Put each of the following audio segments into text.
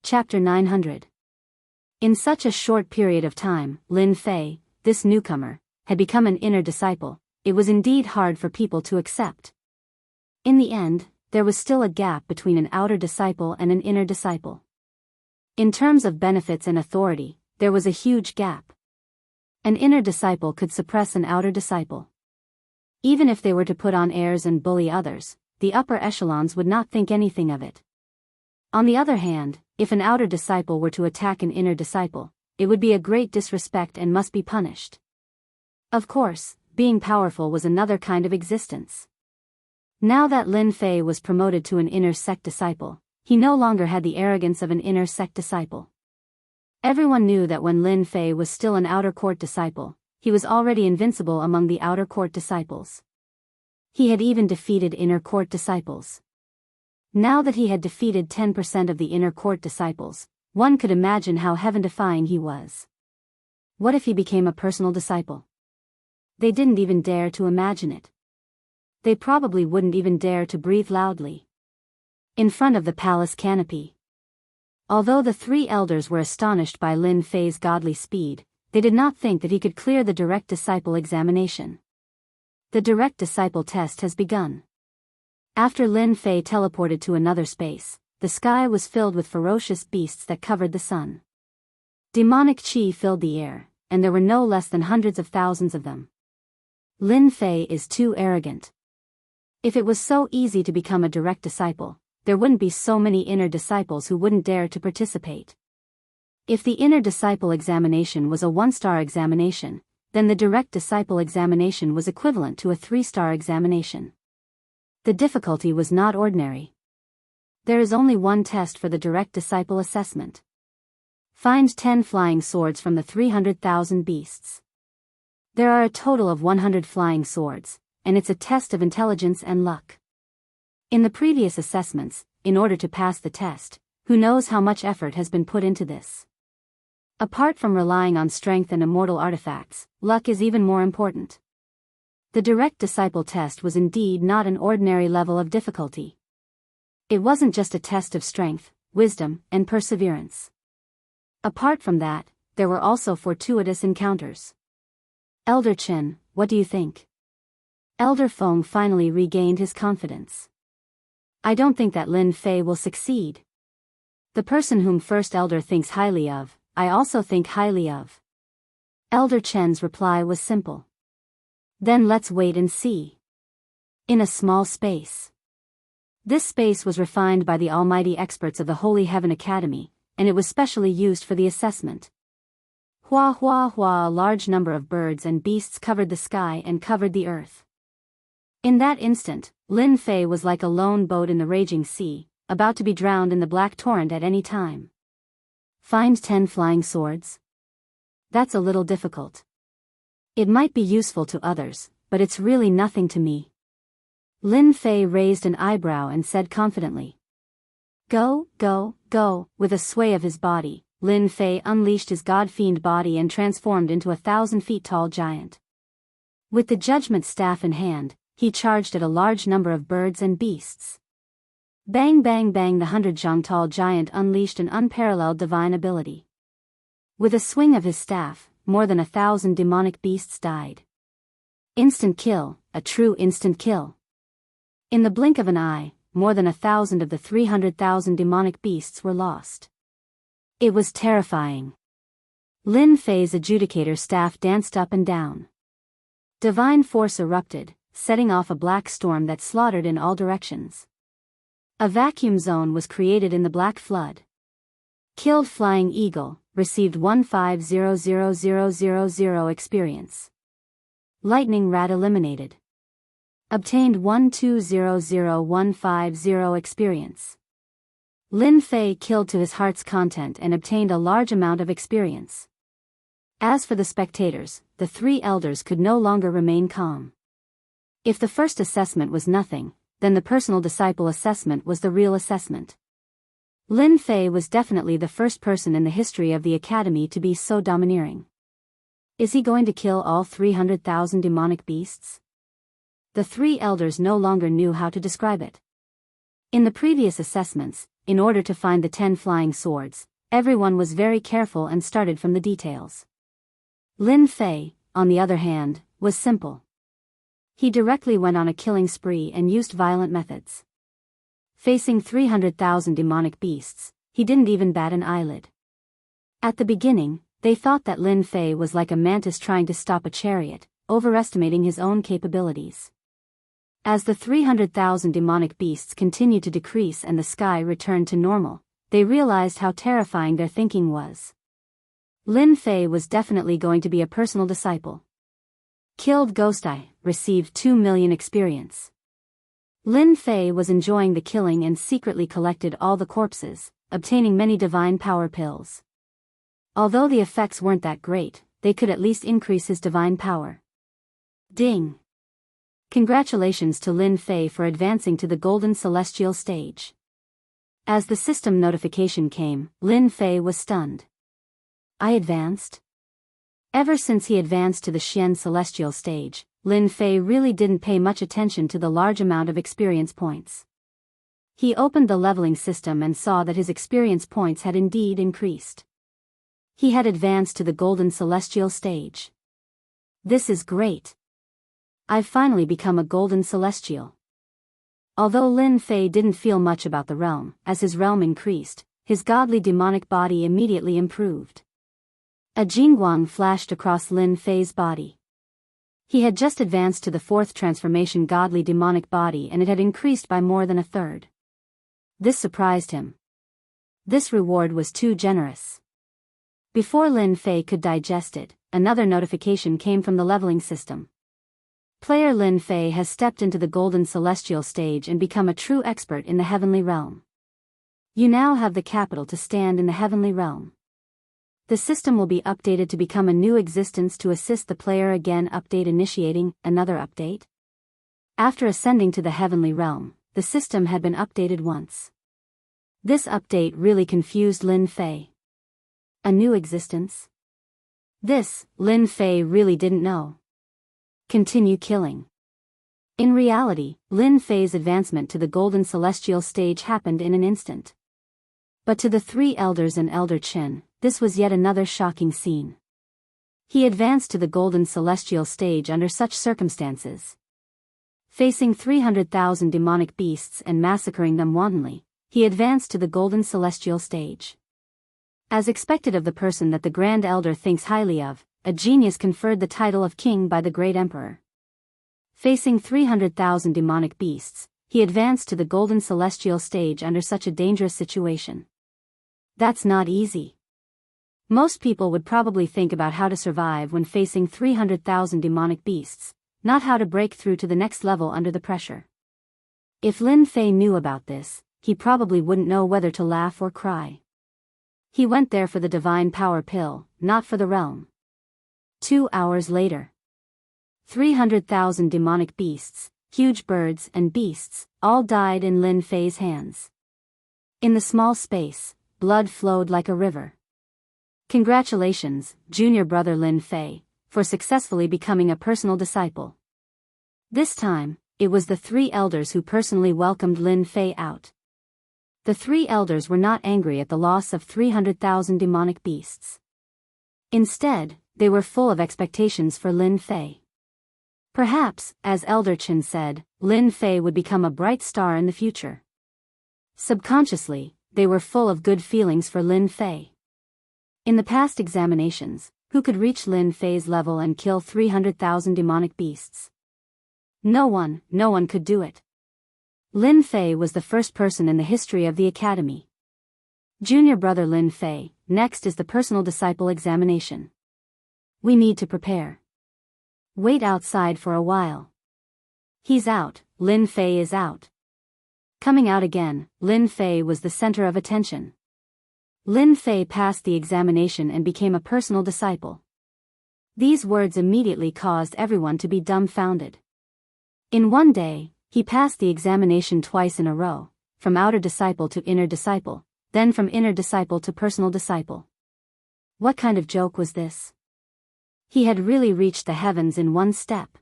Chapter 900. In such a short period of time, Lin Fei, this newcomer, had become an inner disciple. It was indeed hard for people to accept. In the end, there was still a gap between an outer disciple and an inner disciple. In terms of benefits and authority, there was a huge gap. An inner disciple could suppress an outer disciple. Even if they were to put on airs and bully others, the upper echelons would not think anything of it. On the other hand, if an outer disciple were to attack an inner disciple, it would be a great disrespect and must be punished. Of course, being powerful was another kind of existence. Now that Lin Fei was promoted to an inner sect disciple, he no longer had the arrogance of an inner sect disciple. Everyone knew that when Lin Fei was still an outer court disciple, he was already invincible among the outer court disciples. He had even defeated inner court disciples. Now that he had defeated 10% of the inner court disciples, one could imagine how heaven-defying he was. What if he became a personal disciple? They didn't even dare to imagine it. They probably wouldn't even dare to breathe loudly in front of the palace canopy. Although the three elders were astonished by Lin Fei's godly speed, they did not think that he could clear the direct disciple examination. The direct disciple test has begun. After Lin Fei teleported to another space, the sky was filled with ferocious beasts that covered the sun. Demonic chi filled the air, and there were no less than hundreds of thousands of them. Lin Fei is too arrogant. If it was so easy to become a direct disciple, there wouldn't be so many inner disciples who wouldn't dare to participate. If the inner disciple examination was a 1-star examination, then the direct disciple examination was equivalent to a 3-star examination. The difficulty was not ordinary. There is only one test for the direct disciple assessment. Find 10 flying swords from the 300,000 beasts. There are a total of 100 flying swords, and it's a test of intelligence and luck. In the previous assessments, in order to pass the test, who knows how much effort has been put into this. Apart from relying on strength and immortal artifacts, luck is even more important. The direct disciple test was indeed not an ordinary level of difficulty. It wasn't just a test of strength, wisdom, and perseverance. Apart from that, there were also fortuitous encounters. Elder Chen, what do you think? Elder Feng finally regained his confidence. I don't think that Lin Fei will succeed. The person whom First Elder thinks highly of, I also think highly of. Elder Chen's reply was simple. Then let's wait and see. In a small space. This space was refined by the almighty experts of the Holy Heaven Academy, and it was specially used for the assessment. Hua hua hua, a large number of birds and beasts covered the sky and covered the earth. In that instant, Lin Fei was like a lone boat in the raging sea, about to be drowned in the black torrent at any time. Find 10 flying swords? That's a little difficult. It might be useful to others, but it's really nothing to me. Lin Fei raised an eyebrow and said confidently. Go, go, go. With a sway of his body, Lin Fei unleashed his god-fiend body and transformed into a 1,000-feet-tall giant. With the judgment staff in hand, he charged at a large number of birds and beasts. Bang bang bang, the 100-jong-tall giant unleashed an unparalleled divine ability. With a swing of his staff, more than 1,000 demonic beasts died. Instant kill, a true instant kill. In the blink of an eye, more than 1,000 of the 300,000 demonic beasts were lost. It was terrifying. Lin Fei's adjudicator staff danced up and down. Divine force erupted, setting off a black storm that slaughtered in all directions. A vacuum zone was created in the black flood. Killed Flying Eagle, received 150000 experience. Lightning Rat eliminated. Obtained 1200150 experience. Lin Fei killed to his heart's content and obtained a large amount of experience. As for the spectators, the three elders could no longer remain calm. If the first assessment was nothing, then the personal disciple assessment was the real assessment. Lin Fei was definitely the first person in the history of the academy to be so domineering. Is he going to kill all 300,000 demonic beasts? The three elders no longer knew how to describe it. In the previous assessments, in order to find the 10 flying swords, everyone was very careful and started from the details. Lin Fei, on the other hand, was simple. He directly went on a killing spree and used violent methods. Facing 300,000 demonic beasts, he didn't even bat an eyelid. At the beginning, they thought that Lin Fei was like a mantis trying to stop a chariot, overestimating his own capabilities. As the 300,000 demonic beasts continued to decrease and the sky returned to normal, they realized how terrifying their thinking was. Lin Fei was definitely going to be a personal disciple. Killed Ghost Eye, received 2 million experience. Lin Fei was enjoying the killing and secretly collected all the corpses, obtaining many divine power pills. Although the effects weren't that great, they could at least increase his divine power. Ding! Congratulations to Lin Fei for advancing to the Golden Celestial stage. As the system notification came, Lin Fei was stunned. I advanced? Ever since he advanced to the Xian Celestial stage, Lin Fei really didn't pay much attention to the large amount of experience points. He opened the leveling system and saw that his experience points had indeed increased. He had advanced to the Golden Celestial stage. This is great. I've finally become a Golden Celestial. Although Lin Fei didn't feel much about the realm, as his realm increased, his godly demonic body immediately improved. A Jingguang flashed across Lin Fei's body. He had just advanced to the 4th transformation godly demonic body and it had increased by more than a third. This surprised him. This reward was too generous. Before Lin Fei could digest it, another notification came from the leveling system. Player Lin Fei has stepped into the Golden Celestial stage and become a true expert in the heavenly realm. You now have the capital to stand in the heavenly realm. The system will be updated to become a new existence to assist the player again. Update initiating, another update. After ascending to the heavenly realm, the system had been updated once. This update really confused Lin Fei. A new existence? This, Lin Fei really didn't know. Continue killing. In reality, Lin Fei's advancement to the Golden Celestial stage happened in an instant. But to the 3 elders and Elder Qin, this was yet another shocking scene. He advanced to the Golden Celestial stage under such circumstances. Facing 300,000 demonic beasts and massacring them wantonly, he advanced to the Golden Celestial stage. As expected of the person that the Grand Elder thinks highly of, a genius conferred the title of king by the great emperor. Facing 300,000 demonic beasts, he advanced to the Golden Celestial stage under such a dangerous situation. That's not easy. Most people would probably think about how to survive when facing 300,000 demonic beasts, not how to break through to the next level under the pressure. If Lin Fei knew about this, he probably wouldn't know whether to laugh or cry. He went there for the divine power pill, not for the realm. 2 hours later. 300,000 demonic beasts, huge birds and beasts, all died in Lin Fei's hands. In the small space, blood flowed like a river. Congratulations, junior brother Lin Fei, for successfully becoming a personal disciple. This time, it was the 3 elders who personally welcomed Lin Fei out. The 3 elders were not angry at the loss of 300,000 demonic beasts. Instead, they were full of expectations for Lin Fei. Perhaps, as Elder Qin said, Lin Fei would become a bright star in the future. Subconsciously, they were full of good feelings for Lin Fei. In the past examinations, who could reach Lin Fei's level and kill 300,000 demonic beasts? No one could do it. Lin Fei was the first person in the history of the academy. Junior brother Lin Fei, next is the personal disciple examination. We need to prepare. Wait outside for a while. He's out, Lin Fei is out. Coming out again, Lin Fei was the center of attention. Lin Fei passed the examination and became a personal disciple. These words immediately caused everyone to be dumbfounded. In one day, he passed the examination twice in a row, from outer disciple to inner disciple, then from inner disciple to personal disciple. What kind of joke was this? He had really reached the heavens in one step.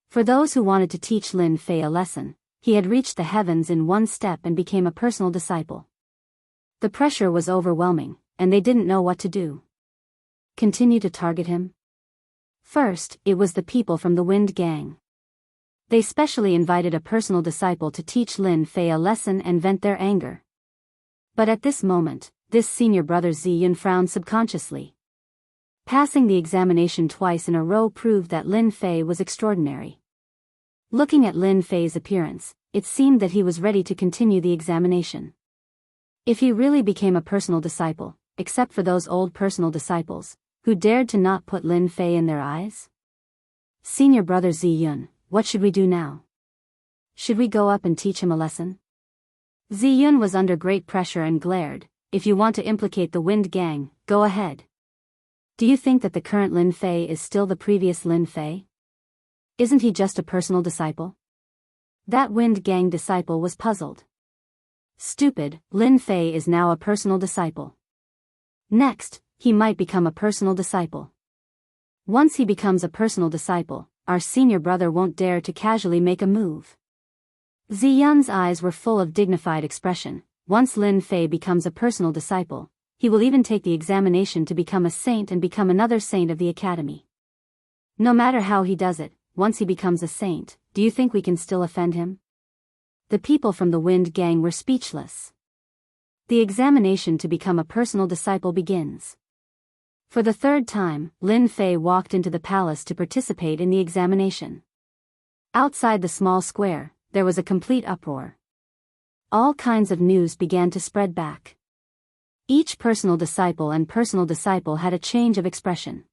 For those who wanted to teach Lin Fei a lesson, he had reached the heavens in one step and became a personal disciple. The pressure was overwhelming, and they didn't know what to do. Continue to target him? First, it was the people from the Wind Gang. They specially invited a personal disciple to teach Lin Fei a lesson and vent their anger. But at this moment, this senior brother Ziyun frowned subconsciously. Passing the examination twice in a row proved that Lin Fei was extraordinary. Looking at Lin Fei's appearance, it seemed that he was ready to continue the examination. If he really became a personal disciple, except for those old personal disciples, who dared to not put Lin Fei in their eyes? Senior brother Ziyun, what should we do now? Should we go up and teach him a lesson? Ziyun was under great pressure and glared. If you want to implicate the Wind Gang, go ahead. Do you think that the current Lin Fei is still the previous Lin Fei? Isn't he just a personal disciple? That Wind Gang disciple was puzzled. Stupid, Lin Fei is now a personal disciple. Next, he might become a personal disciple. Once he becomes a personal disciple, our senior brother won't dare to casually make a move. Ziyun's eyes were full of dignified expression. Once Lin Fei becomes a personal disciple, he will even take the examination to become a saint and become another saint of the academy. No matter how he does it, once he becomes a saint, do you think we can still offend him? The people from the Wind Gang were speechless. The examination to become a personal disciple begins. For the third time, Lin Fei walked into the palace to participate in the examination. Outside the small square, there was a complete uproar. All kinds of news began to spread back. Each personal disciple had a change of expression.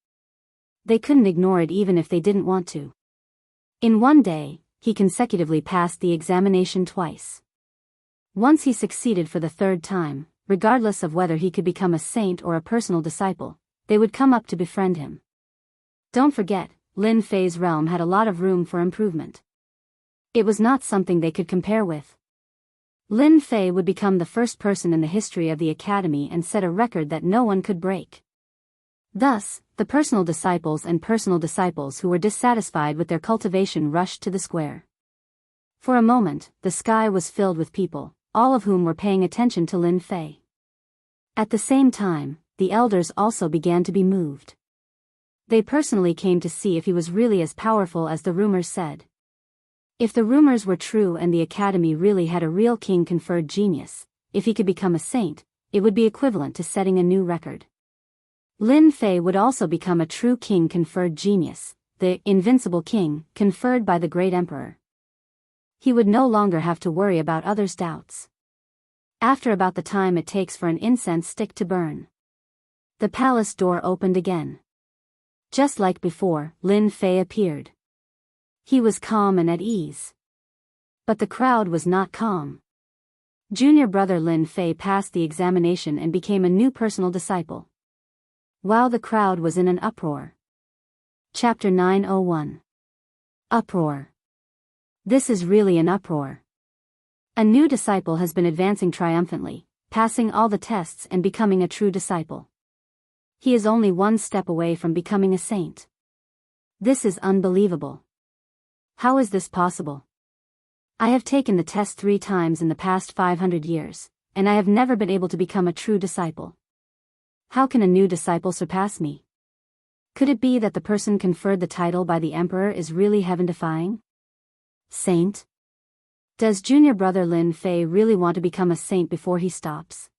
They couldn't ignore it even if they didn't want to. In one day, he consecutively passed the examination twice. Once he succeeded for the third time, regardless of whether he could become a saint or a personal disciple, they would come up to befriend him. Don't forget, Lin Fei's realm had a lot of room for improvement. It was not something they could compare with. Lin Fei would become the first person in the history of the academy and set a record that no one could break. Thus, the personal disciples who were dissatisfied with their cultivation rushed to the square. For a moment, the sky was filled with people, all of whom were paying attention to Lin Fei. At the same time, the elders also began to be moved. They personally came to see if he was really as powerful as the rumors said. If the rumors were true and the academy really had a real king-conferred genius, if he could become a saint, it would be equivalent to setting a new record. Lin Fei would also become a true king-conferred genius, the invincible king, conferred by the great emperor. He would no longer have to worry about others' doubts. After about the time it takes for an incense stick to burn, the palace door opened again. Just like before, Lin Fei appeared. He was calm and at ease. But the crowd was not calm. Junior brother Lin Fei passed the examination and became a new personal disciple. While the crowd was in an uproar. Chapter 901. Uproar. This is really an uproar. A new disciple has been advancing triumphantly, passing all the tests and becoming a true disciple. He is only one step away from becoming a saint. This is unbelievable. How is this possible? I have taken the test 3 times in the past 500 years, and I have never been able to become a true disciple. How can a new disciple surpass me? Could it be that the person conferred the title by the emperor is really heaven-defying? Saint? Does junior brother Lin Fei really want to become a saint before he stops?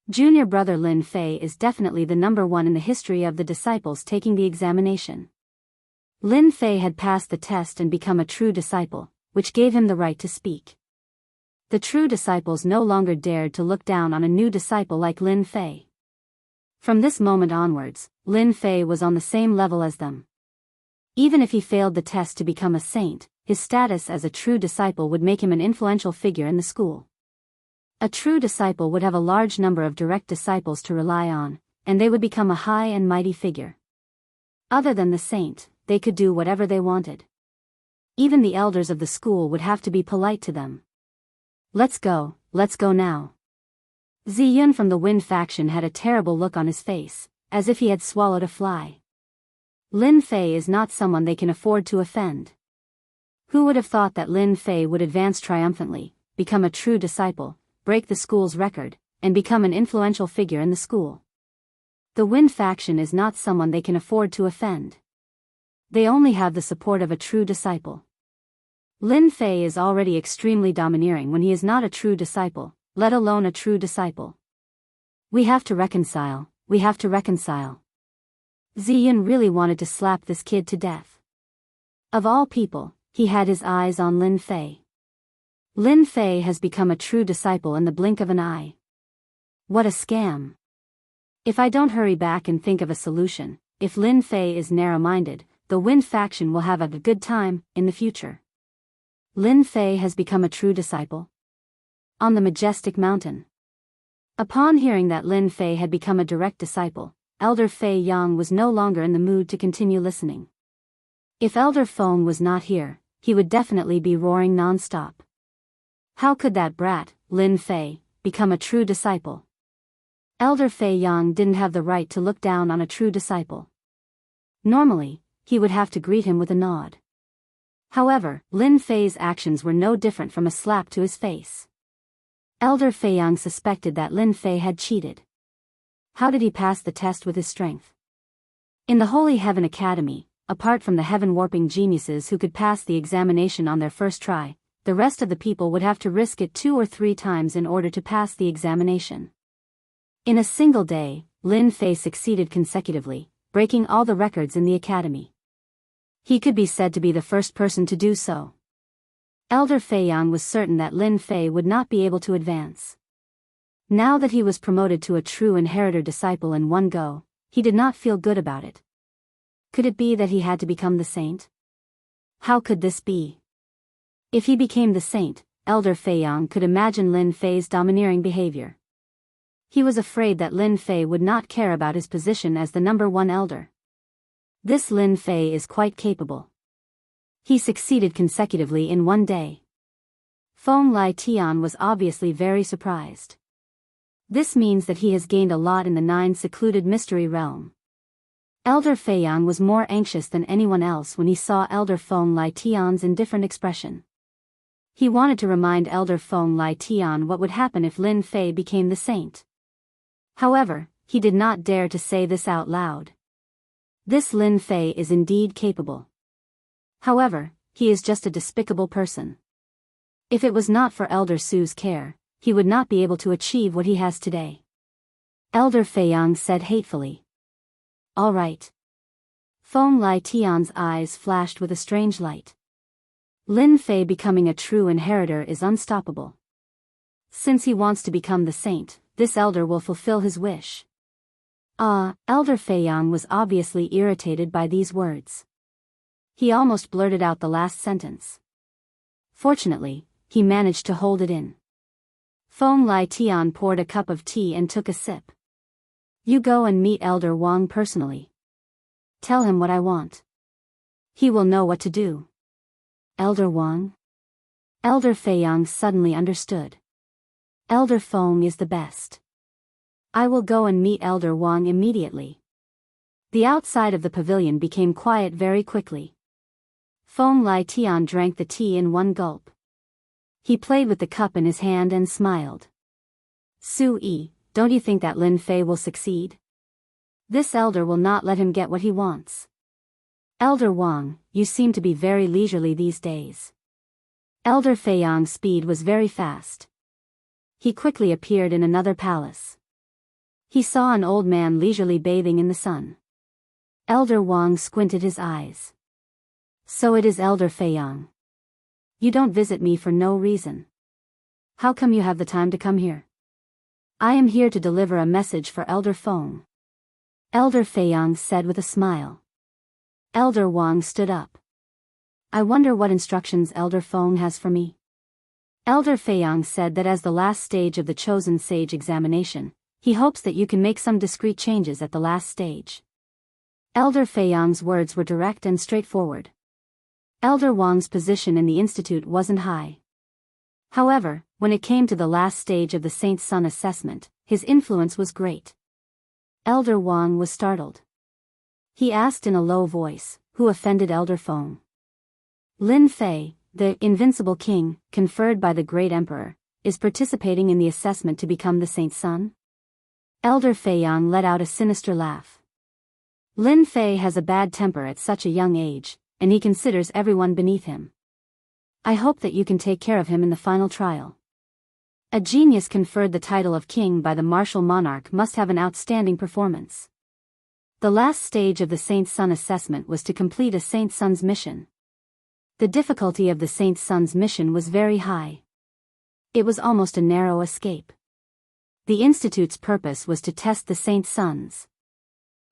Junior brother Lin Fei is definitely the #1 in the history of the disciples taking the examination. Lin Fei had passed the test and become a true disciple, which gave him the right to speak. The true disciples no longer dared to look down on a new disciple like Lin Fei. From this moment onwards, Lin Fei was on the same level as them. Even if he failed the test to become a saint, his status as a true disciple would make him an influential figure in the school. A true disciple would have a large number of direct disciples to rely on, and they would become a high and mighty figure. Other than the saint, they could do whatever they wanted. Even the elders of the school would have to be polite to them. Let's go now. Ziyun from the Wind faction had a terrible look on his face, as if he had swallowed a fly. Lin Fei is not someone they can afford to offend. Who would have thought that Lin Fei would advance triumphantly, become a true disciple, break the school's record, and become an influential figure in the school. The Wind faction is not someone they can afford to offend. They only have the support of a true disciple. Lin Fei is already extremely domineering when he is not a true disciple, let alone a true disciple. We have to reconcile, we have to reconcile. Ziyin really wanted to slap this kid to death. Of all people, he had his eyes on Lin Fei. Lin Fei has become a true disciple in the blink of an eye. What a scam. If I don't hurry back and think of a solution, if Lin Fei is narrow-minded, the Wind faction will have a good time in the future. Lin Fei has become a true disciple. On the majestic mountain. Upon hearing that Lin Fei had become a direct disciple, Elder Fei Yang was no longer in the mood to continue listening. If Elder Feng was not here, he would definitely be roaring non-stop. How could that brat, Lin Fei, become a true disciple? Elder Fei Yang didn't have the right to look down on a true disciple. Normally, he would have to greet him with a nod. However, Lin Fei's actions were no different from a slap to his face. Elder Fei Yang suspected that Lin Fei had cheated. How did he pass the test with his strength? In the Holy Heaven Academy, apart from the heaven-warping geniuses who could pass the examination on their first try, the rest of the people would have to risk it 2 or 3 times in order to pass the examination. In a single day, Lin Fei succeeded consecutively, breaking all the records in the academy. He could be said to be the first person to do so. Elder Fei Yang was certain that Lin Fei would not be able to advance. Now that he was promoted to a true inheritor disciple in one go, he did not feel good about it. Could it be that he had to become the saint? How could this be? If he became the saint, Elder Fei Yang could imagine Lin Fei's domineering behavior. He was afraid that Lin Fei would not care about his position as the number 1 elder. This Lin Fei is quite capable. He succeeded consecutively in one day. Feng Lai Tian was obviously very surprised. This means that he has gained a lot in the 9 secluded mystery realm. Elder Fei Yang was more anxious than anyone else when he saw Elder Feng Lai Tian's indifferent expression. He wanted to remind Elder Feng Lai Tian what would happen if Lin Fei became the saint. However, he did not dare to say this out loud. This Lin Fei is indeed capable. However, he is just a despicable person. If it was not for Elder Su's care, he would not be able to achieve what he has today. Elder Fei Yang said hatefully. All right. Feng Lai Tian's eyes flashed with a strange light. Lin Fei becoming a true inheritor is unstoppable. Since he wants to become the saint, this elder will fulfill his wish. Elder Fei Yang was obviously irritated by these words. He almost blurted out the last sentence. Fortunately, he managed to hold it in. Feng Lai Tian poured a cup of tea and took a sip. You go and meet Elder Wang personally. Tell him what I want. He will know what to do. Elder Wang? Elder Fei Yang suddenly understood. Elder Feng is the best. I will go and meet Elder Wang immediately. The outside of the pavilion became quiet very quickly. Feng Lai Tian drank the tea in one gulp. He played with the cup in his hand and smiled. Su-yi, don't you think that Lin Fei will succeed? This elder will not let him get what he wants. Elder Wang, you seem to be very leisurely these days. Elder Fei Yang's speed was very fast. He quickly appeared in another palace. He saw an old man leisurely bathing in the sun. Elder Wang squinted his eyes. So it is Elder Fei Yang. You don't visit me for no reason. How come you have the time to come here? I am here to deliver a message for Elder Feng. Elder Fei Yang said with a smile. Elder Wang stood up. I wonder what instructions Elder Feng has for me. Elder Fei Yang said that as the last stage of the chosen sage examination, he hopes that you can make some discreet changes at the last stage. Elder Fei Yang's words were direct and straightforward. Elder Wang's position in the institute wasn't high. However, when it came to the last stage of the Saint's Son assessment, his influence was great. Elder Wang was startled. He asked in a low voice, who offended Elder Feng? Lin Fei, the invincible king, conferred by the great emperor, is participating in the assessment to become the Saint's son? Elder Fei Yang let out a sinister laugh. Lin Fei has a bad temper at such a young age, and he considers everyone beneath him. I hope that you can take care of him in the final trial. A genius conferred the title of king by the martial monarch must have an outstanding performance. The last stage of the Saint's Son assessment was to complete a Saint's Son's mission. The difficulty of the Saint's Son's mission was very high. It was almost a narrow escape. The Institute's purpose was to test the Saint's Sons.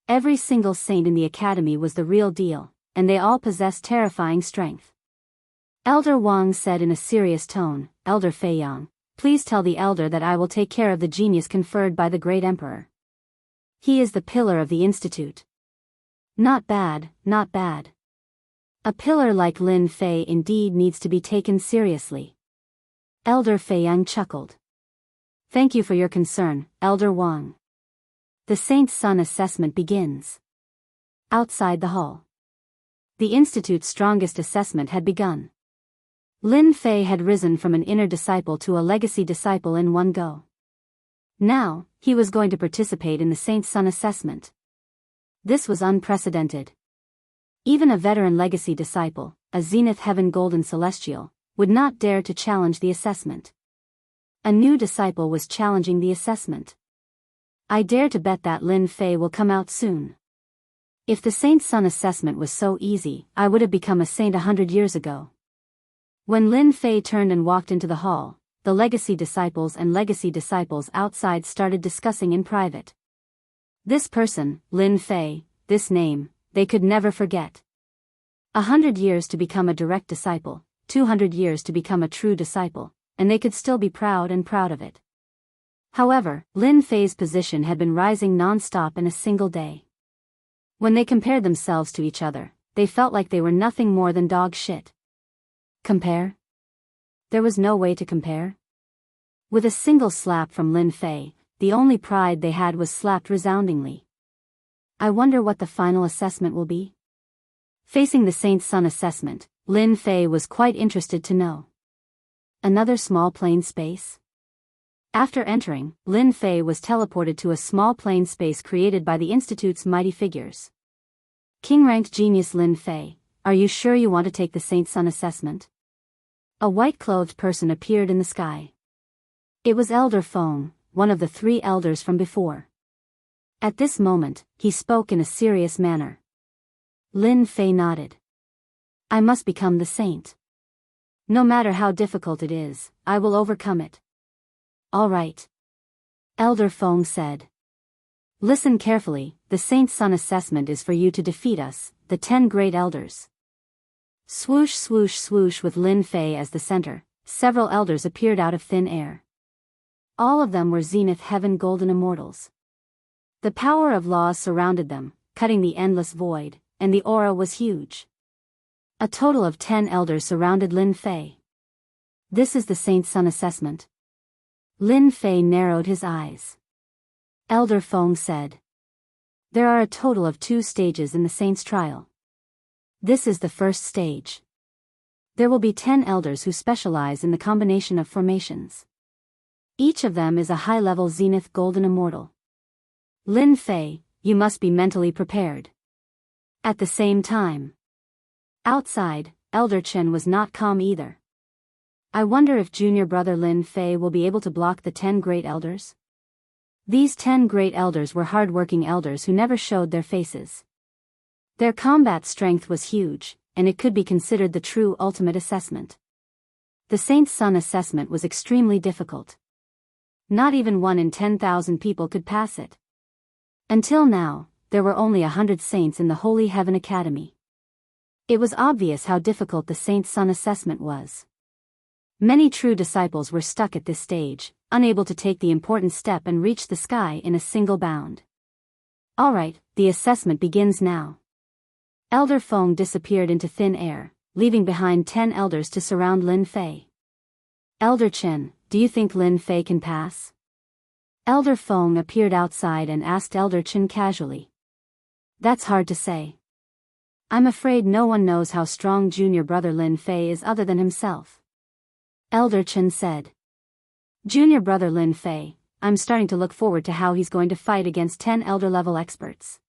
Every single saint in the academy was the real deal, and they all possessed terrifying strength. Elder Wang said in a serious tone, Elder Fei Yang, please tell the elder that I will take care of the genius conferred by the great emperor. He is the pillar of the institute. Not bad, not bad. A pillar like Lin Fei indeed needs to be taken seriously. Elder Fei Yang chuckled. Thank you for your concern, Elder Wang. The Saint's Son assessment begins. Outside the hall. The institute's strongest assessment had begun. Lin Fei had risen from an inner disciple to a legacy disciple in one go. Now, he was going to participate in the Saint's Son assessment. This was unprecedented. Even a veteran legacy disciple, a Zenith Heaven Golden Celestial, would not dare to challenge the assessment. A new disciple was challenging the assessment. I dare to bet that Lin Fei will come out soon. If the Saint's Son assessment was so easy, I would have become a saint 100 years ago. When Lin Fei turned and walked into the hall, the legacy disciples and legacy disciples outside started discussing in private. This person, Lin Fei, this name, they could never forget. 100 years to become a direct disciple, 200 years to become a true disciple, and they could still be proud of it. However, Lin Fei's position had been rising non-stop in a single day. When they compared themselves to each other, they felt like they were nothing more than dog shit. Compare? There was no way to compare. With a single slap from Lin Fei, the only pride they had was slapped resoundingly. I wonder what the final assessment will be? Facing the Saint's Son assessment, Lin Fei was quite interested to know. Another small plain space? After entering, Lin Fei was teleported to a small plain space created by the Institute's mighty figures. King-ranked genius Lin Fei, are you sure you want to take the Saint's Son assessment? A white-clothed person appeared in the sky. It was Elder Feng, one of the 3 elders from before. At this moment, he spoke in a serious manner. Lin Fei nodded. I must become the saint. No matter how difficult it is, I will overcome it. All right. Elder Feng said. Listen carefully, the Saint's Son assessment is for you to defeat us, the 10 great elders. Swoosh swoosh swoosh with Lin Fei as the center, several elders appeared out of thin air. All of them were Zenith Heaven Golden Immortals. The power of laws surrounded them, cutting the endless void, and the aura was huge. A total of 10 elders surrounded Lin Fei. This is the Saint's Son assessment. Lin Fei narrowed his eyes. Elder Feng said. There are a total of 2 stages in the Saint's trial. This is the first stage. There will be 10 elders who specialize in the combination of formations. Each of them is a high-level Zenith Golden Immortal. Lin Fei, you must be mentally prepared. At the same time. Outside, Elder Chen was not calm either. I wonder if junior brother Lin Fei will be able to block the 10 great elders? These 10 great elders were hard-working elders who never showed their faces. Their combat strength was huge, and it could be considered the true ultimate assessment. The Saint's Son assessment was extremely difficult. Not even 1 in 10,000 people could pass it. Until now, there were only 100 saints in the Holy Heaven Academy. It was obvious how difficult the Saint's Son assessment was. Many true disciples were stuck at this stage, unable to take the important step and reach the sky in a single bound. Alright, the assessment begins now. Elder Feng disappeared into thin air, leaving behind 10 elders to surround Lin Fei. Elder Chen, do you think Lin Fei can pass? Elder Feng appeared outside and asked Elder Chen casually. That's hard to say. I'm afraid no one knows how strong junior brother Lin Fei is other than himself. Elder Chen said. Junior brother Lin Fei, I'm starting to look forward to how he's going to fight against 10 elder-level experts.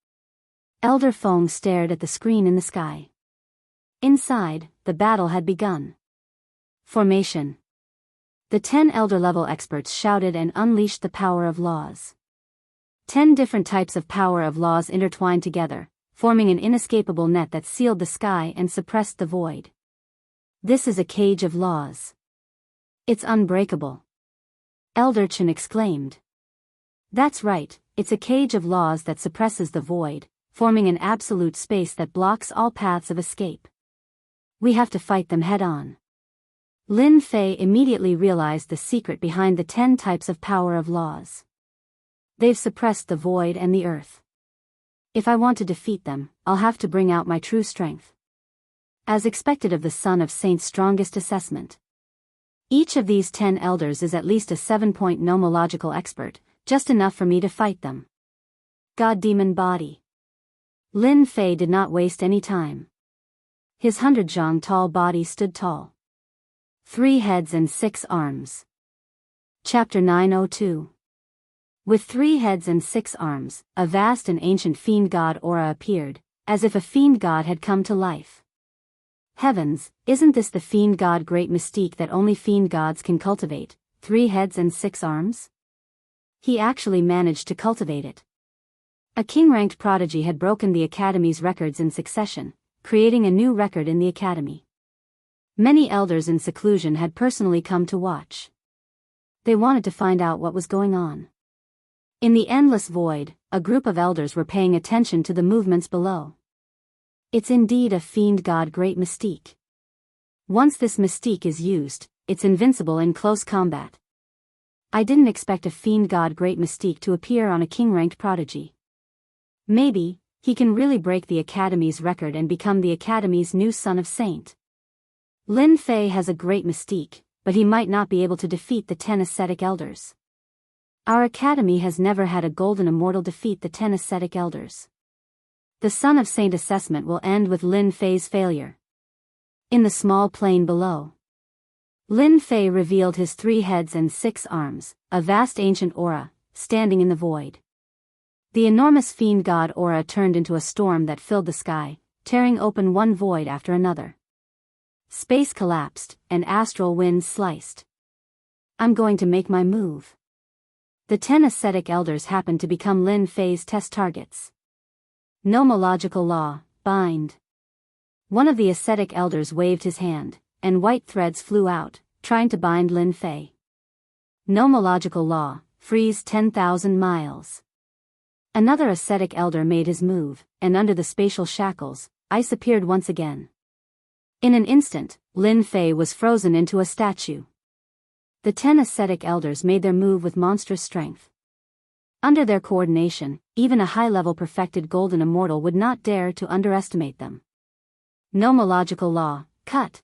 Elder Feng stared at the screen in the sky. Inside, the battle had begun. Formation. The 10 elder-level experts shouted and unleashed the power of laws. 10 different types of power of laws intertwined together, forming an inescapable net that sealed the sky and suppressed the void. This is a cage of laws. It's unbreakable. Elder Chen exclaimed. That's right, it's a cage of laws that suppresses the void, forming an absolute space that blocks all paths of escape. We have to fight them head-on. Lin Fei immediately realized the secret behind the 10 types of power of laws. They've suppressed the void and the earth. If I want to defeat them, I'll have to bring out my true strength. As expected of the Son of Saint's strongest assessment. Each of these 10 elders is at least a 7-point nomological expert, just enough for me to fight them. God Demon Body. Lin Fei did not waste any time. His 100-zhang tall body stood tall. 3 heads and 6 arms. Chapter 902. With 3 heads and 6 arms, a vast and ancient fiend god aura appeared, as if a fiend god had come to life. Heavens, isn't this the fiend god great mystique that only fiend gods can cultivate, 3 heads and 6 arms? He actually managed to cultivate it. A king-ranked prodigy had broken the Academy's records in succession, creating a new record in the Academy. Many elders in seclusion had personally come to watch. They wanted to find out what was going on. In the endless void, a group of elders were paying attention to the movements below. It's indeed a fiend god great mystique. Once this mystique is used, it's invincible in close combat. I didn't expect a fiend god great mystique to appear on a king-ranked prodigy. Maybe, he can really break the Academy's record and become the Academy's new Son of Saint. Lin Fei has a great mystique, but he might not be able to defeat the 10 ascetic elders. Our Academy has never had a golden immortal defeat the 10 ascetic elders. The Son of Saint assessment will end with Lin Fei's failure. In the small plain below, Lin Fei revealed his 3 heads and 6 arms, a vast ancient aura, standing in the void. The enormous fiend god aura turned into a storm that filled the sky, tearing open one void after another. Space collapsed, and astral winds sliced. I'm going to make my move. The 10 ascetic elders happened to become Lin Fei's test targets. Nomological law, bind. One of the ascetic elders waved his hand, and white threads flew out, trying to bind Lin Fei. Nomological law, freeze 10,000 miles. Another ascetic elder made his move, and under the spatial shackles, ice appeared once again. In an instant, Lin Fei was frozen into a statue. The 10 ascetic elders made their move with monstrous strength. Under their coordination, even a high-level perfected golden immortal would not dare to underestimate them. Nomological law, cut.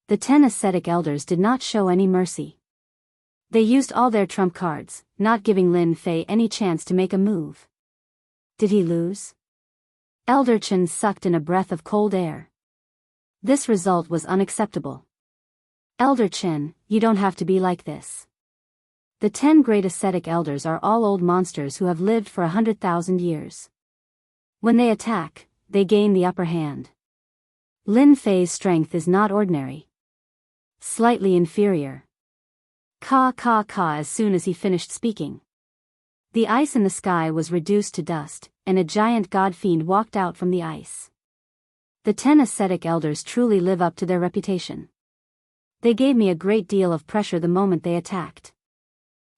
The 10 ascetic elders did not show any mercy. They used all their trump cards, not giving Lin Fei any chance to make a move. Did he lose? Elder Chen sucked in a breath of cold air. This result was unacceptable. Elder Chen, you don't have to be like this. The 10 great ascetic elders are all old monsters who have lived for 100,000 years. When they attack, they gain the upper hand. Lin Fei's strength is not ordinary. Slightly inferior. Ka ka ka as soon as he finished speaking. The ice in the sky was reduced to dust, and a giant god-fiend walked out from the ice. The 10 ascetic elders truly live up to their reputation. They gave me a great deal of pressure the moment they attacked.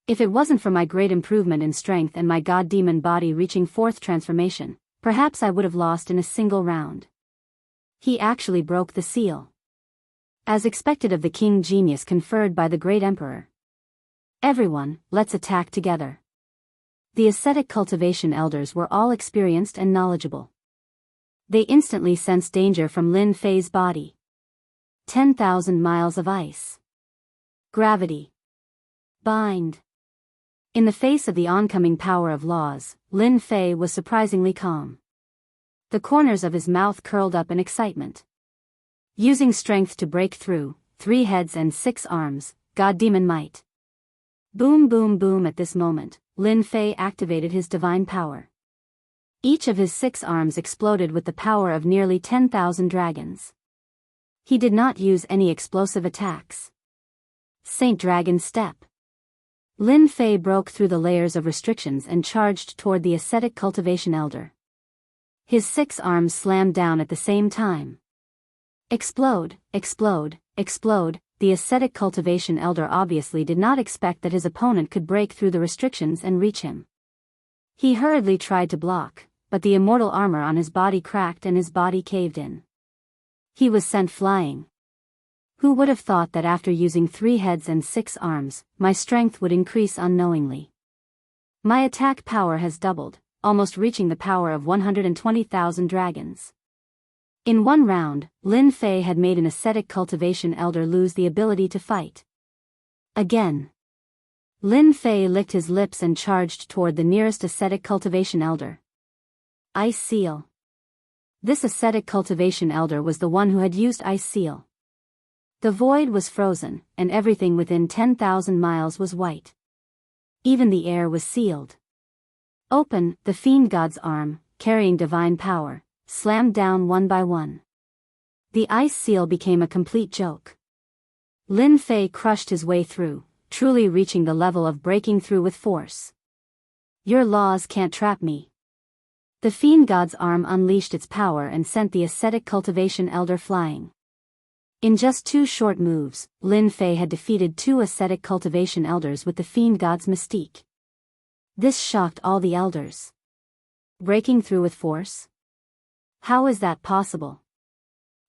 If it wasn't for my great improvement in strength and my god-demon body reaching 4th transformation, perhaps I would have lost in a single round. He actually broke the seal. As expected of the king genius conferred by the great emperor. Everyone, let's attack together. The ascetic cultivation elders were all experienced and knowledgeable. They instantly sensed danger from Lin Fei's body. 10,000 miles of ice. Gravity. Bind. In the face of the oncoming power of laws, Lin Fei was surprisingly calm. The corners of his mouth curled up in excitement. Using strength to break through, 3 heads and 6 arms, God Demon Might. Boom boom boom. At this moment, Lin Fei activated his divine power. Each of his 6 arms exploded with the power of nearly 10,000 dragons. He did not use any explosive attacks. Saint Dragon Step. Lin Fei broke through the layers of restrictions and charged toward the ascetic cultivation elder. His 6 arms slammed down at the same time. Explode, explode, explode. The ascetic cultivation elder obviously did not expect that his opponent could break through the restrictions and reach him. He hurriedly tried to block, but the immortal armor on his body cracked and his body caved in. He was sent flying. Who would have thought that after using 3 heads and 6 arms, my strength would increase unknowingly? My attack power has doubled, almost reaching the power of 120,000 dragons. In one round, Lin Fei had made an ascetic cultivation elder lose the ability to fight. Again. Lin Fei licked his lips and charged toward the nearest ascetic cultivation elder. Ice Seal. This ascetic cultivation elder was the one who had used Ice Seal. The void was frozen, and everything within 10,000 miles was white. Even the air was sealed. Open, the fiend god's arm, carrying divine power, slammed down one by one. The ice seal became a complete joke. Lin Fei crushed his way through, truly reaching the level of breaking through with force. Your laws can't trap me. The fiend god's arm unleashed its power and sent the ascetic cultivation elder flying. In just 2 short moves, Lin Fei had defeated 2 ascetic cultivation elders with the fiend god's mystique. This shocked all the elders. Breaking through with force? How is that possible?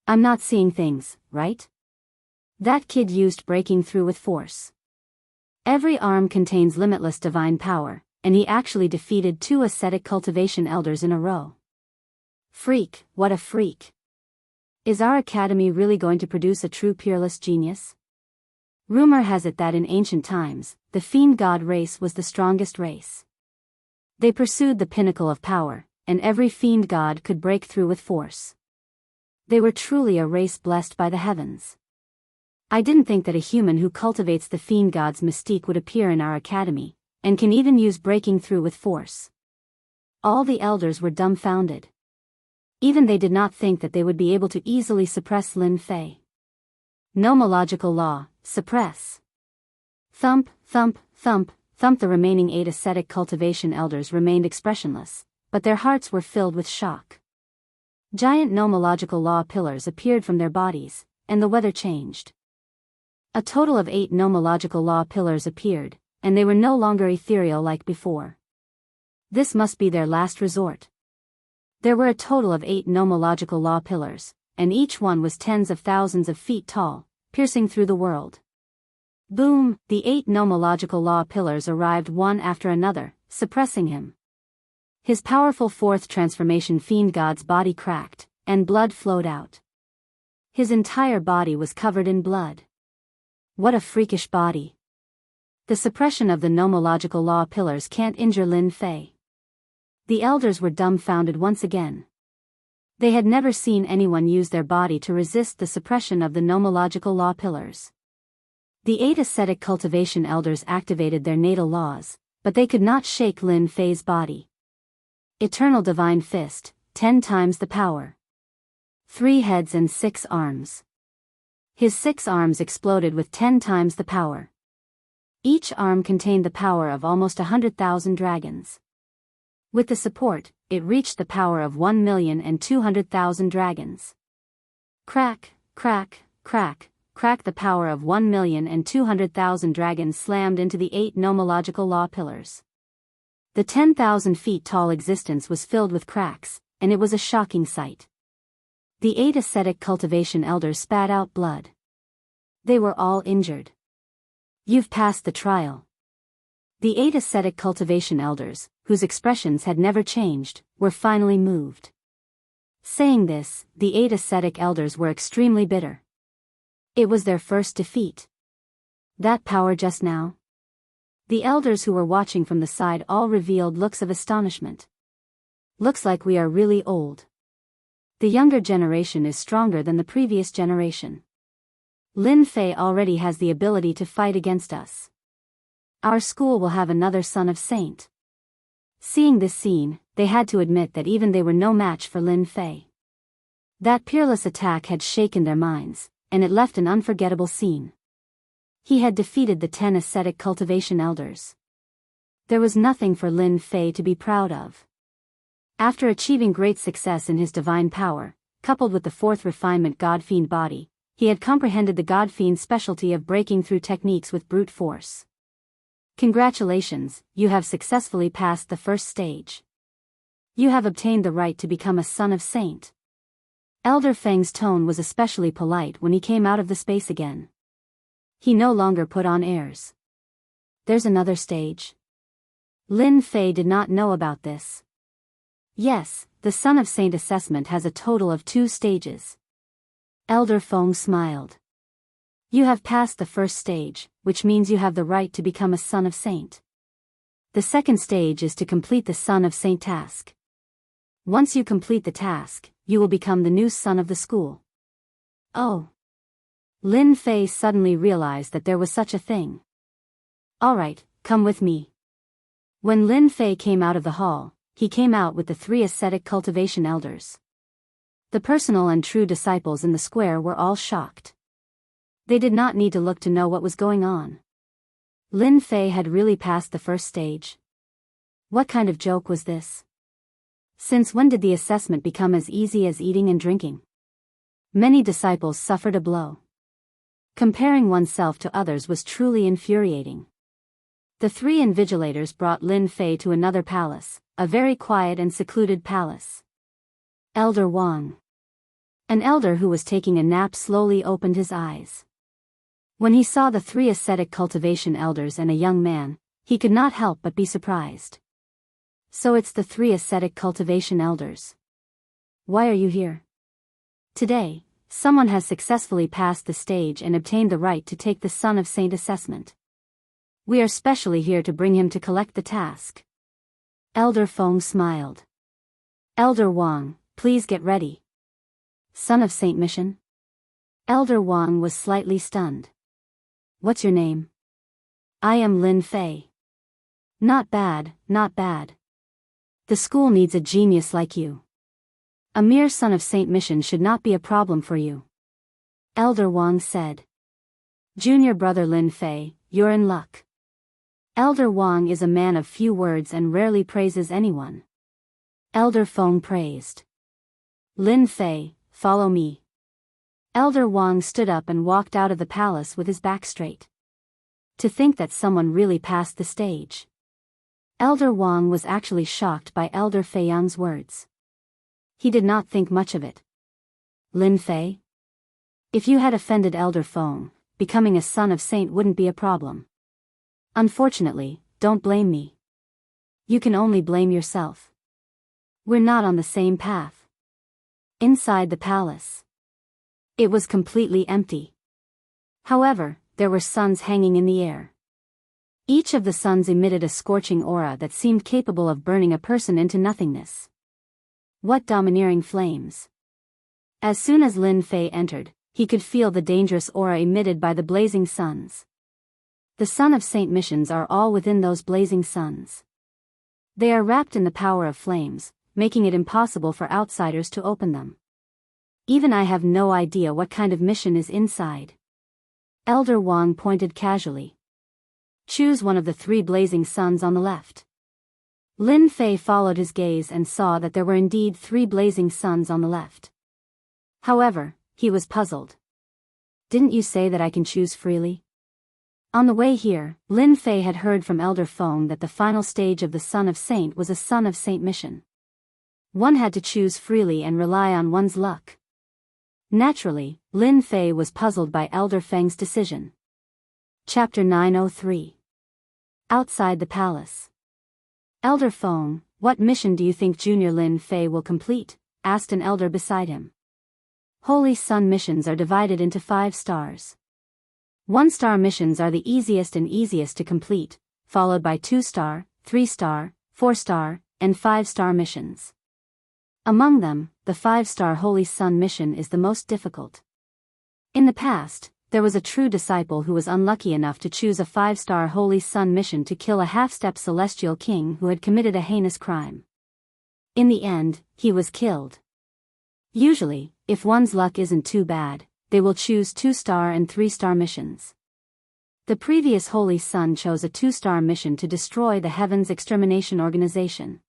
I'm not seeing things, right? That kid used breaking through with force. Every arm contains limitless divine power, and he actually defeated 2 ascetic cultivation elders in a row. Freak, what a freak. Is our academy really going to produce a true peerless genius? Rumor has it that in ancient times, the fiend god race was the strongest race. They pursued the pinnacle of power, and every fiend god could break through with force. They were truly a race blessed by the heavens. I didn't think that a human who cultivates the fiend god's mystique would appear in our academy, and can even use breaking through with force. All the elders were dumbfounded. Even they did not think that they would be able to easily suppress Lin Fei. Nomological law, suppress. Thump, thump, thump, thump. The remaining 8 ascetic cultivation elders remained expressionless, but their hearts were filled with shock. Giant nomological law pillars appeared from their bodies, and the weather changed. A total of 8 nomological law pillars appeared, and they were no longer ethereal like before. This must be their last resort. There were a total of 8 nomological law pillars, and each one was tens of thousands of feet tall, piercing through the world. Boom, the 8 nomological law pillars arrived one after another, suppressing him. His powerful 4th transformation fiend god's body cracked, and blood flowed out. His entire body was covered in blood. What a freakish body. The suppression of the nomological law pillars can't injure Lin Fei. The elders were dumbfounded once again. They had never seen anyone use their body to resist the suppression of the nomological law pillars. The 8 ascetic cultivation elders activated their natal laws, but they could not shake Lin Fei's body. Eternal Divine Fist, 10 times the power. 3 heads and 6 arms. His 6 arms exploded with 10 times the power. Each arm contained the power of almost 100,000 dragons. With the support, it reached the power of 1,200,000 dragons. Crack, crack, crack, crack. The power of 1,200,000 dragons slammed into the 8 nomological law pillars. The 10,000 feet tall existence was filled with cracks, and it was a shocking sight. The 8 ascetic cultivation elders spat out blood. They were all injured. You've passed the trial. The 8 ascetic cultivation elders, whose expressions had never changed, were finally moved. Saying this, the 8 ascetic elders were extremely bitter. It was their first defeat. That power just now? The elders who were watching from the side all revealed looks of astonishment. Looks like we are really old. The younger generation is stronger than the previous generation. Lin Fei already has the ability to fight against us. Our school will have another son of saint. Seeing this scene, they had to admit that even they were no match for Lin Fei. That peerless attack had shaken their minds, and it left an unforgettable scene. He had defeated the 10 ascetic cultivation elders. There was nothing for Lin Fei to be proud of. After achieving great success in his divine power, coupled with the 4th refinement God-fiend body, he had comprehended the God-fiend specialty of breaking through techniques with brute force. Congratulations, you have successfully passed the first stage. You have obtained the right to become a son of saint. Elder Feng's tone was especially polite when he came out of the space again. He no longer put on airs. There's another stage. Lin Fei did not know about this. Yes, the Son of Saint assessment has a total of 2 stages. Elder Feng smiled. You have passed the first stage, which means you have the right to become a Son of Saint. The second stage is to complete the Son of Saint task. Once you complete the task, you will become the new son of the school. Oh. Lin Fei suddenly realized that there was such a thing. Alright, come with me. When Lin Fei came out of the hall, he came out with the 3 ascetic cultivation elders. The personal and true disciples in the square were all shocked. They did not need to look to know what was going on. Lin Fei had really passed the first stage. What kind of joke was this? Since when did the assessment become as easy as eating and drinking? Many disciples suffered a blow. Comparing oneself to others was truly infuriating. The 3 invigilators brought Lin Fei to another palace, a very quiet and secluded palace. Elder Wang. An elder who was taking a nap slowly opened his eyes. When he saw the 3 ascetic cultivation elders and a young man, he could not help but be surprised. So it's the 3 ascetic cultivation elders. Why are you here? Today, someone has successfully passed the stage and obtained the right to take the Son of Saint assessment. We are specially here to bring him to collect the task. Elder Feng smiled. Elder Wang, please get ready. Son of Saint mission? Elder Wang was slightly stunned. What's your name? I am Lin Fei. Not bad, not bad. The school needs a genius like you. A mere Son of Saint mission should not be a problem for you. Elder Wang said. Junior brother Lin Fei, you're in luck. Elder Wang is a man of few words and rarely praises anyone. Elder Feng praised. Lin Fei, follow me. Elder Wang stood up and walked out of the palace with his back straight. To think that someone really passed the stage. Elder Wang was actually shocked by Elder Feiyang's words. He did not think much of it. Lin Fei? If you had offended Elder Feng, becoming a Son of Saint wouldn't be a problem. Unfortunately, don't blame me. You can only blame yourself. We're not on the same path. Inside the palace. It was completely empty. However, there were suns hanging in the air. Each of the suns emitted a scorching aura that seemed capable of burning a person into nothingness. What domineering flames! As soon as Lin Fei entered, he could feel the dangerous aura emitted by the blazing suns. The Son of Saint missions are all within those blazing suns. They are wrapped in the power of flames, making it impossible for outsiders to open them. Even I have no idea what kind of mission is inside. Elder Wang pointed casually. Choose one of the 3 blazing suns on the left. Lin Fei followed his gaze and saw that there were indeed 3 blazing suns on the left. However, he was puzzled. Didn't you say that I can choose freely? On the way here, Lin Fei had heard from Elder Feng that the final stage of the Son of Saint was a Son of Saint mission. One had to choose freely and rely on one's luck. Naturally, Lin Fei was puzzled by Elder Feng's decision. Chapter 903. Outside the palace. Elder Feng, what mission do you think Junior Lin Fei will complete? Asked an elder beside him. Holy Sun missions are divided into 5 stars. 1-star missions are the easiest to complete, followed by 2-star, 3-star, 4-star, and 5-star missions. Among them, the 5-star Holy Sun mission is the most difficult. In the past, there was a true disciple who was unlucky enough to choose a 5-star Holy Sun mission to kill a half-step celestial king who had committed a heinous crime. In the end, he was killed. Usually, if one's luck isn't too bad, they will choose 2-star and 3-star missions. The previous Holy Sun chose a 2-star mission to destroy the Heaven's Extermination Organization.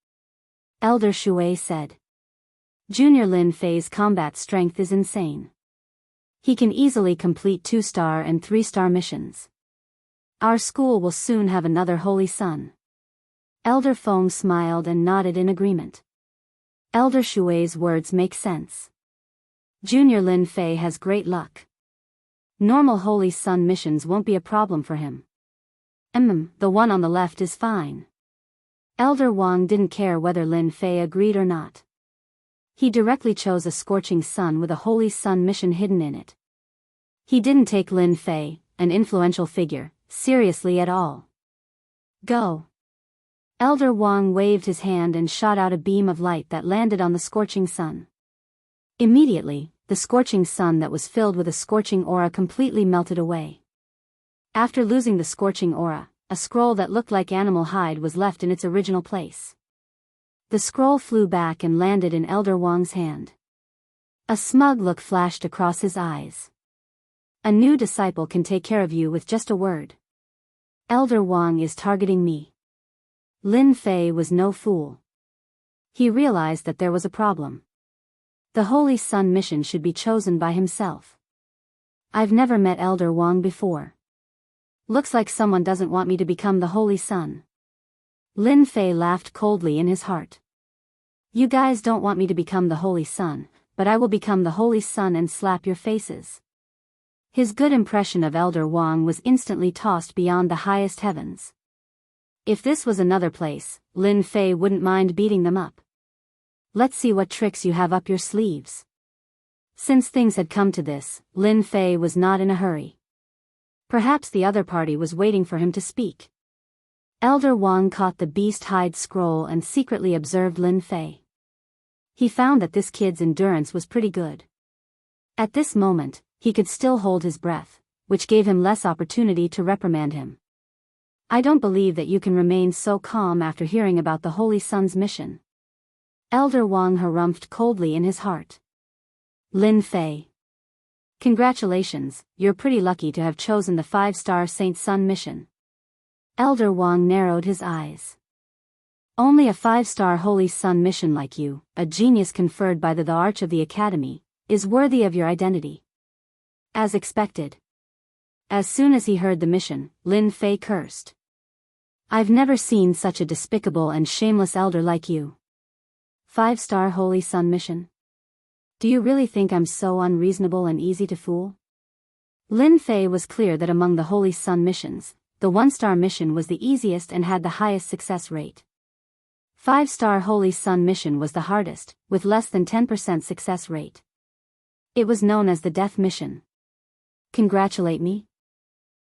Elder Shui said. Junior Lin Fei's combat strength is insane. He can easily complete 2-star and 3-star missions. Our school will soon have another Holy Sun. Elder Feng smiled and nodded in agreement. Elder Shui's words make sense. Junior Lin Fei has great luck. Normal Holy Sun missions won't be a problem for him. The one on the left is fine. Elder Wang didn't care whether Lin Fei agreed or not. He directly chose a scorching sun with a Holy Sun mission hidden in it. He didn't take Lin Fei, an influential figure, seriously at all. Go. Elder Wang waved his hand and shot out a beam of light that landed on the scorching sun. Immediately, the scorching sun that was filled with a scorching aura completely melted away. After losing the scorching aura, a scroll that looked like animal hide was left in its original place. The scroll flew back and landed in Elder Wang's hand. A smug look flashed across his eyes. A new disciple can take care of you with just a word. Elder Wang is targeting me. Lin Fei was no fool. He realized that there was a problem. The Holy Sun mission should be chosen by himself. I've never met Elder Wang before. Looks like someone doesn't want me to become the Holy Sun. Lin Fei laughed coldly in his heart. You guys don't want me to become the Holy Sun, but I will become the Holy Sun and slap your faces. His good impression of Elder Wang was instantly tossed beyond the highest heavens. If this was another place, Lin Fei wouldn't mind beating them up. Let's see what tricks you have up your sleeves. Since things had come to this, Lin Fei was not in a hurry. Perhaps the other party was waiting for him to speak. Elder Wang caught the beast hide scroll and secretly observed Lin Fei. He found that this kid's endurance was pretty good. At this moment, he could still hold his breath, which gave him less opportunity to reprimand him. I don't believe that you can remain so calm after hearing about the Holy Sun's mission. Elder Wang harumphed coldly in his heart. Lin Fei. Congratulations, you're pretty lucky to have chosen the 5-star Saint Sun mission. Elder Wang narrowed his eyes. Only a 5-star Holy Sun mission like you, a genius conferred by the Arch of the Academy, is worthy of your identity. As expected. As soon as he heard the mission, Lin Fei cursed. I've never seen such a despicable and shameless elder like you. 5-star Holy Sun mission? Do you really think I'm so unreasonable and easy to fool? Lin Fei was clear that among the Holy Sun missions, the 1-star mission was the easiest and had the highest success rate. 5-star Holy Sun mission was the hardest, with less than 10% success rate. It was known as the Death Mission. Congratulate me?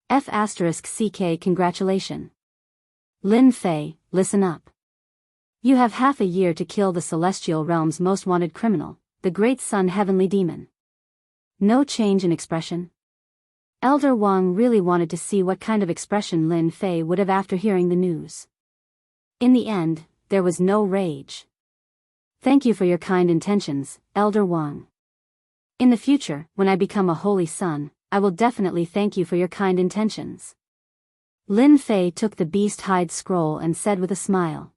F***CK congratulation. Lin Fei, listen up. You have half a year to kill the Celestial Realm's most wanted criminal, the Great Sun Heavenly Demon. No change in expression? Elder Wang really wanted to see what kind of expression Lin Fei would have after hearing the news. In the end, there was no rage. Thank you for your kind intentions, Elder Wang. In the future, when I become a Holy Sun, I will definitely thank you for your kind intentions. Lin Fei took the beast hide scroll and said with a smile.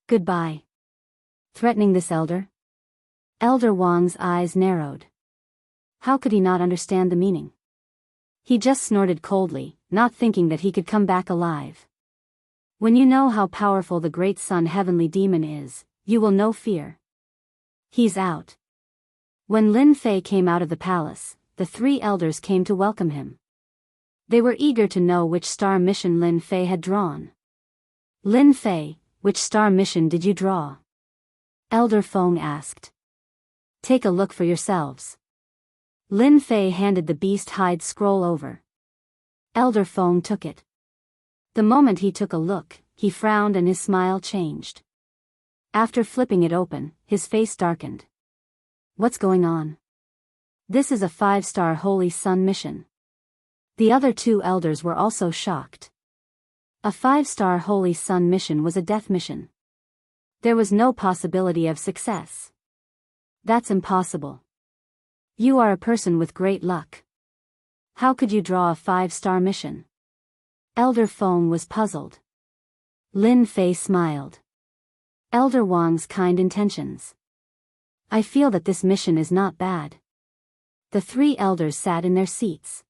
Goodbye. Threatening this elder? Elder Wang's eyes narrowed. How could he not understand the meaning? He just snorted coldly, not thinking that he could come back alive. When you know how powerful the Great Sun Heavenly Demon is, you will know fear. He's out. When Lin Fei came out of the palace, the 3 elders came to welcome him. They were eager to know which star mission Lin Fei had drawn. Lin Fei, which star mission did you draw? Elder Feng asked. Take a look for yourselves. Lin Fei handed the beast hide scroll over. Elder Feng took it. The moment he took a look, he frowned and his smile changed. After flipping it open, his face darkened. What's going on? This is a 5-star Holy Sun mission. The other two elders were also shocked. A 5-star Holy Sun mission was a death mission. There was no possibility of success. That's impossible. You are a person with great luck. How could you draw a 5-star mission? Elder Feng was puzzled. Lin Fei smiled. Elder Wang's kind intentions. I feel that this mission is not bad. The 3 elders sat in their seats.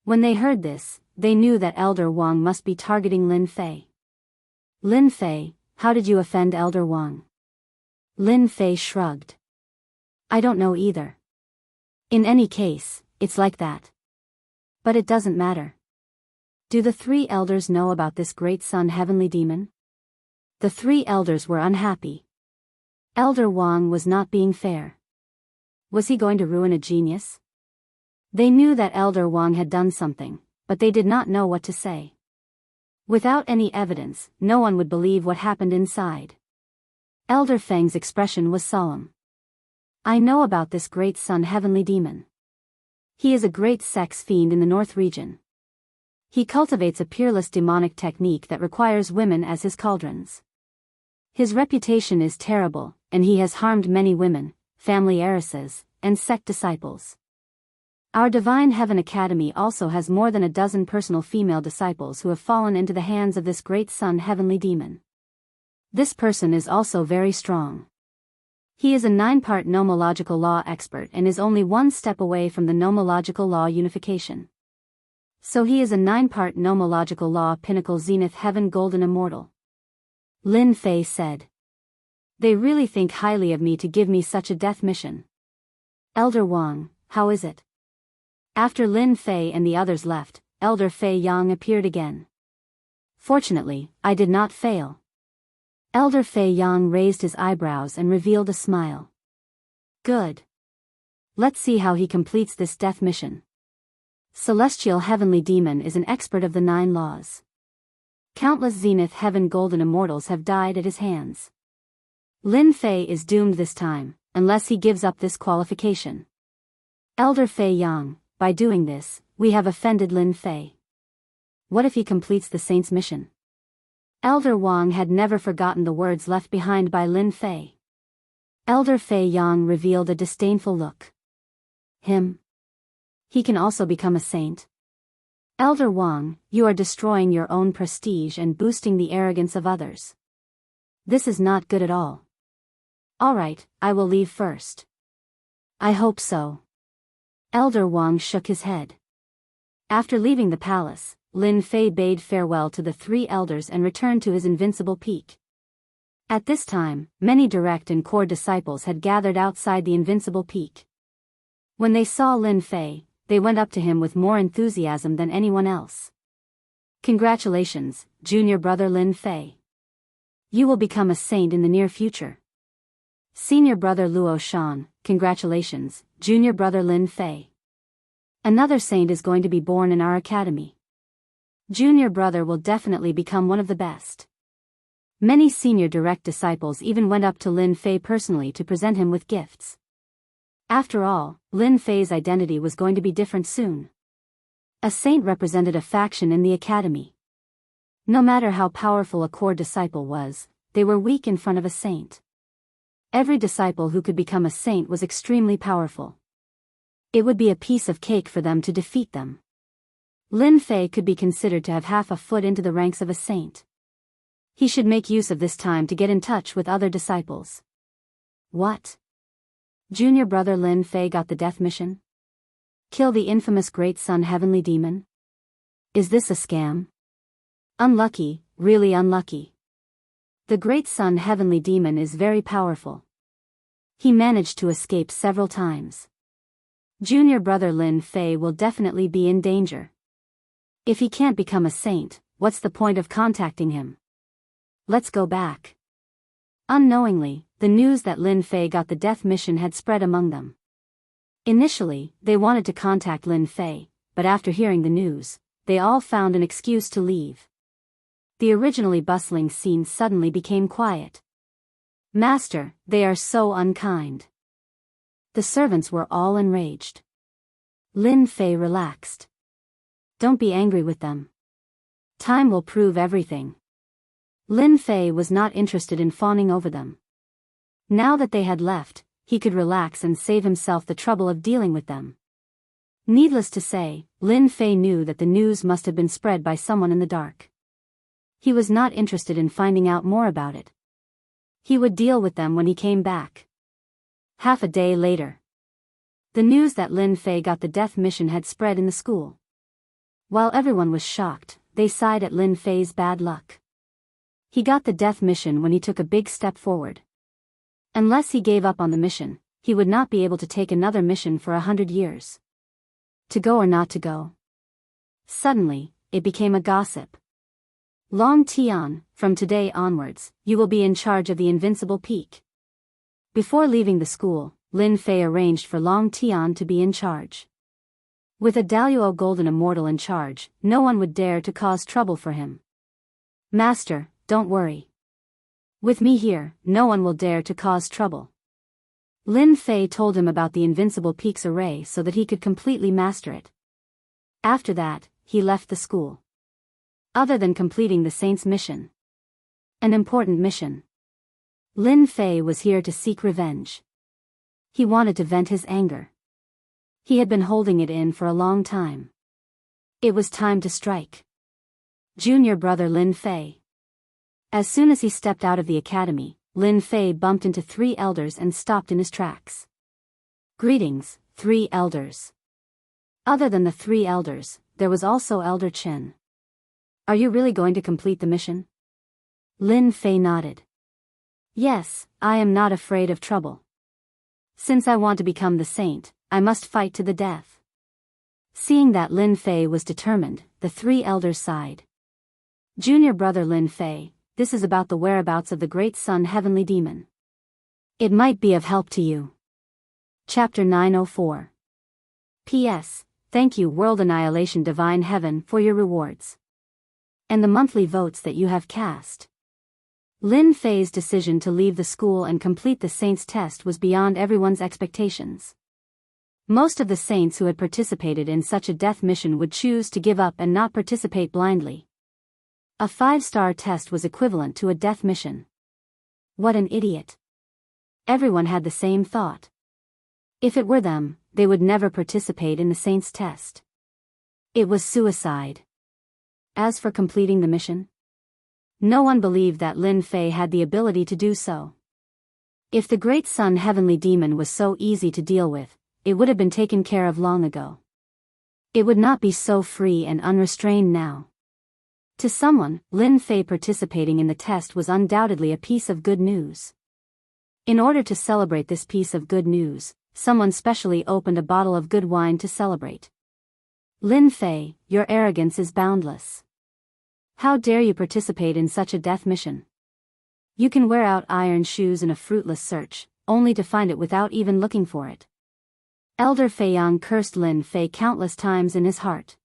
When they heard this, they knew that Elder Wang must be targeting Lin Fei. Lin Fei, how did you offend Elder Wang? Lin Fei shrugged. I don't know either. In any case, it's like that. But it doesn't matter. Do the 3 elders know about this great sun heavenly demon? The 3 elders were unhappy. Elder Wang was not being fair. Was he going to ruin a genius? They knew that Elder Wang had done something, but they did not know what to say. Without any evidence, no one would believe what happened inside. Elder Feng's expression was solemn. I know about this great sun heavenly demon. He is a great sex fiend in the North region. He cultivates a peerless demonic technique that requires women as his cauldrons. His reputation is terrible, and he has harmed many women, family heiresses, and sect disciples. Our Divine Heaven Academy also has more than a dozen personal female disciples who have fallen into the hands of this great sun heavenly demon. This person is also very strong. He is a 9-part nomological law expert and is only 1 step away from the nomological law unification. So he is a 9-part nomological law pinnacle zenith heaven golden immortal. Lin Fei said. They really think highly of me to give me such a death mission. Elder Wang, how is it? After Lin Fei and the others left, Elder Fei Yang appeared again. Fortunately, I did not fail. Elder Fei Yang raised his eyebrows and revealed a smile. Good. Let's see how he completes this death mission. Celestial Heavenly Demon is an expert of the 9 laws. Countless Zenith Heaven Golden Immortals have died at his hands. Lin Fei is doomed this time, unless he gives up this qualification. Elder Fei Yang, by doing this, we have offended Lin Fei. What if he completes the saint's mission? Elder Wang had never forgotten the words left behind by Lin Fei. Elder Fei Yang revealed a disdainful look. Him? He can also become a saint? Elder Wang, you are destroying your own prestige and boosting the arrogance of others. This is not good at all. Alright, I will leave first. I hope so. Elder Wang shook his head. After leaving the palace, Lin Fei bade farewell to the 3 elders and returned to his invincible peak. At this time, many direct and core disciples had gathered outside the invincible peak. When they saw Lin Fei, they went up to him with more enthusiasm than anyone else. Congratulations, junior brother Lin Fei. You will become a saint in the near future. Senior brother Luo Shan, congratulations, junior brother Lin Fei. Another saint is going to be born in our academy. Junior brother will definitely become one of the best. Many senior direct disciples even went up to Lin Fei personally to present him with gifts. After all, Lin Fei's identity was going to be different soon. A saint represented a faction in the academy. No matter how powerful a core disciple was, they were weak in front of a saint. Every disciple who could become a saint was extremely powerful. It would be a piece of cake for them to defeat them. Lin Fei could be considered to have half a foot into the ranks of a saint. He should make use of this time to get in touch with other disciples. What? Junior brother Lin Fei got the death mission? Kill the infamous Great Sun Heavenly Demon? Is this a scam? Unlucky, really unlucky. The Great Sun Heavenly Demon is very powerful. He managed to escape several times. Junior brother Lin Fei will definitely be in danger. If he can't become a saint, what's the point of contacting him? Let's go back. Unknowingly, the news that Lin Fei got the death mission had spread among them. Initially, they wanted to contact Lin Fei, but after hearing the news, they all found an excuse to leave. The originally bustling scene suddenly became quiet. Master, they are so unkind. The servants were all enraged. Lin Fei relaxed. Don't be angry with them. Time will prove everything. Lin Fei was not interested in fawning over them. Now that they had left, he could relax and save himself the trouble of dealing with them. Needless to say, Lin Fei knew that the news must have been spread by someone in the dark. He was not interested in finding out more about it. He would deal with them when he came back. Half a day later. The news that Lin Fei got the death mission had spread in the school. While everyone was shocked, they sighed at Lin Fei's bad luck. He got the death mission when he took a big step forward. Unless he gave up on the mission, he would not be able to take another mission for 100 years. To go or not to go? Suddenly, it became a gossip. Long Tian, from today onwards, you will be in charge of the Invincible Peak. Before leaving the school, Lin Fei arranged for Long Tian to be in charge. With a Daluo Golden Immortal in charge, no one would dare to cause trouble for him. Master, don't worry. With me here, no one will dare to cause trouble. Lin Fei told him about the Invincible Peaks array so that he could completely master it. After that, he left the school. Other than completing the Saint's mission. An important mission. Lin Fei was here to seek revenge. He wanted to vent his anger. He had been holding it in for a long time. It was time to strike. Junior brother Lin Fei. As soon as he stepped out of the academy, Lin Fei bumped into 3 elders and stopped in his tracks. Greetings, 3 elders. Other than the 3 elders, there was also Elder Chen. Are you really going to complete the mission? Lin Fei nodded. Yes, I am not afraid of trouble. Since I want to become the saint, I must fight to the death. Seeing that Lin Fei was determined, the 3 elders sighed. Junior brother Lin Fei, this is about the whereabouts of the great sun heavenly demon. It might be of help to you. Chapter 904. P.S. Thank you World Annihilation Divine Heaven for your rewards. And the monthly votes that you have cast. Lin Fei's decision to leave the school and complete the Saint's test was beyond everyone's expectations. Most of the Saints who had participated in such a death mission would choose to give up and not participate blindly. A 5-star test was equivalent to a death mission. What an idiot. Everyone had the same thought. If it were them, they would never participate in the Saint's test. It was suicide. As for completing the mission, no one believed that Lin Fei had the ability to do so. If the great sun heavenly demon was so easy to deal with, it would have been taken care of long ago. It would not be so free and unrestrained now. To someone, Lin Fei participating in the test was undoubtedly a piece of good news. In order to celebrate this piece of good news, someone specially opened a bottle of good wine to celebrate. Lin Fei, your arrogance is boundless. How dare you participate in such a death mission? You can wear out iron shoes in a fruitless search, only to find it without even looking for it. Elder Feiyang cursed Lin Fei countless times in his heart.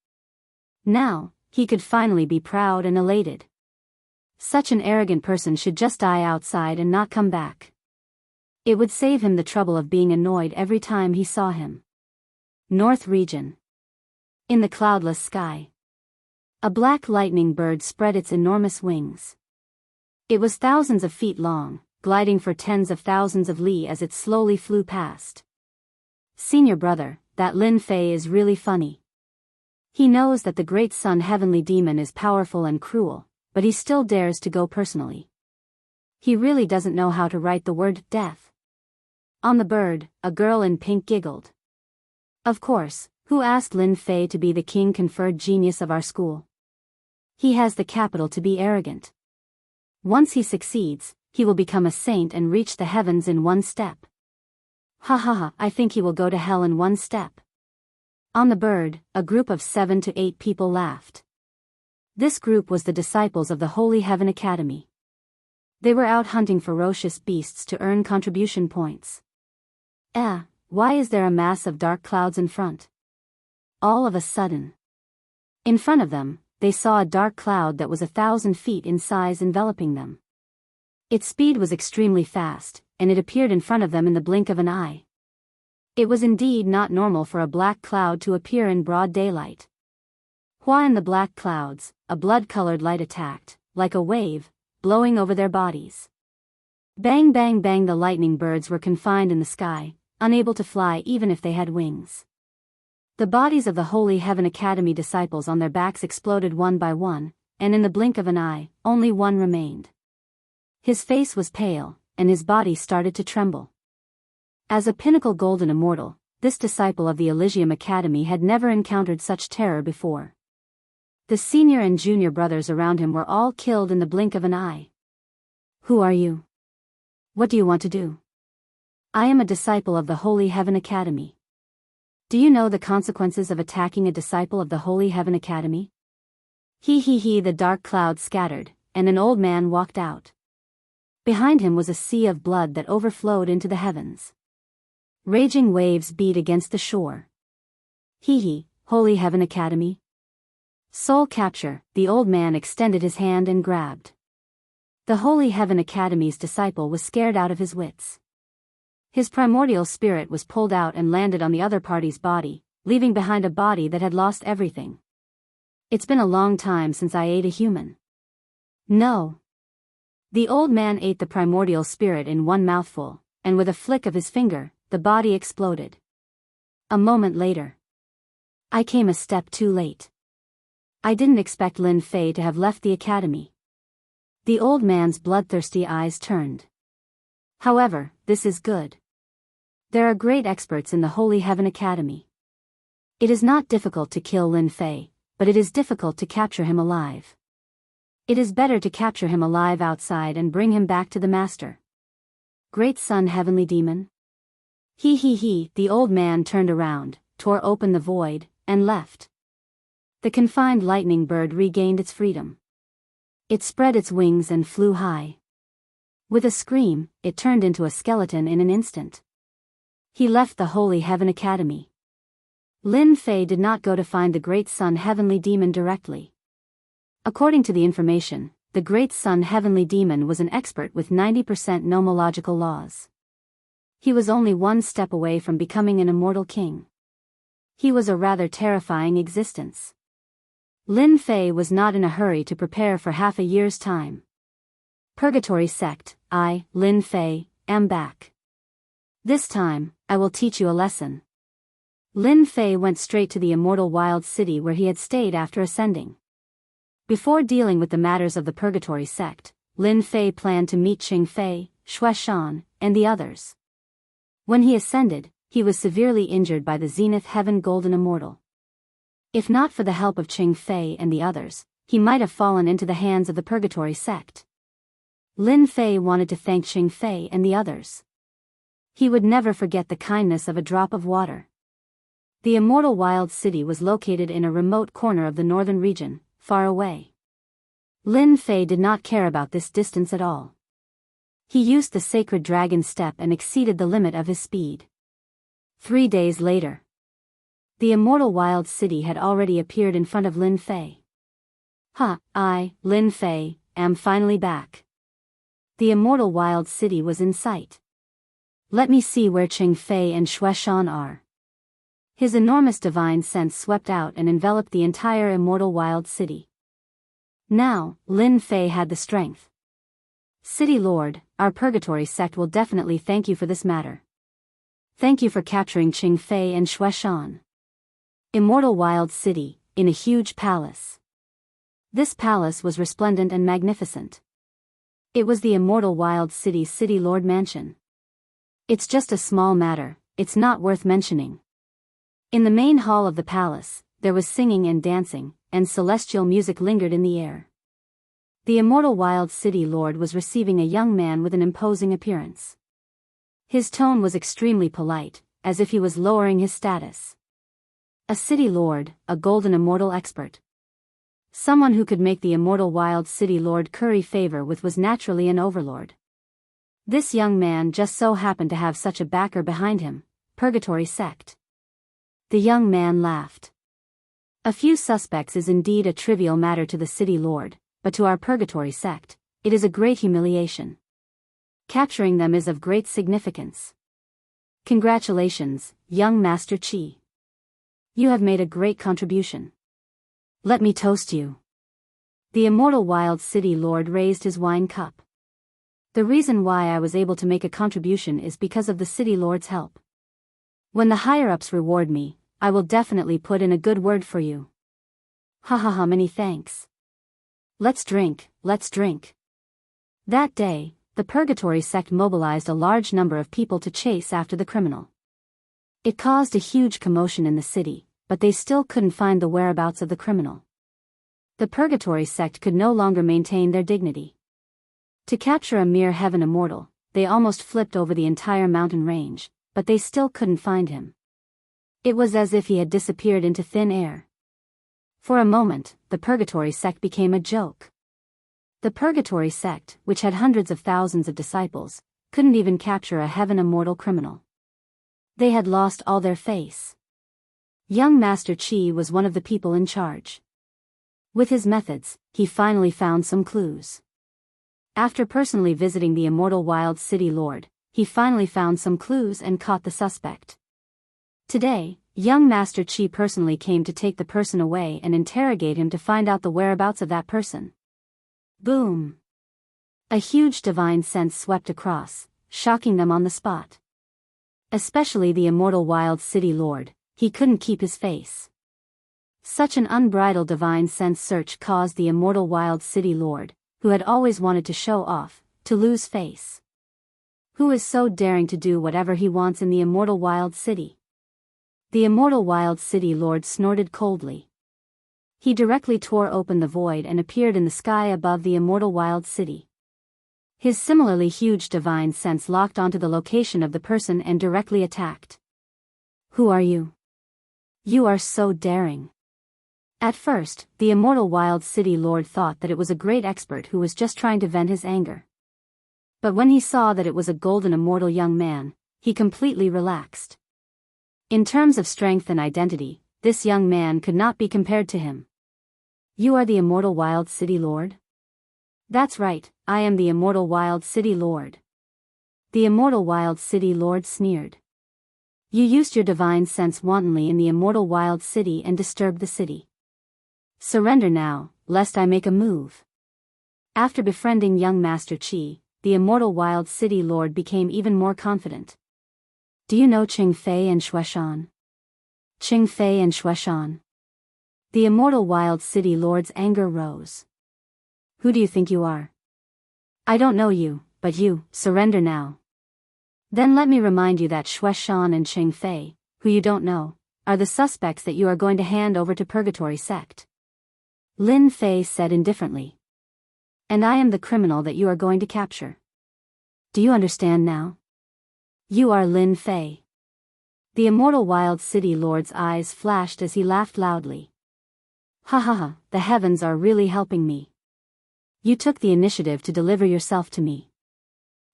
Now, he could finally be proud and elated. Such an arrogant person should just die outside and not come back. It would save him the trouble of being annoyed every time he saw him. North Region. In the cloudless sky. A black lightning bird spread its enormous wings. It was thousands of feet long, gliding for tens of thousands of li as it slowly flew past. Senior brother, that Lin Fei is really funny. He knows that the great sun heavenly demon is powerful and cruel, but he still dares to go personally. He really doesn't know how to write the word death. On the bird, a girl in pink giggled. Of course, who asked Lin Fei to be the king-conferred genius of our school? He has the capital to be arrogant. Once he succeeds, he will become a saint and reach the heavens in one step. Ha ha ha, I think he will go to hell in one step. On the bird, a group of 7 to 8 people laughed. This group was the disciples of the Holy Heaven Academy. They were out hunting ferocious beasts to earn contribution points. Why is there a mass of dark clouds in front? All of a sudden. In front of them, they saw a dark cloud that was 1,000 feet in size enveloping them. Its speed was extremely fast, and it appeared in front of them in the blink of an eye. It was indeed not normal for a black cloud to appear in broad daylight. Hua in the black clouds, a blood-colored light attacked, like a wave, blowing over their bodies. Bang bang bang, the lightning birds were confined in the sky, unable to fly even if they had wings. The bodies of the Holy Heaven Academy disciples on their backs exploded one by one, and in the blink of an eye, only one remained. His face was pale, and his body started to tremble. As a pinnacle golden immortal, this disciple of the Elysium Academy had never encountered such terror before. The senior and junior brothers around him were all killed in the blink of an eye. Who are you? What do you want to do? I am a disciple of the Holy Heaven Academy. Do you know the consequences of attacking a disciple of the Holy Heaven Academy? He, the dark clouds scattered, and an old man walked out. Behind him was a sea of blood that overflowed into the heavens. Raging waves beat against the shore. Holy Heaven Academy? Soul capture, the old man extended his hand and grabbed. The Holy Heaven Academy's disciple was scared out of his wits. His primordial spirit was pulled out and landed on the other party's body, leaving behind a body that had lost everything. It's been a long time since I ate a human. No. The old man ate the primordial spirit in one mouthful, and with a flick of his finger, the body exploded. A moment later. I came a step too late. I didn't expect Lin Fei to have left the academy. The old man's bloodthirsty eyes turned. However, this is good. There are great experts in the Holy Heaven Academy. It is not difficult to kill Lin Fei, but it is difficult to capture him alive. It is better to capture him alive outside and bring him back to the master. Great Sun Heavenly Demon? The old man turned around, tore open the void, and left. The confined lightning bird regained its freedom. It spread its wings and flew high. With a scream, it turned into a skeleton in an instant. He left the Holy Heaven Academy. Lin Fei did not go to find the Great Sun Heavenly Demon directly. According to the information, the Great Sun Heavenly Demon was an expert with 90% nomological laws. He was only one step away from becoming an immortal king. He was a rather terrifying existence. Lin Fei was not in a hurry to prepare for half a year's time. Purgatory Sect, I, Lin Fei, am back. This time, I will teach you a lesson. Lin Fei went straight to the immortal wild city where he had stayed after ascending. Before dealing with the matters of the Purgatory Sect, Lin Fei planned to meet Qing Fei, Xue Shan, and the others. When he ascended, he was severely injured by the Zenith Heaven Golden Immortal. If not for the help of Qing Fei and the others, he might have fallen into the hands of the Purgatory Sect. Lin Fei wanted to thank Qing Fei and the others. He would never forget the kindness of a drop of water. The immortal wild city was located in a remote corner of the northern region, far away. Lin Fei did not care about this distance at all. He used the sacred dragon step and exceeded the limit of his speed. 3 days later. The immortal wild city had already appeared in front of Lin Fei. I, Lin Fei, am finally back. The immortal wild city was in sight. Let me see where Qing Fei and Xue Shan are. His enormous divine sense swept out and enveloped the entire immortal wild city. Now, Lin Fei had the strength. City Lord, our Purgatory Sect will definitely thank you for this matter. Thank you for capturing Qing Fei and Xue Shan. Immortal Wild City, in a huge palace. This palace was resplendent and magnificent. It was the Immortal Wild City's City Lord Mansion. It's just a small matter, it's not worth mentioning. In the main hall of the palace, there was singing and dancing, and celestial music lingered in the air. The Immortal Wild City Lord was receiving a young man with an imposing appearance. His tone was extremely polite, as if he was lowering his status. A City Lord, a golden immortal expert. Someone who could make the Immortal Wild City Lord curry favor with was naturally an overlord. This young man just so happened to have such a backer behind him, Purgatory Sect. The young man laughed. A few suspects is indeed a trivial matter to the City Lord, but to our Purgatory Sect, it is a great humiliation. Capturing them is of great significance. Congratulations, young Master Qi. You have made a great contribution. Let me toast you. The immortal Wild City Lord raised his wine cup. The reason why I was able to make a contribution is because of the City Lord's help. When the higher-ups reward me, I will definitely put in a good word for you. Ha ha ha, many thanks. Let's drink, let's drink. That day, the Purgatory sect mobilized a large number of people to chase after the criminal. It caused a huge commotion in the city, but they still couldn't find the whereabouts of the criminal. The Purgatory sect could no longer maintain their dignity. To capture a mere heaven immortal, they almost flipped over the entire mountain range, but they still couldn't find him. It was as if he had disappeared into thin air. For a moment, the Purgatory sect became a joke. The Purgatory sect, which had hundreds of thousands of disciples, couldn't even capture a heaven immortal criminal. They had lost all their face. Young Master Chi was one of the people in charge. With his methods, he finally found some clues. After personally visiting the immortal Wild City Lord, he finally found some clues and caught the suspect. Today, young Master Chi personally came to take the person away and interrogate him to find out the whereabouts of that person. Boom! A huge divine sense swept across, shocking them on the spot. Especially the immortal Wild City Lord, he couldn't keep his face. Such an unbridled divine sense search caused the immortal Wild City Lord, who had always wanted to show off, to lose face. Who is so daring to do whatever he wants in the immortal Wild City? The immortal Wild City Lord snorted coldly. He directly tore open the void and appeared in the sky above the immortal Wild City. His similarly huge divine sense locked onto the location of the person and directly attacked. Who are you? You are so daring. At first, the immortal Wild City Lord thought that it was a great expert who was just trying to vent his anger. But when he saw that it was a golden immortal young man, he completely relaxed. In terms of strength and identity, this young man could not be compared to him. You are the immortal Wild City Lord? That's right, I am the immortal Wild City Lord. The immortal Wild City Lord sneered. You used your divine sense wantonly in the immortal Wild City and disturbed the city. Surrender now, lest I make a move. After befriending young Master Chi, the immortal Wild City Lord became even more confident. Do you know Qing Fei and Xueshan? Qing Fei and Xueshan. The immortal Wild City Lord's anger rose. Who do you think you are? I don't know you, but you, surrender now. Then let me remind you that Xueshan and Qing Fei, who you don't know, are the suspects that you are going to hand over to Purgatory sect. Lin Fei said indifferently. And I am the criminal that you are going to capture. Do you understand now? You are Lin Fei. The immortal Wild City Lord's eyes flashed as he laughed loudly. Ha ha ha, the heavens are really helping me. You took the initiative to deliver yourself to me.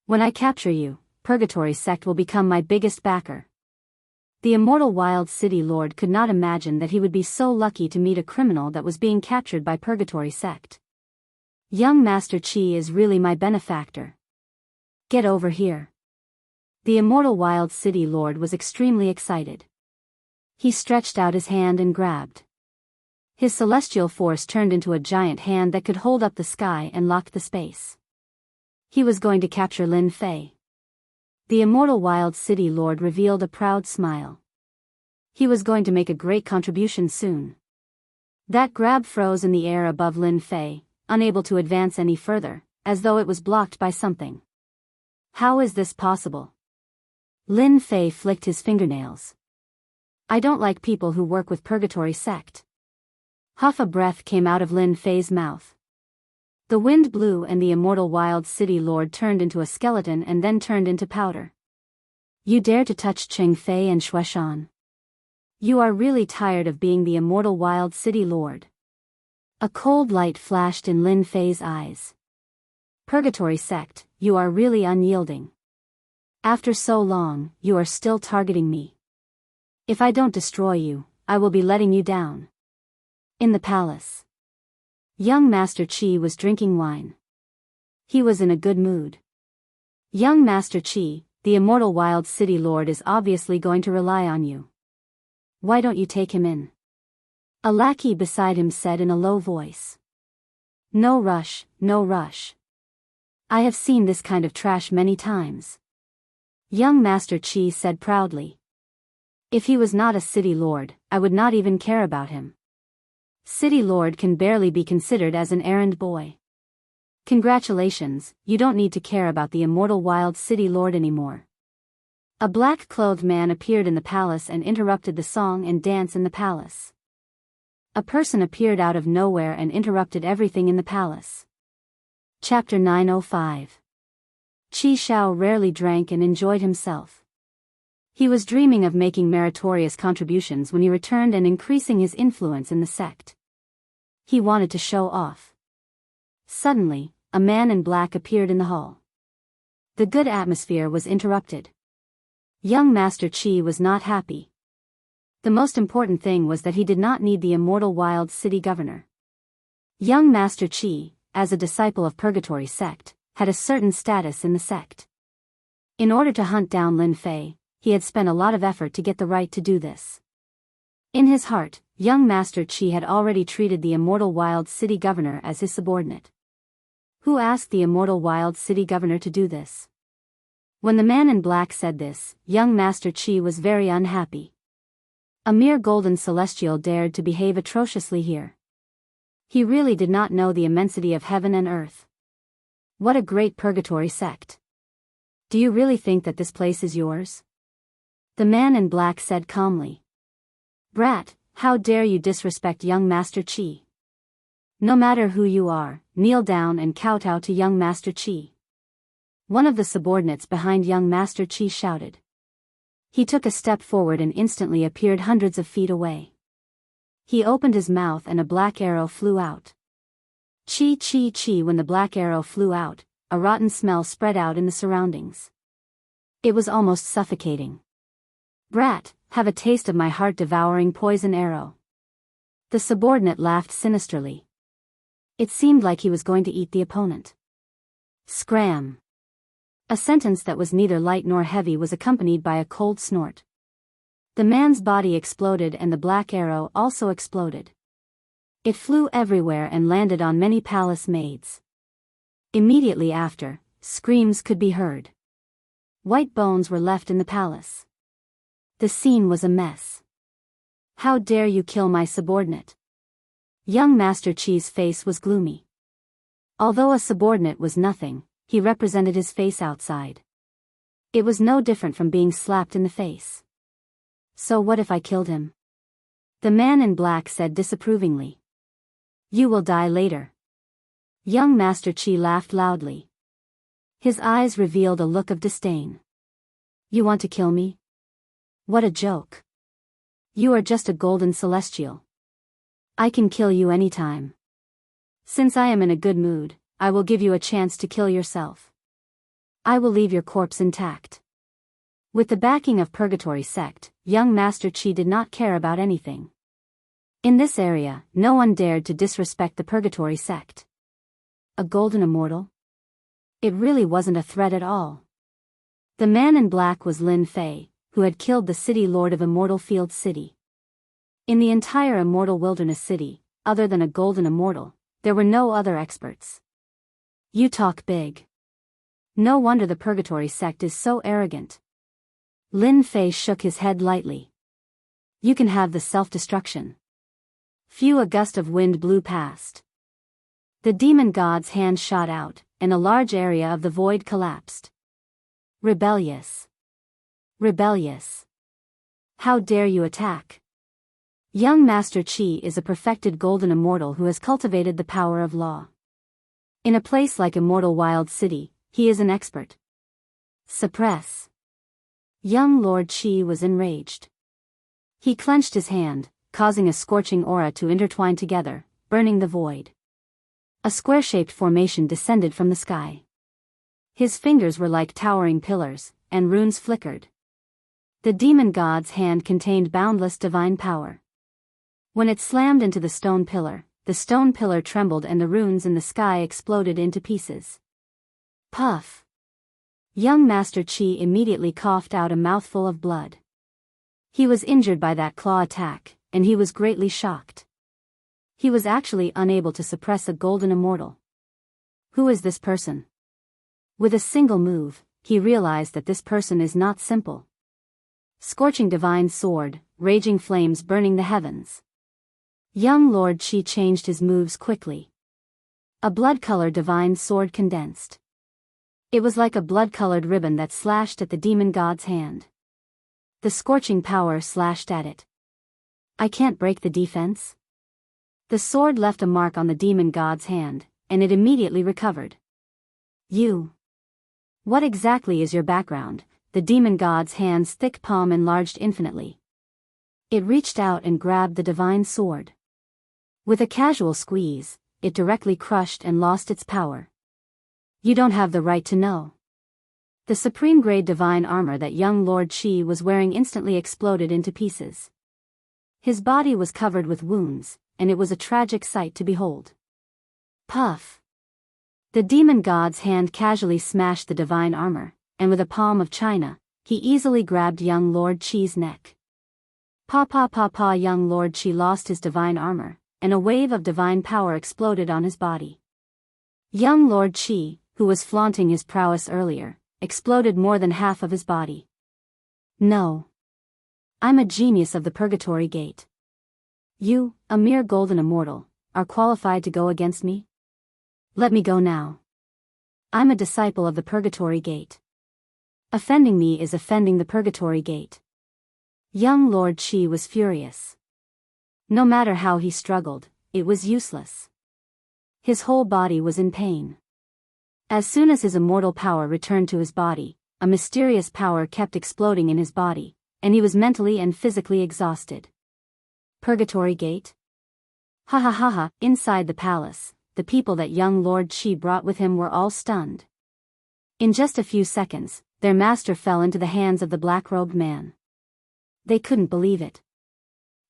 When I capture you, Purgatory sect will become my biggest backer. The immortal Wild City Lord could not imagine that he would be so lucky to meet a criminal that was being captured by Purgatory sect. Young Master Chi is really my benefactor. Get over here. The immortal Wild City Lord was extremely excited. He stretched out his hand and grabbed. His celestial force turned into a giant hand that could hold up the sky and locked the space. He was going to capture Lin Fei. The immortal Wild City Lord revealed a proud smile. He was going to make a great contribution soon. That grab froze in the air above Lin Fei, unable to advance any further, as though it was blocked by something. How is this possible? Lin Fei flicked his fingernails. I don't like people who work with Purgatory sect. Huff a breath came out of Lin Fei's mouth. The wind blew and the immortal Wild City Lord turned into a skeleton and then turned into powder. You dare to touch Qing Fei and Xueshan? You are really tired of being the immortal Wild City Lord. A cold light flashed in Lin Fei's eyes. Purgatory sect, you are really unyielding. After so long, you are still targeting me. If I don't destroy you, I will be letting you down. In the palace. Young Master Chi was drinking wine. He was in a good mood. Young Master Chi, the immortal Wild City Lord is obviously going to rely on you. Why don't you take him in? A lackey beside him said in a low voice. No rush, no rush. I have seen this kind of trash many times. Young Master Chi said proudly. If he was not a city lord, I would not even care about him. City lord can barely be considered as an errand boy. Congratulations, you don't need to care about the immortal wild city lord anymore. A black-clothed man appeared in the palace and interrupted the song and dance in the palace. A person appeared out of nowhere and interrupted everything in the palace. Chapter 905. Qi Shao rarely drank and enjoyed himself. He was dreaming of making meritorious contributions when he returned and increasing his influence in the sect. He wanted to show off. Suddenly, a man in black appeared in the hall. The good atmosphere was interrupted. Young Master Qi was not happy. The most important thing was that he did not need the immortal wild city governor. Young Master Qi, as a disciple of Purgatory sect, had a certain status in the sect. In order to hunt down Lin Fei, he had spent a lot of effort to get the right to do this. In his heart, young Master Qi had already treated the immortal wild city governor as his subordinate. Who asked the immortal wild city governor to do this? When the man in black said this, young Master Qi was very unhappy. A mere golden celestial dared to behave atrociously here. He really did not know the immensity of heaven and earth. What a great purgatory sect. Do you really think that this place is yours? The man in black said calmly. Brat, how dare you disrespect young Master Qi? No matter who you are, kneel down and kowtow to young Master Qi. One of the subordinates behind young Master Qi shouted. He took a step forward and instantly appeared hundreds of feet away. He opened his mouth and a black arrow flew out. Chi chi chi. When the black arrow flew out, a rotten smell spread out in the surroundings. It was almost suffocating. Brat, have a taste of my heart-devouring poison arrow. The subordinate laughed sinisterly. It seemed like he was going to eat the opponent. Scram. A sentence that was neither light nor heavy was accompanied by a cold snort. The man's body exploded and the black arrow also exploded. It flew everywhere and landed on many palace maids. Immediately after, screams could be heard. White bones were left in the palace. The scene was a mess. How dare you kill my subordinate? Young Master Qi's face was gloomy. Although a subordinate was nothing, he represented his face outside. It was no different from being slapped in the face. So what if I killed him? The man in black said disapprovingly. You will die later. Young Master Qi laughed loudly. His eyes revealed a look of disdain. You want to kill me? What a joke. You are just a golden celestial. I can kill you anytime. Since I am in a good mood, I will give you a chance to kill yourself. I will leave your corpse intact. With the backing of Purgatory sect, young Master Qi did not care about anything. In this area, no one dared to disrespect the Purgatory sect. A golden immortal? It really wasn't a threat at all. The man in black was Lin Fei, who had killed the city lord of Immortal Field City. In the entire Immortal Wilderness City, other than a golden immortal, there were no other experts. You talk big. No wonder the Purgatory sect is so arrogant. Lin Fei shook his head lightly. You can have the self-destruction. A gust of wind blew past. The demon god's hand shot out, and a large area of the void collapsed. Rebellious. Rebellious. How dare you attack? Young Master Qi is a perfected golden immortal who has cultivated the power of law. In a place like Immortal Wild City, he is an expert. Suppress. Young Lord Qi was enraged. He clenched his hand, causing a scorching aura to intertwine together, burning the void. A square-shaped formation descended from the sky. His fingers were like towering pillars, and runes flickered. The demon god's hand contained boundless divine power. When it slammed into the stone pillar trembled and the runes in the sky exploded into pieces. Puff. Young Master Qi immediately coughed out a mouthful of blood. He was injured by that claw attack, and he was greatly shocked. He was actually unable to suppress a golden immortal. Who is this person? With a single move, he realized that this person is not simple. Scorching divine sword, raging flames burning the heavens. Young Lord Qi changed his moves quickly. A blood-colored divine sword condensed. It was like a blood-colored ribbon that slashed at the demon god's hand. The scorching power slashed at it. I can't break the defense? The sword left a mark on the demon god's hand, and it immediately recovered. You. What exactly is your background? The demon god's hand's thick palm enlarged infinitely. It reached out and grabbed the divine sword. With a casual squeeze, it directly crushed and lost its power. You don't have the right to know. The supreme-grade divine armor that young Lord Qi was wearing instantly exploded into pieces. His body was covered with wounds, and it was a tragic sight to behold. Puff! The demon god's hand casually smashed the divine armor, and with a palm of china, he easily grabbed young Lord Qi's neck. Pa, young Lord Qi lost his divine armor, and a wave of divine power exploded on his body. Young Lord Qi, who was flaunting his prowess earlier, exploded more than half of his body. No. I'm a genius of the Purgatory Gate. You, a mere golden immortal, are qualified to go against me? Let me go now. I'm a disciple of the Purgatory Gate. Offending me is offending the Purgatory Gate. Young Lord Qi was furious. No matter how he struggled, it was useless. His whole body was in pain. As soon as his immortal power returned to his body, a mysterious power kept exploding in his body, and he was mentally and physically exhausted. Purgatory Gate? Ha ha ha ha! Inside the palace, the people that young Lord Qi brought with him were all stunned. In just a few seconds, their master fell into the hands of the black-robed man. They couldn't believe it.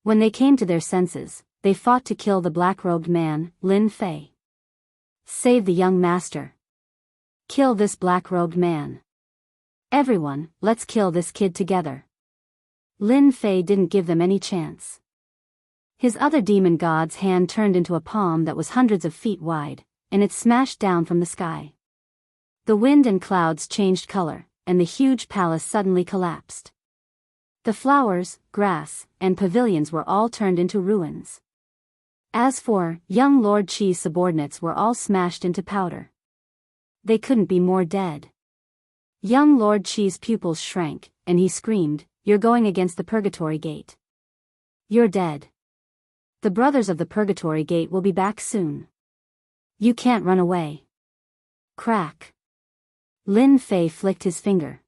When they came to their senses, they fought to kill the black-robed man, Lin Fei. Save the young master. Kill this black-robed man. Everyone, let's kill this kid together. Lin Fei didn't give them any chance. His other demon god's hand turned into a palm that was hundreds of feet wide, and it smashed down from the sky. The wind and clouds changed color, and the huge palace suddenly collapsed. The flowers, grass, and pavilions were all turned into ruins. As for young Lord Qi's subordinates were all smashed into powder. They couldn't be more dead. Young Lord Qi's pupils shrank, and he screamed, "You're going against the Purgatory Gate. You're dead. The brothers of the Purgatory Gate will be back soon. You can't run away." Crack. Lin Fei flicked his finger.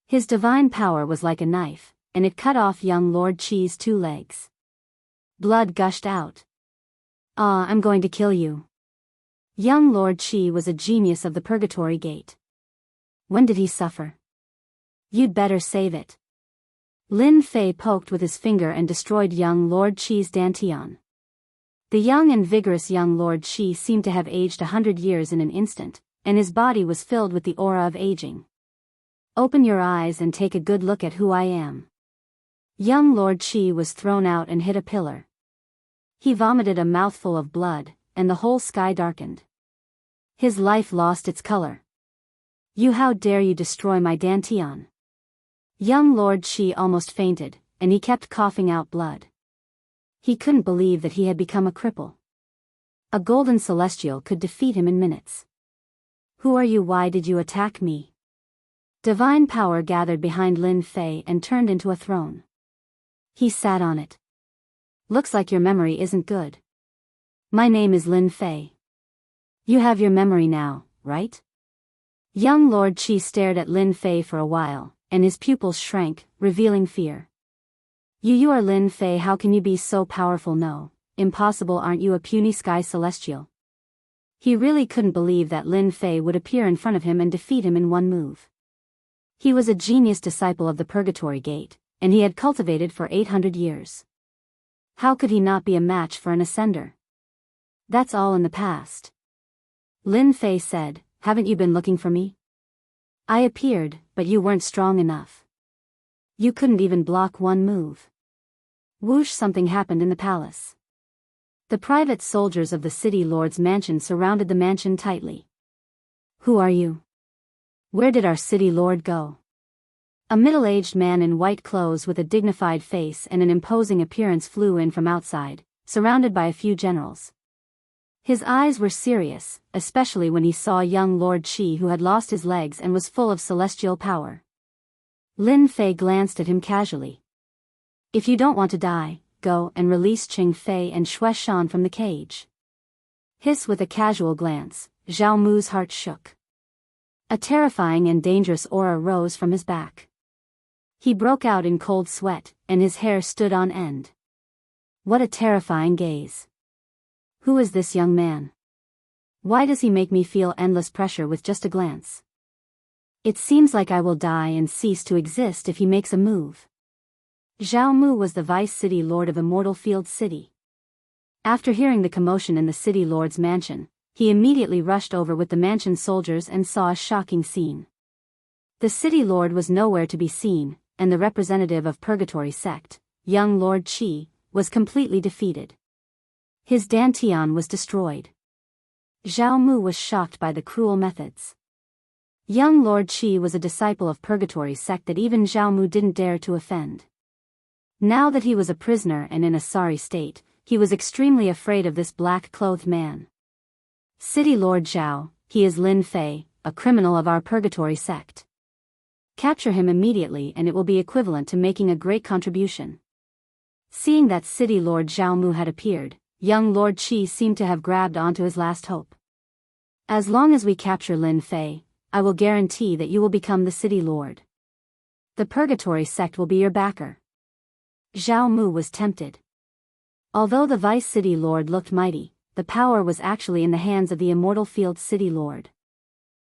His divine power was like a knife, and it cut off young Lord Qi's 2 legs. Blood gushed out. "Ah, I'm going to kill you." Young Lord Qi was a genius of the Purgatory Gate. When did he suffer? You'd better save it. Lin Fei poked with his finger and destroyed young Lord Qi's dantian. The young and vigorous young Lord Qi seemed to have aged 100 years in an instant, and his body was filled with the aura of aging. Open your eyes and take a good look at who I am. Young Lord Qi was thrown out and hit a pillar. He vomited a mouthful of blood, and the whole sky darkened. His life lost its color. How dare you destroy my dantian? Young Lord Qi almost fainted, and he kept coughing out blood. He couldn't believe that he had become a cripple. A golden celestial could defeat him in minutes. Who are you? Why did you attack me? Divine power gathered behind Lin Fei and turned into a throne. He sat on it. Looks like your memory isn't good. My name is Lin Fei. You have your memory now, right? Young Lord Qi stared at Lin Fei for a while, and his pupils shrank, revealing fear. You are Lin Fei. How can you be so powerful? No, impossible. Aren't you a puny sky celestial? He really couldn't believe that Lin Fei would appear in front of him and defeat him in one move. He was a genius disciple of the Purgatory Gate, and he had cultivated for 800 years. How could he not be a match for an ascender? That's all in the past. Lin Fei said, haven't you been looking for me? I appeared, but you weren't strong enough. You couldn't even block one move. Whoosh! Something happened in the palace. The private soldiers of the city lord's mansion surrounded the mansion tightly. "Who are you? Where did our city lord go?" A middle-aged man in white clothes with a dignified face and an imposing appearance flew in from outside, surrounded by a few generals. His eyes were serious, especially when he saw young Lord Qi, who had lost his legs and was full of celestial power. Lin Fei glanced at him casually. "If you don't want to die, go and release Qing Fei and Xue Shan from the cage." Hiss. With a casual glance, Zhao Mu's heart shook. A terrifying and dangerous aura rose from his back. He broke out in cold sweat, and his hair stood on end. What a terrifying gaze. Who is this young man? Why does he make me feel endless pressure with just a glance? It seems like I will die and cease to exist if he makes a move. Zhao Mu was the vice city lord of Immortal Field City. After hearing the commotion in the city lord's mansion, he immediately rushed over with the mansion soldiers and saw a shocking scene. The city lord was nowhere to be seen, and the representative of Purgatory Sect, young Lord Qi, was completely defeated. His dantian was destroyed. Zhao Mu was shocked by the cruel methods. Young Lord Qi was a disciple of Purgatory Sect that even Zhao Mu didn't dare to offend. Now that he was a prisoner and in a sorry state, he was extremely afraid of this black-clothed man. "City Lord Zhao, he is Lin Fei, a criminal of our Purgatory Sect. Capture him immediately and it will be equivalent to making a great contribution." Seeing that City Lord Zhao Mu had appeared, young Lord Qi seemed to have grabbed onto his last hope. "As long as we capture Lin Fei, I will guarantee that you will become the city lord. The Purgatory Sect will be your backer." Zhao Mu was tempted. Although the vice city lord looked mighty, the power was actually in the hands of the Immortal Field City Lord.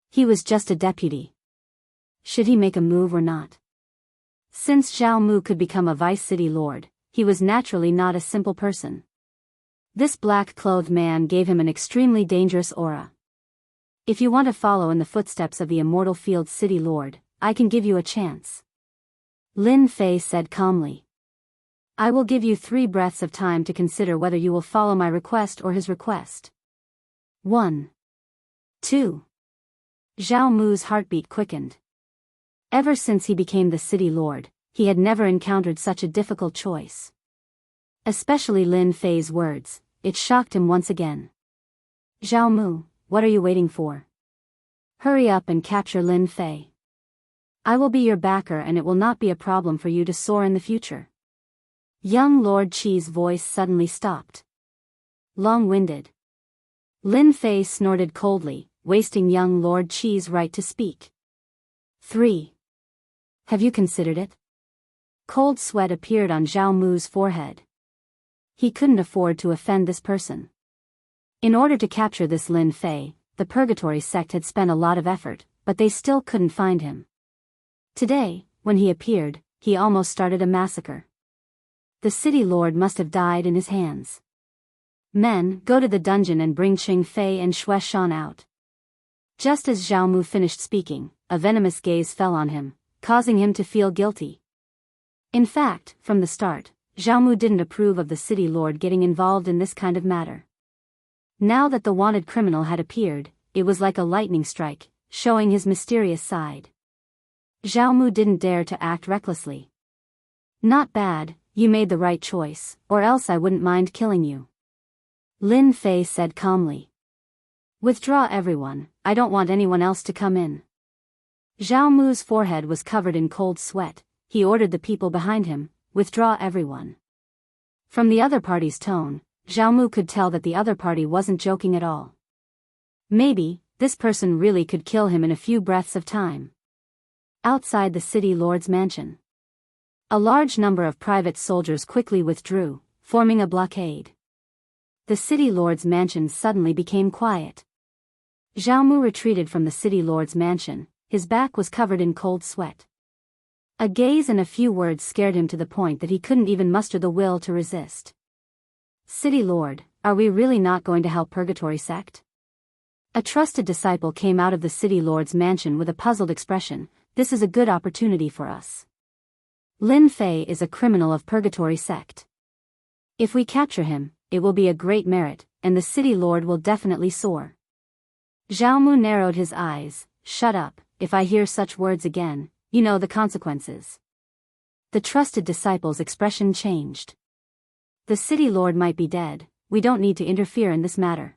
He was just a deputy. Should he make a move or not? Since Zhao Mu could become a vice city lord, he was naturally not a simple person. This black-clothed man gave him an extremely dangerous aura. "If you want to follow in the footsteps of the Immortal Field City Lord, I can give you a chance," Lin Fei said calmly. "I will give you 3 breaths of time to consider whether you will follow my request or his request. 1. 2. Zhao Mu's heartbeat quickened. Ever since he became the city lord, he had never encountered such a difficult choice. Especially Lin Fei's words, it shocked him once again. "Zhao Mu, what are you waiting for? Hurry up and capture Lin Fei. I will be your backer and it will not be a problem for you to soar in the future." Young Lord Qi's voice suddenly stopped. Long-winded. Lin Fei snorted coldly, wasting young Lord Qi's right to speak. 3. Have you considered it? Cold sweat appeared on Zhao Mu's forehead. He couldn't afford to offend this person. In order to capture this Lin Fei, the Purgatory Sect had spent a lot of effort, but they still couldn't find him. Today, when he appeared, he almost started a massacre. The city lord must have died in his hands. "Men, go to the dungeon and bring Qing Fei and Xue Shan out." Just as Zhao Mu finished speaking, a venomous gaze fell on him, causing him to feel guilty. In fact, from the start, Zhao Mu didn't approve of the city lord getting involved in this kind of matter. Now that the wanted criminal had appeared, it was like a lightning strike, showing his mysterious side. Zhao Mu didn't dare to act recklessly. "Not bad, you made the right choice, or else I wouldn't mind killing you," Lin Fei said calmly. "Withdraw everyone, I don't want anyone else to come in." Zhao Mu's forehead was covered in cold sweat. He ordered the people behind him, "Withdraw everyone." From the other party's tone, Zhao Mu could tell that the other party wasn't joking at all. Maybe, this person really could kill him in a few breaths of time. Outside the city lord's mansion, a large number of private soldiers quickly withdrew, forming a blockade. The city lord's mansion suddenly became quiet. Zhao Mu retreated from the city lord's mansion, his back was covered in cold sweat. A gaze and a few words scared him to the point that he couldn't even muster the will to resist. "City Lord, are we really not going to help Purgatory Sect?" A trusted disciple came out of the city lord's mansion with a puzzled expression. "This is a good opportunity for us. Lin Fei is a criminal of Purgatory Sect. If we capture him, it will be a great merit, and the city lord will definitely soar. Zhao Mu narrowed his eyes. Shut up, if I hear such words again, you know the consequences. The trusted disciple's expression changed. The city lord might be dead, we don't need to interfere in this matter.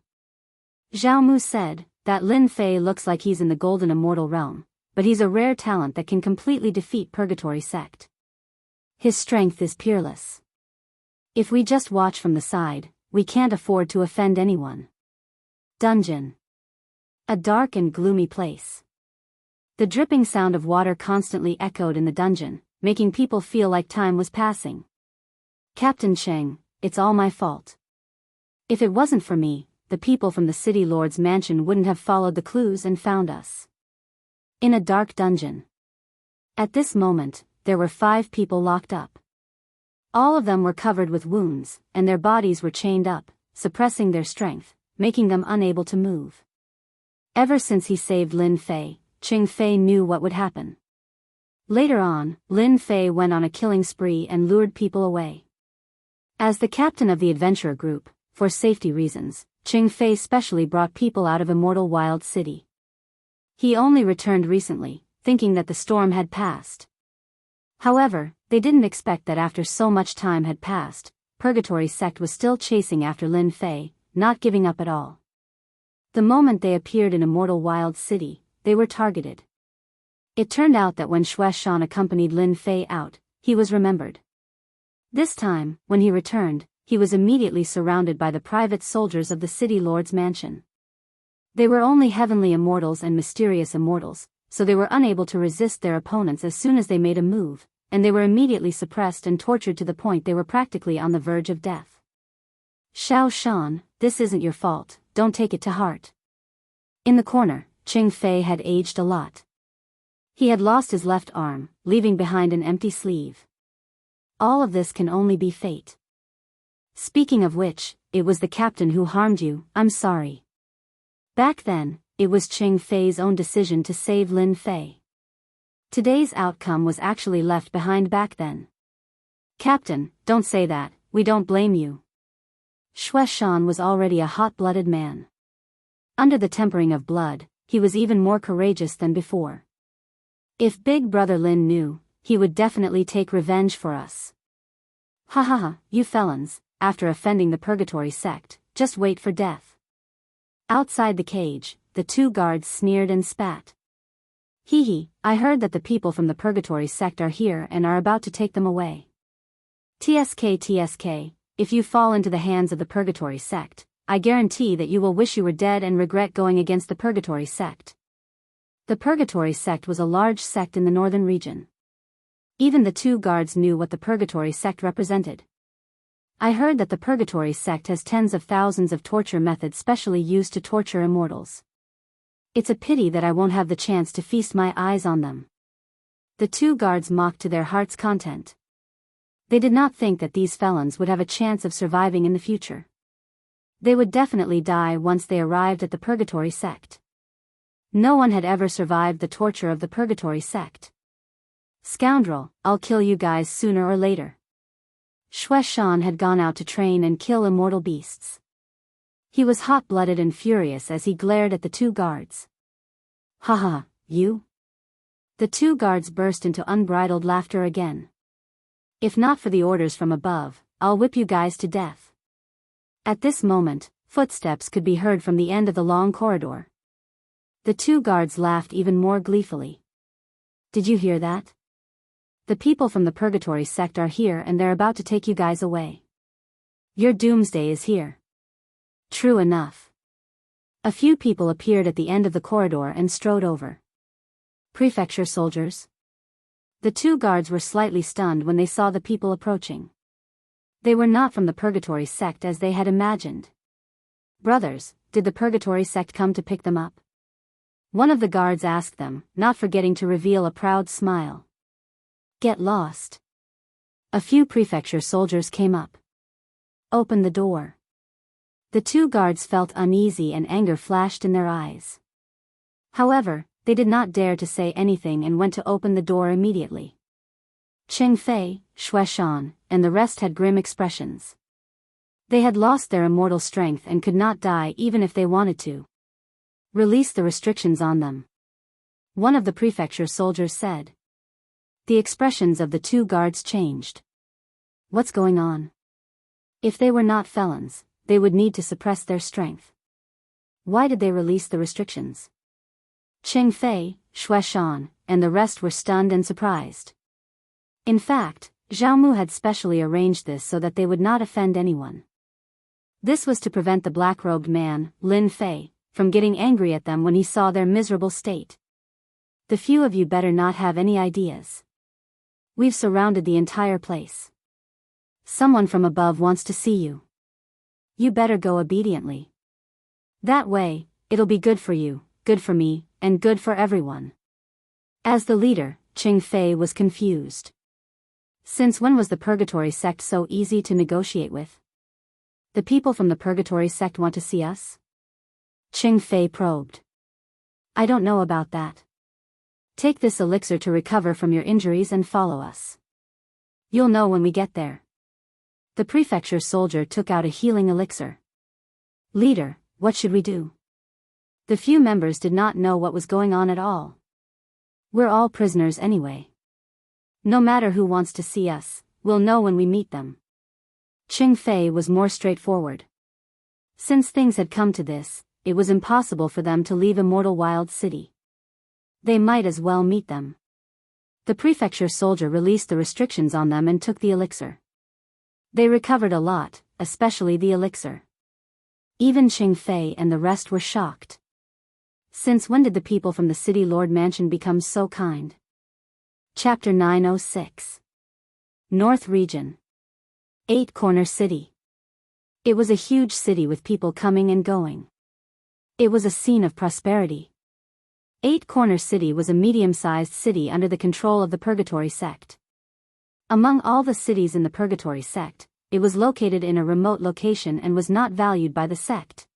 Zhao Mu said, that Lin Fei looks like he's in the golden immortal realm, but he's a rare talent that can completely defeat Purgatory Sect. His strength is peerless. If we just watch from the side, we can't afford to offend anyone. Dungeon. A dark and gloomy place. The dripping sound of water constantly echoed in the dungeon, making people feel like time was passing. Captain Cheng, it's all my fault. If it wasn't for me, the people from the city lord's mansion wouldn't have followed the clues and found us. In a dark dungeon. At this moment, there were 5 people locked up. All of them were covered with wounds, and their bodies were chained up, suppressing their strength, making them unable to move. Ever since he saved Lin Fei, Ching Fei knew what would happen. Later on, Lin Fei went on a killing spree and lured people away. As the captain of the adventurer group, for safety reasons, Ching Fei specially brought people out of Immortal Wild City. He only returned recently, thinking that the storm had passed. However, they didn't expect that after so much time had passed, Purgatory Sect was still chasing after Lin Fei, not giving up at all. The moment they appeared in Immortal Wild City, they were targeted. It turned out that when Xue Shan accompanied Lin Fei out, he was remembered. This time, when he returned, he was immediately surrounded by the private soldiers of the city lord's mansion. They were only heavenly immortals and mysterious immortals, so they were unable to resist their opponents as soon as they made a move, and they were immediately suppressed and tortured to the point they were practically on the verge of death. Xiao Shan, this isn't your fault, don't take it to heart. In the corner, Ching Fei had aged a lot. He had lost his left arm, leaving behind an empty sleeve. All of this can only be fate. Speaking of which, it was the captain who harmed you, I'm sorry. Back then, it was Ching Fei's own decision to save Lin Fei. Today's outcome was actually left behind back then. Captain, don't say that, we don't blame you. Xue Shan was already a hot-blooded man. Under the tempering of blood, he was even more courageous than before. If Big Brother Lin knew, he would definitely take revenge for us. Ha ha ha, you felons, after offending the Purgatory Sect, just wait for death. Outside the cage, the 2 guards sneered and spat. Hee hee, I heard that the people from the Purgatory Sect are here and are about to take them away. TSK, if you fall into the hands of the Purgatory Sect, I guarantee that you will wish you were dead and regret going against the Purgatory Sect. The Purgatory Sect was a large sect in the northern region. Even the 2 guards knew what the Purgatory Sect represented. I heard that the Purgatory Sect has tens of thousands of torture methods specially used to torture immortals. It's a pity that I won't have the chance to feast my eyes on them. The 2 guards mocked to their heart's content. They did not think that these felons would have a chance of surviving in the future. They would definitely die once they arrived at the Purgatory Sect. No one had ever survived the torture of the Purgatory Sect. Scoundrel, I'll kill you guys sooner or later. Xue Shan had gone out to train and kill immortal beasts. He was hot-blooded and furious as he glared at the 2 guards. Ha ha, you? The 2 guards burst into unbridled laughter again. If not for the orders from above, I'll whip you guys to death. At this moment, footsteps could be heard from the end of the long corridor. The 2 guards laughed even more gleefully. Did you hear that? The people from the Purgatory Sect are here and they're about to take you guys away. Your doomsday is here. True enough. A few people appeared at the end of the corridor and strode over. Prefecture soldiers. The 2 guards were slightly stunned when they saw the people approaching. They were not from the Purgatory Sect as they had imagined. Brothers, did the Purgatory Sect come to pick them up? One of the guards asked them, not forgetting to reveal a proud smile. Get lost. A few prefecture soldiers came up. Open the door. The 2 guards felt uneasy and anger flashed in their eyes. However, they did not dare to say anything and went to open the door immediately. Ching Fei, Xue Shan, and the rest had grim expressions. They had lost their immortal strength and could not die even if they wanted to. Release the restrictions on them, one of the prefecture soldiers said. The expressions of the two guards changed. What's going on? If they were not felons, they would need to suppress their strength. Why did they release the restrictions? Qing Fei, Xue Shan, and the rest were stunned and surprised. In fact, Zhao Mu had specially arranged this so that they would not offend anyone. This was to prevent the black-robed man, Lin Fei, from getting angry at them when he saw their miserable state. The few of you better not have any ideas. We've surrounded the entire place. Someone from above wants to see you. You better go obediently. That way, it'll be good for you, good for me, and good for everyone. As the leader, Qing Fei was confused. Since when was the Purgatory sect so easy to negotiate with? The people from the Purgatory sect want to see us? Qing Fei probed. I don't know about that. Take this elixir to recover from your injuries and follow us. You'll know when we get there. The prefecture soldier took out a healing elixir. Leader, what should we do? The few members did not know what was going on at all. We're all prisoners anyway. No matter who wants to see us, we'll know when we meet them. Qing Fei was more straightforward. Since things had come to this, it was impossible for them to leave Immortal Wild City. They might as well meet them. The prefecture soldier released the restrictions on them and took the elixir. They recovered a lot, especially the elixir. Even Qing Fei and the rest were shocked. Since when did the people from the City Lord Mansion become so kind? Chapter 906. North Region. 8 Corner City. It was a huge city with people coming and going. It was a scene of prosperity. 8 Corner City was a medium-sized city under the control of the Purgatory sect. Among all the cities in the Purgatory sect, it was located in a remote location and was not valued by the sect.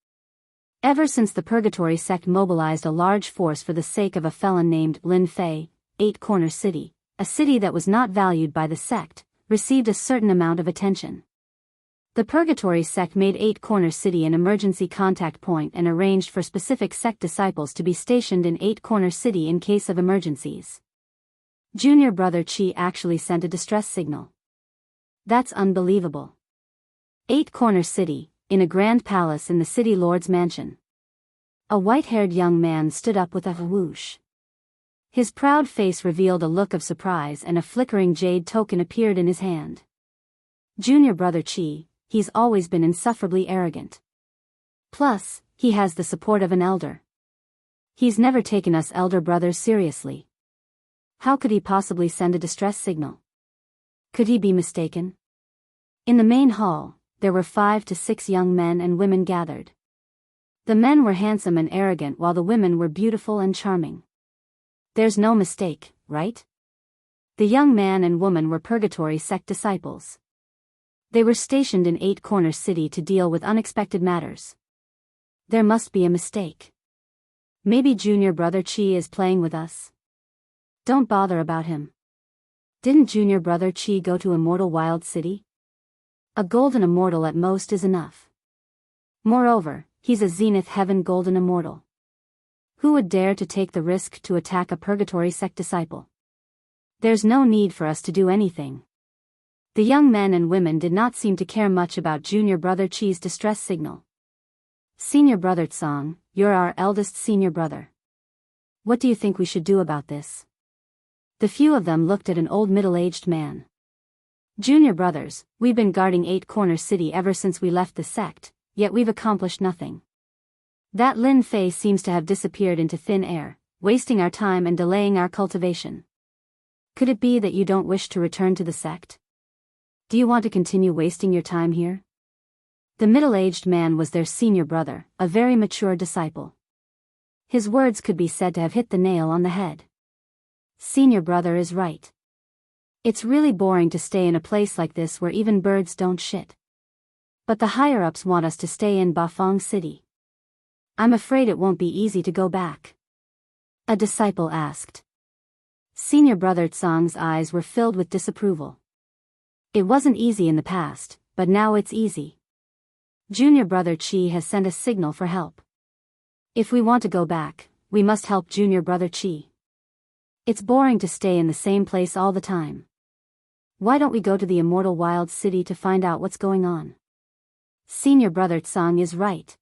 Ever since the Purgatory sect mobilized a large force for the sake of a felon named Lin Fei, 8 Corner City, a city that was not valued by the sect, received a certain amount of attention. The Purgatory sect made 8 Corner City an emergency contact point and arranged for specific sect disciples to be stationed in 8 Corner City in case of emergencies. Junior brother Qi actually sent a distress signal. That's unbelievable. 8 Corner City, in a grand palace in the City Lord's mansion. A white-haired young man stood up with a whoosh. His proud face revealed a look of surprise and a flickering jade token appeared in his hand. Junior brother Qi, he's always been insufferably arrogant. Plus, he has the support of an elder. He's never taken us elder brothers seriously. How could he possibly send a distress signal? Could he be mistaken? In the main hall, there were 5 to 6 young men and women gathered. The men were handsome and arrogant while the women were beautiful and charming. There's no mistake, right? The young man and woman were Purgatory sect disciples. They were stationed in 8 Corner City to deal with unexpected matters. There must be a mistake. Maybe junior brother Qi is playing with us. Don't bother about him. Didn't junior brother Qi go to Immortal Wild City? A golden immortal at most is enough. Moreover, he's a Zenith Heaven golden immortal. Who would dare to take the risk to attack a Purgatory sect disciple? There's no need for us to do anything. The young men and women did not seem to care much about junior brother Qi's distress signal. Senior brother Tsang, you're our eldest senior brother. What do you think we should do about this? The few of them looked at an old middle-aged man. Junior brothers, we've been guarding 8 Corner City ever since we left the sect, yet we've accomplished nothing. That Lin Fei seems to have disappeared into thin air, wasting our time and delaying our cultivation. Could it be that you don't wish to return to the sect? Do you want to continue wasting your time here? The middle-aged man was their senior brother, a very mature disciple. His words could be said to have hit the nail on the head. Senior brother is right. It's really boring to stay in a place like this where even birds don't shit. But the higher-ups want us to stay in Bafang City. I'm afraid it won't be easy to go back. A disciple asked. Senior brother Tsang's eyes were filled with disapproval. It wasn't easy in the past, but now it's easy. Junior brother Chi has sent a signal for help. If we want to go back, we must help junior brother Chi. It's boring to stay in the same place all the time. Why don't we go to the immortal wild city to find out what's going on? Senior brother Tsang is right.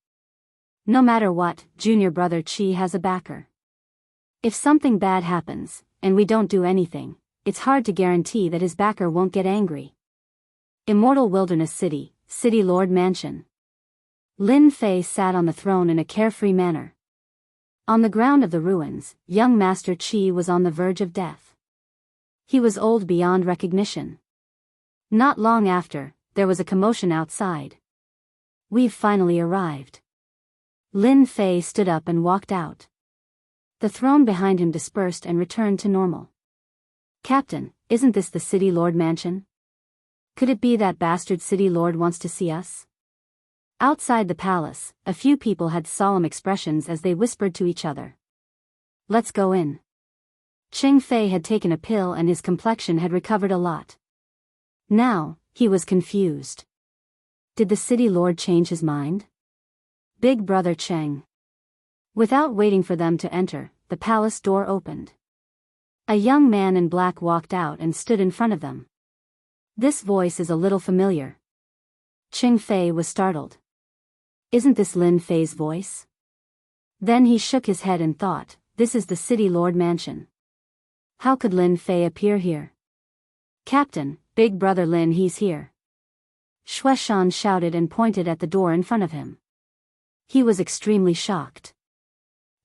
No matter what, junior brother Chi has a backer. If something bad happens, and we don't do anything, it's hard to guarantee that his backer won't get angry. Immortal Wilderness City, City Lord Mansion. Lin Fei sat on the throne in a carefree manner. On the ground of the ruins, young Master Qi was on the verge of death. He was old beyond recognition. Not long after, there was a commotion outside. We've finally arrived. Lin Fei stood up and walked out. The throne behind him dispersed and returned to normal. Captain, isn't this the City Lord Mansion? Could it be that bastard City Lord wants to see us? Outside the palace, a few people had solemn expressions as they whispered to each other. Let's go in. Ching Fei had taken a pill and his complexion had recovered a lot. Now, he was confused. Did the City Lord change his mind? Big brother Cheng. Without waiting for them to enter, the palace door opened. A young man in black walked out and stood in front of them. This voice is a little familiar. Ching Fei was startled. Isn't this Lin Fei's voice? Then he shook his head and thought, this is the City Lord Mansion. How could Lin Fei appear here? Captain, big brother Lin, he's here. Shueshan shouted and pointed at the door in front of him. He was extremely shocked.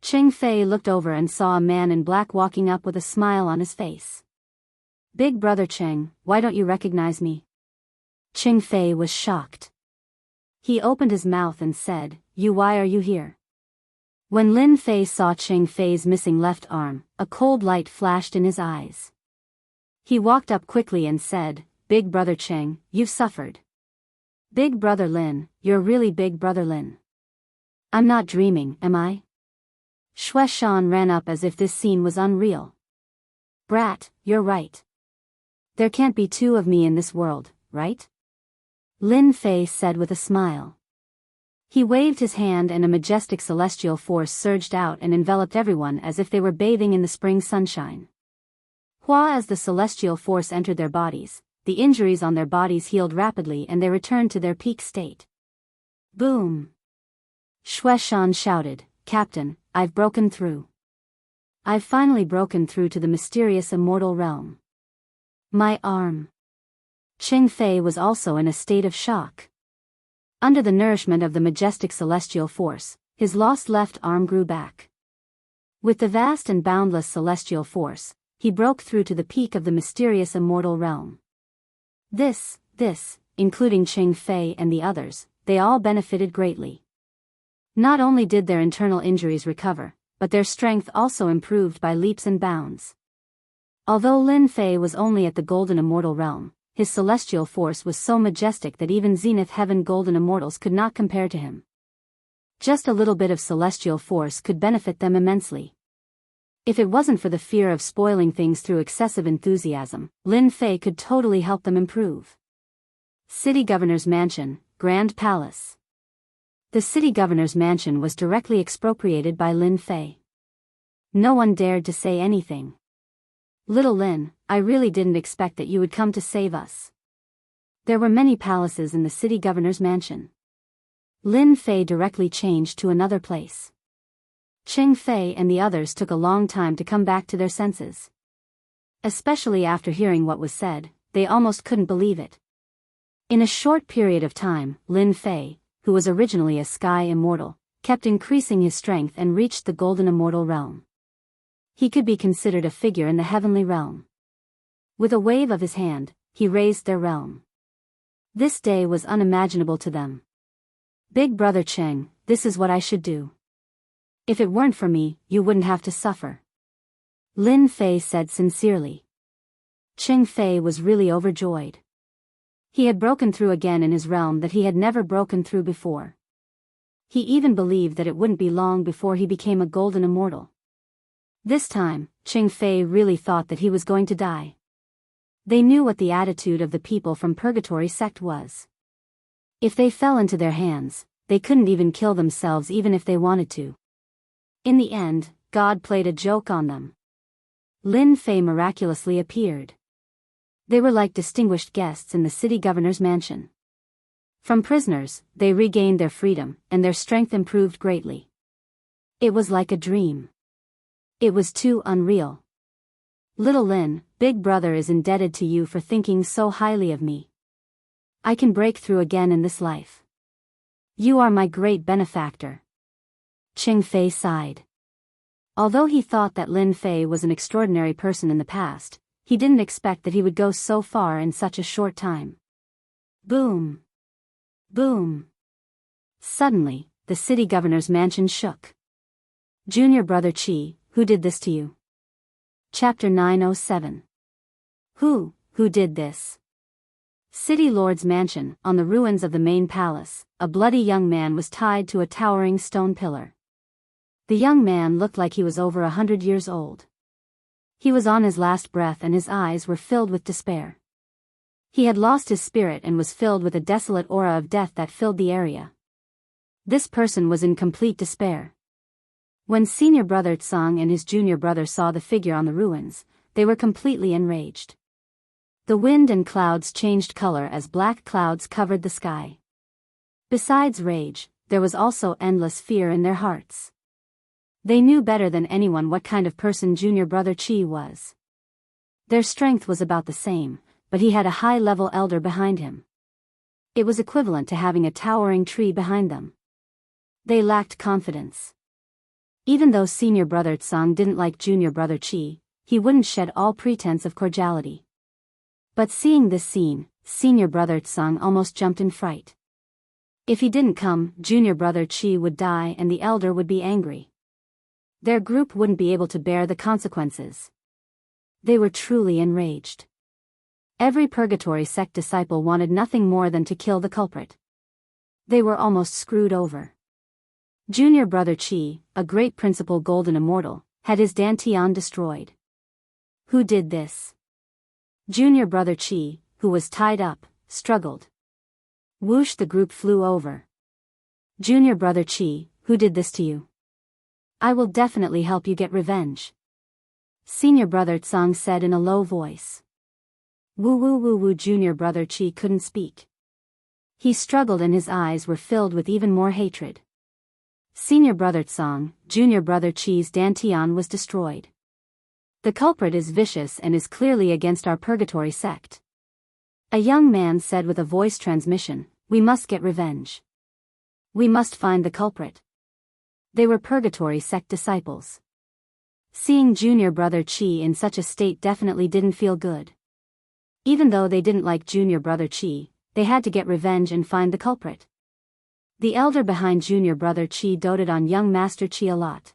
Ching Fei looked over and saw a man in black walking up with a smile on his face. Big brother Cheng, why don't you recognize me? Ching Fei was shocked. He opened his mouth and said, why are you here? When Lin Fei saw Ching Fei's missing left arm, a cold light flashed in his eyes. He walked up quickly and said, Big brother Cheng, you've suffered. Big brother Lin, you're really big brother Lin. I'm not dreaming, am I? Shueshan ran up as if this scene was unreal. Brat, you're right. There can't be two of me in this world, right? Lin Fei said with a smile. He waved his hand and a majestic celestial force surged out and enveloped everyone as if they were bathing in the spring sunshine. As the celestial force entered their bodies, the injuries on their bodies healed rapidly and they returned to their peak state. Boom! Shueshan shouted, Captain, I've broken through. I've finally broken through to the mysterious immortal realm. My arm. Ching Fei was also in a state of shock. Under the nourishment of the majestic celestial force, his lost left arm grew back. With the vast and boundless celestial force, he broke through to the peak of the mysterious immortal realm. This, including Ching Fei and the others, they all benefited greatly. Not only did their internal injuries recover, but their strength also improved by leaps and bounds. Although Lin Fei was only at the golden immortal realm, his celestial force was so majestic that even Zenith Heaven golden immortals could not compare to him. Just a little bit of celestial force could benefit them immensely. If it wasn't for the fear of spoiling things through excessive enthusiasm, Lin Fei could totally help them improve. City Governor's Mansion, Grand Palace. The City Governor's Mansion was directly expropriated by Lin Fei. No one dared to say anything. Little Lin, I really didn't expect that you would come to save us. There were many palaces in the City Governor's Mansion. Lin Fei directly changed to another place. Ching Fei and the others took a long time to come back to their senses. Especially after hearing what was said, they almost couldn't believe it. In a short period of time, Lin Fei, who was originally a sky immortal, kept increasing his strength and reached the golden immortal realm. He could be considered a figure in the heavenly realm. With a wave of his hand, he raised their realm. This day was unimaginable to them. Big brother Cheng, this is what I should do. If it weren't for me, you wouldn't have to suffer. Lin Fei said sincerely. Ching Fei was really overjoyed. He had broken through again in his realm that he had never broken through before. He even believed that it wouldn't be long before he became a golden immortal. This time, Ching Fei really thought that he was going to die. They knew what the attitude of the people from Purgatory sect was. If they fell into their hands, they couldn't even kill themselves even if they wanted to. In the end, God played a joke on them. Lin Fei miraculously appeared. They were like distinguished guests in the city governor's mansion. From prisoners, they regained their freedom, and their strength improved greatly. It was like a dream. It was too unreal. Little Lin, Big Brother is indebted to you for thinking so highly of me. I can break through again in this life. You are my great benefactor. Ching Fei sighed. Although he thought that Lin Fei was an extraordinary person in the past, he didn't expect that he would go so far in such a short time. Boom! Boom! Suddenly, the city governor's mansion shook. Junior Brother Chi, who did this to you? Chapter 907. Who did this? City Lord's mansion, on the ruins of the main palace, a bloody young man was tied to a towering stone pillar. The young man looked like he was over 100 years old. He was on his last breath and his eyes were filled with despair. He had lost his spirit and was filled with a desolate aura of death that filled the area. This person was in complete despair. When senior brother Tsang and his junior brother saw the figure on the ruins, they were completely enraged. The wind and clouds changed color as black clouds covered the sky. Besides rage, there was also endless fear in their hearts. They knew better than anyone what kind of person junior brother Chi was. Their strength was about the same, but he had a high-level elder behind him. It was equivalent to having a towering tree behind them. They lacked confidence. Even though senior brother Tsang didn't like junior brother Chi, he wouldn't shed all pretense of cordiality. But seeing this scene, senior brother Tsang almost jumped in fright. If he didn't come, junior brother Chi would die and the elder would be angry. Their group wouldn't be able to bear the consequences. They were truly enraged. Every purgatory sect disciple wanted nothing more than to kill the culprit. They were almost screwed over. Junior brother Chi, a great principal golden immortal, had his dantian destroyed. Who did this? Junior brother Chi, who was tied up, struggled. Whoosh, the group flew over. Junior brother Chi, who did this to you? I will definitely help you get revenge. Senior brother Tsang said in a low voice. Woo woo woo woo. Junior brother Chi couldn't speak. He struggled and his eyes were filled with even more hatred. Senior brother Tsang, junior brother Chi's dantian was destroyed. The culprit is vicious and is clearly against our purgatory sect. A young man said with a voice transmission, we must get revenge. We must find the culprit. They were purgatory sect disciples. Seeing junior brother Chi in such a state definitely didn't feel good. Even though they didn't like junior brother Chi, they had to get revenge and find the culprit. The elder behind junior brother Chi doted on young master Chi a lot.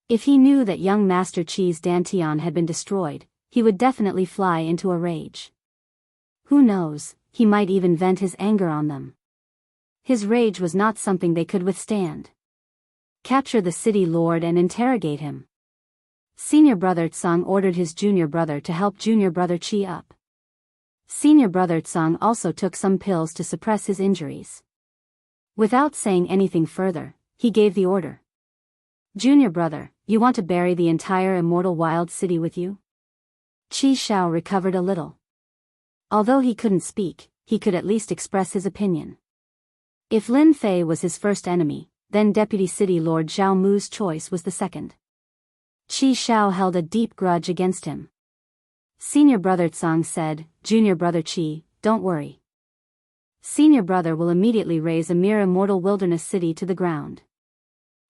If he knew that young master Chi's dantian had been destroyed, he would definitely fly into a rage. Who knows, he might even vent his anger on them. His rage was not something they could withstand. Capture the city lord and interrogate him. Senior brother Tsang ordered his junior brother to help junior brother Chi up. Senior brother Tsang also took some pills to suppress his injuries. Without saying anything further, he gave the order. Junior brother, you want to bury the entire immortal wild city with you? Chi Shao recovered a little. Although he couldn't speak, he could at least express his opinion. If Lin Fei was his first enemy, then Deputy City Lord Zhao Mu's choice was the second. Chi Shao held a deep grudge against him. Senior brother Tsang said, Junior brother Chi, don't worry. Senior brother will immediately raise a mere immortal wilderness city to the ground.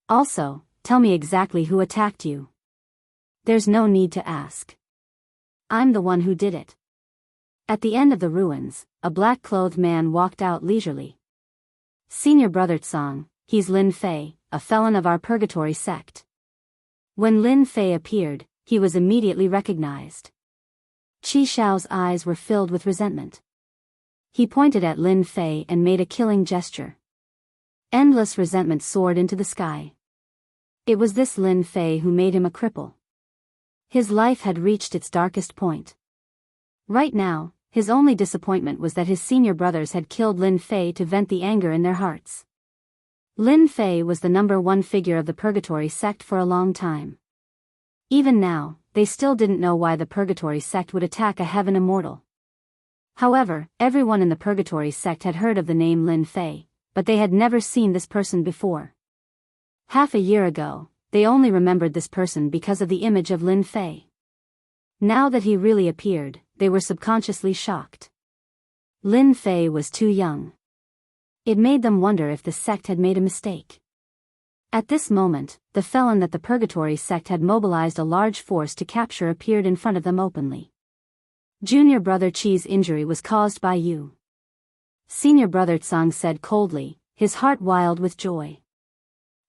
Also, tell me exactly who attacked you. There's no need to ask. I'm the one who did it. At the end of the ruins, a black-clothed man walked out leisurely. Senior brother Tsang, he's Lin Fei, a felon of our purgatory sect. When Lin Fei appeared, he was immediately recognized. Chi Shao's eyes were filled with resentment. He pointed at Lin Fei and made a killing gesture. Endless resentment soared into the sky. It was this Lin Fei who made him a cripple. His life had reached its darkest point. Right now, His only disappointment was that his senior brothers had killed Lin Fei to vent the anger in their hearts. Lin Fei was the #1 figure of the Purgatory sect for a long time. Even now, they still didn't know why the Purgatory sect would attack a heaven immortal. However, everyone in the Purgatory sect had heard of the name Lin Fei, but they had never seen this person before. Half a year ago, they only remembered this person because of the image of Lin Fei. Now that he really appeared, they were subconsciously shocked. Lin Fei was too young. It made them wonder if the sect had made a mistake. At this moment, the felon that the Purgatory sect had mobilized a large force to capture appeared in front of them openly. Junior brother Chi's injury was caused by you. Senior brother Tsang said coldly, his heart wild with joy.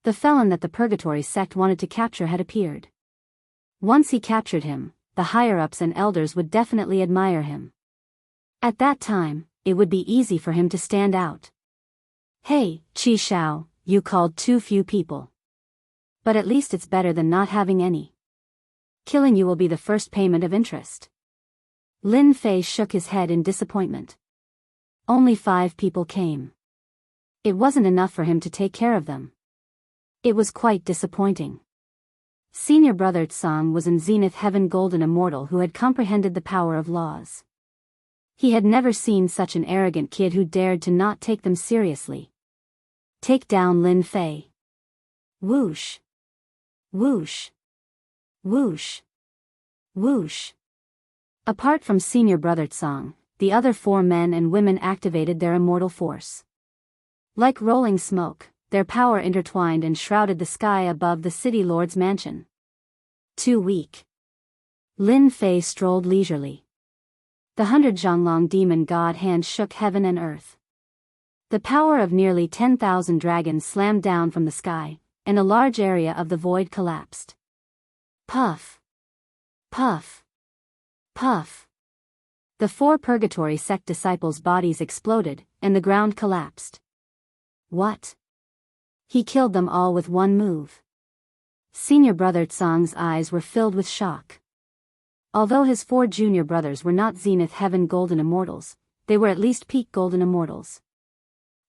The felon that the Purgatory sect wanted to capture had appeared. Once he captured him, the higher-ups and elders would definitely admire him. At that time, it would be easy for him to stand out. Hey, Qi Shao, you called too few people. But at least it's better than not having any. Killing you will be the first payment of interest. Lin Fei shook his head in disappointment. Only 5 people came. It wasn't enough for him to take care of them. It was quite disappointing. Senior brother Tsang was in Zenith Heaven Golden Immortal who had comprehended the power of laws. He had never seen such an arrogant kid who dared to not take them seriously. Take down Lin Fei. Whoosh. Whoosh. Whoosh. Whoosh. Apart from senior brother Tsang, the other 4 men and women activated their immortal force. Like rolling smoke, their power intertwined and shrouded the sky above the city lord's mansion. Too weak. Lin Fei strolled leisurely. The 100 Zhonglong demon god hand shook heaven and earth. The power of nearly 10,000 dragons slammed down from the sky, and a large area of the void collapsed. Puff. Puff. Puff. The 4 Purgatory sect disciples' bodies exploded, and the ground collapsed. What? He killed them all with one move. Senior brother Tsang's eyes were filled with shock. Although his 4 junior brothers were not Zenith Heaven Golden Immortals, they were at least peak Golden Immortals.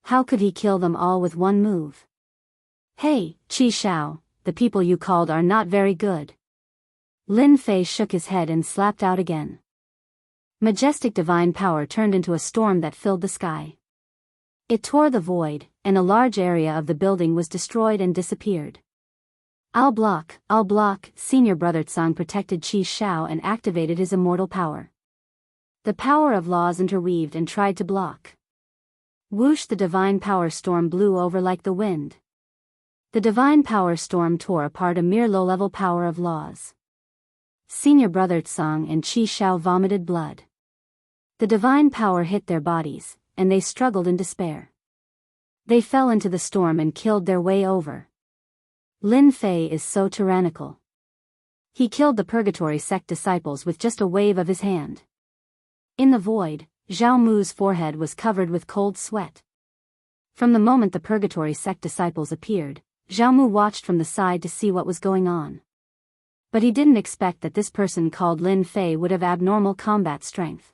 How could he kill them all with one move? Hey, Qi Shao, the people you called are not very good. Lin Fei shook his head and slapped out again. Majestic divine power turned into a storm that filled the sky. It tore the void, and a large area of the building was destroyed and disappeared. I'll block, senior brother Tsang protected Qi Shao and activated his immortal power. The power of laws interweaved and tried to block. Whoosh, the divine power storm blew over like the wind. The divine power storm tore apart a mere low-level power of laws. Senior brother Tsang and Qi Shao vomited blood. The divine power hit their bodies, and they struggled in despair. They fell into the storm and killed their way over. Lin Fei is so tyrannical. He killed the Purgatory sect disciples with just a wave of his hand. In the void, Zhao Mu's forehead was covered with cold sweat. From the moment the Purgatory sect disciples appeared, Zhao Mu watched from the side to see what was going on. But he didn't expect that this person called Lin Fei would have abnormal combat strength.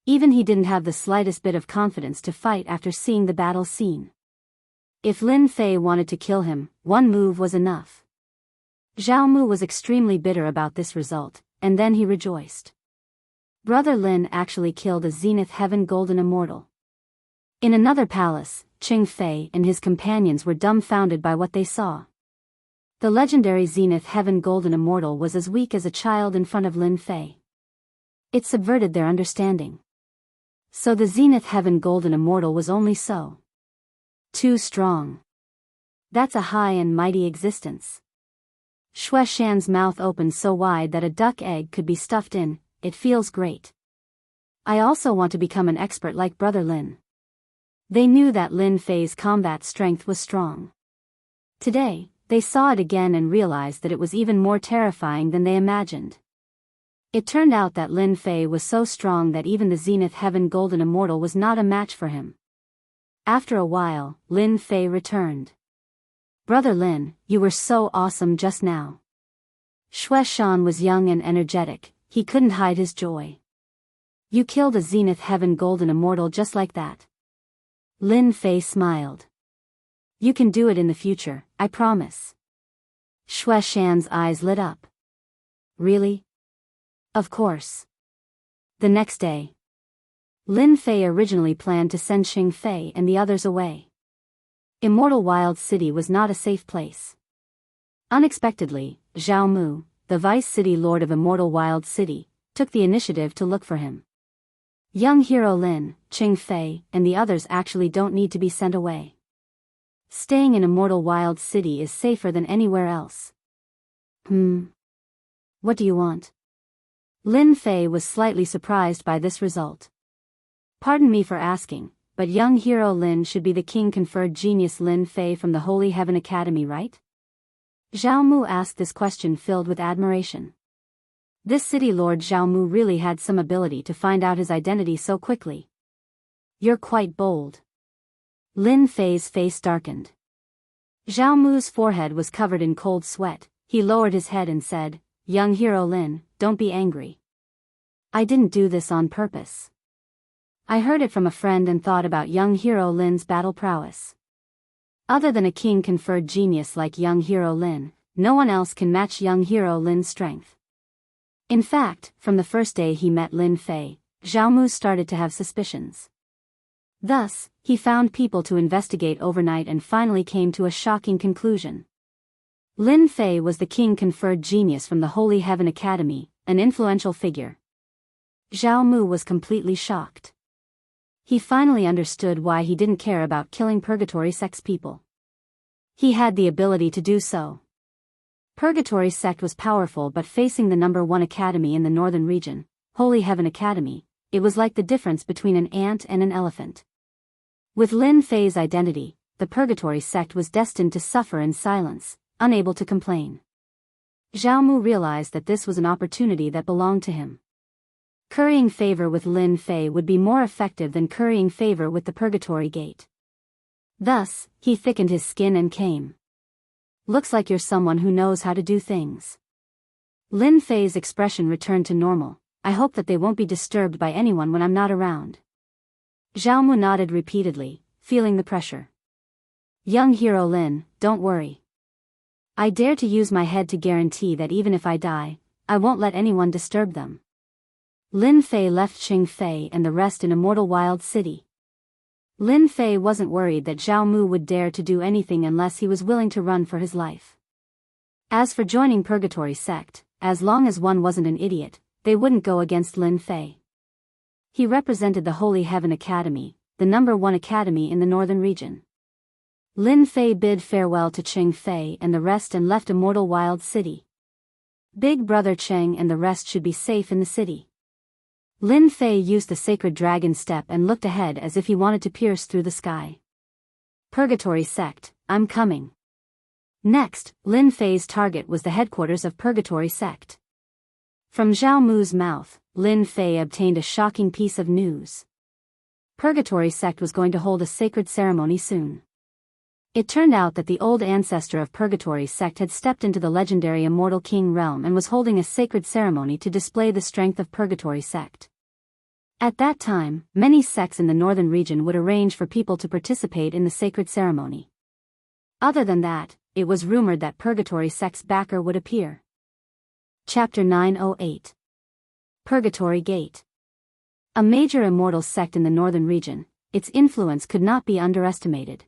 Even he didn't have the slightest bit of confidence to fight after seeing the battle scene. If Lin Fei wanted to kill him, one move was enough. Zhao Mu was extremely bitter about this result, and then he rejoiced. Brother Lin actually killed a Zenith Heaven Golden Immortal. In another palace, Qing Fei and his companions were dumbfounded by what they saw. The legendary Zenith Heaven Golden Immortal was as weak as a child in front of Lin Fei. It subverted their understanding. So the Zenith Heaven Golden Immortal was only so too strong. That's a high and mighty existence. Xue Shan's mouth opened so wide that a duck egg could be stuffed in. It feels great. I also want to become an expert like Brother Lin. They knew that Lin Fei's combat strength was strong. Today, they saw it again and realized that it was even more terrifying than they imagined. It turned out that Lin Fei was so strong that even the Zenith Heaven Golden Immortal was not a match for him. After a while, Lin Fei returned. Brother Lin, you were so awesome just now. Xue Shan was young and energetic, he couldn't hide his joy. You killed a Zenith Heaven Golden Immortal just like that. Lin Fei smiled. You can do it in the future, I promise. Shui Shan's eyes lit up. Really? Of course. The next day, Lin Fei originally planned to send Xing Fei and the others away. Immortal Wild City was not a safe place. Unexpectedly, Zhao Mu, the Vice City Lord of Immortal Wild City, took the initiative to look for him. Young hero Lin, Xing Fei, and the others actually don't need to be sent away. Staying in Immortal Wild City is safer than anywhere else. What do you want? Lin Fei was slightly surprised by this result. Pardon me for asking, but young hero Lin should be the king-conferred genius Lin Fei from the Holy Heaven Academy, right? Zhao Mu asked this question filled with admiration. This city lord Zhao Mu really had some ability to find out his identity so quickly. You're quite bold. Lin Fei's face darkened. Zhao Mu's forehead was covered in cold sweat. He lowered his head and said, Young hero Lin, don't be angry. I didn't do this on purpose. I heard it from a friend and thought about young hero Lin's battle prowess. Other than a king-conferred genius like young hero Lin, no one else can match young hero Lin's strength. In fact, from the first day he met Lin Fei, Zhao Mu started to have suspicions. Thus, he found people to investigate overnight and finally came to a shocking conclusion. Lin Fei was the king-conferred genius from the Holy Heaven Academy, an influential figure. Zhao Mu was completely shocked. He finally understood why he didn't care about killing Purgatory Sect's people. He had the ability to do so. Purgatory Sect was powerful, but facing the #1 academy in the northern region, Holy Heaven Academy, it was like the difference between an ant and an elephant. With Lin Fei's identity, the Purgatory Sect was destined to suffer in silence, unable to complain. Zhao Mu realized that this was an opportunity that belonged to him. Currying favor with Lin Fei would be more effective than currying favor with the Purgatory Gate. Thus, he thickened his skin and came. Looks like you're someone who knows how to do things. Lin Fei's expression returned to normal. I hope that they won't be disturbed by anyone when I'm not around. Zhao Mu nodded repeatedly, feeling the pressure. Young hero Lin, don't worry. I dare to use my head to guarantee that even if I die, I won't let anyone disturb them. Lin Fei left Xing Fei and the rest in Immortal Wild City. Lin Fei wasn't worried that Zhao Mu would dare to do anything unless he was willing to run for his life. As for joining Purgatory Sect, as long as one wasn't an idiot, they wouldn't go against Lin Fei. He represented the Holy Heaven Academy, the #1 academy in the northern region. Lin Fei bid farewell to Xing Fei and the rest and left Immortal Wild City. Big brother Cheng and the rest should be safe in the city. Lin Fei used the sacred dragon step and looked ahead as if he wanted to pierce through the sky. Purgatory Sect, I'm coming. Next, Lin Fei's target was the headquarters of Purgatory Sect. From Zhao Mu's mouth, Lin Fei obtained a shocking piece of news. Purgatory Sect was going to hold a sacred ceremony soon. It turned out that the old ancestor of Purgatory Sect had stepped into the legendary Immortal King realm and was holding a sacred ceremony to display the strength of Purgatory Sect. At that time, many sects in the northern region would arrange for people to participate in the sacred ceremony. Other than that, it was rumored that Purgatory Sect's backer would appear. Chapter 908. Purgatory Gate. A major immortal sect in the northern region, its influence could not be underestimated.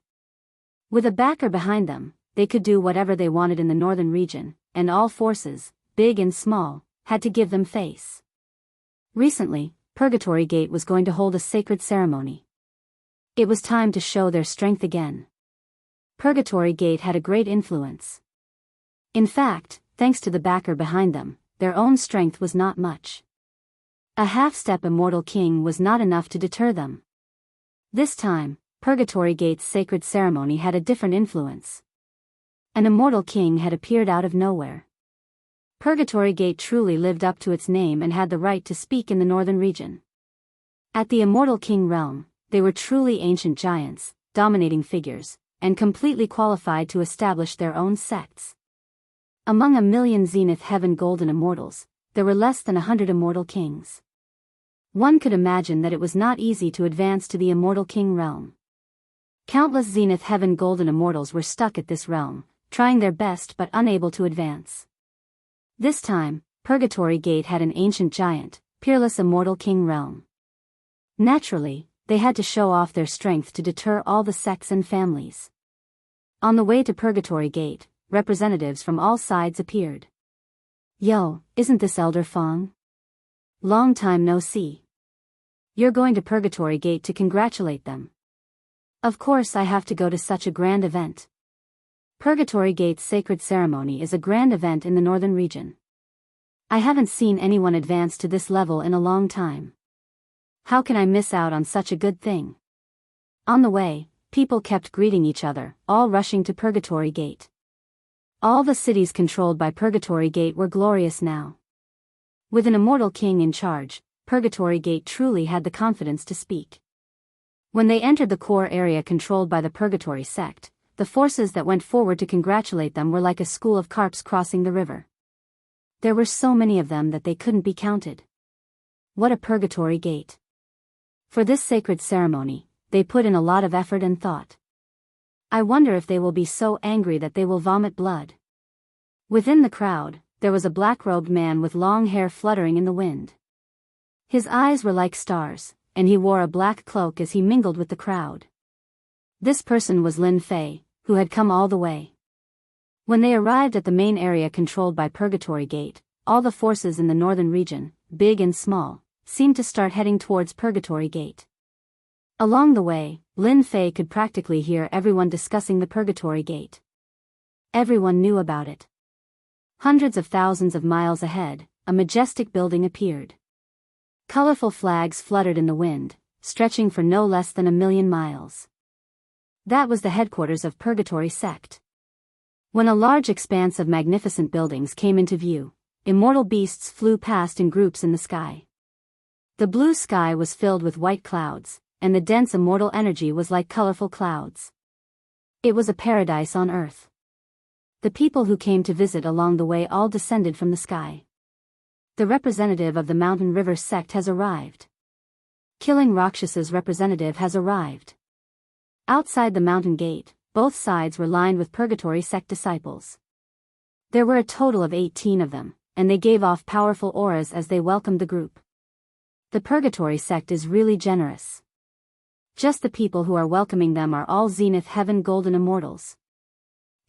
With a backer behind them, they could do whatever they wanted in the northern region, and all forces, big and small, had to give them face. Recently, Purgatory Gate was going to hold a sacred ceremony. It was time to show their strength again. Purgatory Gate had a great influence. In fact, thanks to the backer behind them, their own strength was not much. A half-step Immortal King was not enough to deter them. This time, Purgatory Gate's sacred ceremony had a different influence. An Immortal King had appeared out of nowhere. Purgatory Gate truly lived up to its name and had the right to speak in the northern region. At the Immortal King realm, they were truly ancient giants, dominating figures, and completely qualified to establish their own sects. Among 1,000,000 Zenith Heaven Golden Immortals, there were less than 100 Immortal Kings. One could imagine that it was not easy to advance to the immortal king realm. Countless zenith heaven golden immortals were stuck at this realm, trying their best but unable to advance. This time, Purgatory Gate had an ancient giant, peerless immortal king realm. Naturally, they had to show off their strength to deter all the sects and families. On the way to Purgatory Gate, representatives from all sides appeared. Yo, isn't this Elder Fong? Long time no see. You're going to Purgatory Gate to congratulate them. Of course I have to go to such a grand event. Purgatory Gate's sacred ceremony is a grand event in the northern region. I haven't seen anyone advance to this level in a long time. How can I miss out on such a good thing? On the way, people kept greeting each other, all rushing to Purgatory Gate. All the cities controlled by Purgatory Gate were glorious now. With an immortal king in charge, Purgatory Gate truly had the confidence to speak. When they entered the core area controlled by the Purgatory sect, the forces that went forward to congratulate them were like a school of carps crossing the river. There were so many of them that they couldn't be counted. What a Purgatory Gate! For this sacred ceremony, they put in a lot of effort and thought. I wonder if they will be so angry that they will vomit blood. Within the crowd, there was a black-robed man with long hair fluttering in the wind. His eyes were like stars, and he wore a black cloak as he mingled with the crowd. This person was Lin Fei, who had come all the way. When they arrived at the main area controlled by Purgatory Gate, all the forces in the northern region, big and small, seemed to start heading towards Purgatory Gate. Along the way, Lin Fei could practically hear everyone discussing the Purgatory Gate. Everyone knew about it. Hundreds of thousands of miles ahead, a majestic building appeared. Colorful flags fluttered in the wind, stretching for no less than 1,000,000 miles. That was the headquarters of Purgatory Sect. When a large expanse of magnificent buildings came into view, immortal beasts flew past in groups in the sky. The blue sky was filled with white clouds, and the dense immortal energy was like colorful clouds. It was a paradise on earth. The people who came to visit along the way all descended from the sky. The representative of the Mountain River sect has arrived. Killing Rakshas's representative has arrived. Outside the mountain gate, both sides were lined with Purgatory sect disciples. There were a total of 18 of them, and they gave off powerful auras as they welcomed the group. The Purgatory sect is really generous. Just the people who are welcoming them are all Zenith Heaven Golden Immortals.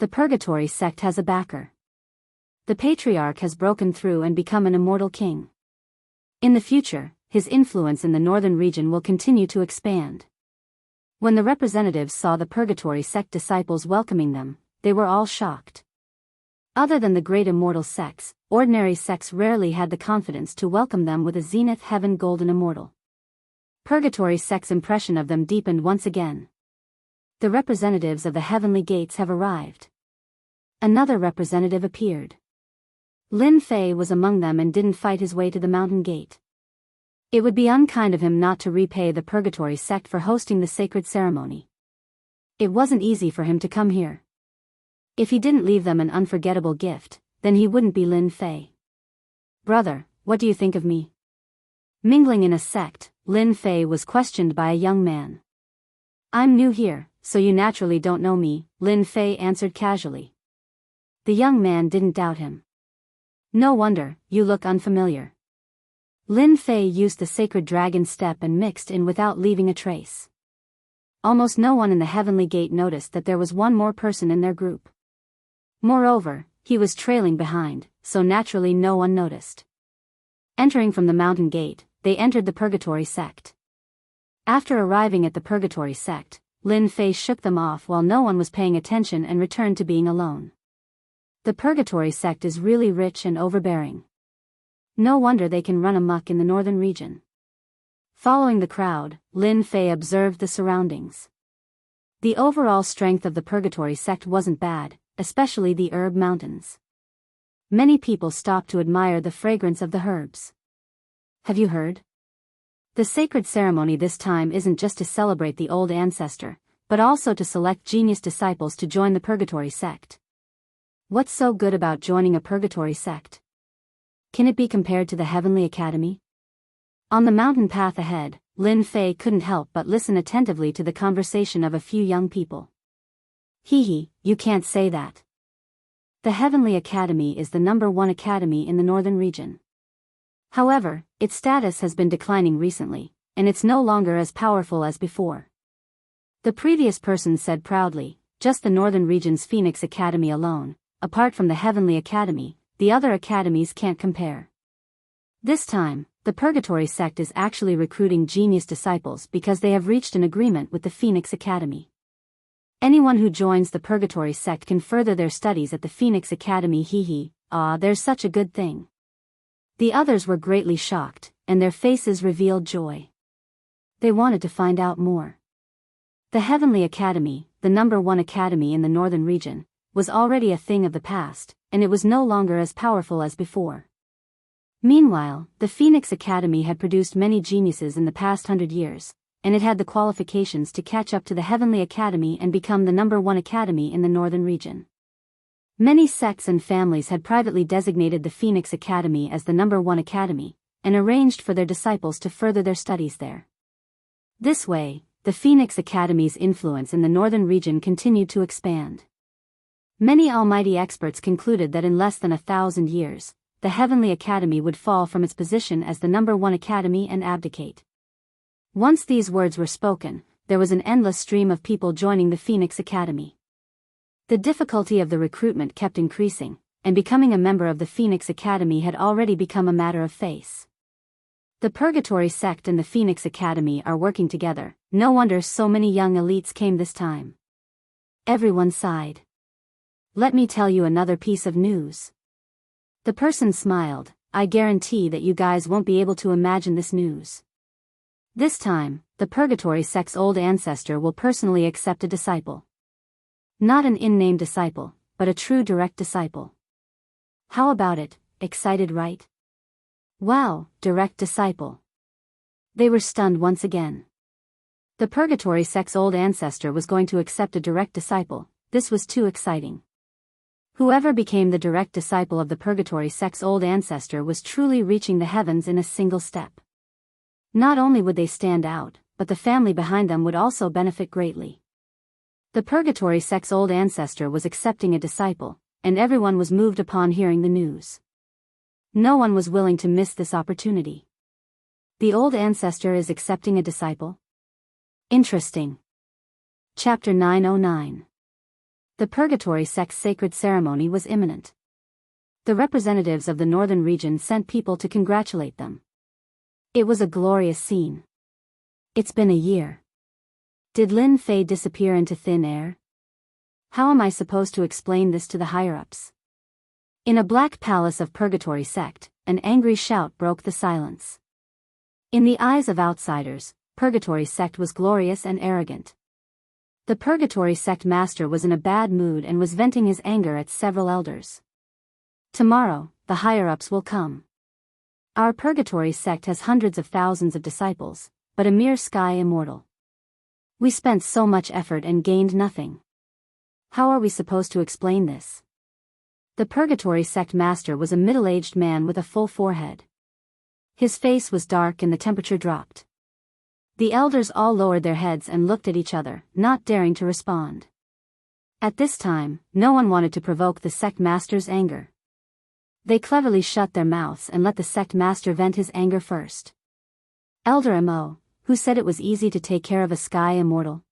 The Purgatory sect has a backer. The Patriarch has broken through and become an immortal king. In the future, his influence in the northern region will continue to expand. When the representatives saw the Purgatory sect disciples welcoming them, they were all shocked. Other than the great immortal sects, ordinary sects rarely had the confidence to welcome them with a Zenith Heaven Golden Immortal. Purgatory sect's impression of them deepened once again. The representatives of the heavenly gates have arrived. Another representative appeared. Lin Fei was among them and didn't fight his way to the mountain gate. It would be unkind of him not to repay the Purgatory sect for hosting the sacred ceremony. It wasn't easy for him to come here. If he didn't leave them an unforgettable gift, then he wouldn't be Lin Fei. Brother, what do you think of me? Mingling in a sect, Lin Fei was questioned by a young man. I'm new here, so you naturally don't know me, Lin Fei answered casually. The young man didn't doubt him. No wonder, you look unfamiliar. Lin Fei used the sacred dragon step and mixed in without leaving a trace. Almost no one in the heavenly gate noticed that there was one more person in their group. Moreover, he was trailing behind, so naturally no one noticed. Entering from the mountain gate, they entered the Purgatory sect. After arriving at the Purgatory sect, Lin Fei shook them off while no one was paying attention and returned to being alone. The Purgatory sect is really rich and overbearing. No wonder they can run amok in the northern region. Following the crowd, Lin Fei observed the surroundings. The overall strength of the Purgatory sect wasn't bad, especially the herb mountains. Many people stopped to admire the fragrance of the herbs. Have you heard? The sacred ceremony this time isn't just to celebrate the old ancestor, but also to select genius disciples to join the Purgatory sect. What's so good about joining a Purgatory sect? Can it be compared to the Heavenly Academy? On the mountain path ahead, Lin Fei couldn't help but listen attentively to the conversation of a few young people. Hee, you can't say that. The Heavenly Academy is the #1 academy in the northern region. However, its status has been declining recently, and it's no longer as powerful as before. The previous person said proudly, just the northern region's Phoenix Academy alone, apart from the Heavenly Academy, the other academies can't compare. This time, the Purgatory sect is actually recruiting genius disciples because they have reached an agreement with the Phoenix Academy. Anyone who joins the Purgatory sect can further their studies at the Phoenix Academy. There's such a good thing. The others were greatly shocked, and their faces revealed joy. They wanted to find out more. The Heavenly Academy, the #1 academy in the northern region, was already a thing of the past, and it was no longer as powerful as before. Meanwhile, the Phoenix Academy had produced many geniuses in the past 100 years, and it had the qualifications to catch up to the Heavenly Academy and become the #1 academy in the northern region. Many sects and families had privately designated the Phoenix Academy as the #1 academy, and arranged for their disciples to further their studies there. This way, the Phoenix Academy's influence in the northern region continued to expand. Many almighty experts concluded that in less than 1,000 years, the Heavenly Academy would fall from its position as the #1 academy and abdicate. Once these words were spoken, there was an endless stream of people joining the Phoenix Academy. The difficulty of the recruitment kept increasing, and becoming a member of the Phoenix Academy had already become a matter of face. The Purgatory sect and the Phoenix Academy are working together. No wonder so many young elites came this time. Everyone sighed. Let me tell you another piece of news. The person smiled. I guarantee that you guys won't be able to imagine this news. This time, the Purgatory sect's old ancestor will personally accept a disciple. Not an in-name disciple, but a true direct disciple. How about it? Excited, right? Wow, direct disciple. They were stunned once again. The Purgatory sect's old ancestor was going to accept a direct disciple. This was too exciting. Whoever became the direct disciple of the Purgatory sect's old ancestor was truly reaching the heavens in a single step. Not only would they stand out, but the family behind them would also benefit greatly. The Purgatory sect's old ancestor was accepting a disciple, and everyone was moved upon hearing the news. No one was willing to miss this opportunity. The old ancestor is accepting a disciple? Interesting. Chapter 909. The Purgatory sect's sacred ceremony was imminent. The representatives of the northern region sent people to congratulate them. It was a glorious scene. It's been a year. Did Lin Fei disappear into thin air? How am I supposed to explain this to the higher-ups? In a black palace of Purgatory sect, an angry shout broke the silence. In the eyes of outsiders, Purgatory sect was glorious and arrogant. The Purgatory sect master was in a bad mood and was venting his anger at several elders. Tomorrow, the higher-ups will come. Our Purgatory sect has hundreds of thousands of disciples, but a mere sky immortal. We spent so much effort and gained nothing. How are we supposed to explain this? The Purgatory sect master was a middle-aged man with a full forehead. His face was dark and the temperature dropped. The elders all lowered their heads and looked at each other, not daring to respond. At this time, no one wanted to provoke the sect master's anger. They cleverly shut their mouths and let the sect master vent his anger first. Elder Mo, who said it was easy to take care of a sky immortal?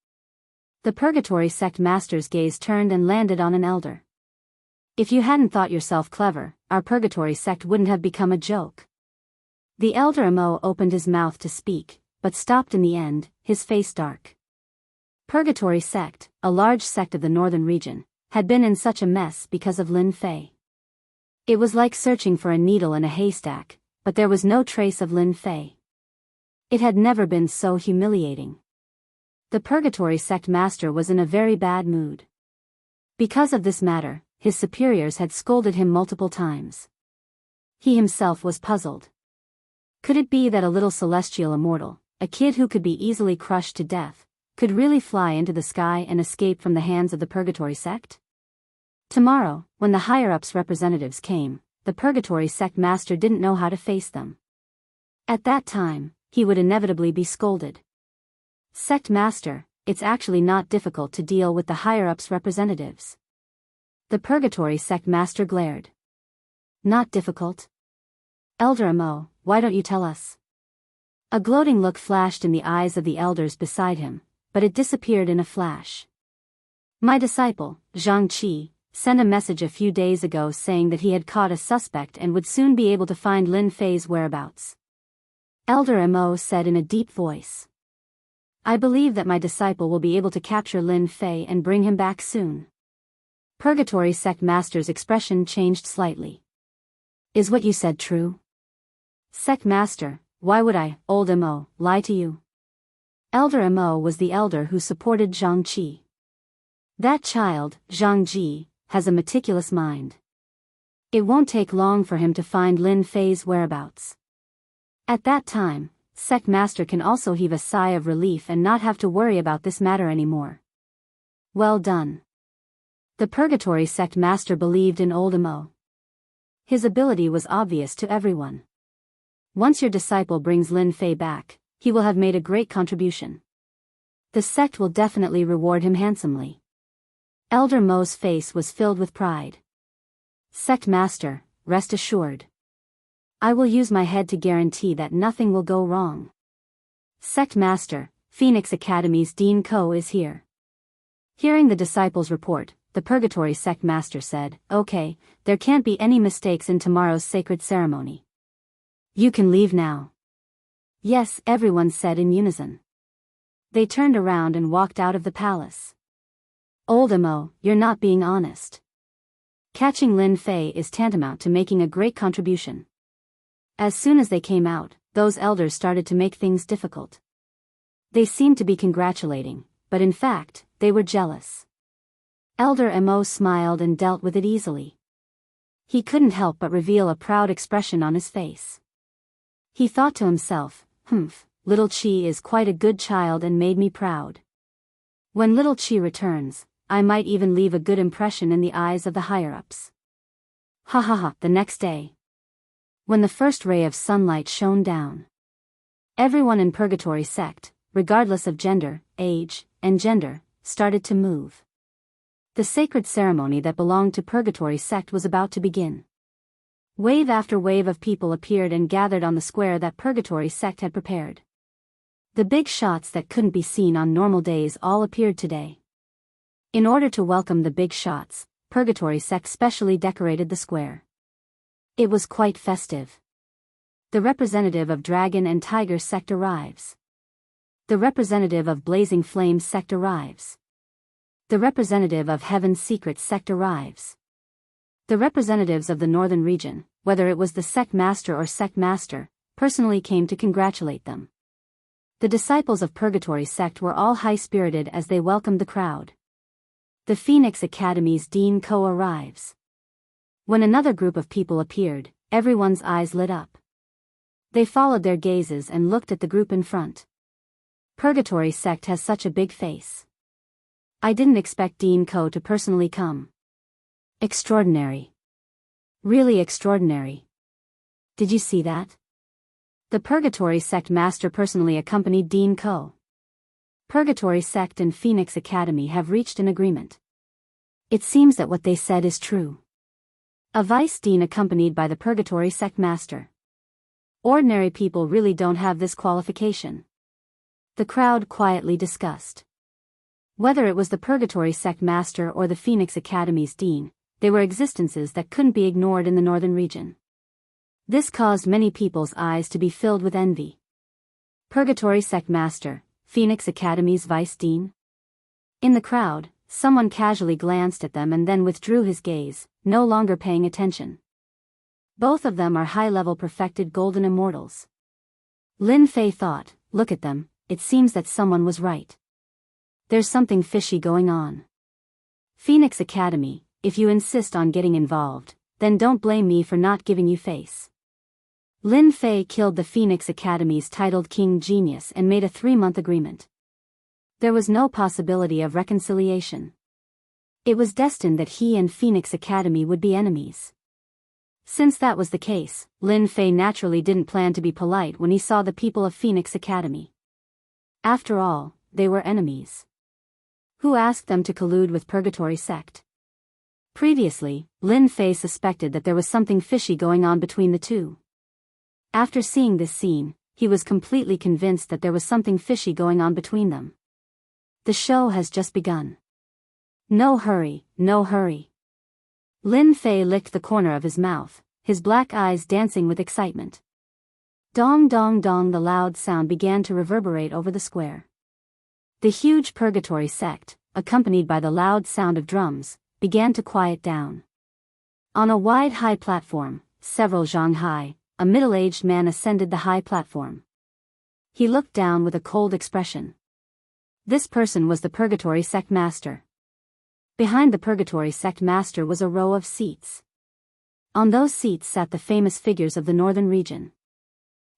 The Purgatory sect master's gaze turned and landed on an elder. If you hadn't thought yourself clever, our Purgatory sect wouldn't have become a joke. The elder Mo opened his mouth to speak, but stopped in the end, his face dark. Purgatory sect, a large sect of the northern region, had been in such a mess because of Lin Fei. It was like searching for a needle in a haystack, but there was no trace of Lin Fei. It had never been so humiliating. The Purgatory sect master was in a very bad mood. Because of this matter, his superiors had scolded him multiple times. He himself was puzzled. Could it be that a little celestial immortal, a kid who could be easily crushed to death, could really fly into the sky and escape from the hands of the Purgatory sect? Tomorrow, when the higher-ups representatives came, the Purgatory sect master didn't know how to face them. At that time, he would inevitably be scolded. Sect Master, it's actually not difficult to deal with the higher-ups representatives. The Purgatory Sect Master glared. Not difficult? Elder Amo, why don't you tell us? A gloating look flashed in the eyes of the elders beside him, but it disappeared in a flash. My disciple, Zhang Qi, sent a message a few days ago saying that he had caught a suspect and would soon be able to find Lin Fei's whereabouts. Elder Amo said in a deep voice. I believe that my disciple will be able to capture Lin Fei and bring him back soon. Purgatory Sect Master's expression changed slightly. Is what you said true? Sect Master, why would I, old Amo, lie to you? Elder Amo was the elder who supported Zhang Qi. That child, Zhang Ji, has a meticulous mind. It won't take long for him to find Lin Fei's whereabouts. At that time, Sect Master can also heave a sigh of relief and not have to worry about this matter anymore. Well done. The Purgatory Sect Master believed in old Amo. His ability was obvious to everyone. Once your disciple brings Lin Fei back, he will have made a great contribution. The sect will definitely reward him handsomely. Elder Mo's face was filled with pride. Sect Master, rest assured. I will use my head to guarantee that nothing will go wrong. Sect Master, Phoenix Academy's Dean Ko is here. Hearing the disciples' report, the Purgatory Sect Master said, Okay, there can't be any mistakes in tomorrow's sacred ceremony. You can leave now. Yes, everyone said in unison. They turned around and walked out of the palace. Old Amo, you're not being honest. Catching Lin Fei is tantamount to making a great contribution. As soon as they came out, those elders started to make things difficult. They seemed to be congratulating, but in fact, they were jealous. Elder Amo smiled and dealt with it easily. He couldn't help but reveal a proud expression on his face. He thought to himself, little Qi is quite a good child and made me proud. When little Qi returns, I might even leave a good impression in the eyes of the higher-ups. Ha ha ha, the next day. When the first ray of sunlight shone down, everyone in Purgatory Sect, regardless of gender, age, and gender, started to move. The sacred ceremony that belonged to Purgatory Sect was about to begin. Wave after wave of people appeared and gathered on the square that Purgatory Sect had prepared. The big shots that couldn't be seen on normal days all appeared today. In order to welcome the big shots, Purgatory Sect specially decorated the square. It was quite festive. The representative of Dragon and Tiger Sect arrives. The representative of Blazing Flame Sect arrives. The representative of Heaven's Secret Sect arrives. The representatives of the Northern region, whether it was the Sect Master or Sect Master, personally came to congratulate them. The disciples of Purgatory Sect were all high-spirited as they welcomed the crowd. The Phoenix Academy's Dean Ko arrives. When another group of people appeared, everyone's eyes lit up. They followed their gazes and looked at the group in front. Purgatory Sect has such a big face. I didn't expect Dean Ko to personally come. Extraordinary. Really extraordinary. Did you see that? The Purgatory Sect Master personally accompanied Dean Ko. Purgatory Sect and Phoenix Academy have reached an agreement. It seems that what they said is true. A Vice Dean accompanied by the Purgatory Sect Master. Ordinary people really don't have this qualification. The crowd quietly discussed. Whether it was the Purgatory Sect Master or the Phoenix Academy's Dean, they were existences that couldn't be ignored in the Northern region. This caused many people's eyes to be filled with envy. Purgatory Sect Master, Phoenix Academy's Vice Dean? In the crowd, someone casually glanced at them and then withdrew his gaze, no longer paying attention. Both of them are high-level perfected golden immortals. Lin Fei thought, look at them, it seems that someone was right. There's something fishy going on. Phoenix Academy, if you insist on getting involved, then don't blame me for not giving you face. Lin Fei killed the Phoenix Academy's titled King Genius and made a 3-month agreement. There was no possibility of reconciliation. It was destined that he and Phoenix Academy would be enemies. Since that was the case, Lin Fei naturally didn't plan to be polite when he saw the people of Phoenix Academy. After all, they were enemies. Who asked them to collude with Purgatory Sect? Previously, Lin Fei suspected that there was something fishy going on between the two. After seeing this scene, he was completely convinced that there was something fishy going on between them. The show has just begun. No hurry, no hurry. Lin Fei licked the corner of his mouth, his black eyes dancing with excitement. Dong dong dong, the loud sound began to reverberate over the square. The huge Purgatory Sect, accompanied by the loud sound of drums, began to quiet down. On a wide high platform, several zhang high, a middle-aged man ascended the high platform. He looked down with a cold expression. This person was the Purgatory Sect Master. Behind the Purgatory Sect Master was a row of seats. On those seats sat the famous figures of the northern region.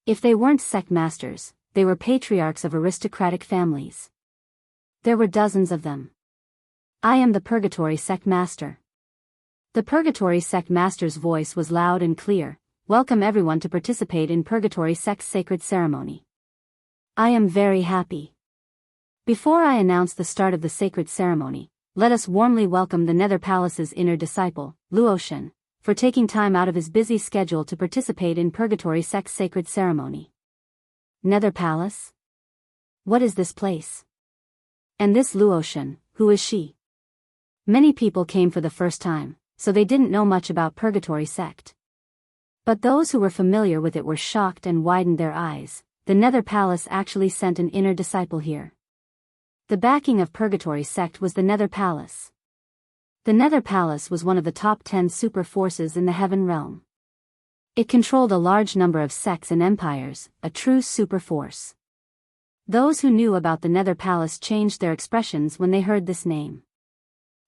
If they weren't sect masters, they were patriarchs of aristocratic families. There were dozens of them. I am the Purgatory Sect Master. The Purgatory Sect Master's voice was loud and clear. Welcome everyone to participate in Purgatory Sect's sacred ceremony. I am very happy. Before I announce the start of the sacred ceremony, let us warmly welcome the Nether Palace's inner disciple, Luotian, for taking time out of his busy schedule to participate in Purgatory Sect's sacred ceremony. Nether Palace? What is this place? And this Luotian, who is she? Many people came for the first time, so they didn't know much about Purgatory Sect. But those who were familiar with it were shocked and widened their eyes. The Nether Palace actually sent an inner disciple here. The backing of Purgatory Sect was the Nether Palace. The Nether Palace was one of the top 10 super forces in the Heaven Realm. It controlled a large number of sects and empires, a true super force. Those who knew about the Nether Palace changed their expressions when they heard this name.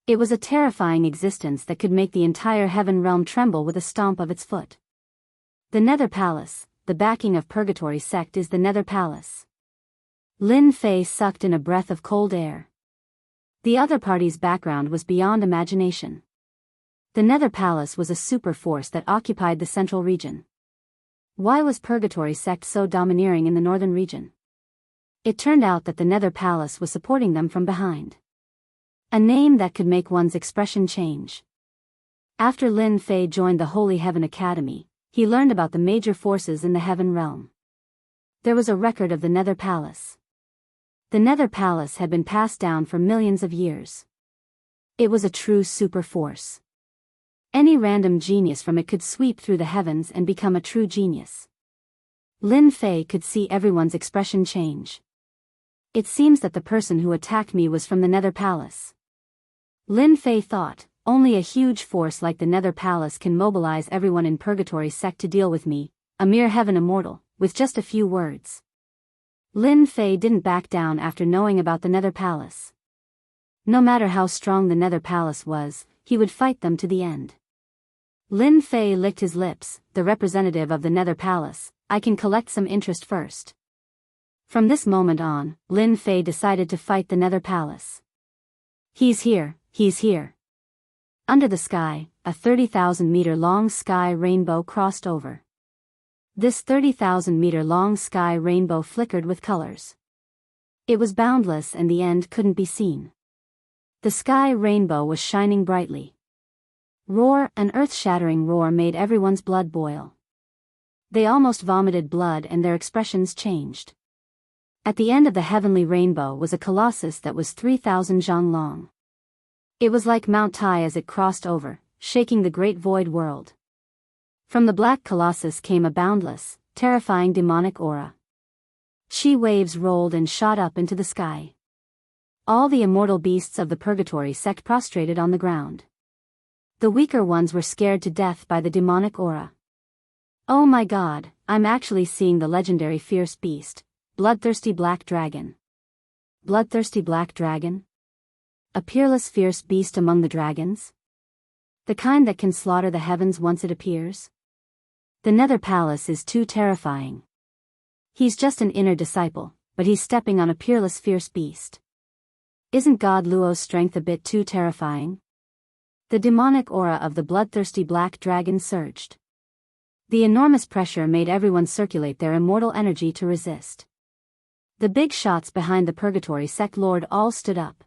It was a terrifying existence that could make the entire Heaven Realm tremble with a stomp of its foot. The Nether Palace, the backing of Purgatory Sect, is the Nether Palace. Lin Fei sucked in a breath of cold air. The other party's background was beyond imagination. The Nether Palace was a super force that occupied the central region. Why was Purgatory Sect so domineering in the northern region? It turned out that the Nether Palace was supporting them from behind. A name that could make one's expression change. After Lin Fei joined the Holy Heaven Academy, he learned about the major forces in the Heaven Realm. There was a record of the Nether Palace. The Nether Palace had been passed down for millions of years. It was a true super force. Any random genius from it could sweep through the heavens and become a true genius. Lin Fei could see everyone's expression change. It seems that the person who attacked me was from the Nether Palace. Lin Fei thought, only a huge force like the Nether Palace can mobilize everyone in Purgatory Sect to deal with me, a mere heaven immortal, with just a few words. Lin Fei didn't back down after knowing about the Nether Palace. No matter how strong the Nether Palace was, he would fight them to the end. Lin Fei licked his lips. The representative of the Nether Palace, I can collect some interest first. From this moment on, Lin Fei decided to fight the Nether Palace. He's here, he's here. Under the sky, a 30,000-meter-long sky rainbow crossed over. This 30,000-meter-long sky rainbow flickered with colors. It was boundless and the end couldn't be seen. The sky rainbow was shining brightly. Roar, an earth-shattering roar made everyone's blood boil. They almost vomited blood and their expressions changed. At the end of the heavenly rainbow was a colossus that was 3,000 zhang long. It was like Mount Tai as it crossed over, shaking the great void world. From the black colossus came a boundless, terrifying demonic aura. Chi waves rolled and shot up into the sky. All the immortal beasts of the Purgatory Sect prostrated on the ground. The weaker ones were scared to death by the demonic aura. Oh my god, I'm actually seeing the legendary fierce beast, bloodthirsty black dragon. Bloodthirsty black dragon? A peerless fierce beast among the dragons? The kind that can slaughter the heavens once it appears? The Nether Palace is too terrifying. He's just an inner disciple, but he's stepping on a peerless fierce beast. Isn't God Luo's strength a bit too terrifying? The demonic aura of the bloodthirsty black dragon surged. The enormous pressure made everyone circulate their immortal energy to resist. The big shots behind the Purgatory sect lord all stood up.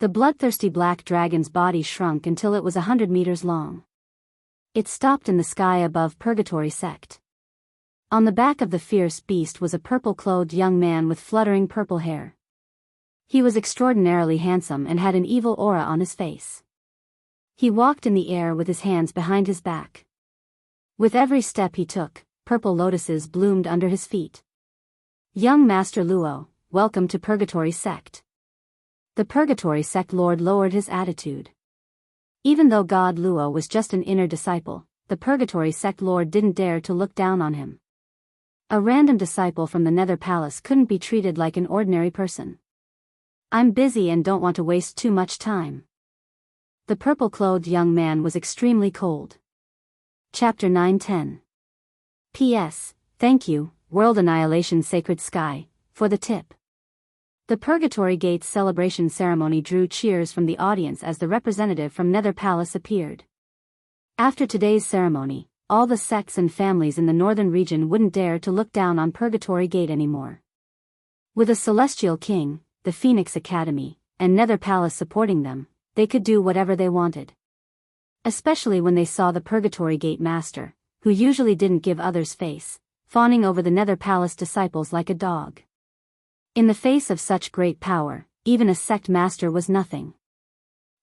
The bloodthirsty black dragon's body shrunk until it was 100 meters long. It stopped in the sky above Purgatory sect. On the back of the fierce beast was a purple-clothed young man with fluttering purple hair. He was extraordinarily handsome and had an evil aura on his face. He walked in the air with his hands behind his back. With every step he took, purple lotuses bloomed under his feet. Young Master Luo, welcome to Purgatory sect. The Purgatory sect lord lowered his attitude. Even though God Luo was just an inner disciple, the Purgatory sect lord didn't dare to look down on him. A random disciple from the Nether Palace couldn't be treated like an ordinary person. I'm busy and don't want to waste too much time. The purple-clothed young man was extremely cold. Chapter 9:10. P.S. Thank you, World Annihilation Sacred Sky, for the tip. The Purgatory Gate's celebration ceremony drew cheers from the audience as the representative from Nether Palace appeared. After today's ceremony, all the sects and families in the northern region wouldn't dare to look down on Purgatory Gate anymore. With a Celestial King, the Phoenix Academy, and Nether Palace supporting them, they could do whatever they wanted. Especially when they saw the Purgatory Gate Master, who usually didn't give others face, fawning over the Nether Palace disciples like a dog. In the face of such great power, even a sect master was nothing.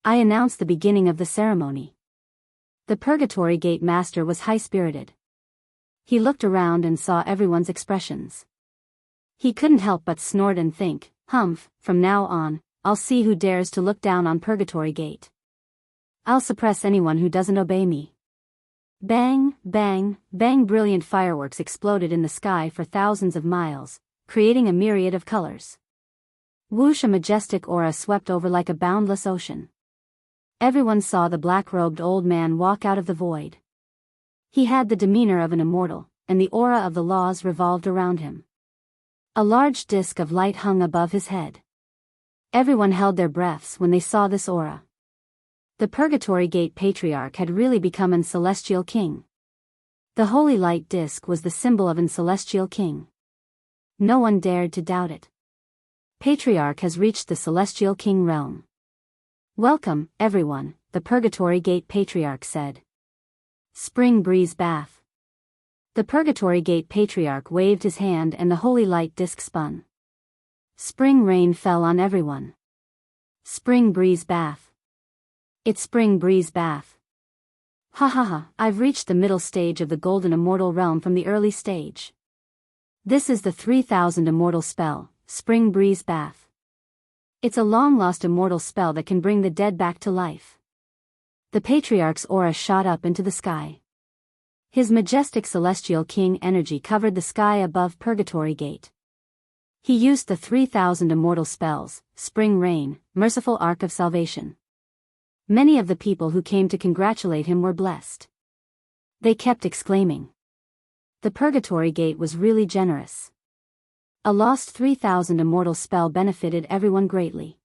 I announced the beginning of the ceremony. The Purgatory Gate Master was high-spirited. He looked around and saw everyone's expressions. He couldn't help but snort and think, "Humph, from now on, I'll see who dares to look down on Purgatory Gate. I'll suppress anyone who doesn't obey me." Bang, bang, bang! Brilliant fireworks exploded in the sky for thousands of miles, creating a myriad of colors. Whoosh! A majestic aura swept over like a boundless ocean. Everyone saw the black-robed old man walk out of the void. He had the demeanor of an immortal, and the aura of the laws revolved around him. A large disk of light hung above his head. Everyone held their breaths when they saw this aura. The Purgatory Gate Patriarch had really become an Celestial King. The holy light disk was the symbol of an Celestial King. No one dared to doubt it. Patriarch has reached the Celestial King realm. "Welcome, everyone," the Purgatory Gate Patriarch said. Spring breeze bath. The Purgatory Gate Patriarch waved his hand and the holy light disk spun. Spring rain fell on everyone. Spring breeze bath. It's spring breeze bath. Ha ha ha, I've reached the middle stage of the golden immortal realm from the early stage. This is the 3000 immortal spell, spring breeze bath. It's a long-lost immortal spell that can bring the dead back to life. The Patriarch's aura shot up into the sky. His majestic Celestial King energy covered the sky above Purgatory Gate. He used the 3000 immortal spells, Spring Rain, Merciful Ark of Salvation. Many of the people who came to congratulate him were blessed. They kept exclaiming. The Purgatory Gate was really generous. A lost 3000 immortal spell benefited everyone greatly.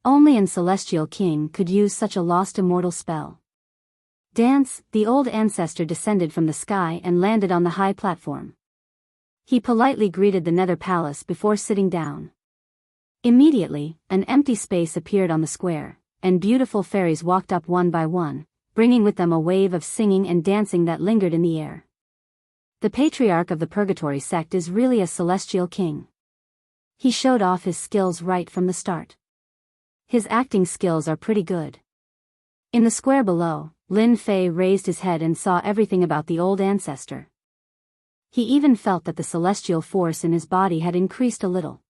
Only an Celestial King could use such a lost immortal spell. Dance! The old ancestor descended from the sky and landed on the high platform. He politely greeted the Nether Palace before sitting down. Immediately, an empty space appeared on the square, and beautiful fairies walked up one by one, bringing with them a wave of singing and dancing that lingered in the air. The Patriarch of the Purgatory sect is really a Celestial King. He showed off his skills right from the start. His acting skills are pretty good. In the square below, Lin Fei raised his head and saw everything about the old ancestor. He even felt that the celestial force in his body had increased a little.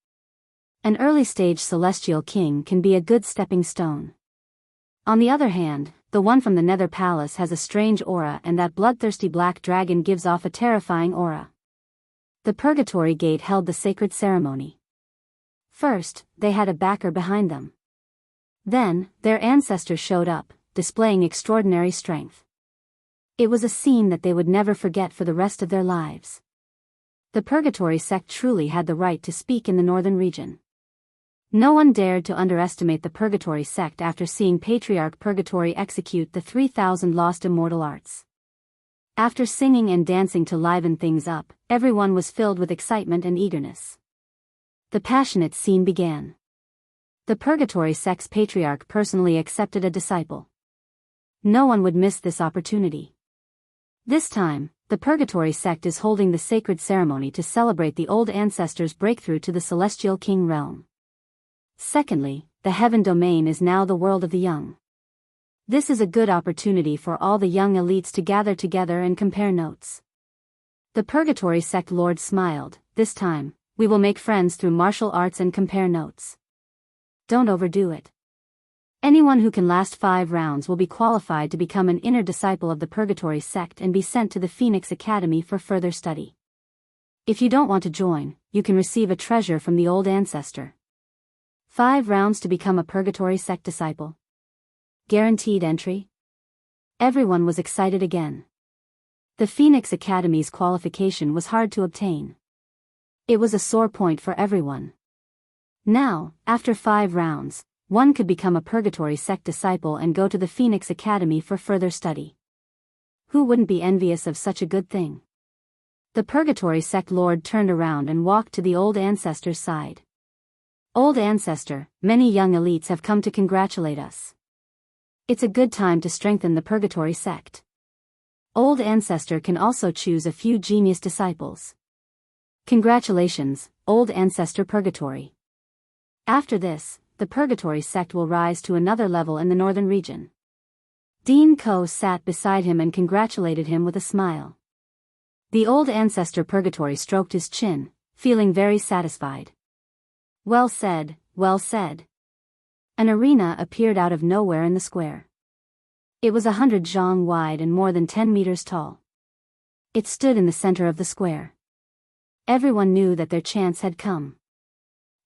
An early-stage Celestial King can be a good stepping stone. On the other hand, the one from the Nether Palace has a strange aura, and that bloodthirsty black dragon gives off a terrifying aura. The Purgatory Gate held the sacred ceremony. First, they had a backer behind them. Then, their ancestor showed up, displaying extraordinary strength. It was a scene that they would never forget for the rest of their lives. The Purgatory sect truly had the right to speak in the northern region. No one dared to underestimate the Purgatory sect after seeing Patriarch Purgatory execute the 3000 lost immortal arts. After singing and dancing to liven things up, everyone was filled with excitement and eagerness. The passionate scene began. The Purgatory sect's patriarch personally accepted a disciple. No one would miss this opportunity. This time, the Purgatory sect is holding the sacred ceremony to celebrate the old ancestors' breakthrough to the celestial king realm. Secondly, the heaven domain is now the world of the young. This is a good opportunity for all the young elites to gather together and compare notes. The Purgatory sect lord smiled. This time, we will make friends through martial arts and compare notes. Don't overdo it. Anyone who can last 5 rounds will be qualified to become an inner disciple of the Purgatory sect and be sent to the Phoenix Academy for further study. If you don't want to join, you can receive a treasure from the old ancestor. 5 rounds to become a Purgatory sect disciple. Guaranteed entry? Everyone was excited again. The Phoenix Academy's qualification was hard to obtain. It was a sore point for everyone. Now, after 5 rounds, one could become a Purgatory sect disciple and go to the Phoenix Academy for further study. Who wouldn't be envious of such a good thing? The Purgatory sect lord turned around and walked to the old ancestor's side. Old ancestor, many young elites have come to congratulate us. It's a good time to strengthen the Purgatory sect. Old ancestor can also choose a few genius disciples. Congratulations, old ancestor Purgatory. After this, the Purgatory sect will rise to another level in the northern region. Dean Ko sat beside him and congratulated him with a smile. The old ancestor Purgatory stroked his chin, feeling very satisfied. Well said, well said. An arena appeared out of nowhere in the square. It was 100 zhang wide and more than 10 meters tall. It stood in the center of the square. Everyone knew that their chance had come.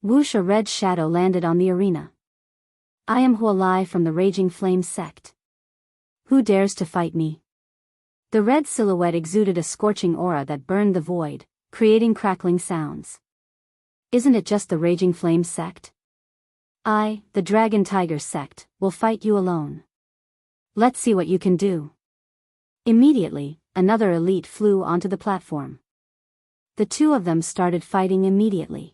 Whoosh, a red shadow landed on the arena. I am Hualai from the Raging Flame sect. Who dares to fight me? The red silhouette exuded a scorching aura that burned the void, creating crackling sounds. Isn't it just the Raging Flame sect? I, the Dragon Tiger sect, will fight you alone. Let's see what you can do. Immediately, another elite flew onto the platform. The two of them started fighting immediately.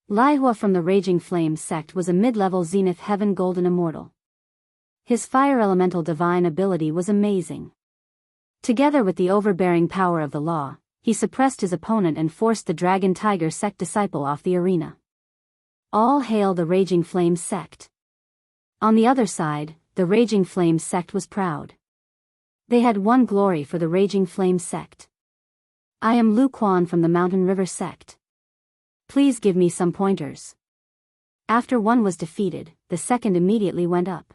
Laihua from the Raging Flame sect was a mid-level Zenith Heaven Golden Immortal. His fire elemental divine ability was amazing. Together with the overbearing power of the law, he suppressed his opponent and forced the Dragon Tiger sect disciple off the arena. All hail the Raging Flame sect. On the other side, the Raging Flame sect was proud. They had won glory for the Raging Flame sect. I am Lu Quan from the Mountain River sect. Please give me some pointers. After one was defeated, the second immediately went up.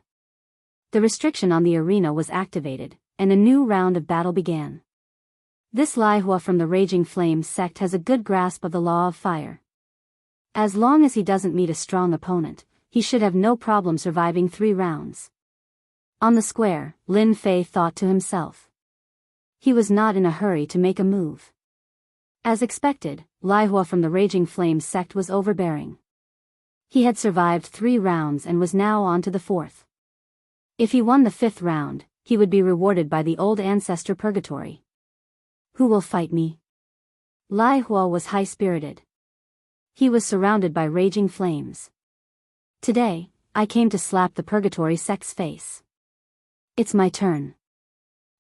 The restriction on the arena was activated, and a new round of battle began. This Laihua from the Raging Flame sect has a good grasp of the law of fire. As long as he doesn't meet a strong opponent, he should have no problem surviving 3 rounds. On the square, Lin Fei thought to himself. He was not in a hurry to make a move. As expected, Laihua from the Raging Flame sect was overbearing. He had survived 3 rounds and was now on to the 4th. If he won the 5th round, he would be rewarded by the old ancestor Purgatory. Who will fight me? Laihua was high-spirited. He was surrounded by raging flames. Today, I came to slap the Purgatory sect's face. It's my turn.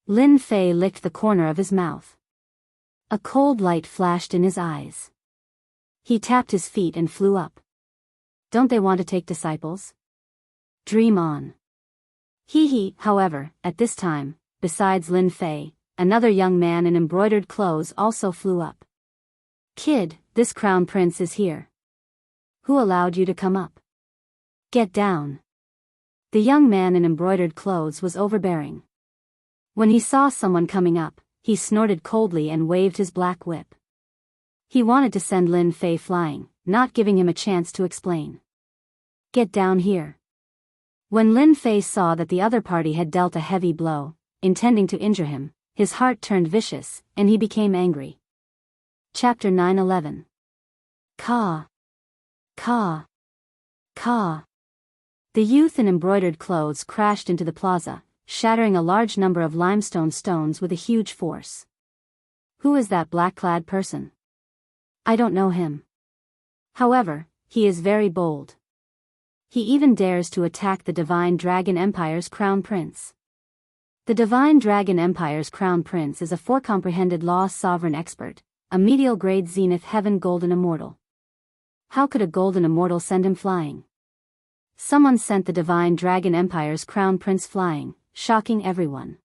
Lin Fei licked the corner of his mouth. A cold light flashed in his eyes. He tapped his feet and flew up. Don't they want to take disciples? Dream on. However, at this time, besides Lin Fei, another young man in embroidered clothes also flew up. Kid, this crown prince is here. Who allowed you to come up? Get down. The young man in embroidered clothes was overbearing. When he saw someone coming up, he snorted coldly and waved his black whip. He wanted to send Lin Fei flying, not giving him a chance to explain. Get down here. When Lin Fei saw that the other party had dealt a heavy blow, intending to injure him, his heart turned vicious, and he became angry. Chapter 9:11. Ka. Ka. Ka. The youth in embroidered clothes crashed into the plaza, shattering a large number of limestone stones with a huge force. Who is that black-clad person? I don't know him. However, he is very bold. He even dares to attack the Divine Dragon Empire's crown prince. The Divine Dragon Empire's crown prince is a forecomprehended law sovereign expert, a medial grade zenith heaven golden immortal. How could a golden immortal send him flying? Someone sent the Divine Dragon Empire's crown prince flying, shocking everyone.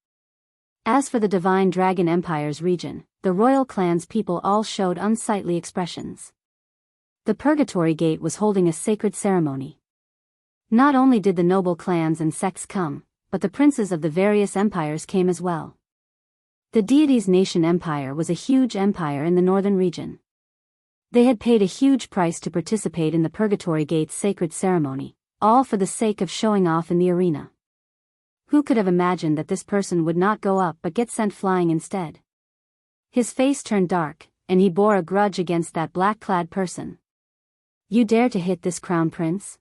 As for the Divine Dragon Empire's region, the royal clan's people all showed unsightly expressions. The Purgatory Gate was holding a sacred ceremony. Not only did the noble clans and sects come, but the princes of the various empires came as well. The deity's nation empire was a huge empire in the northern region. They had paid a huge price to participate in the Purgatory Gate's sacred ceremony, all for the sake of showing off in the arena. Who could have imagined that this person would not go up but get sent flying instead? His face turned dark, and he bore a grudge against that black-clad person. You dare to hit this crown prince?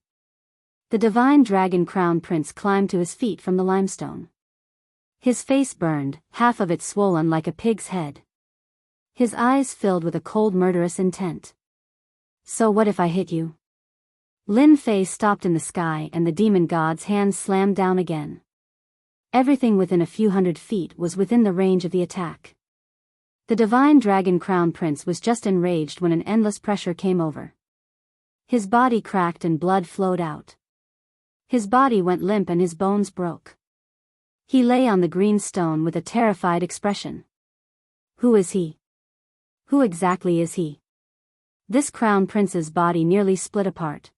The Divine Dragon Crown Prince climbed to his feet from the limestone. His face burned, half of it swollen like a pig's head. His eyes filled with a cold murderous intent. So what if I hit you? Lin Fei stopped in the sky and the demon god's hands slammed down again. Everything within a few hundred feet was within the range of the attack. The Divine Dragon Crown Prince was just enraged when an endless pressure came over. His body cracked and blood flowed out. His body went limp and his bones broke. He lay on the green stone with a terrified expression. Who is he? Who exactly is he? This Crown Prince's body nearly split apart.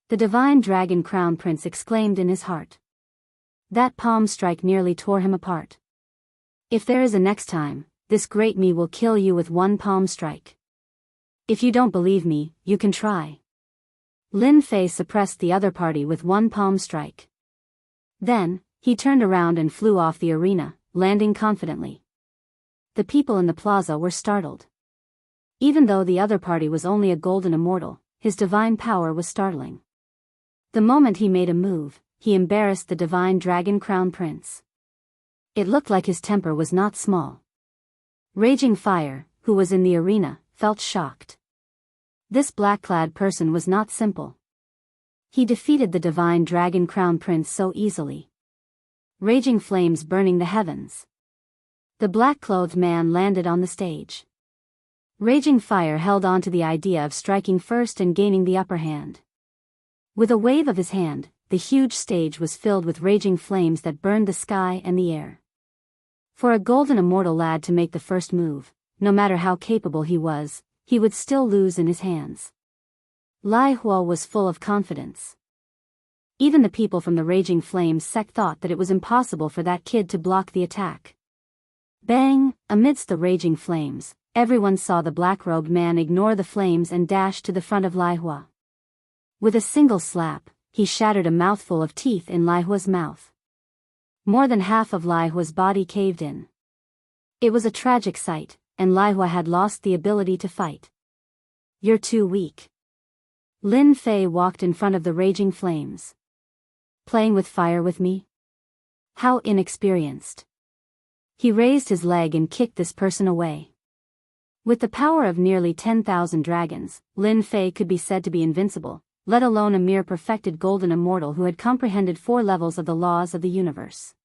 The Divine Dragon Crown Prince exclaimed in his heart. That palm strike nearly tore him apart. If there is a next time, this great me will kill you with one palm strike. If you don't believe me, you can try. Lin Fei suppressed the other party with one palm strike. Then, he turned around and flew off the arena, landing confidently. The people in the plaza were startled. Even though the other party was only a golden immortal, his divine power was startling. The moment he made a move, he embarrassed the Divine Dragon Crown Prince. It looked like his temper was not small. Raging Fire, who was in the arena, felt shocked. This black-clad person was not simple. He defeated the Divine Dragon Crown Prince so easily. Raging flames burning the heavens. The black-clothed man landed on the stage. Raging Fire held on to the idea of striking first and gaining the upper hand. With a wave of his hand, the huge stage was filled with raging flames that burned the sky and the air. For a golden immortal lad to make the first move, no matter how capable he would still lose in his hands. Lai Hua was full of confidence. Even the people from the Raging Flames sect thought that it was impossible for that kid to block the attack. Bang! Amidst the raging flames, everyone saw the black-robed man ignore the flames and dash to the front of Lai Hua. With a single slap, he shattered a mouthful of teeth in Lai Hua's mouth. More than half of Lai Hua's body caved in. It was a tragic sight, and Lai Hua had lost the ability to fight. You're too weak. Lin Fei walked in front of the raging flames. Playing with fire with me? How inexperienced. He raised his leg and kicked this person away. With the power of nearly 10,000 dragons, Lin Fei could be said to be invincible, let alone a mere perfected golden immortal who had comprehended 4 levels of the laws of the universe.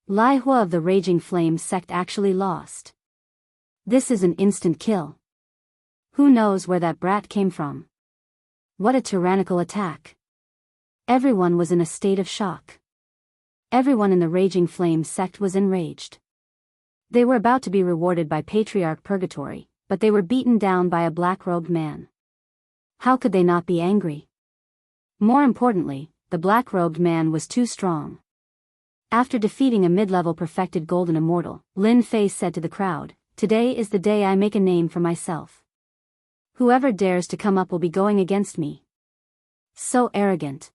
Lai Hua of the Raging Flames sect actually lost. This is an instant kill. Who knows where that brat came from? What a tyrannical attack. Everyone was in a state of shock. Everyone in the Raging Flames sect was enraged. They were about to be rewarded by Patriarch Purgatory, but they were beaten down by a black-robed man. How could they not be angry? More importantly, the black-robed man was too strong. After defeating a mid-level perfected golden immortal, Lin Fei said to the crowd, "Today is the day I make a name for myself. Whoever dares to come up will be going against me." So arrogant.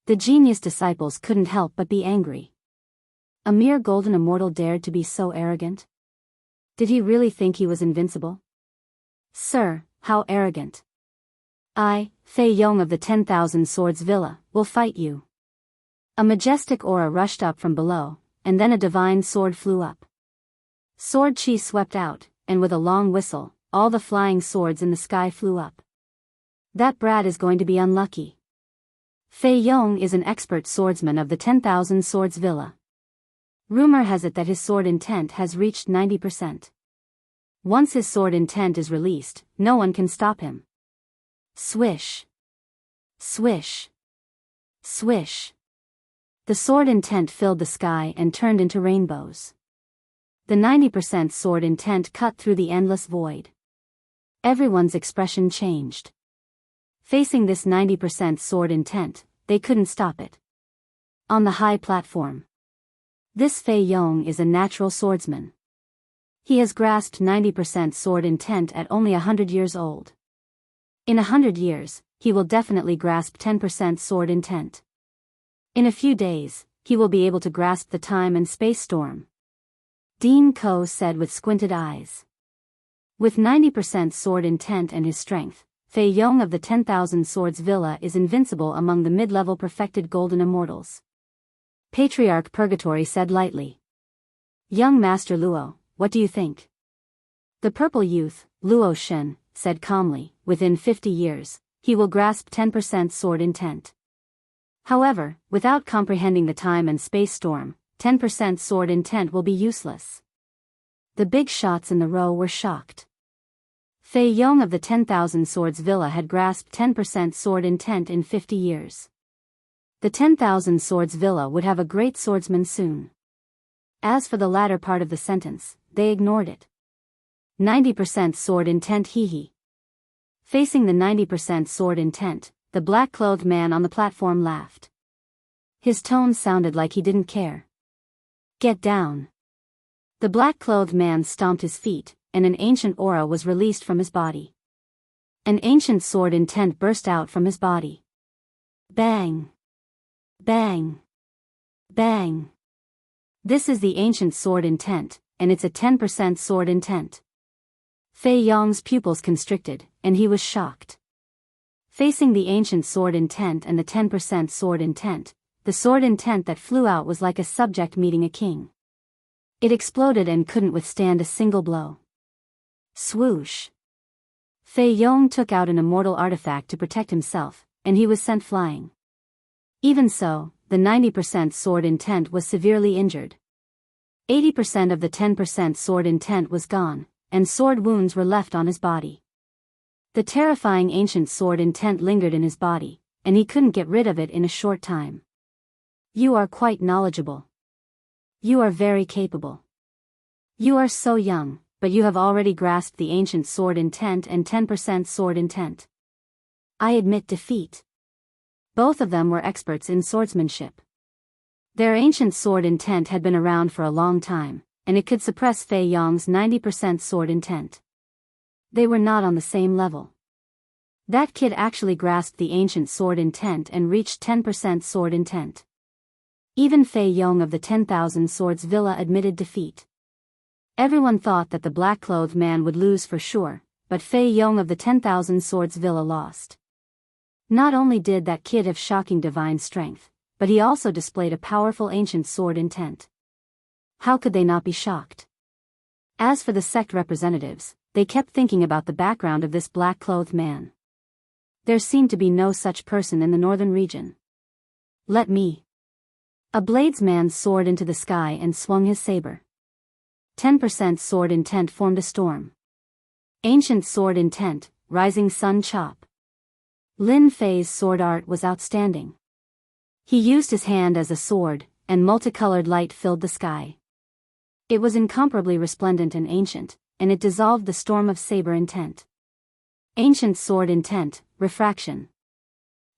The genius disciples couldn't help but be angry. A mere golden immortal dared to be so arrogant? Did he really think he was invincible? Sir, how arrogant. I, Fei Yong of the 10,000 Swords Villa, will fight you. A majestic aura rushed up from below, and then a divine sword flew up. Sword chi swept out, and with a long whistle, all the flying swords in the sky flew up. That brat is going to be unlucky. Fei Yong is an expert swordsman of the 10,000 Swords Villa. Rumor has it that his sword intent has reached 90%. Once his sword intent is released, no one can stop him. Swish. Swish. Swish. The sword intent filled the sky and turned into rainbows. The 90% sword intent cut through the endless void. Everyone's expression changed. Facing this 90% sword intent, they couldn't stop it. On the high platform. This Fei Yong is a natural swordsman. He has grasped 90% sword intent at only 100 years old. In 100 years, he will definitely grasp 10% sword intent. In a few days, he will be able to grasp the time and space storm. Dean Ko said with squinted eyes. With 90% sword intent and his strength, Fei Yong of the 10,000 Swords Villa is invincible among the mid-level perfected golden immortals. Patriarch Purgatory said lightly. Young Master Luo, what do you think? The purple youth, Luo Shen, said calmly, within 50 years, he will grasp 10% sword intent. However, without comprehending the time and space storm, 10% sword intent will be useless. The big shots in the row were shocked. Fei Yong of the 10,000 Swords Villa had grasped 10% sword intent in 50 years. The 10,000 Swords Villa would have a great swordsman soon. As for the latter part of the sentence, they ignored it. 90% sword intent hee. Facing the 90% sword intent, the black-clothed man on the platform laughed. His tone sounded like he didn't care. Get down. The black-clothed man stomped his feet, and an ancient aura was released from his body. An ancient sword intent burst out from his body. Bang. Bang. Bang. This is the ancient sword intent, and it's a 10% sword intent. Fei Yong's pupils constricted, and he was shocked. Facing the ancient sword intent and the 10% sword intent, the sword intent that flew out was like a subject meeting a king. It exploded and couldn't withstand a single blow. Swoosh. Fei Yong took out an immortal artifact to protect himself, and he was sent flying. Even so, the 90% sword intent was severely injured. 80% of the 10% sword intent was gone, and sword wounds were left on his body. The terrifying ancient sword intent lingered in his body, and he couldn't get rid of it in a short time. You are quite knowledgeable. You are very capable. You are so young, but you have already grasped the ancient sword intent and 10% sword intent. I admit defeat. Both of them were experts in swordsmanship. Their ancient sword intent had been around for a long time, and it could suppress Fei Yong's 90% sword intent. They were not on the same level. That kid actually grasped the ancient sword intent and reached 10% sword intent. Even Fei Yong of the 10,000 Swords Villa admitted defeat. Everyone thought that the black-clothed man would lose for sure, but Fei Yong of the 10,000 Swords Villa lost. Not only did that kid have shocking divine strength, but he also displayed a powerful ancient sword intent. How could they not be shocked? As for the sect representatives, they kept thinking about the background of this black-clothed man. There seemed to be no such person in the northern region. Let me. A bladesman soared into the sky and swung his saber. 10% sword intent formed a storm. Ancient sword intent, rising sun chop. Lin Fei's sword art was outstanding. He used his hand as a sword, and multicolored light filled the sky. It was incomparably resplendent and ancient, and it dissolved the storm of saber intent. Ancient sword intent, refraction.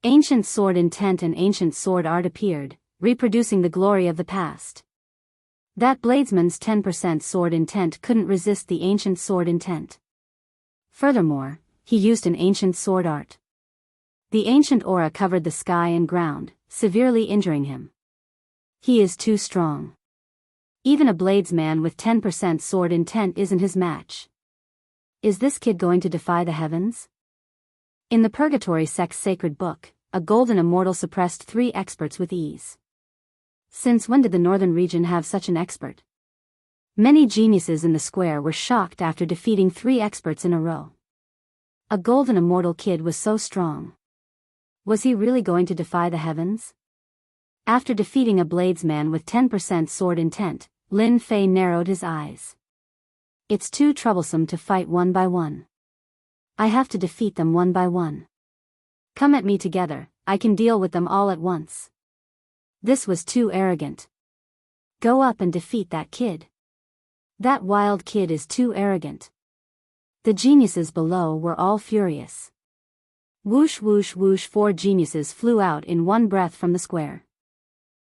Ancient sword intent and ancient sword art appeared, reproducing the glory of the past. That bladesman's 10% sword intent couldn't resist the ancient sword intent. Furthermore, he used an ancient sword art. The ancient aura covered the sky and ground, severely injuring him. He is too strong. Even a bladesman with 10% sword intent isn't his match. Is this kid going to defy the heavens? In the Purgatory sect's sacred book, a golden immortal suppressed 3 experts with ease. Since when did the northern region have such an expert? Many geniuses in the square were shocked after defeating 3 experts in a row. A golden immortal kid was so strong. Was he really going to defy the heavens? After defeating a bladesman with 10% sword intent, Lin Fei narrowed his eyes. It's too troublesome to fight one by one. I have to defeat them one by one. Come at me together, I can deal with them all at once. This was too arrogant. Go up and defeat that kid. That wild kid is too arrogant. The geniuses below were all furious. Whoosh whoosh whoosh, 4 geniuses flew out in one breath from the square.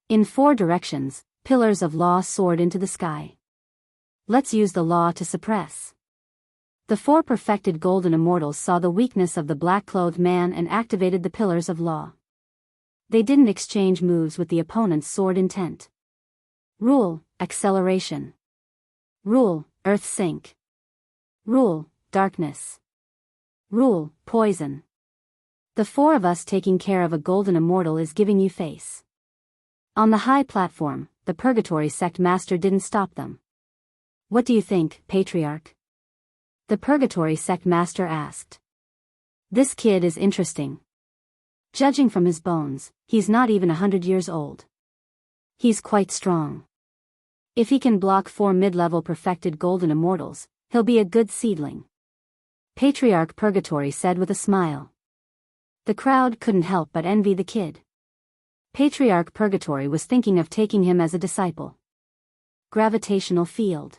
In 4 directions, pillars of law soared into the sky. Let's use the law to suppress. The 4 perfected golden immortals saw the weakness of the black-clothed man and activated the pillars of law. They didn't exchange moves with the opponent's sword intent. Rule, acceleration. Rule, earth sink. Rule, darkness. Rule, poison. The 4 of us taking care of a golden immortal is giving you face. On the high platform, the Purgatory Sect Master didn't stop them. What do you think, Patriarch? The Purgatory Sect Master asked. This kid is interesting. Judging from his bones, he's not even 100 years old. He's quite strong. If he can block 4 mid-level perfected golden immortals, he'll be a good seedling. Patriarch Purgatory said with a smile. The crowd couldn't help but envy the kid. Patriarch Purgatory was thinking of taking him as a disciple. Gravitational field.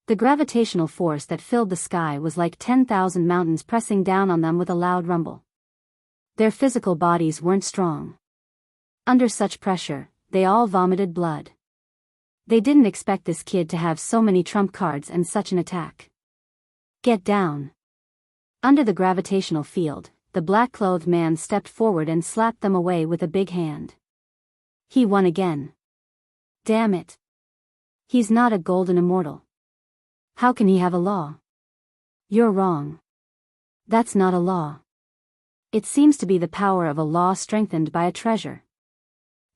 The gravitational force that filled the sky was like 10,000 mountains pressing down on them with a loud rumble. Their physical bodies weren't strong. Under such pressure, they all vomited blood. They didn't expect this kid to have so many trump cards and such an attack. Get down. Under the gravitational field, the black-clothed man stepped forward and slapped them away with a big hand. He won again. Damn it. He's not a golden immortal. How can he have a law? You're wrong. That's not a law. It seems to be the power of a law strengthened by a treasure.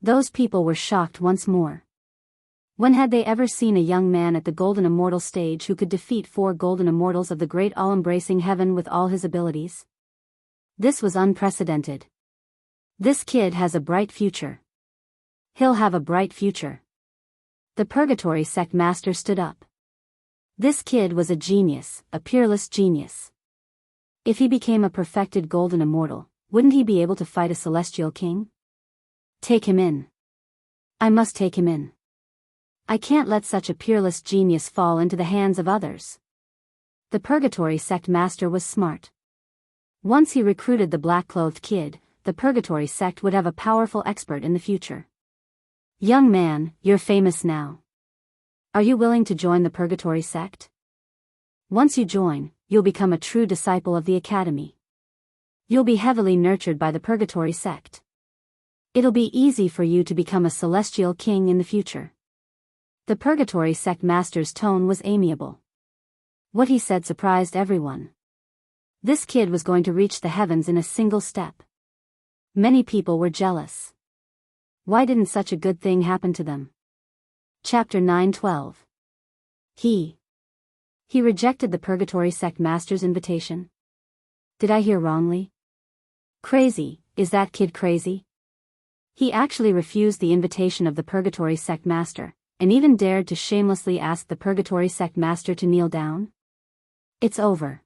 Those people were shocked once more. When had they ever seen a young man at the golden immortal stage who could defeat 4 golden immortals of the great all-embracing heaven with all his abilities? This was unprecedented. This kid has a bright future. He'll have a bright future. The Purgatory Sect Master stood up. This kid was a genius, a peerless genius. If he became a perfected golden immortal, wouldn't he be able to fight a celestial king? Take him in. I must take him in. I can't let such a peerless genius fall into the hands of others. The Purgatory Sect Master was smart. Once he recruited the black-clothed kid, the Purgatory Sect would have a powerful expert in the future. Young man, you're famous now. Are you willing to join the Purgatory Sect? Once you join, you'll become a true disciple of the Academy. You'll be heavily nurtured by the Purgatory Sect. It'll be easy for you to become a celestial king in the future. The Purgatory Sect Master's tone was amiable. What he said surprised everyone. This kid was going to reach the heavens in a single step. Many people were jealous. Why didn't such a good thing happen to them? Chapter 9:12. He rejected the Purgatory Sect Master's invitation. Did I hear wrongly? Crazy, is that kid crazy? He actually refused the invitation of the Purgatory Sect Master, and even dared to shamelessly ask the Purgatory Sect Master to kneel down? It's over.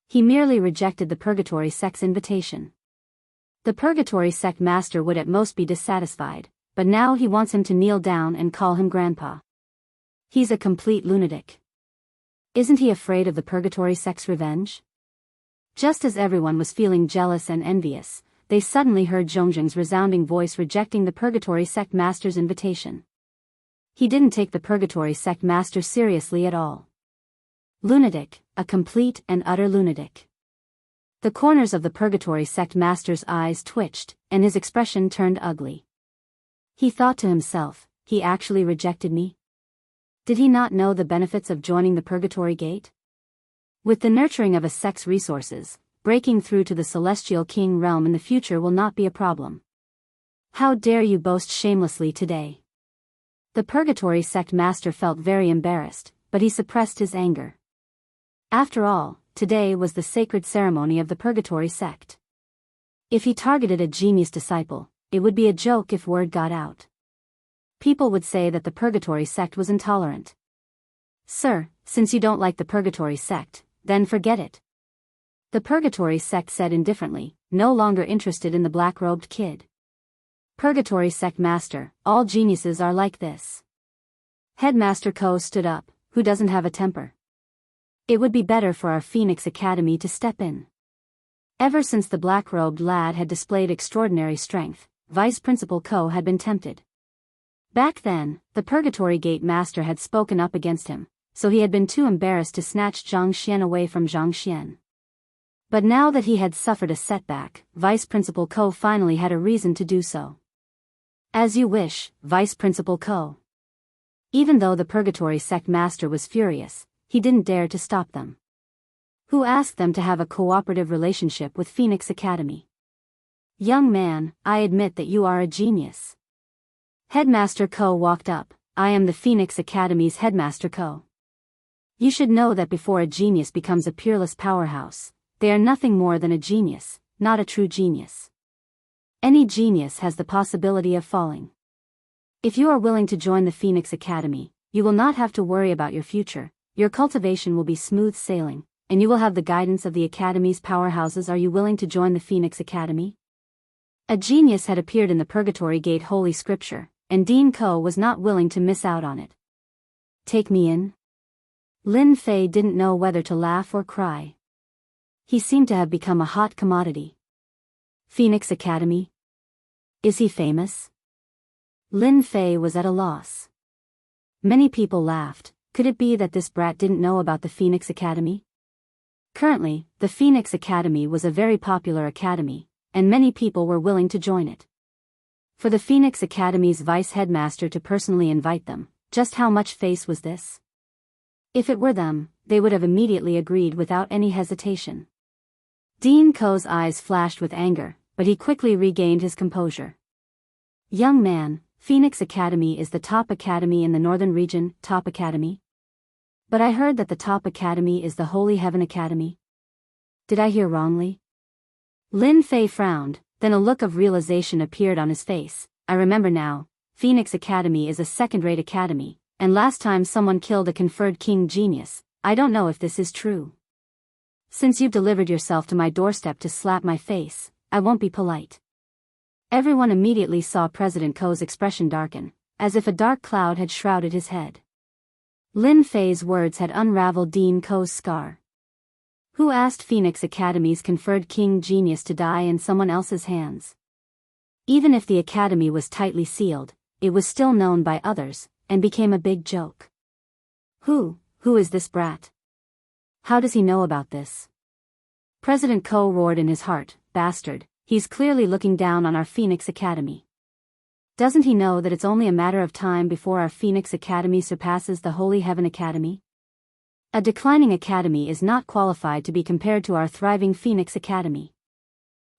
He merely rejected the Purgatory Sect's invitation. The Purgatory Sect Master would at most be dissatisfied, but now he wants him to kneel down and call him Grandpa. He's a complete lunatic. Isn't he afraid of the Purgatory Sect's revenge? Just as everyone was feeling jealous and envious, they suddenly heard Zhongjing's resounding voice rejecting the Purgatory Sect Master's invitation. He didn't take the Purgatory Sect Master seriously at all. Lunatic, a complete and utter lunatic. The corners of the Purgatory Sect Master's eyes twitched, and his expression turned ugly. He thought to himself, he actually rejected me? Did he not know the benefits of joining the Purgatory Gate? With the nurturing of a sect's resources, breaking through to the Celestial King realm in the future will not be a problem. How dare you boast shamelessly today? The Purgatory sect master felt very embarrassed, but he suppressed his anger. After all, today was the sacred ceremony of the Purgatory sect. If he targeted a genius disciple, it would be a joke if word got out. People would say that the Purgatory sect was intolerant. Sir, since you don't like the Purgatory sect, then forget it. The Purgatory sect said indifferently, no longer interested in the black-robed kid. Purgatory sect master, all geniuses are like this. Headmaster Ko stood up, who doesn't have a temper? It would be better for our Phoenix Academy to step in. Ever since the black-robed lad had displayed extraordinary strength, Vice Principal Ko had been tempted. Back then, the Purgatory Gate Master had spoken up against him, so he had been too embarrassed to snatch Zhang Xian away from Zhang Xian. But now that he had suffered a setback, Vice Principal Ko finally had a reason to do so. As you wish, Vice Principal Ko. Even though the Purgatory sect master was furious, he didn't dare to stop them. Who asked them to have a cooperative relationship with Phoenix Academy? Young man, I admit that you are a genius. Headmaster Ko walked up. I am the Phoenix Academy's Headmaster Ko. You should know that before a genius becomes a peerless powerhouse, they are nothing more than a genius, not a true genius. Any genius has the possibility of falling. If you are willing to join the Phoenix Academy, you will not have to worry about your future, your cultivation will be smooth sailing, and you will have the guidance of the Academy's powerhouses. Are you willing to join the Phoenix Academy? A genius had appeared in the Purgatory Gate Holy Scripture, and Dean Ko was not willing to miss out on it. Take me in? Lin Fei didn't know whether to laugh or cry. He seemed to have become a hot commodity. Phoenix Academy? Is he famous? Lin Fei was at a loss. Many people laughed. Could it be that this brat didn't know about the Phoenix Academy? Currently, the Phoenix Academy was a very popular academy, and many people were willing to join it. For the Phoenix Academy's vice headmaster to personally invite them, just how much face was this? If it were them, they would have immediately agreed without any hesitation. Dean Ko's eyes flashed with anger, but he quickly regained his composure. Young man, Phoenix Academy is the top academy in the northern region. Top academy? But I heard that the top academy is the Holy Heaven Academy. Did I hear wrongly? Lin Fei frowned, then a look of realization appeared on his face. I remember now, Phoenix Academy is a second-rate academy, and last time someone killed a conferred king genius. I don't know if this is true. Since you've delivered yourself to my doorstep to slap my face, I won't be polite. Everyone immediately saw President Ko's expression darken, as if a dark cloud had shrouded his head. Lin Fei's words had unraveled Dean Ko's scar. Who asked Phoenix Academy's conferred king genius to die in someone else's hands? Even if the academy was tightly sealed, it was still known by others, and became a big joke. Who is this brat? How does he know about this? President Ko roared in his heart, bastard, he's clearly looking down on our Phoenix Academy. Doesn't he know that it's only a matter of time before our Phoenix Academy surpasses the Holy Heaven Academy? A declining academy is not qualified to be compared to our thriving Phoenix Academy.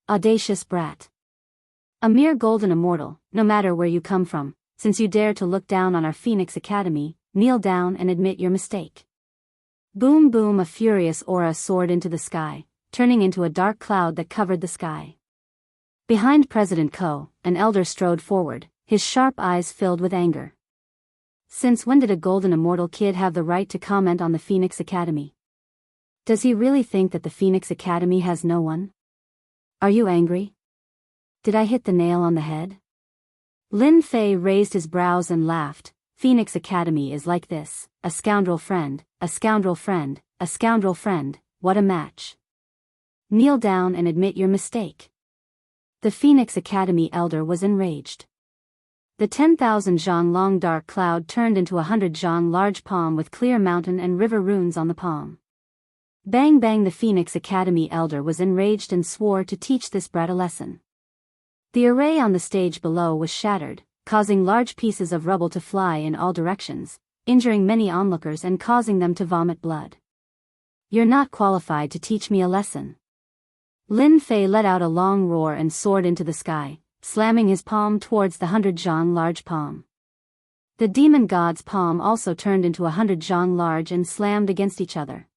Audacious brat. A mere golden immortal, no matter where you come from, since you dare to look down on our Phoenix Academy, kneel down and admit your mistake. Boom boom, a furious aura soared into the sky, turning into a dark cloud that covered the sky. Behind President Ko, an elder strode forward, his sharp eyes filled with anger. Since when did a golden immortal kid have the right to comment on the Phoenix Academy? Does he really think that the Phoenix Academy has no one? Are you angry? Did I hit the nail on the head? Lin Fei raised his brows and laughed. Phoenix Academy is like this, a scoundrel friend, a scoundrel friend, a scoundrel friend, what a match. Kneel down and admit your mistake. The Phoenix Academy elder was enraged. The 10,000 zhang long dark cloud turned into 100 zhang large palm with clear mountain and river runes on the palm. Bang bang, the Phoenix Academy elder was enraged and swore to teach this brat a lesson. The array on the stage below was shattered, causing large pieces of rubble to fly in all directions, injuring many onlookers and causing them to vomit blood. You're not qualified to teach me a lesson. Lin Fei let out a long roar and soared into the sky, slamming his palm towards the 100 large palm. The demon god's palm also turned into 100 large and slammed against each other.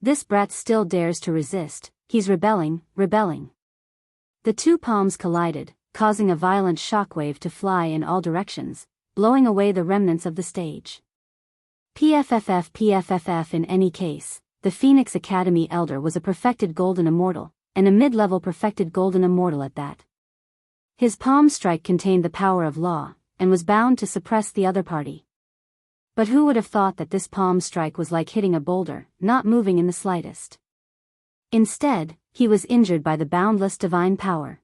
This brat still dares to resist, he's rebelling. The two palms collided, causing a violent shockwave to fly in all directions, blowing away the remnants of the stage. PFFF. In any case, the Phoenix Academy Elder was a perfected golden immortal, and a mid-level perfected golden immortal at that. His palm strike contained the power of law, and was bound to suppress the other party. But who would have thought that this palm strike was like hitting a boulder, not moving in the slightest. Instead, he was injured by the boundless divine power.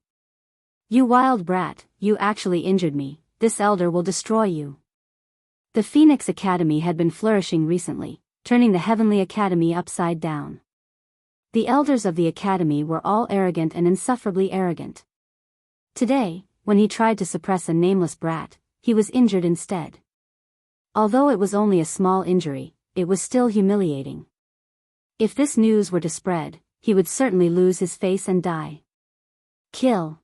You wild brat, you actually injured me, this elder will destroy you. The Phoenix Academy had been flourishing recently, turning the Heavenly Academy upside down. The elders of the Academy were all arrogant and insufferably arrogant. Today, when he tried to suppress a nameless brat, he was injured instead. Although it was only a small injury, it was still humiliating. If this news were to spread, he would certainly lose his face and die. Kill!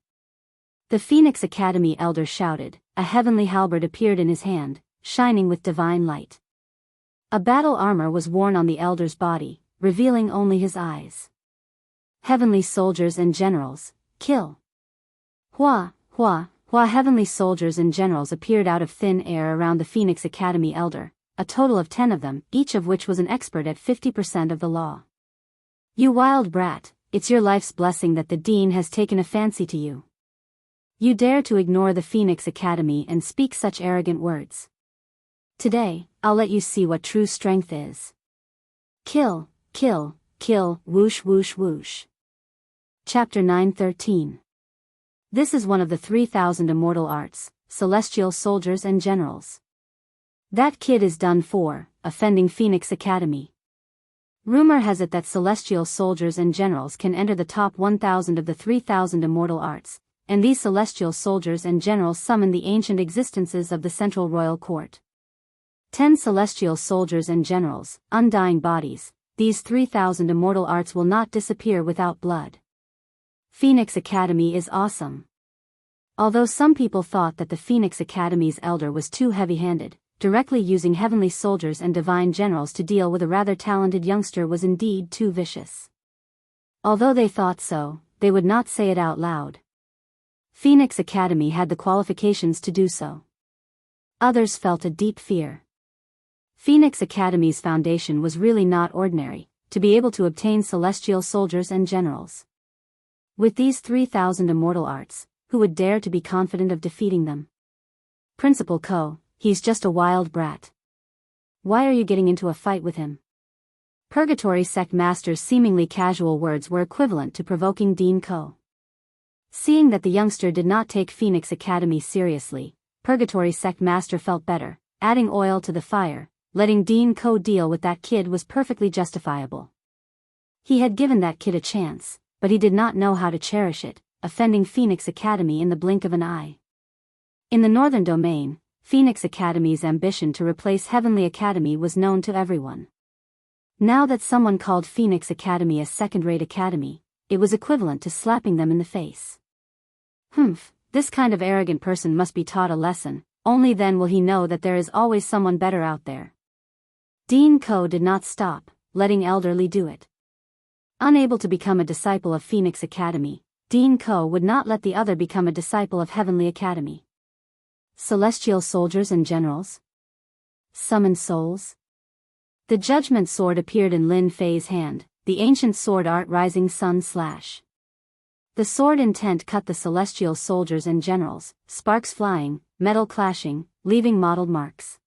The Phoenix Academy Elder shouted. A heavenly halberd appeared in his hand, shining with divine light. A battle armor was worn on the elder's body, revealing only his eyes. Heavenly soldiers and generals, kill! Hua! Heavenly soldiers and generals appeared out of thin air around the Phoenix Academy Elder, a total of 10 of them, each of which was an expert at 50% of the law. You wild brat, it's your life's blessing that the Dean has taken a fancy to you. You dare to ignore the Phoenix Academy and speak such arrogant words. Today, I'll let you see what true strength is. Kill, whoosh. Chapter 9:13. This is one of the 3,000 immortal arts, celestial soldiers and generals. That kid is done for, offending Phoenix Academy. Rumor has it that celestial soldiers and generals can enter the top 1,000 of the 3,000 immortal arts, and these celestial soldiers and generals summon the ancient existences of the Central Royal Court. 10 celestial soldiers and generals, undying bodies, these 3,000 immortal arts will not disappear without blood. Phoenix Academy is awesome. Although some people thought that the Phoenix Academy's elder was too heavy-handed, directly using heavenly soldiers and divine generals to deal with a rather talented youngster was indeed too vicious. Although they thought so, they would not say it out loud. Phoenix Academy had the qualifications to do so. Others felt a deep fear. Phoenix Academy's foundation was really not ordinary, to be able to obtain celestial soldiers and generals. With these 3,000 immortal arts, who would dare to be confident of defeating them? Principal Ko, he's just a wild brat. Why are you getting into a fight with him? Purgatory Sect Master's seemingly casual words were equivalent to provoking Dean Ko. Seeing that the youngster did not take Phoenix Academy seriously, Purgatory Sect Master felt better, adding oil to the fire, letting Dean Ko deal with that kid was perfectly justifiable. He had given that kid a chance, but he did not know how to cherish it, offending Phoenix Academy in the blink of an eye. In the Northern Domain, Phoenix Academy's ambition to replace Heavenly Academy was known to everyone. Now that someone called Phoenix Academy a second-rate academy, it was equivalent to slapping them in the face. This kind of arrogant person must be taught a lesson, only then will he know that there is always someone better out there. Dean Ko did not stop, letting Elderly do it. Unable to become a disciple of Phoenix Academy, Dean Ko would not let the other become a disciple of Heavenly Academy. Celestial soldiers and generals? Summon souls? The Judgment Sword appeared in Lin Fei's hand, the ancient sword art Rising Sun Slash. The sword intent cut the celestial soldiers and generals, sparks flying, metal clashing, leaving mottled marks.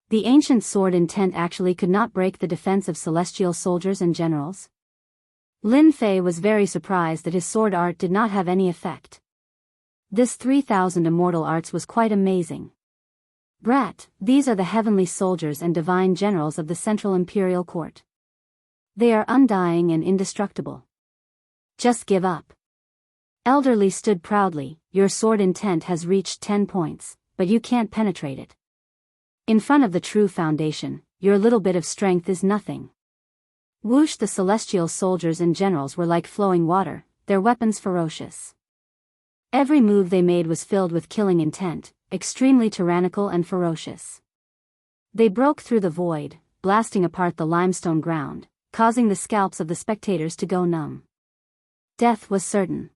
The ancient sword intent actually could not break the defense of celestial soldiers and generals. Lin Fei was very surprised that his sword art did not have any effect. This 3,000 immortal arts was quite amazing. Brat, these are the heavenly soldiers and divine generals of the Central Imperial Court. They are undying and indestructible. Just give up. Elderly stood proudly. Your sword intent has reached 10 points, but you can't penetrate it. In front of the true foundation, your little bit of strength is nothing. Whoosh! The celestial soldiers and generals were like flowing water, their weapons ferocious. Every move they made was filled with killing intent, extremely tyrannical and ferocious. They broke through the void, blasting apart the limestone ground, causing the scalps of the spectators to go numb. Death was certain.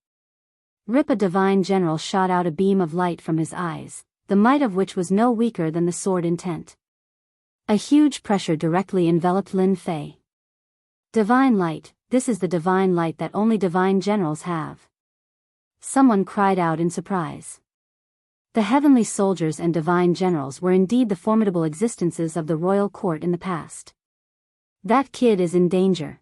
Rip, a divine general, shot out a beam of light from his eyes, the might of which was no weaker than the sword intent. A huge pressure directly enveloped Lin Fei. Divine light, this is the divine light that only divine generals have. Someone cried out in surprise. The heavenly soldiers and divine generals were indeed the formidable existences of the royal court in the past. That kid is in danger.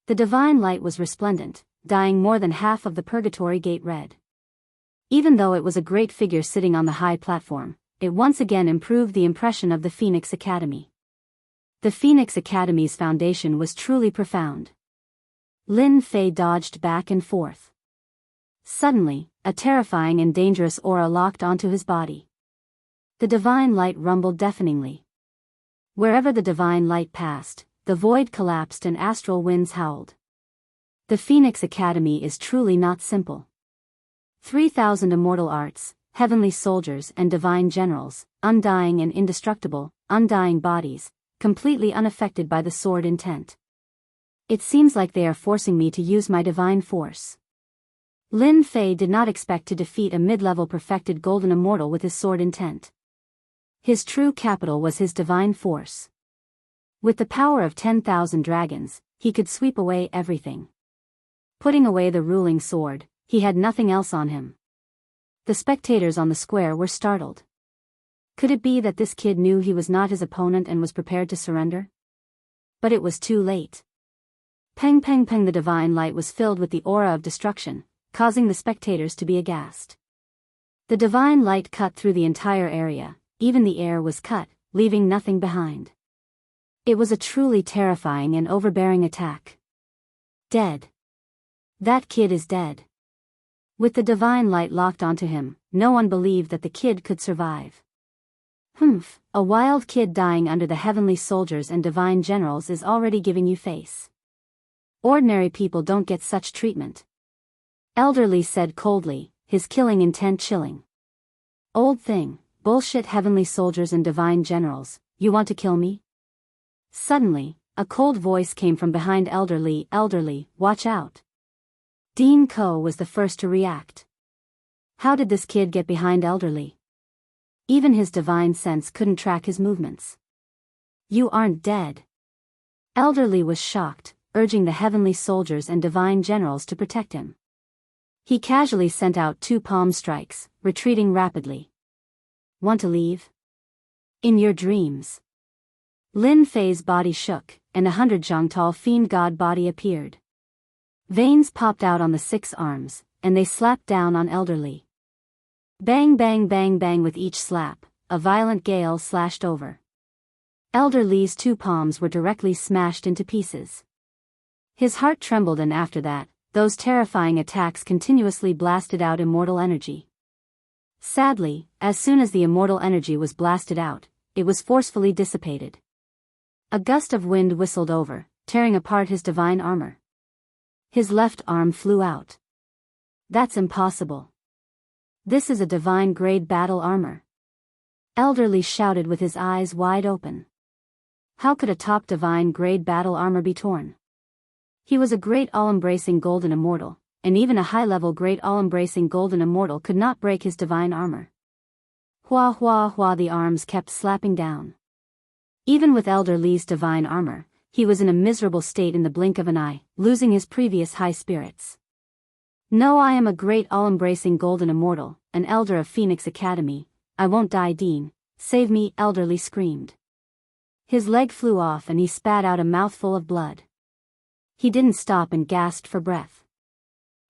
The divine light was resplendent, dyeing more than half of the purgatory gate red. Even though it was a great figure sitting on the high platform, it once again improved the impression of the Phoenix Academy. The Phoenix Academy's foundation was truly profound. Lin Fei dodged back and forth. Suddenly, a terrifying and dangerous aura locked onto his body. The divine light rumbled deafeningly. Wherever the divine light passed, the void collapsed and astral winds howled. The Phoenix Academy is truly not simple. 3,000 immortal arts, heavenly soldiers and divine generals, undying and indestructible, undying bodies, completely unaffected by the sword intent. It seems like they are forcing me to use my divine force. Lin Fei did not expect to defeat a mid-level perfected golden immortal with his sword intent. His true capital was his divine force. With the power of 10,000 dragons, he could sweep away everything. Putting away the ruling sword, he had nothing else on him. The spectators on the square were startled. Could it be that this kid knew he was not his opponent and was prepared to surrender? But it was too late. Peng peng peng, the divine light was filled with the aura of destruction, causing the spectators to be aghast. The divine light cut through the entire area, even the air was cut, leaving nothing behind. It was a truly terrifying and overbearing attack. Dead. That kid is dead. With the divine light locked onto him, no one believed that the kid could survive. Humph, a wild kid dying under the heavenly soldiers and divine generals is already giving you face. Ordinary people don't get such treatment. Elderly said coldly, his killing intent chilling. Old thing, bullshit, heavenly soldiers and divine generals, you want to kill me? Suddenly, a cold voice came from behind Elderly, watch out. Dean Ko was the first to react. How did this kid get behind Elderly? Even his divine sense couldn't track his movements. You aren't dead. Elderly was shocked, urging the heavenly soldiers and divine generals to protect him. He casually sent out 2 palm strikes, retreating rapidly. Want to leave? In your dreams. Lin Fei's body shook, and 100 Zhangtal fiend god body appeared. Veins popped out on the 6 arms, and they slapped down on Elderly. Bang bang bang bang, with each slap, a violent gale slashed over. Elderly's 2 palms were directly smashed into pieces. His heart trembled, and after that, those terrifying attacks continuously blasted out immortal energy. Sadly, as soon as the immortal energy was blasted out, it was forcefully dissipated. A gust of wind whistled over, tearing apart his divine armor. His left arm flew out. That's impossible. This is a divine grade battle armor. Elderly shouted with his eyes wide open. How could a top divine grade battle armor be torn? He was a great all-embracing golden immortal, and even a high-level great all-embracing golden immortal could not break his divine armor. Hua hua hua, the arms kept slapping down. Even with Elderly's divine armor, he was in a miserable state in the blink of an eye, losing his previous high spirits. No, I am a great all-embracing golden immortal, an elder of Phoenix Academy. I won't die, Dean. Save me, Elderly screamed. His leg flew off and he spat out a mouthful of blood. He didn't stop and gasped for breath.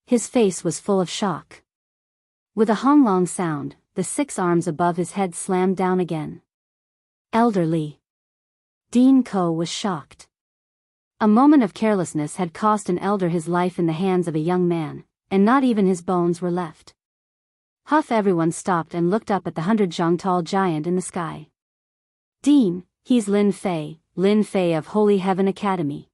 His face was full of shock. With a honglong sound, the 6 arms above his head slammed down again. Elderly. Dean Ko was shocked. A moment of carelessness had cost an elder his life in the hands of a young man, and not even his bones were left. Huff, everyone stopped and looked up at the 100 Zhangtal giant in the sky. Dean, he's Lin Fei of Holy Heaven Academy.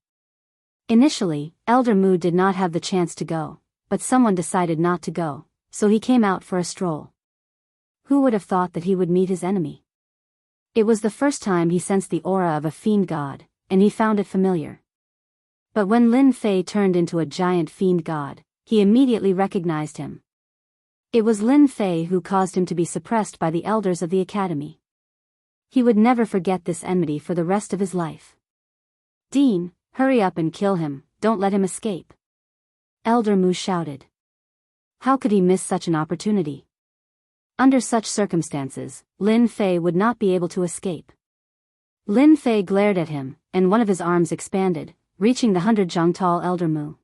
Initially, Elder Mu did not have the chance to go, but someone decided not to go, so he came out for a stroll. Who would have thought that he would meet his enemy? It was the first time he sensed the aura of a fiend god, and he found it familiar. But when Lin Fei turned into a giant fiend god, he immediately recognized him. It was Lin Fei who caused him to be suppressed by the elders of the academy. He would never forget this enmity for the rest of his life. "Dean, hurry up and kill him, don't let him escape," Elder Mu shouted. How could he miss such an opportunity? Under such circumstances, Lin Fei would not be able to escape. Lin Fei glared at him, and one of his arms expanded, reaching the 100 tall Elder Mu.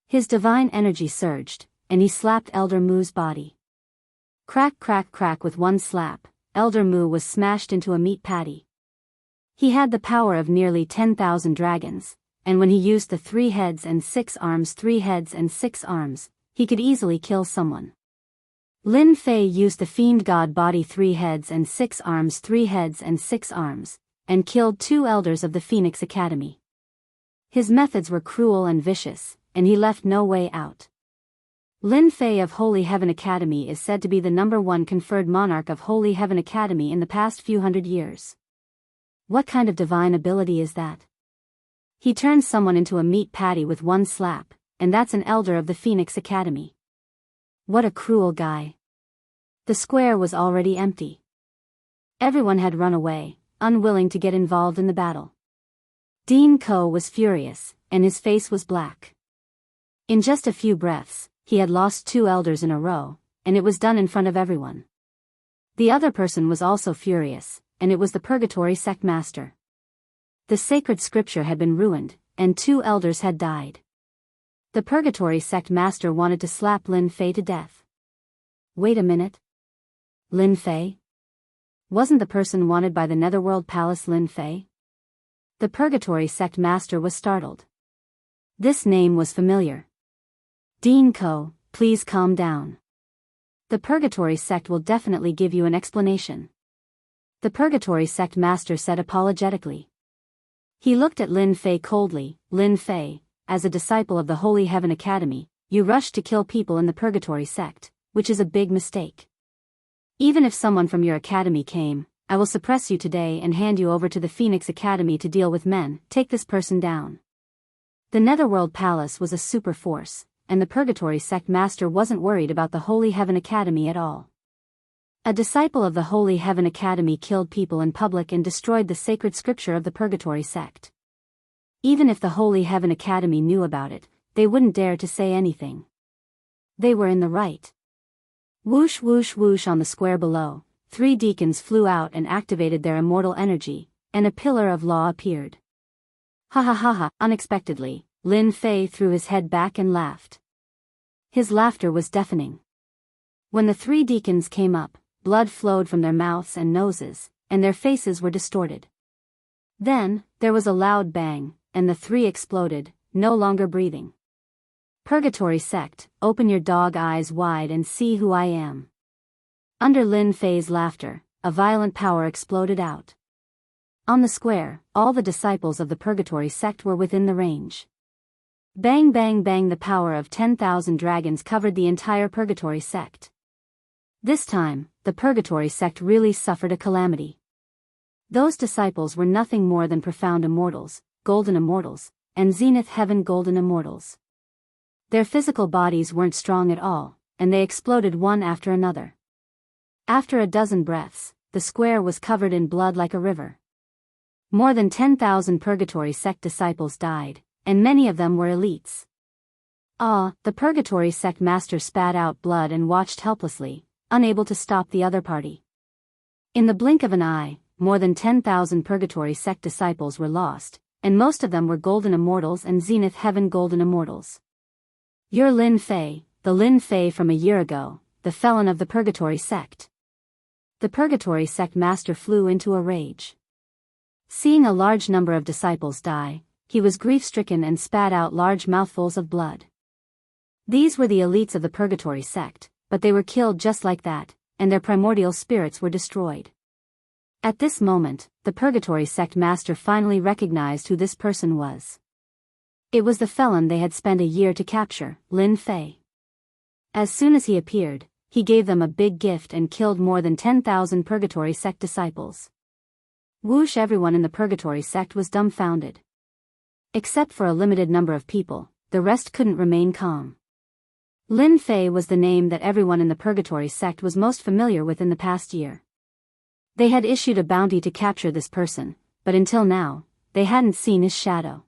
His divine energy surged, and he slapped Elder Mu's body. Crack crack crack. With one slap, Elder Mu was smashed into a meat patty. He had the power of nearly 10,000 dragons, and when he used the 3 heads and 6 arms, 3 heads and 6 arms, he could easily kill someone. Lin Fei used the fiend god body, 3 heads and 6 arms, 3 heads and 6 arms, and killed 2 elders of the Phoenix Academy. His methods were cruel and vicious, and he left no way out. Lin Fei of Holy Heaven Academy is said to be the #1 conferred monarch of Holy Heaven Academy in the past few hundred years. What kind of divine ability is that? He turns someone into a meat patty with one slap, and that's an elder of the Phoenix Academy. What a cruel guy. The square was already empty. Everyone had run away, unwilling to get involved in the battle. Dean Ko was furious, and his face was black. In just a few breaths, he had lost 2 elders in a row, and it was done in front of everyone. The other person was also furious, and it was the Purgatory Sect Master. The sacred scripture had been ruined, and 2 elders had died. The Purgatory Sect Master wanted to slap Lin Fei to death. Wait a minute. Lin Fei? Wasn't the person wanted by the Netherworld Palace Lin Fei? The Purgatory Sect Master was startled. This name was familiar. Dean Ko, please calm down. The Purgatory Sect will definitely give you an explanation. The Purgatory Sect Master said apologetically. He looked at Lin Fei coldly. Lin Fei, as a disciple of the Holy Heaven Academy, you rushed to kill people in the Purgatory Sect, which is a big mistake. Even if someone from your academy came, I will suppress you today and hand you over to the Phoenix Academy to deal with men. Take this person down. The Netherworld Palace was a super force, and the Purgatory Sect Master wasn't worried about the Holy Heaven Academy at all. A disciple of the Holy Heaven Academy killed people in public and destroyed the sacred scripture of the Purgatory Sect. Even if the Holy Heaven Academy knew about it, they wouldn't dare to say anything. They were in the right. Whoosh whoosh whoosh. On the square below, 3 deacons flew out and activated their immortal energy, and a pillar of law appeared. Ha ha ha ha. Unexpectedly, Lin Fei threw his head back and laughed. His laughter was deafening. When the 3 deacons came up, blood flowed from their mouths and noses, and their faces were distorted. Then, there was a loud bang, and the 3 exploded, no longer breathing. Purgatory Sect, open your dog eyes wide and see who I am. Under Lin Fei's laughter, a violent power exploded out. On the square, all the disciples of the Purgatory Sect were within the range. Bang bang bang. The power of 10,000 dragons covered the entire Purgatory Sect. This time, the Purgatory Sect really suffered a calamity. Those disciples were nothing more than profound immortals, golden immortals, and zenith heaven golden immortals. Their physical bodies weren't strong at all, and they exploded one after another. After a dozen breaths, the square was covered in blood like a river. More than 10,000 Purgatory Sect disciples died, and many of them were elites. The Purgatory Sect Master spat out blood and watched helplessly, unable to stop the other party. In the blink of an eye, more than 10,000 Purgatory Sect disciples were lost, and most of them were golden immortals and zenith heaven golden immortals. You're Lin Fei, the Lin Fei from a year ago, the felon of the Purgatory Sect. The Purgatory Sect Master flew into a rage. Seeing a large number of disciples die, he was grief-stricken and spat out large mouthfuls of blood. These were the elites of the Purgatory Sect, but they were killed just like that, and their primordial spirits were destroyed. At this moment, the Purgatory Sect Master finally recognized who this person was. It was the felon they had spent a year to capture, Lin Fei. As soon as he appeared, he gave them a big gift and killed more than 10,000 Purgatory sect disciples. Whoosh! Everyone in the Purgatory sect was dumbfounded. Except for a limited number of people, the rest couldn't remain calm. Lin Fei was the name that everyone in the Purgatory sect was most familiar with in the past year. They had issued a bounty to capture this person, but until now, they hadn't seen his shadow.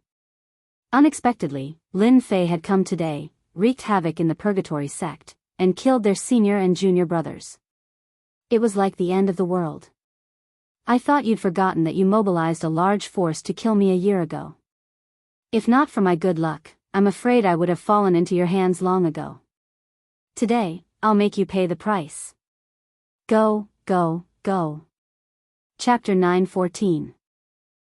Unexpectedly, Lin Fei had come today, wreaked havoc in the Purgatory sect, and killed their senior and junior brothers. It was like the end of the world. I thought you'd forgotten that you mobilized a large force to kill me a year ago. If not for my good luck, I'm afraid I would have fallen into your hands long ago. Today, I'll make you pay the price. Go, go, go. Chapter 9:14.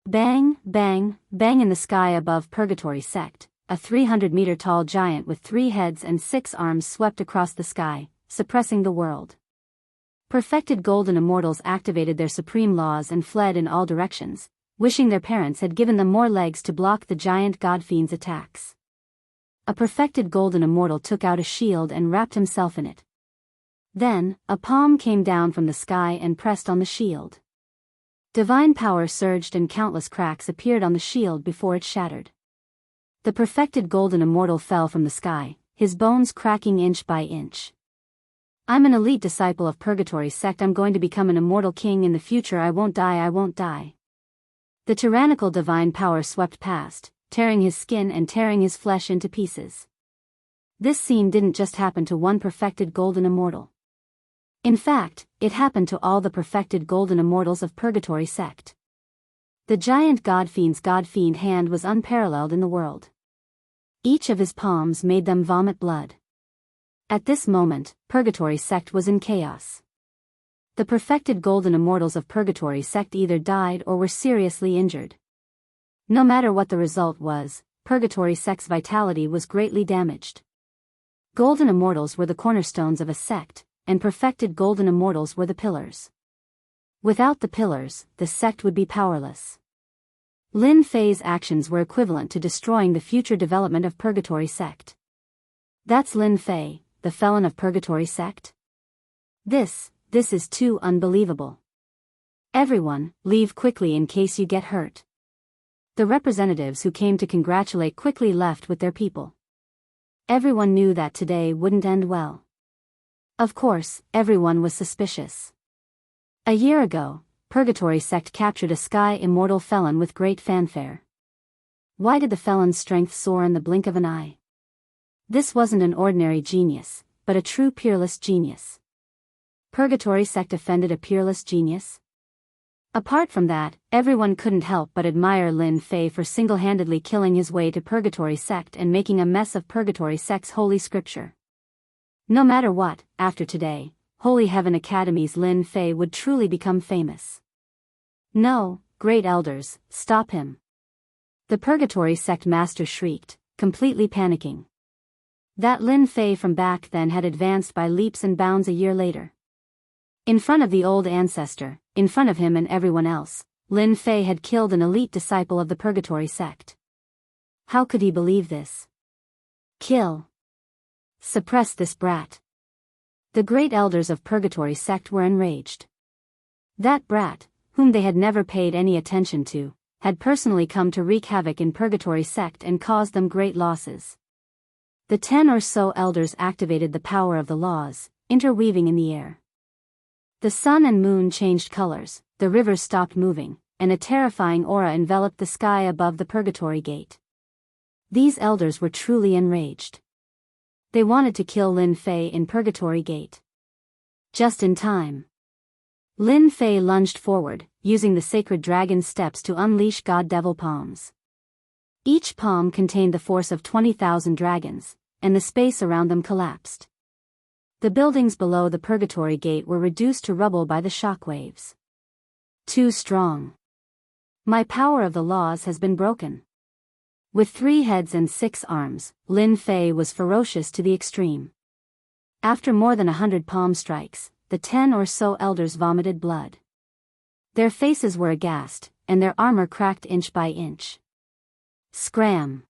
Bang, bang, bang. In the sky above Purgatory sect, a 300-meter-tall giant with 3 heads and 6 arms swept across the sky, suppressing the world. Perfected golden immortals activated their supreme laws and fled in all directions, wishing their parents had given them more legs to block the giant godfiend's attacks. A perfected golden immortal took out a shield and wrapped himself in it. Then, a palm came down from the sky and pressed on the shield. Divine power surged and countless cracks appeared on the shield before it shattered. The perfected golden immortal fell from the sky, his bones cracking inch by inch. I'm an elite disciple of Purgatory sect. I'm going to become an immortal king in the future. I won't die, I won't die. The tyrannical divine power swept past, tearing his skin and tearing his flesh into pieces. This scene didn't just happen to one perfected golden immortal. In fact, it happened to all the perfected golden immortals of Purgatory sect. The giant godfiend's godfiend hand was unparalleled in the world. Each of his palms made them vomit blood. At this moment, Purgatory sect was in chaos. The perfected golden immortals of Purgatory sect either died or were seriously injured. No matter what the result was, Purgatory sect's vitality was greatly damaged. Golden immortals were the cornerstones of a sect, and perfected golden immortals were the pillars. Without the pillars, the sect would be powerless. Lin Fei's actions were equivalent to destroying the future development of Purgatory sect. That's Lin Fei, the felon of Purgatory sect? This is too unbelievable. Everyone, leave quickly in case you get hurt. The representatives who came to congratulate quickly left with their people. Everyone knew that today wouldn't end well. Of course, everyone was suspicious. A year ago, Purgatory sect captured a sky immortal felon with great fanfare. Why did the felon's strength soar in the blink of an eye? This wasn't an ordinary genius, but a true peerless genius. Purgatory sect offended a peerless genius? Apart from that, everyone couldn't help but admire Lin Fei for single-handedly killing his way to Purgatory sect and making a mess of Purgatory sect's holy scripture. No matter what, after today, Holy Heaven Academy's Lin Fei would truly become famous. No, great elders, stop him. The Purgatory sect master shrieked, completely panicking. That Lin Fei from back then had advanced by leaps and bounds a year later. In front of the old ancestor, in front of him and everyone else, Lin Fei had killed an elite disciple of the Purgatory sect. How could he believe this? Kill. Suppress this brat. The great elders of Purgatory sect were enraged. That brat, whom they had never paid any attention to, had personally come to wreak havoc in Purgatory sect and caused them great losses. The 10 or so elders activated the power of the laws, interweaving in the air. The sun and moon changed colors, the rivers stopped moving, and a terrifying aura enveloped the sky above the Purgatory gate. These elders were truly enraged. They wanted to kill Lin Fei in Purgatory gate. Just in time. Lin Fei lunged forward, using the sacred dragon steps to unleash god-devil palms. Each palm contained the force of 20,000 dragons, and the space around them collapsed. The buildings below the Purgatory gate were reduced to rubble by the shockwaves. Too strong. My power of the laws has been broken. With 3 heads and 6 arms, Lin Fei was ferocious to the extreme. After more than 100 palm strikes, the 10 or so elders vomited blood. Their faces were aghast, and their armor cracked inch by inch. Scram!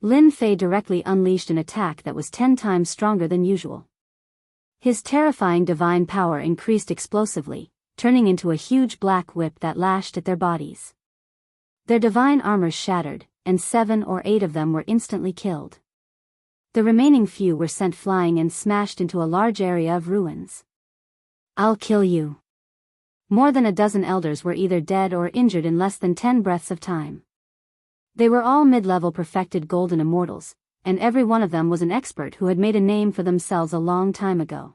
Lin Fei directly unleashed an attack that was 10 times stronger than usual. His terrifying divine power increased explosively, turning into a huge black whip that lashed at their bodies. Their divine armors shattered, and 7 or 8 of them were instantly killed. The remaining few were sent flying and smashed into a large area of ruins. "I'll kill you." More than a dozen elders were either dead or injured in less than 10 breaths of time. They were all mid-level perfected golden immortals, and every one of them was an expert who had made a name for themselves a long time ago.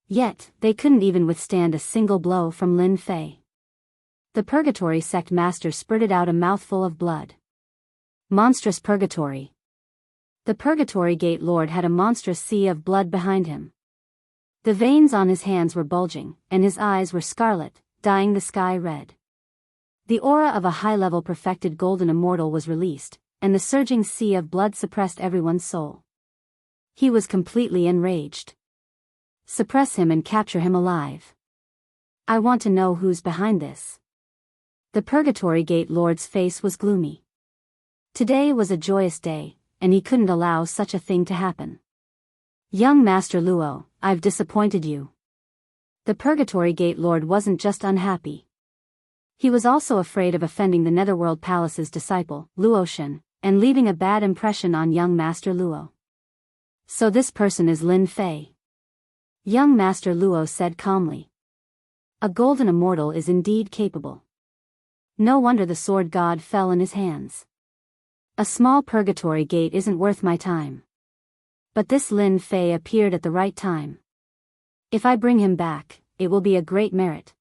Yet, they couldn't even withstand a single blow from Lin Fei. The Purgatory Sect Master spurted out a mouthful of blood. Monstrous Purgatory. The Purgatory Gate Lord had a monstrous sea of blood behind him. The veins on his hands were bulging, and his eyes were scarlet, dyeing the sky red. The aura of a high-level perfected golden immortal was released, and the surging sea of blood suppressed everyone's soul. He was completely enraged. Suppress him and capture him alive. I want to know who's behind this. The Purgatory Gate Lord's face was gloomy. Today was a joyous day, and he couldn't allow such a thing to happen. Young Master Luo, I've disappointed you. The Purgatory Gate Lord wasn't just unhappy. He was also afraid of offending the Netherworld Palace's disciple, Luoshan, and leaving a bad impression on young Master Luo. So this person is Lin Fei. Young Master Luo said calmly. A golden immortal is indeed capable. No wonder the sword god fell in his hands. A small purgatory gate isn't worth my time. But this Lin Fei appeared at the right time. If I bring him back, it will be a great merit.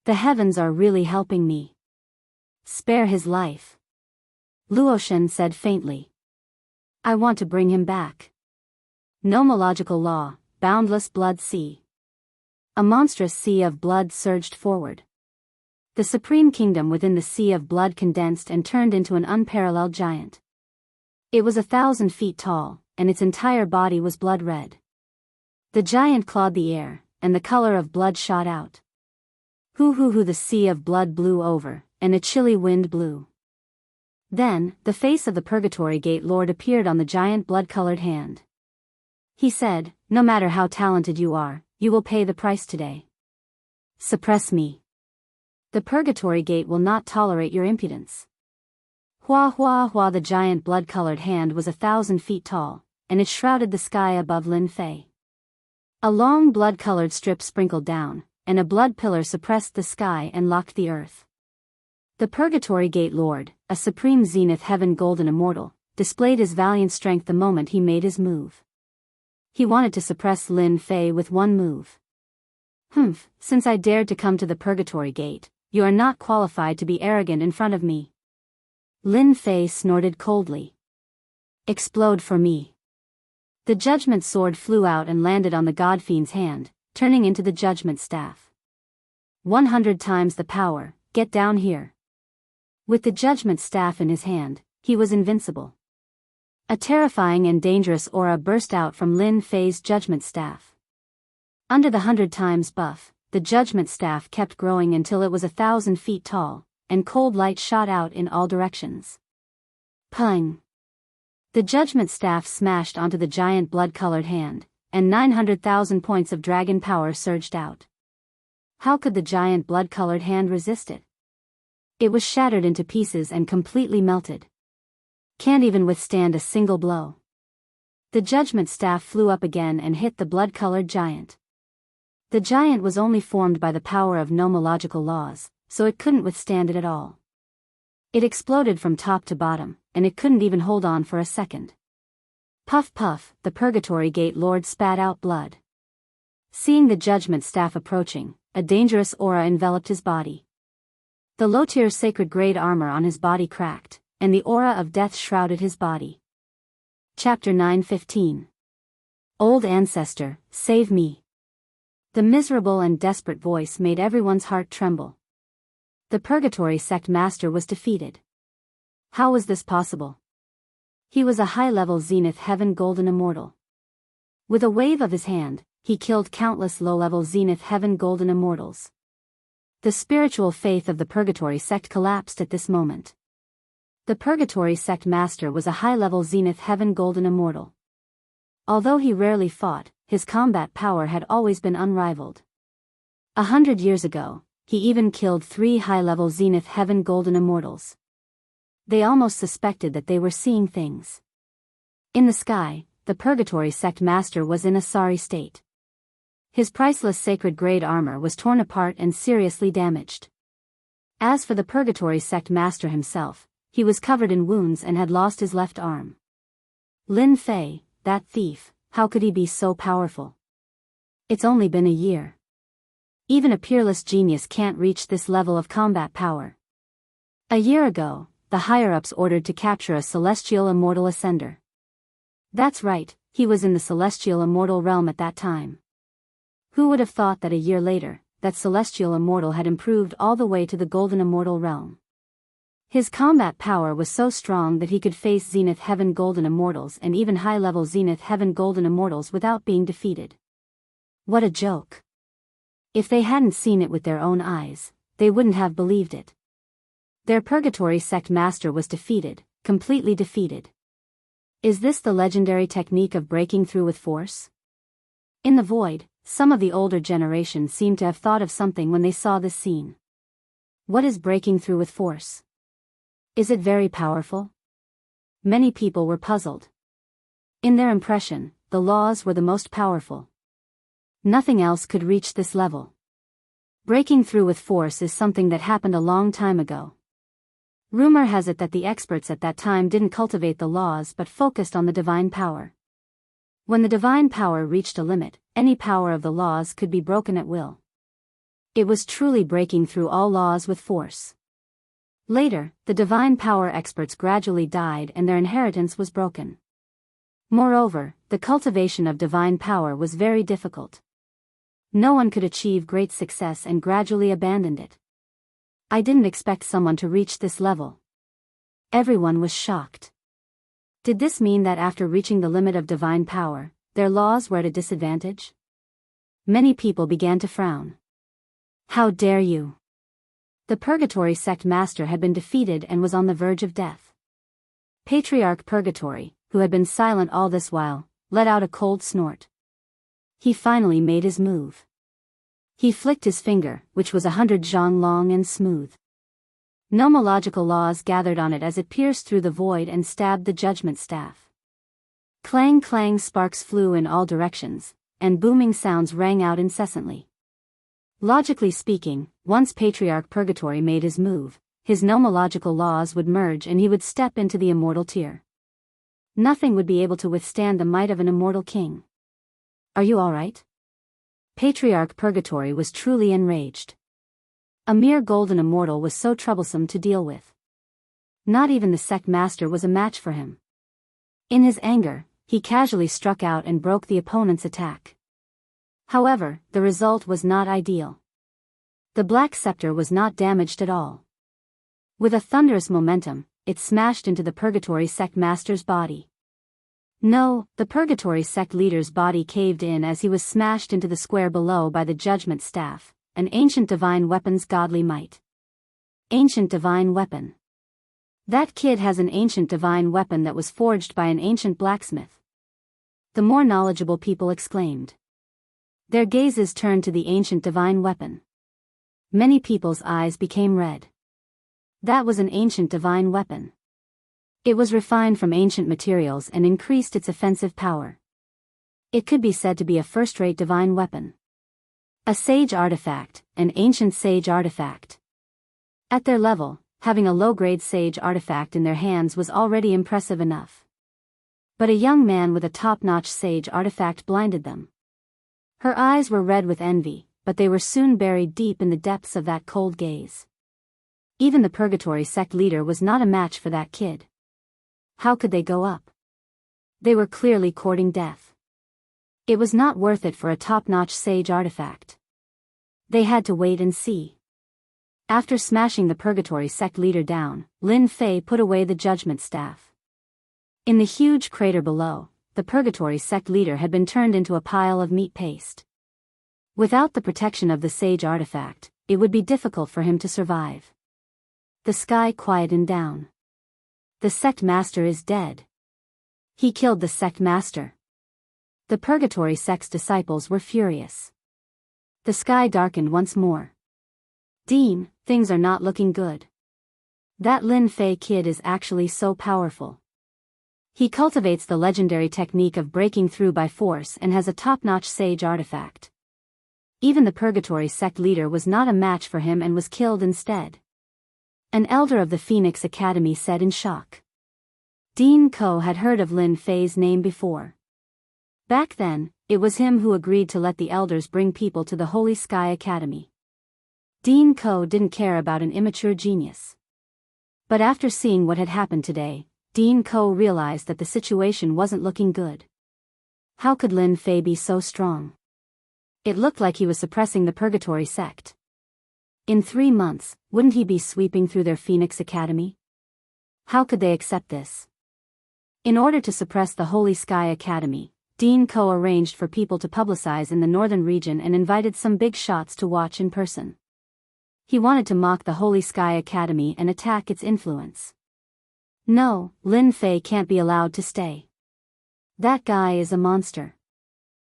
The heavens are really helping me. Spare his life. Luoshan said faintly. I want to bring him back. Nomological law, boundless blood sea. A monstrous sea of blood surged forward. The supreme kingdom within the sea of blood condensed and turned into an unparalleled giant. It was 1,000 feet tall, and its entire body was blood red. The giant clawed the air, and the color of blood shot out. Hoo, the sea of blood blew over, and a chilly wind blew. Then, the face of the Purgatory Gate Lord appeared on the giant blood-colored hand. He said, no matter how talented you are, you will pay the price today. Suppress me. The Purgatory Gate will not tolerate your impudence. Hua, the giant blood-colored hand was 1,000 feet tall, and it shrouded the sky above Lin Fei. A long blood-colored strip sprinkled down, and a blood pillar suppressed the sky and locked the earth. The Purgatory Gate Lord, a supreme zenith heaven golden immortal, displayed his valiant strength the moment he made his move. He wanted to suppress Lin Fei with one move. Since I dared to come to the Purgatory Gate, you are not qualified to be arrogant in front of me. Lin Fei snorted coldly. Explode for me. The judgment sword flew out and landed on the godfiend's hand, turning into the judgment staff. 100 times the power, get down here. With the judgment staff in his hand, he was invincible. A terrifying and dangerous aura burst out from Lin Fei's judgment staff. Under the 100 times buff, the judgment staff kept growing until it was 1,000 feet tall, and cold light shot out in all directions. Pung! The judgment staff smashed onto the giant blood-colored hand, and 900,000 points of dragon power surged out. How could the giant blood-colored hand resist it? It was shattered into pieces and completely melted. Can't even withstand a single blow. The judgment staff flew up again and hit the blood-colored giant. The giant was only formed by the power of nomological laws, so it couldn't withstand it at all. It exploded from top to bottom, and it couldn't even hold on for a second. Puff puff, the Purgatory Gate Lord spat out blood. Seeing the judgment staff approaching, a dangerous aura enveloped his body. The low-tier sacred grade armor on his body cracked, and the aura of death shrouded his body. Chapter 9:15. Old Ancestor, save me. The miserable and desperate voice made everyone's heart tremble. The Purgatory Sect Master was defeated. How was this possible? He was a high-level Zenith Heaven Golden Immortal. With a wave of his hand, he killed countless low-level Zenith Heaven Golden Immortals. The spiritual faith of the Purgatory Sect collapsed at this moment. The Purgatory Sect Master was a high-level Zenith Heaven Golden Immortal. Although he rarely fought, his combat power had always been unrivaled. 100 years ago, he even killed 3 high-level Zenith Heaven Golden Immortals. They almost suspected that they were seeing things. In the sky, the Purgatory Sect Master was in a sorry state. His priceless sacred grade armor was torn apart and seriously damaged. As for the Purgatory Sect Master himself, he was covered in wounds and had lost his left arm. Lin Fei, that thief, how could he be so powerful? It's only been a year. Even a peerless genius can't reach this level of combat power. A year ago, the higher-ups ordered to capture a celestial immortal ascender. That's right, he was in the celestial immortal realm at that time. Who would have thought that a year later, that celestial immortal had improved all the way to the golden immortal realm? His combat power was so strong that he could face Zenith Heaven Golden Immortals and even high-level Zenith Heaven Golden Immortals without being defeated. What a joke. If they hadn't seen it with their own eyes, they wouldn't have believed it. Their Purgatory Sect Master was defeated, completely defeated. Is this the legendary technique of breaking through with force? In the void, some of the older generation seemed to have thought of something when they saw this scene. What is breaking through with force? Is it very powerful? Many people were puzzled. In their impression, the laws were the most powerful. Nothing else could reach this level. Breaking through with force is something that happened a long time ago. Rumor has it that the experts at that time didn't cultivate the laws but focused on the divine power. When the divine power reached a limit, any power of the laws could be broken at will. It was truly breaking through all laws with force. Later, the divine power experts gradually died and their inheritance was broken. Moreover, the cultivation of divine power was very difficult. No one could achieve great success and gradually abandoned it. I didn't expect someone to reach this level. Everyone was shocked. Did this mean that after reaching the limit of divine power, their laws were at a disadvantage? Many people began to frown. How dare you! The Purgatory Sect Master had been defeated and was on the verge of death. Patriarch Purgatory, who had been silent all this while, let out a cold snort. He finally made his move. He flicked his finger, which was 100 zhang long and smooth. Nomological laws gathered on it as it pierced through the void and stabbed the judgment staff. Clang clang sparks flew in all directions, and booming sounds rang out incessantly. Logically speaking, once Patriarch Purgatory made his move, his nomological laws would merge and he would step into the immortal tier. Nothing would be able to withstand the might of an immortal king. Are you all right? Patriarch Purgatory was truly enraged. A mere golden immortal was so troublesome to deal with. Not even the sect master was a match for him. In his anger, he casually struck out and broke the opponent's attack. However, the result was not ideal. The black scepter was not damaged at all. With a thunderous momentum, it smashed into the Purgatory Sect Master's body. No, the Purgatory Sect leader's body caved in as he was smashed into the square below by the Judgment Staff, an ancient divine weapon's godly might. Ancient divine weapon. That kid has an ancient divine weapon that was forged by an ancient blacksmith. The more knowledgeable people exclaimed. Their gazes turned to the ancient divine weapon. Many people's eyes became red. That was an ancient divine weapon. It was refined from ancient materials and increased its offensive power. It could be said to be a first-rate divine weapon. A sage artifact, an ancient sage artifact. At their level, having a low-grade sage artifact in their hands was already impressive enough. But a young man with a top-notch sage artifact blinded them. Her eyes were red with envy, but they were soon buried deep in the depths of that cold gaze. Even the Purgatory Sect leader was not a match for that kid. How could they go up? They were clearly courting death. It was not worth it for a top-notch sage artifact. They had to wait and see. After smashing the Purgatory Sect leader down, Lin Fei put away the Judgment Staff. In the huge crater below, the Purgatory Sect leader had been turned into a pile of meat paste. Without the protection of the sage artifact, it would be difficult for him to survive. The sky quietened down. The sect master is dead. He killed the sect master. The purgatory sect's disciples were furious. The sky darkened once more. Dean, things are not looking good. That Lin Fei kid is actually so powerful. He cultivates the legendary technique of breaking through by force and has a top-notch sage artifact. Even the purgatory sect leader was not a match for him and was killed instead. An elder of the Phoenix Academy said in shock. Dean Ko had heard of Lin Fei's name before. Back then, it was him who agreed to let the elders bring people to the Holy Sky Academy. Dean Ko didn't care about an immature genius. But after seeing what had happened today, Dean Ko realized that the situation wasn't looking good. How could Lin Fei be so strong? It looked like he was suppressing the purgatory sect. In 3 months, wouldn't he be sweeping through their Phoenix Academy? How could they accept this? In order to suppress the Holy Sky Academy, Dean Ko arranged for people to publicize in the northern region and invited some big shots to watch in person. He wanted to mock the Holy Sky Academy and attack its influence. No, Lin Fei can't be allowed to stay. That guy is a monster.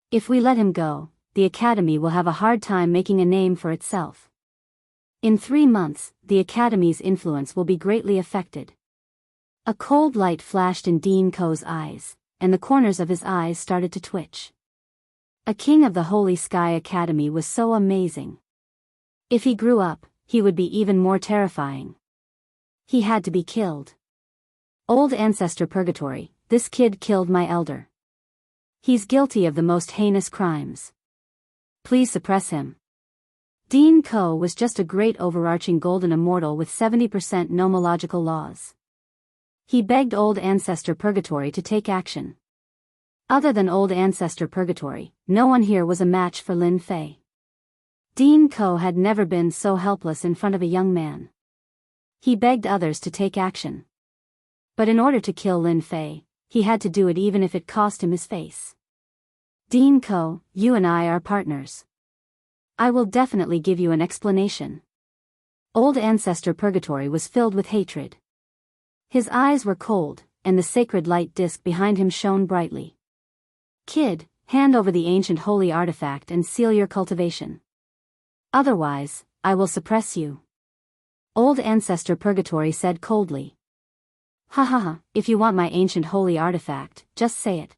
If we let him go, the Academy will have a hard time making a name for itself. In 3 months, the Academy's influence will be greatly affected. A cold light flashed in Dean Ko's eyes, and the corners of his eyes started to twitch. A king of the Holy Sky Academy was so amazing. If he grew up, he would be even more terrifying. He had to be killed. Old ancestor purgatory, this kid killed my elder. He's guilty of the most heinous crimes. Please suppress him. Dean Ko was just a great overarching golden immortal with 70% nomological laws. He begged old ancestor purgatory to take action. Other than old ancestor purgatory, no one here was a match for Lin Fei. Dean Ko had never been so helpless in front of a young man. He begged others to take action. But in order to kill Lin Fei, he had to do it even if it cost him his face. Dean Ko, you and I are partners. I will definitely give you an explanation. Old ancestor purgatory was filled with hatred. His eyes were cold, and the sacred light disk behind him shone brightly. Kid, hand over the ancient holy artifact and seal your cultivation. Otherwise, I will suppress you. Old ancestor purgatory said coldly. Ha ha ha, if you want my ancient holy artifact, just say it.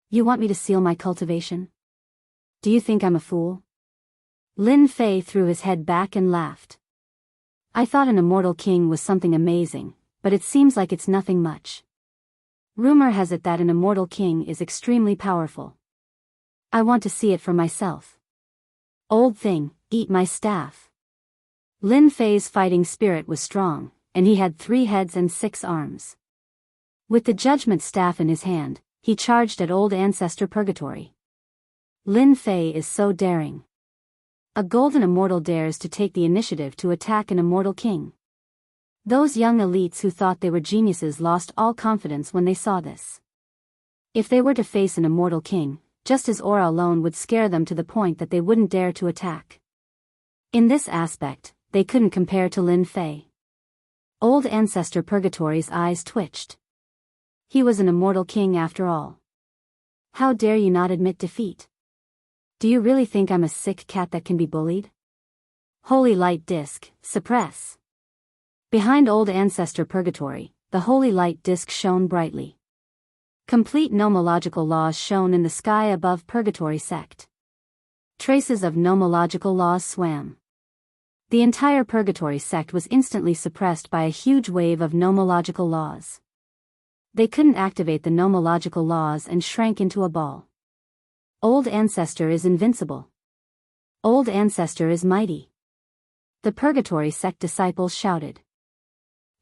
You want me to seal my cultivation? Do you think I'm a fool? Lin Fei threw his head back and laughed. I thought an immortal king was something amazing, but it seems like it's nothing much. Rumor has it that an immortal king is extremely powerful. I want to see it for myself. Old thing, eat my staff. Lin Fei's fighting spirit was strong, and he had 3 heads and 6 arms. With the judgment staff in his hand, he charged at old ancestor purgatory. Lin Fei is so daring. A golden immortal dares to take the initiative to attack an immortal king. Those young elites who thought they were geniuses lost all confidence when they saw this. If they were to face an immortal king, just his aura alone would scare them to the point that they wouldn't dare to attack. In this aspect, they couldn't compare to Lin Fei. Old ancestor purgatory's eyes twitched. He was an immortal king after all. How dare you not admit defeat? Do you really think I'm a sick cat that can be bullied? Holy light disk, suppress. Behind old ancestor purgatory, the holy light disk shone brightly. Complete nomological laws shone in the sky above purgatory sect. Traces of nomological laws swam. The entire purgatory sect was instantly suppressed by a huge wave of nomological laws. They couldn't activate the nomological laws and shrank into a ball. Old ancestor is invincible. Old ancestor is mighty. The purgatory sect disciples shouted.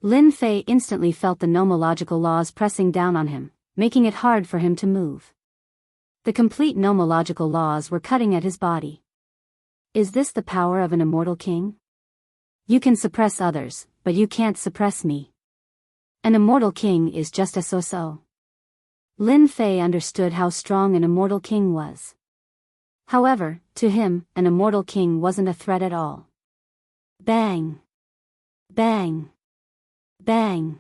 Lin Fei instantly felt the nomological laws pressing down on him, making it hard for him to move. The complete nomological laws were cutting at his body. Is this the power of an immortal king? You can suppress others, but you can't suppress me. An immortal king is just a so-so. Lin Fei understood how strong an immortal king was. However, to him, an immortal king wasn't a threat at all. Bang! Bang! Bang!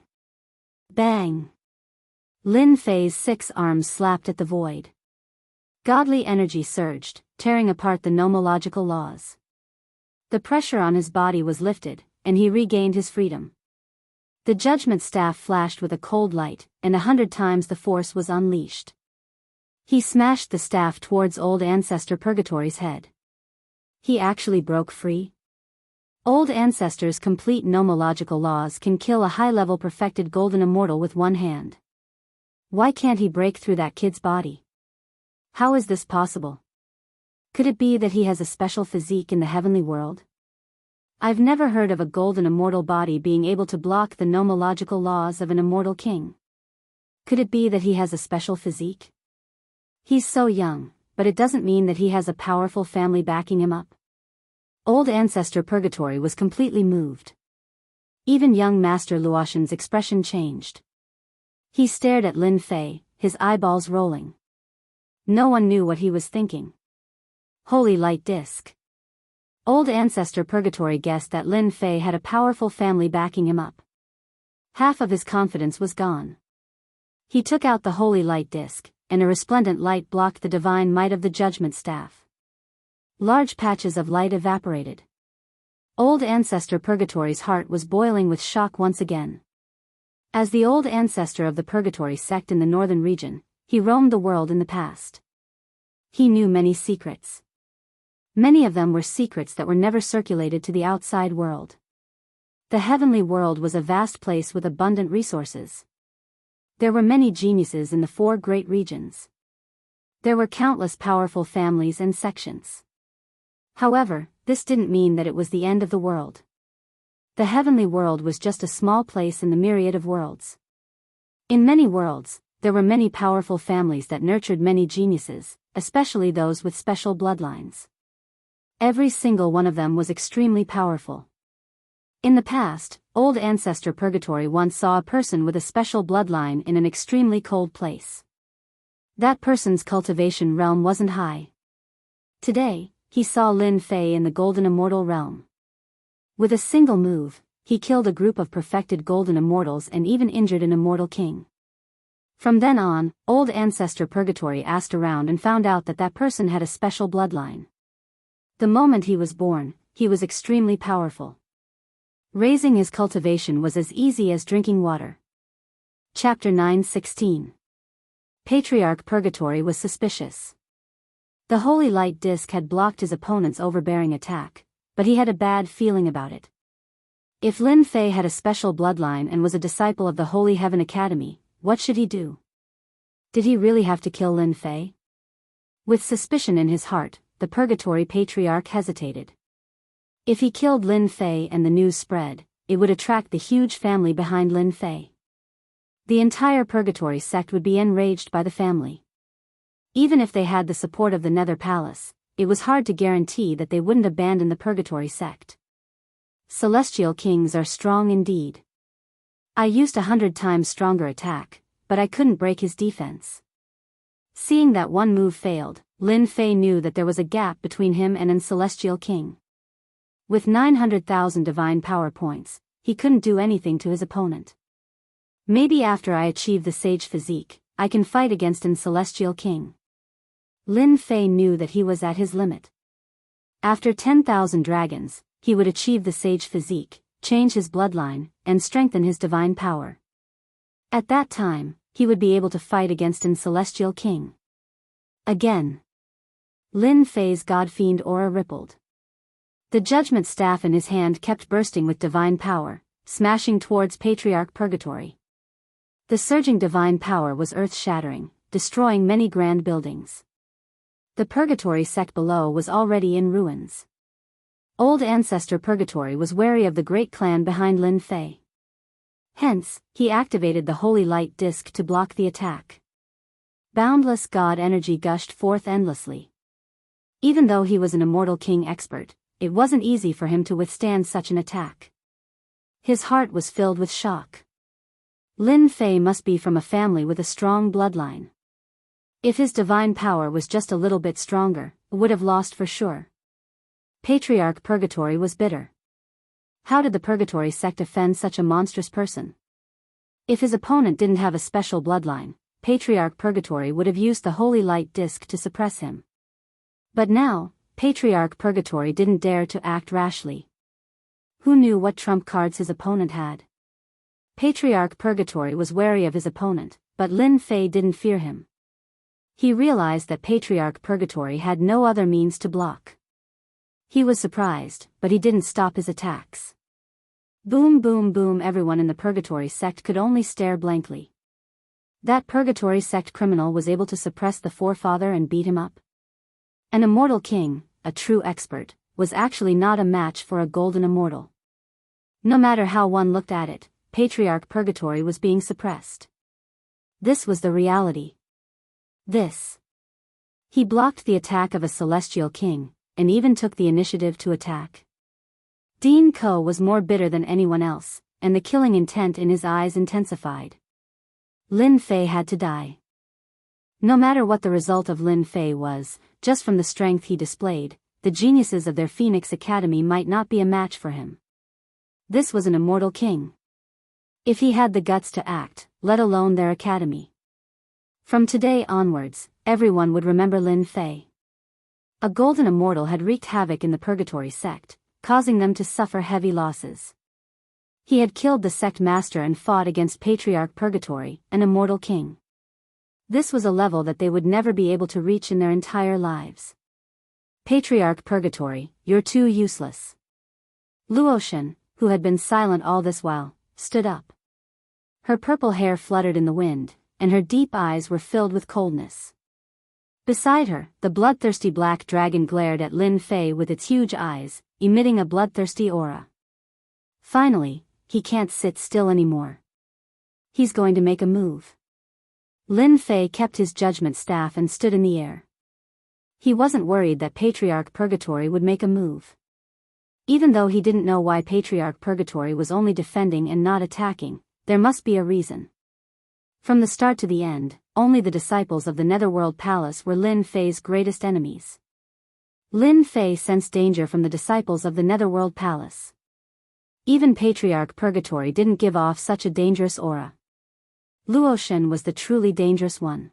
Bang! Lin Fei's 6 arms slapped at the void. Godly energy surged, tearing apart the nomological laws. The pressure on his body was lifted, and he regained his freedom. The judgment staff flashed with a cold light, and 100 times the force was unleashed. He smashed the staff towards Old Ancestor Purgatory's head. He actually broke free? Old Ancestor's complete nomological laws can kill a high-level perfected golden immortal with one hand. Why can't he break through that kid's body? How is this possible? Could it be that he has a special physique in the heavenly world? I've never heard of a golden immortal body being able to block the nomological laws of an immortal king. Could it be that he has a special physique? He's so young, but it doesn't mean that he has a powerful family backing him up. Old Ancestor Purgatory was completely moved. Even young Master Luotian's expression changed. He stared at Lin Fei, his eyeballs rolling. No one knew what he was thinking. Holy light disc. Old Ancestor Purgatory guessed that Lin Fei had a powerful family backing him up. Half of his confidence was gone. He took out the holy light disc, and a resplendent light blocked the divine might of the judgment staff. Large patches of light evaporated. Old Ancestor Purgatory's heart was boiling with shock once again. As the old ancestor of the Purgatory sect in the northern region, he roamed the world in the past. He knew many secrets. Many of them were secrets that were never circulated to the outside world. The heavenly world was a vast place with abundant resources. There were many geniuses in the 4 great regions. There were countless powerful families and sections. However, this didn't mean that it was the end of the world. The heavenly world was just a small place in the myriad of worlds. In many worlds, there were many powerful families that nurtured many geniuses, especially those with special bloodlines. Every single one of them was extremely powerful. In the past, Old Ancestor Purgatory once saw a person with a special bloodline in an extremely cold place. That person's cultivation realm wasn't high. Today, he saw Lin Fei in the golden immortal realm. With a single move, he killed a group of perfected golden immortals and even injured an immortal king. From then on, Old Ancestor Purgatory asked around and found out that that person had a special bloodline. The moment he was born, he was extremely powerful. Raising his cultivation was as easy as drinking water. Chapter 9:16. Patriarch Purgatory was suspicious. The holy light disc had blocked his opponent's overbearing attack, but he had a bad feeling about it. If Lin Fei had a special bloodline and was a disciple of the Holy Heaven Academy, what should he do? Did he really have to kill Lin Fei? With suspicion in his heart, the Purgatory Patriarch hesitated. If he killed Lin Fei and the news spread, it would attract the huge family behind Lin Fei. The entire Purgatory sect would be enraged by the family. Even if they had the support of the Nether Palace, it was hard to guarantee that they wouldn't abandon the Purgatory sect. Celestial kings are strong indeed. I used 100 times stronger attack, but I couldn't break his defense. Seeing that one move failed, Lin Fei knew that there was a gap between him and an celestial king. With 900,000 divine power points, he couldn't do anything to his opponent. Maybe after I achieve the sage physique, I can fight against an celestial king. Lin Fei knew that he was at his limit. After 10,000 dragons, he would achieve the sage physique, change his bloodline, and strengthen his divine power. At that time, he would be able to fight against an celestial king. Again. Lin Fei's god-fiend aura rippled. The judgment staff in his hand kept bursting with divine power, smashing towards Patriarch Purgatory. The surging divine power was earth-shattering, destroying many grand buildings. The Purgatory sect below was already in ruins. Old Ancestor Purgatory was wary of the great clan behind Lin Fei. Hence, he activated the holy light disc to block the attack. Boundless god energy gushed forth endlessly. Even though he was an immortal king expert, it wasn't easy for him to withstand such an attack. His heart was filled with shock. Lin Fei must be from a family with a strong bloodline. If his divine power was just a little bit stronger, would have lost for sure. Patriarch Purgatory was bitter. How did the Purgatory sect offend such a monstrous person? If his opponent didn't have a special bloodline, Patriarch Purgatory would have used the Holy Light Disc to suppress him. But now, Patriarch Purgatory didn't dare to act rashly. Who knew what trump cards his opponent had? Patriarch Purgatory was wary of his opponent, but Lin Fei didn't fear him. He realized that Patriarch Purgatory had no other means to block. He was surprised, but he didn't stop his attacks. Boom boom boom, everyone in the Purgatory sect could only stare blankly. That Purgatory sect criminal was able to suppress the forefather and beat him up. An immortal king, a true expert, was actually not a match for a golden immortal. No matter how one looked at it, Patriarch Purgatory was being suppressed. This was the reality. He blocked the attack of a celestial king, and even took the initiative to attack. Dean Ko was more bitter than anyone else, and the killing intent in his eyes intensified. Lin Fei had to die. No matter what the result of Lin Fei was, just from the strength he displayed, the geniuses of their Phoenix Academy might not be a match for him. This was an immortal king. If he had the guts to act, let alone their academy. From today onwards, everyone would remember Lin Fei. A golden immortal had wreaked havoc in the Purgatory sect, causing them to suffer heavy losses. He had killed the sect master and fought against Patriarch Purgatory, an immortal king. This was a level that they would never be able to reach in their entire lives. Patriarch Purgatory, you're too useless. Luotian, who had been silent all this while, stood up. Her purple hair fluttered in the wind, and her deep eyes were filled with coldness. Beside her, the bloodthirsty black dragon glared at Lin Fei with its huge eyes, emitting a bloodthirsty aura. Finally, he can't sit still anymore. He's going to make a move. Lin Fei kept his judgment staff and stood in the air. He wasn't worried that Patriarch Purgatory would make a move. Even though he didn't know why Patriarch Purgatory was only defending and not attacking, there must be a reason. From the start to the end, only the disciples of the Netherworld Palace were Lin Fei's greatest enemies. Lin Fei sensed danger from the disciples of the Netherworld Palace. Even Patriarch Purgatory didn't give off such a dangerous aura. Luotian was the truly dangerous one.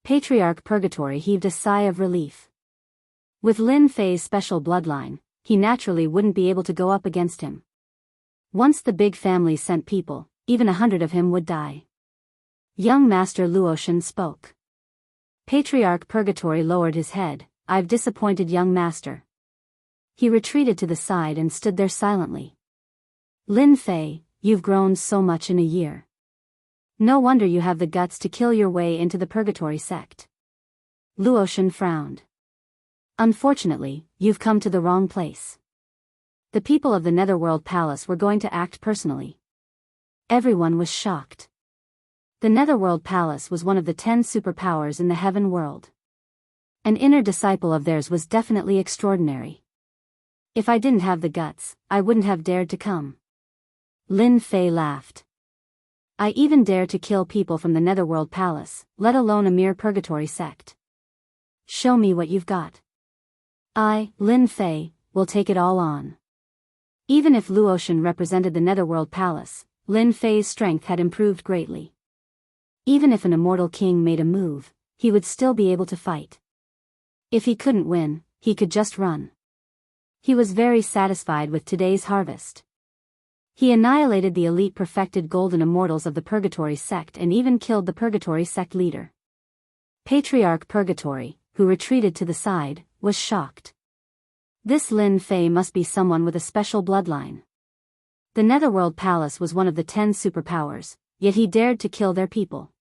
Patriarch Purgatory heaved a sigh of relief. With Lin Fei's special bloodline, he naturally wouldn't be able to go up against him. Once the big family sent people, even 100 of him would die. Young Master Luotian spoke. Patriarch Purgatory lowered his head. I've disappointed young master. He retreated to the side and stood there silently. Lin Fei, you've grown so much in a year. No wonder you have the guts to kill your way into the Purgatory sect. Luotian frowned. Unfortunately, you've come to the wrong place. The people of the Netherworld Palace were going to act personally. Everyone was shocked. The Netherworld Palace was one of the 10 superpowers in the heaven world. An inner disciple of theirs was definitely extraordinary. If I didn't have the guts, I wouldn't have dared to come. Lin Fei laughed. I even dare to kill people from the Netherworld Palace, let alone a mere Purgatory sect. Show me what you've got. I, Lin Fei, will take it all on. Even if Luotian represented the Netherworld Palace, Lin Fei's strength had improved greatly. Even if an immortal king made a move, he would still be able to fight. If he couldn't win, he could just run. He was very satisfied with today's harvest. He annihilated the elite perfected golden immortals of the Purgatory sect and even killed the Purgatory sect leader. Patriarch Purgatory, who retreated to the side, was shocked. This Lin Fei must be someone with a special bloodline. The Netherworld Palace was one of the 10 superpowers, yet he dared to kill their people.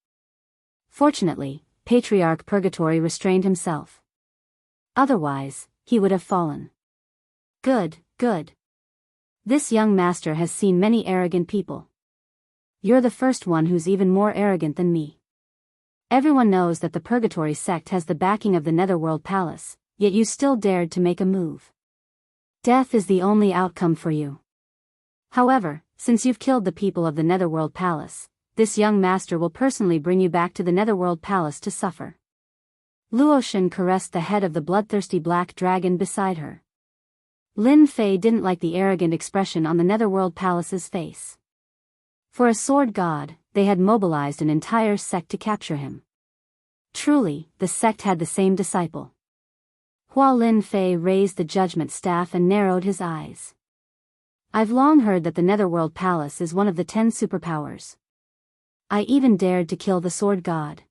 Fortunately, Patriarch Purgatory restrained himself. Otherwise, he would have fallen. Good, good. This young master has seen many arrogant people. You're the first one who's even more arrogant than me. Everyone knows that the Purgatory sect has the backing of the Netherworld Palace, yet you still dared to make a move. Death is the only outcome for you. However, since you've killed the people of the Netherworld Palace, this young master will personally bring you back to the Netherworld Palace to suffer. Luotian caressed the head of the bloodthirsty black dragon beside her. Lin Fei didn't like the arrogant expression on the Netherworld Palace's face. For a sword god, they had mobilized an entire sect to capture him. Truly, the sect had the same disciple. Hua Lin Fei raised the judgment staff and narrowed his eyes. I've long heard that the Netherworld Palace is one of the 10 superpowers. I even dared to kill the sword god.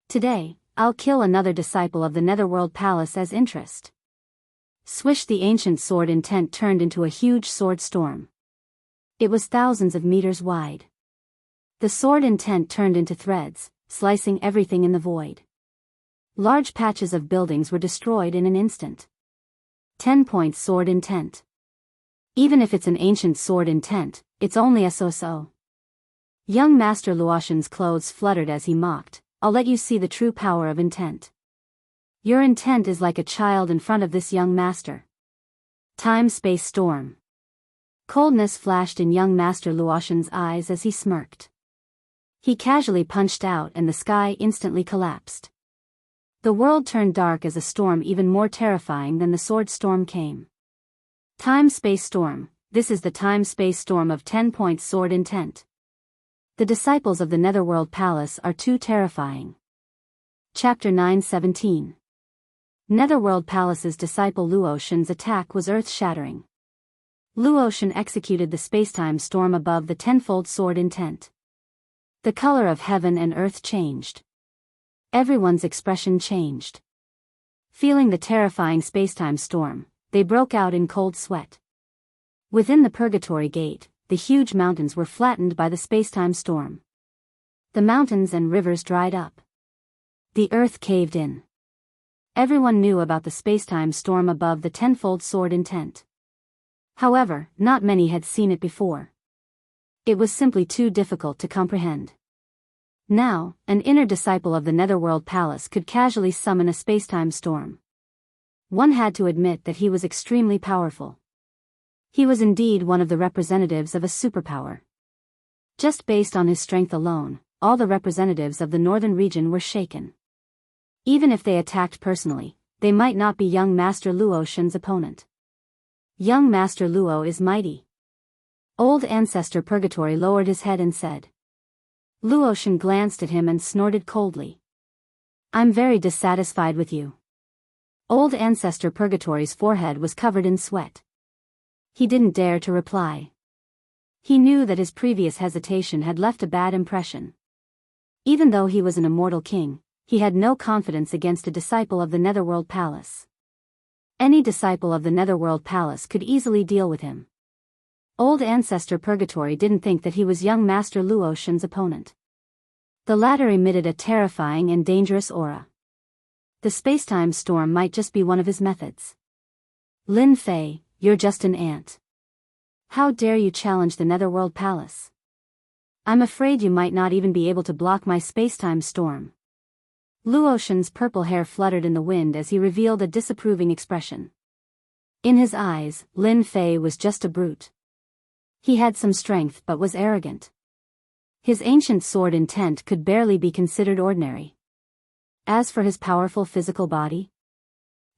Today, I'll kill another disciple of the Netherworld Palace as interest. Swish! The ancient sword intent turned into a huge sword storm. It was thousands of meters wide. The sword intent turned into threads, slicing everything in the void. Large patches of buildings were destroyed in an instant. 10-point sword intent. Even if it's an ancient sword intent, it's only a so-so. Young Master Luotian's clothes fluttered as he mocked, I'll let you see the true power of intent. Your intent is like a child in front of this young master. Time-space storm. Coldness flashed in young Master Luotian's eyes as he smirked. He casually punched out and the sky instantly collapsed. The world turned dark as a storm even more terrifying than the sword storm came. Time-space storm, this is the time-space storm of 10-point sword intent. The disciples of the Netherworld Palace are too terrifying. Chapter 9:17. Netherworld Palace's disciple Luotian's attack was earth-shattering. Luotian executed the spacetime storm above the 10-fold sword intent. The color of heaven and earth changed. Everyone's expression changed. Feeling the terrifying spacetime storm, they broke out in cold sweat. Within the Purgatory Gate, the huge mountains were flattened by the spacetime storm. The mountains and rivers dried up. The earth caved in. Everyone knew about the spacetime storm above the 10-fold sword intent. However, not many had seen it before. It was simply too difficult to comprehend. Now, an inner disciple of the Netherworld Palace could casually summon a spacetime storm. One had to admit that he was extremely powerful. He was indeed one of the representatives of a superpower. Just based on his strength alone, all the representatives of the northern region were shaken. Even if they attacked personally, they might not be young Master Luotian's opponent. Young Master Luo is mighty. Old Ancestor Purgatory lowered his head and said. Luotian glanced at him and snorted coldly. I'm very dissatisfied with you. Old Ancestor Purgatory's forehead was covered in sweat. He didn't dare to reply. He knew that his previous hesitation had left a bad impression. Even though he was an immortal king, he had no confidence against a disciple of the Netherworld Palace. Any disciple of the Netherworld Palace could easily deal with him. Old Ancestor Purgatory didn't think that he was young Master Luotian's opponent. The latter emitted a terrifying and dangerous aura. The spacetime storm might just be one of his methods. Lin Fei, you're just an ant. How dare you challenge the Netherworld Palace? I'm afraid you might not even be able to block my spacetime storm. Luotian's purple hair fluttered in the wind as he revealed a disapproving expression. In his eyes, Lin Fei was just a brute. He had some strength but was arrogant. His ancient sword intent could barely be considered ordinary. As for his powerful physical body,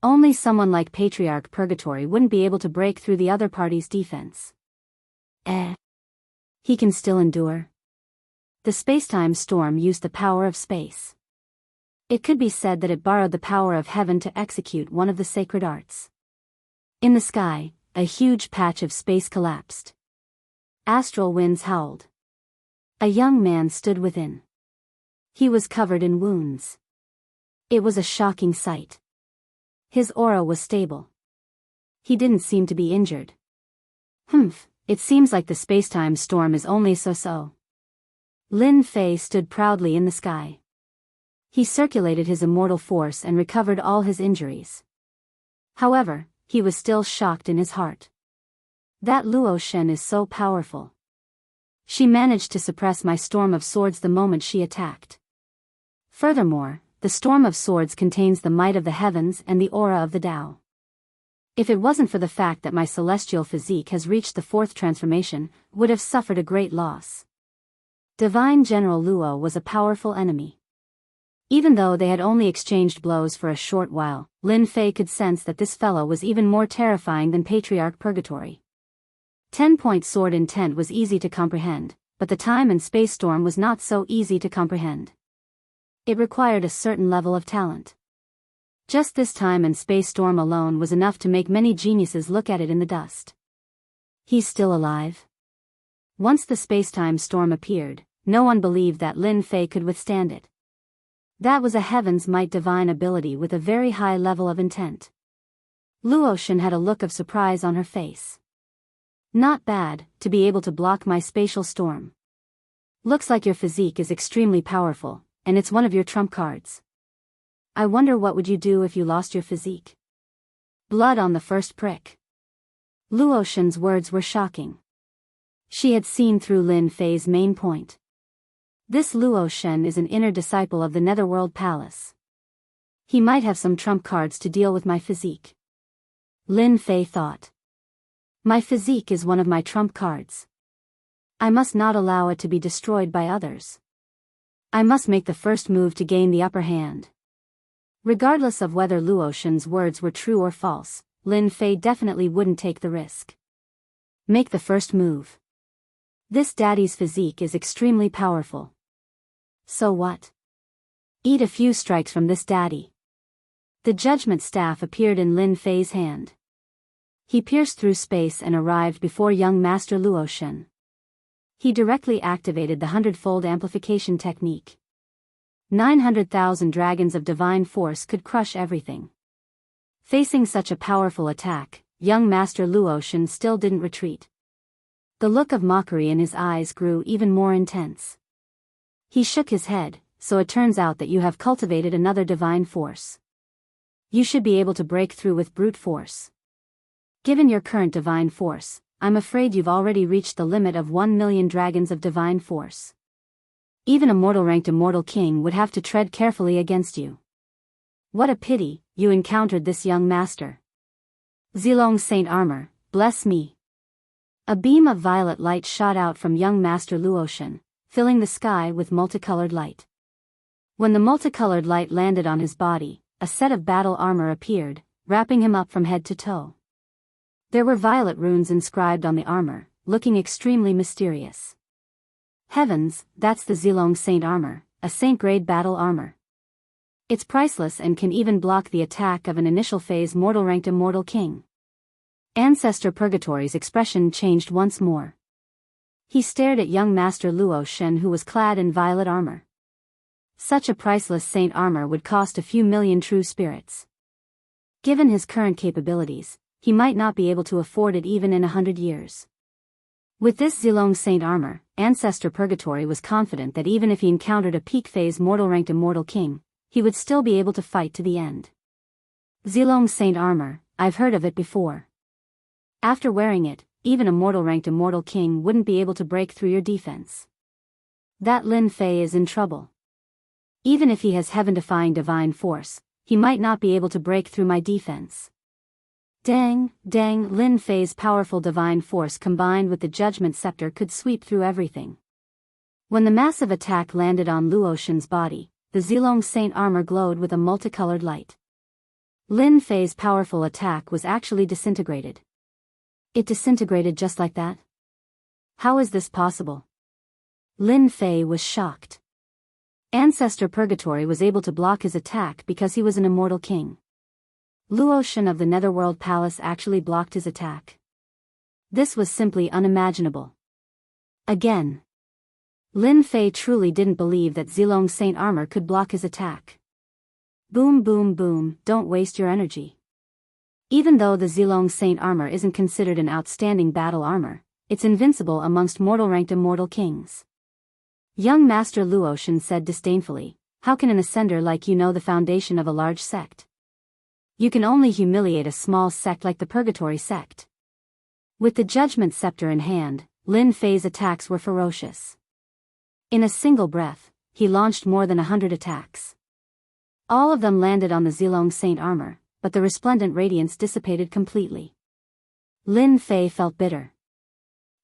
only someone like Patriarch Purgatory wouldn't be able to break through the other party's defense. He can still endure. The spacetime storm used the power of space. It could be said that it borrowed the power of heaven to execute one of the sacred arts. In the sky, a huge patch of space collapsed. Astral winds howled. A young man stood within. He was covered in wounds. It was a shocking sight. His aura was stable. He didn't seem to be injured. It seems like the spacetime storm is only so-so. Lin Fei stood proudly in the sky. He circulated his immortal force and recovered all his injuries. However, he was still shocked in his heart. That Luotian is so powerful. She managed to suppress my storm of swords the moment she attacked. Furthermore, the storm of swords contains the might of the heavens and the aura of the Tao. If it wasn't for the fact that my celestial physique has reached the 4th transformation, would have suffered a great loss. Divine General Luo was a powerful enemy. Even though they had only exchanged blows for a short while, Lin Fei could sense that this fellow was even more terrifying than Patriarch Purgatory. 10-point sword intent was easy to comprehend, but the time and space storm was not so easy to comprehend. It required a certain level of talent. Just this time and space storm alone was enough to make many geniuses look at it in the dust. He's still alive? Once the space-time storm appeared, no one believed that Lin Fei could withstand it. That was a heaven's might divine ability with a very high level of intent. Luotian had a look of surprise on her face. Not bad, to be able to block my spatial storm. Looks like your physique is extremely powerful, and it's one of your trump cards. I wonder what would you do if you lost your physique? Blood on the first prick. Luotian's words were shocking. She had seen through Lin Fei's main point. This Luotian is an inner disciple of the Netherworld Palace. He might have some trump cards to deal with my physique. Lin Fei thought. My physique is one of my trump cards. I must not allow it to be destroyed by others. I must make the first move to gain the upper hand. Regardless of whether Luotian's words were true or false, Lin Fei definitely wouldn't take the risk. Make the first move. This daddy's physique is extremely powerful. So what? Eat a few strikes from this daddy. The judgment staff appeared in Lin Fei's hand. He pierced through space and arrived before young Master Luotian. He directly activated the 100-fold amplification technique. 900,000 dragons of divine force could crush everything. Facing such a powerful attack, young Master Luotian still didn't retreat. The look of mockery in his eyes grew even more intense. He shook his head, so it turns out that you have cultivated another divine force. You should be able to break through with brute force. Given your current divine force, I'm afraid you've already reached the limit of 1 million dragons of divine force. Even a mortal-ranked immortal king would have to tread carefully against you. What a pity, you encountered this young master. Zilong Saint Armor, bless me. A beam of violet light shot out from young Master Luotian, filling the sky with multicolored light. When the multicolored light landed on his body, a set of battle armor appeared, wrapping him up from head to toe. There were violet runes inscribed on the armor, looking extremely mysterious. Heavens, that's the Zilong Saint Armor, a saint-grade battle armor. It's priceless and can even block the attack of an initial phase mortal-ranked immortal king. Ancestor Purgatory's expression changed once more. He stared at young Master Luotian, who was clad in violet armor. Such a priceless saint armor would cost a few million true spirits. Given his current capabilities, he might not be able to afford it even in 100 years. With this Zilong Saint Armor, Ancestor Purgatory was confident that even if he encountered a peak phase mortal-ranked immortal king, he would still be able to fight to the end. Zilong Saint Armor, I've heard of it before. After wearing it, even a mortal-ranked immortal king wouldn't be able to break through your defense. That Lin Fei is in trouble. Even if he has heaven-defying divine force, he might not be able to break through my defense. Dang, Lin Fei's powerful divine force combined with the judgment scepter could sweep through everything. When the massive attack landed on Luotian's body, the Zilong Saint Armor glowed with a multicolored light. Lin Fei's powerful attack was actually disintegrated. It disintegrated just like that? How is this possible? Lin Fei was shocked. Ancestor Purgatory was able to block his attack because he was an immortal king. Luotian of the Netherworld Palace actually blocked his attack. This was simply unimaginable. Again. Lin Fei truly didn't believe that Zilong Saint Armor could block his attack. Boom boom boom, don't waste your energy. Even though the Zilong Saint Armor isn't considered an outstanding battle armor, it's invincible amongst mortal-ranked immortal kings. Young Master Luotian said disdainfully, how can an ascender like you know the foundation of a large sect? You can only humiliate a small sect like the Purgatory sect. With the judgment scepter in hand, Lin Fei's attacks were ferocious. In a single breath, he launched more than 100 attacks. All of them landed on the Zilong Saint Armor, but the resplendent radiance dissipated completely. Lin Fei felt bitter.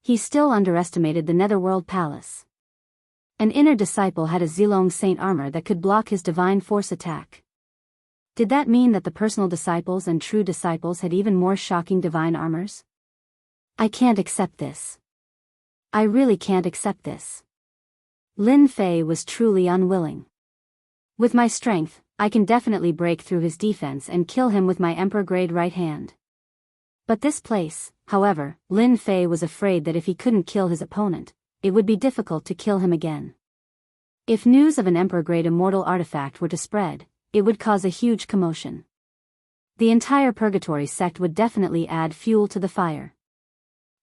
He still underestimated the Netherworld Palace. An inner disciple had a Zilong Saint Armor that could block his divine force attack. Did that mean that the personal disciples and true disciples had even more shocking divine armors? I can't accept this. I really can't accept this. Lin Fei was truly unwilling. With my strength, I can definitely break through his defense and kill him with my emperor-grade right hand. But this place, however, Lin Fei was afraid that if he couldn't kill his opponent, it would be difficult to kill him again. If news of an emperor-grade immortal artifact were to spread, it would cause a huge commotion. The entire purgatory sect would definitely add fuel to the fire.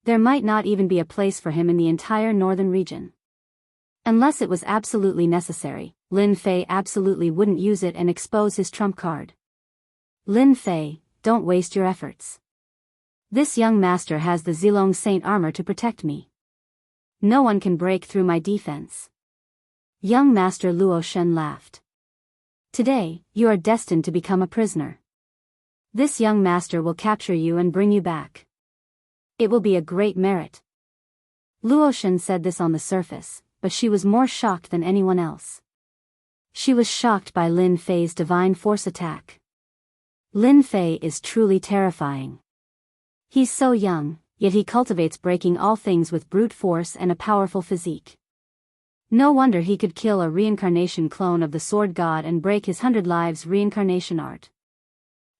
There might not even be a place for him in the entire northern region. Unless it was absolutely necessary, Lin Fei absolutely wouldn't use it and expose his trump card. Lin Fei, don't waste your efforts. This young master has the Zilong Saint armor to protect me. No one can break through my defense. Young Master Luo Shen laughed. Today, you are destined to become a prisoner. This young master will capture you and bring you back. It will be a great merit. Luo Shen said this on the surface, but she was more shocked than anyone else. She was shocked by Lin Fei's divine force attack. Lin Fei is truly terrifying. He's so young, yet he cultivates breaking all things with brute force and a powerful physique. No wonder he could kill a reincarnation clone of the sword god and break his 100 lives reincarnation art.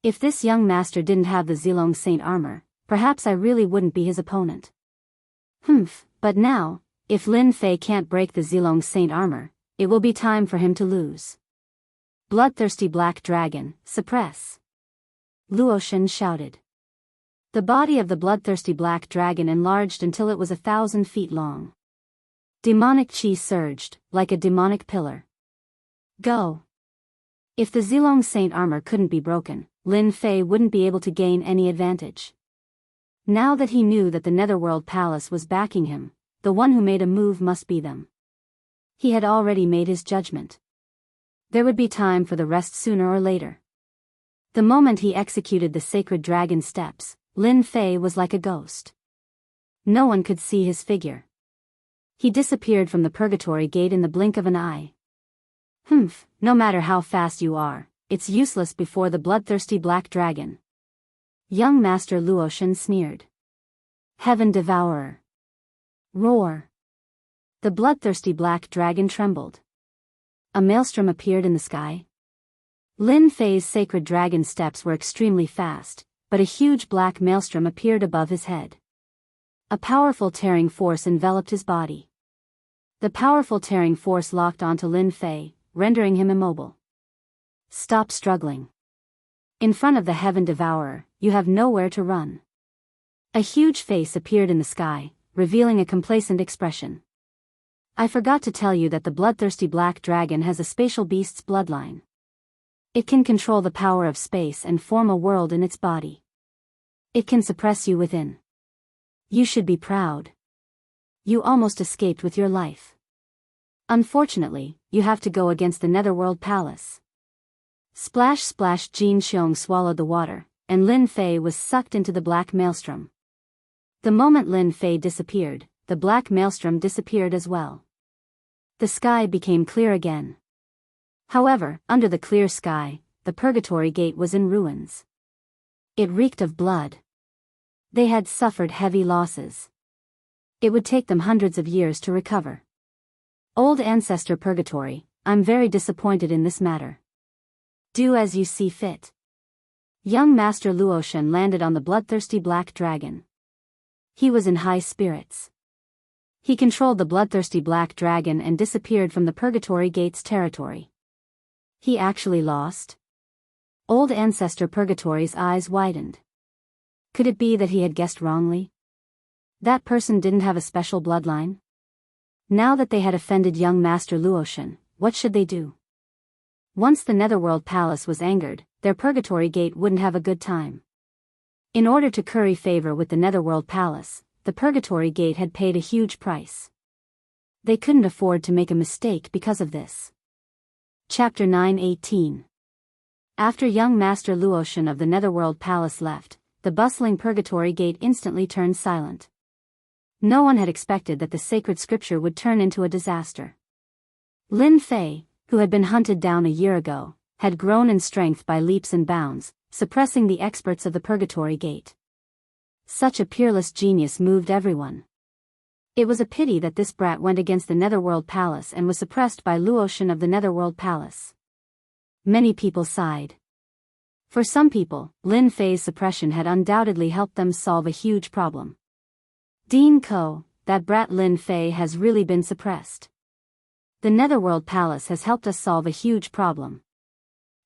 If this young master didn't have the Zilong Saint armor, perhaps I really wouldn't be his opponent. But now, if Lin Fei can't break the Zilong Saint armor, it will be time for him to lose. Bloodthirsty black dragon, suppress! Luo Shen shouted. The body of the bloodthirsty black dragon enlarged until it was 1,000 feet long. Demonic chi surged, like a demonic pillar. Go! If the Zilong Saint armor couldn't be broken, Lin Fei wouldn't be able to gain any advantage. Now that he knew that the Netherworld Palace was backing him, the one who made a move must be them. He had already made his judgment. There would be time for the rest sooner or later. The moment he executed the sacred dragon steps, Lin Fei was like a ghost. No one could see his figure. He disappeared from the purgatory gate in the blink of an eye. No matter how fast you are, it's useless before the bloodthirsty black dragon. Young Master Luo Shen sneered. Heaven Devourer. Roar. The bloodthirsty black dragon trembled. A maelstrom appeared in the sky. Lin Fei's sacred dragon steps were extremely fast, but a huge black maelstrom appeared above his head. A powerful tearing force enveloped his body. The powerful tearing force locked onto Lin Fei, rendering him immobile. Stop struggling. In front of the Heaven Devourer, you have nowhere to run. A huge face appeared in the sky, revealing a complacent expression. I forgot to tell you that the bloodthirsty black dragon has a spatial beast's bloodline. It can control the power of space and form a world in its body. It can suppress you within. You should be proud. You almost escaped with your life. Unfortunately, you have to go against the Netherworld Palace. Splash splash. Jin Xiong swallowed the water, and Lin Fei was sucked into the black maelstrom. The moment Lin Fei disappeared, the black maelstrom disappeared as well. The sky became clear again. However, under the clear sky, the purgatory gate was in ruins. It reeked of blood. They had suffered heavy losses. It would take them hundreds of years to recover. Old Ancestor Purgatory, I'm very disappointed in this matter. Do as you see fit. Young Master Luo Shen landed on the bloodthirsty black dragon. He was in high spirits. He controlled the bloodthirsty black dragon and disappeared from the Purgatory Gate's territory. He actually lost? Old Ancestor Purgatory's eyes widened. Could it be that he had guessed wrongly? That person didn't have a special bloodline? Now that they had offended young Master Luo Shen, what should they do? Once the Netherworld Palace was angered, their Purgatory Gate wouldn't have a good time. In order to curry favor with the Netherworld Palace, the Purgatory Gate had paid a huge price. They couldn't afford to make a mistake because of this. Chapter 9:18. After young Master Luo Shen of the Netherworld Palace left, the bustling Purgatory Gate instantly turned silent. No one had expected that the sacred scripture would turn into a disaster. Lin Fei, who had been hunted down a year ago, had grown in strength by leaps and bounds, suppressing the experts of the Purgatory Gate. Such a peerless genius moved everyone. It was a pity that this brat went against the Netherworld Palace and was suppressed by Luotian of the Netherworld Palace. Many people sighed. For some people, Lin Fei's suppression had undoubtedly helped them solve a huge problem. Dean Ko, that brat Lin Fei has really been suppressed. The Netherworld Palace has helped us solve a huge problem.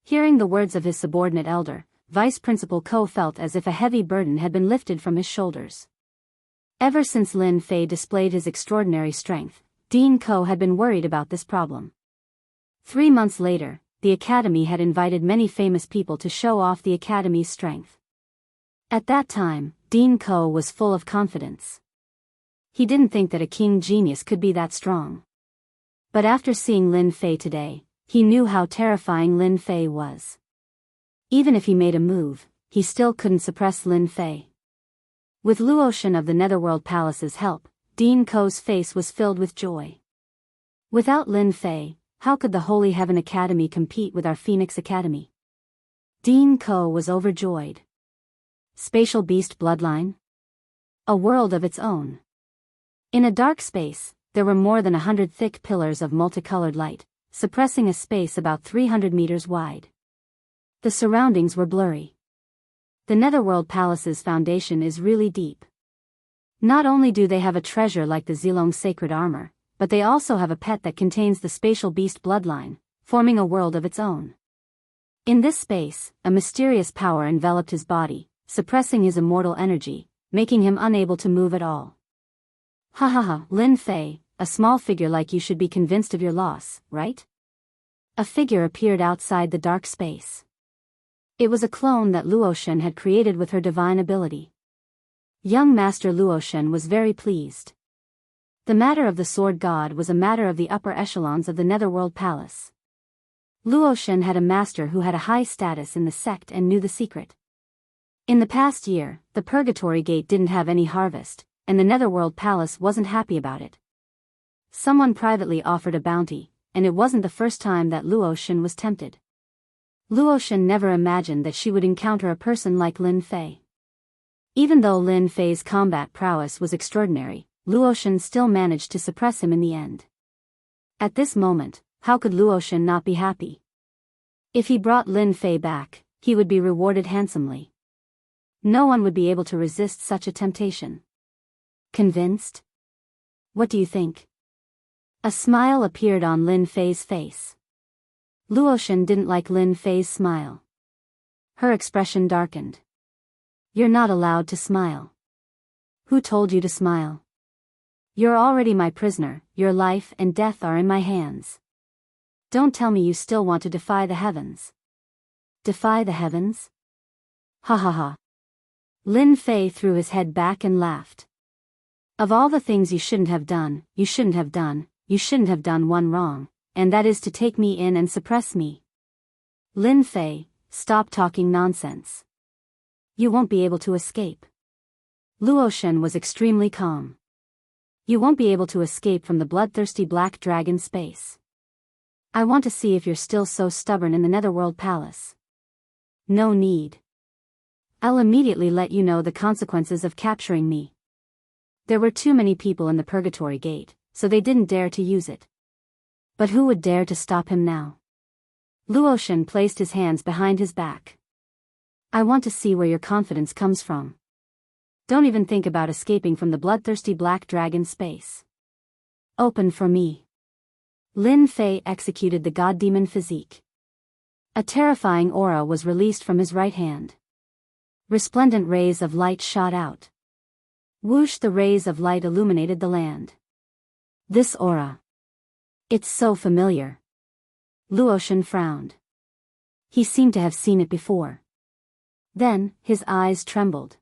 Hearing the words of his subordinate elder, Vice Principal Ko felt as if a heavy burden had been lifted from his shoulders. Ever since Lin Fei displayed his extraordinary strength, Dean Ko had been worried about this problem. 3 months later, the Academy had invited many famous people to show off the Academy's strength. At that time, Dean Ko was full of confidence. He didn't think that a king genius could be that strong. But after seeing Lin Fei today, he knew how terrifying Lin Fei was. Even if he made a move, he still couldn't suppress Lin Fei. With Luotian of the Netherworld Palace's help, Dean Ko's face was filled with joy. Without Lin Fei, how could the Holy Heaven Academy compete with our Phoenix Academy? Dean Ko was overjoyed. Spatial beast bloodline? A world of its own. In a dark space, there were more than 100 thick pillars of multicolored light, suppressing a space about 300 meters wide. The surroundings were blurry. The Netherworld Palace's foundation is really deep. Not only do they have a treasure like the Zilong sacred armor, but they also have a pet that contains the spatial beast bloodline, forming a world of its own. In this space, a mysterious power enveloped his body, suppressing his immortal energy, making him unable to move at all. Ha ha ha, Lin Fei, a small figure like you should be convinced of your loss, right? A figure appeared outside the dark space. It was a clone that Luotian had created with her divine ability. Young Master Luotian was very pleased. The matter of the Sword God was a matter of the upper echelons of the Netherworld Palace. Luotian had a master who had a high status in the sect and knew the secret. In the past year, the Purgatory Gate didn't have any harvest, and the Netherworld Palace wasn't happy about it. Someone privately offered a bounty, and it wasn't the first time that Luotian was tempted. Luotian never imagined that she would encounter a person like Lin Fei. Even though Lin Fei's combat prowess was extraordinary, Luotian still managed to suppress him in the end. At this moment, how could Luotian not be happy? If he brought Lin Fei back, he would be rewarded handsomely. No one would be able to resist such a temptation. Convinced? What do you think? A smile appeared on Lin Fei's face. Luotian didn't like Lin Fei's smile. Her expression darkened. You're not allowed to smile. Who told you to smile? You're already my prisoner, your life and death are in my hands. Don't tell me you still want to defy the heavens. Defy the heavens? Ha ha ha. Lin Fei threw his head back and laughed. Of all the things you shouldn't have done, you shouldn't have done one wrong, and that is to take me in and suppress me. Lin Fei, stop talking nonsense. You won't be able to escape. Luotian was extremely calm. You won't be able to escape from the bloodthirsty black dragon space. I want to see if you're still so stubborn in the Netherworld Palace. No need. I'll immediately let you know the consequences of capturing me. There were too many people in the Purgatory Gate, so they didn't dare to use it. But who would dare to stop him now? Luotian placed his hands behind his back. I want to see where your confidence comes from. Don't even think about escaping from the bloodthirsty black dragon space. Open for me. Lin Fei executed the god demon physique. A terrifying aura was released from his right hand. Resplendent rays of light shot out. Whoosh, the rays of light illuminated the land. This aura. It's so familiar. Luotian frowned. He seemed to have seen it before. Then, his eyes trembled.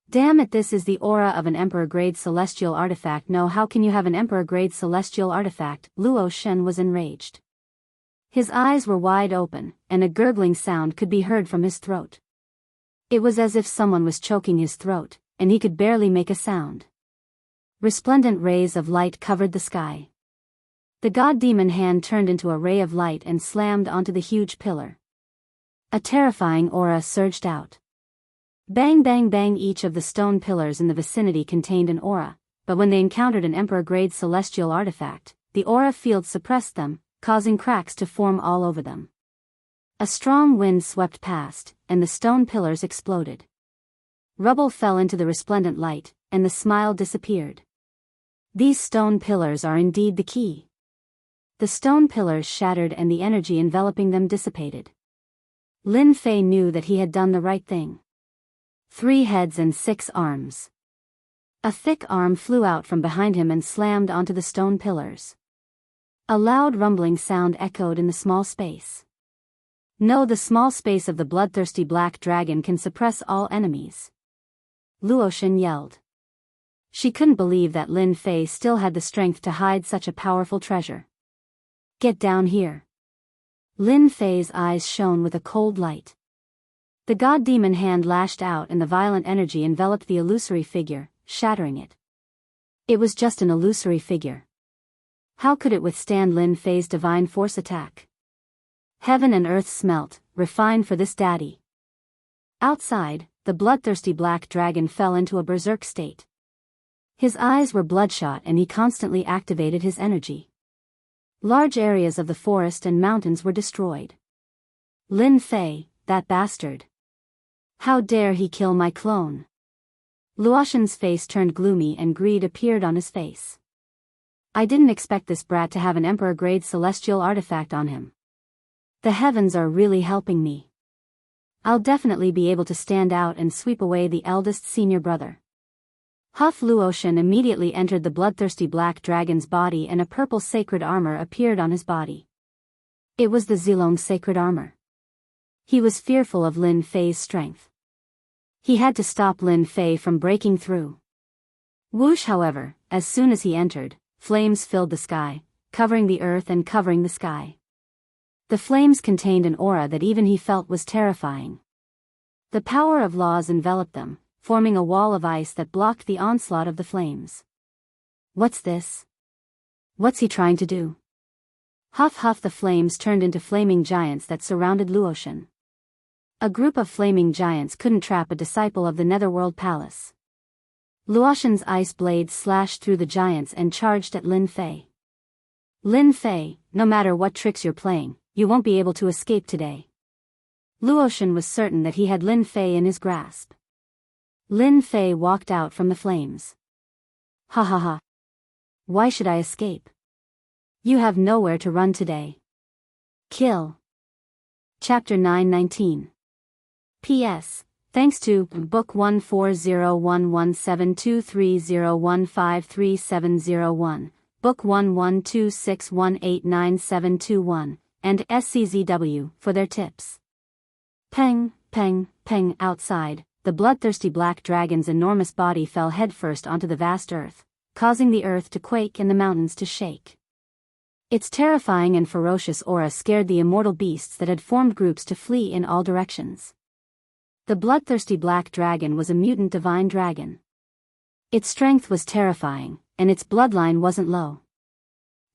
Damn it, this is the aura of an Emperor-grade celestial artifact. No, how can you have an Emperor-grade celestial artifact? Luotian was enraged. His eyes were wide open, and a gurgling sound could be heard from his throat. It was as if someone was choking his throat, and he could barely make a sound. Resplendent rays of light covered the sky. The god demon hand turned into a ray of light and slammed onto the huge pillar. A terrifying aura surged out. Bang bang bang, each of the stone pillars in the vicinity contained an aura, but when they encountered an Emperor-grade celestial artifact, the aura field suppressed them, causing cracks to form all over them. A strong wind swept past, and the stone pillars exploded. Rubble fell into the resplendent light, and the smile disappeared. These stone pillars are indeed the key. The stone pillars shattered and the energy enveloping them dissipated. Lin Fei knew that he had done the right thing. 3 heads and 6 arms. A thick arm flew out from behind him and slammed onto the stone pillars. A loud rumbling sound echoed in the small space. No, the small space of the bloodthirsty black dragon can suppress all enemies. Luotian yelled. She couldn't believe that Lin Fei still had the strength to hide such a powerful treasure. Get down here. Lin Fei's eyes shone with a cold light. The god-demon hand lashed out and the violent energy enveloped the illusory figure, shattering it. It was just an illusory figure. How could it withstand Lin Fei's divine force attack? Heaven and earth smelt, refined for this daddy. Outside, the bloodthirsty black dragon fell into a berserk state. His eyes were bloodshot and he constantly activated his energy. Large areas of the forest and mountains were destroyed. Lin Fei, that bastard. How dare he kill my clone? Luotian's face turned gloomy and greed appeared on his face. I didn't expect this brat to have an Emperor-grade celestial artifact on him. The heavens are really helping me. I'll definitely be able to stand out and sweep away the eldest senior brother. Huff Luotian immediately entered the bloodthirsty black dragon's body and a purple sacred armor appeared on his body. It was the Zilong sacred armor. He was fearful of Lin Fei's strength. He had to stop Lin Fei from breaking through. Whoosh, however, as soon as he entered, flames filled the sky, covering the earth and covering the sky. The flames contained an aura that even he felt was terrifying. The power of laws enveloped them, forming a wall of ice that blocked the onslaught of the flames. What's this? What's he trying to do? Huff huff, the flames turned into flaming giants that surrounded Luotian. A group of flaming giants couldn't trap a disciple of the Netherworld Palace. Luotian's ice blade slashed through the giants and charged at Lin Fei. Lin Fei, no matter what tricks you're playing, you won't be able to escape today. Luotian was certain that he had Lin Fei in his grasp. Lin Fei walked out from the flames. Ha ha ha. Why should I escape? You have nowhere to run today. Kill. Chapter 919. P.S. Thanks to Book 140117230153701, Book 1126189721, and SCZW for their tips. Peng, peng, peng. Outside, the bloodthirsty black dragon's enormous body fell headfirst onto the vast earth, causing the earth to quake and the mountains to shake. Its terrifying and ferocious aura scared the immortal beasts that had formed groups to flee in all directions. The bloodthirsty black dragon was a mutant divine dragon. Its strength was terrifying, and its bloodline wasn't low.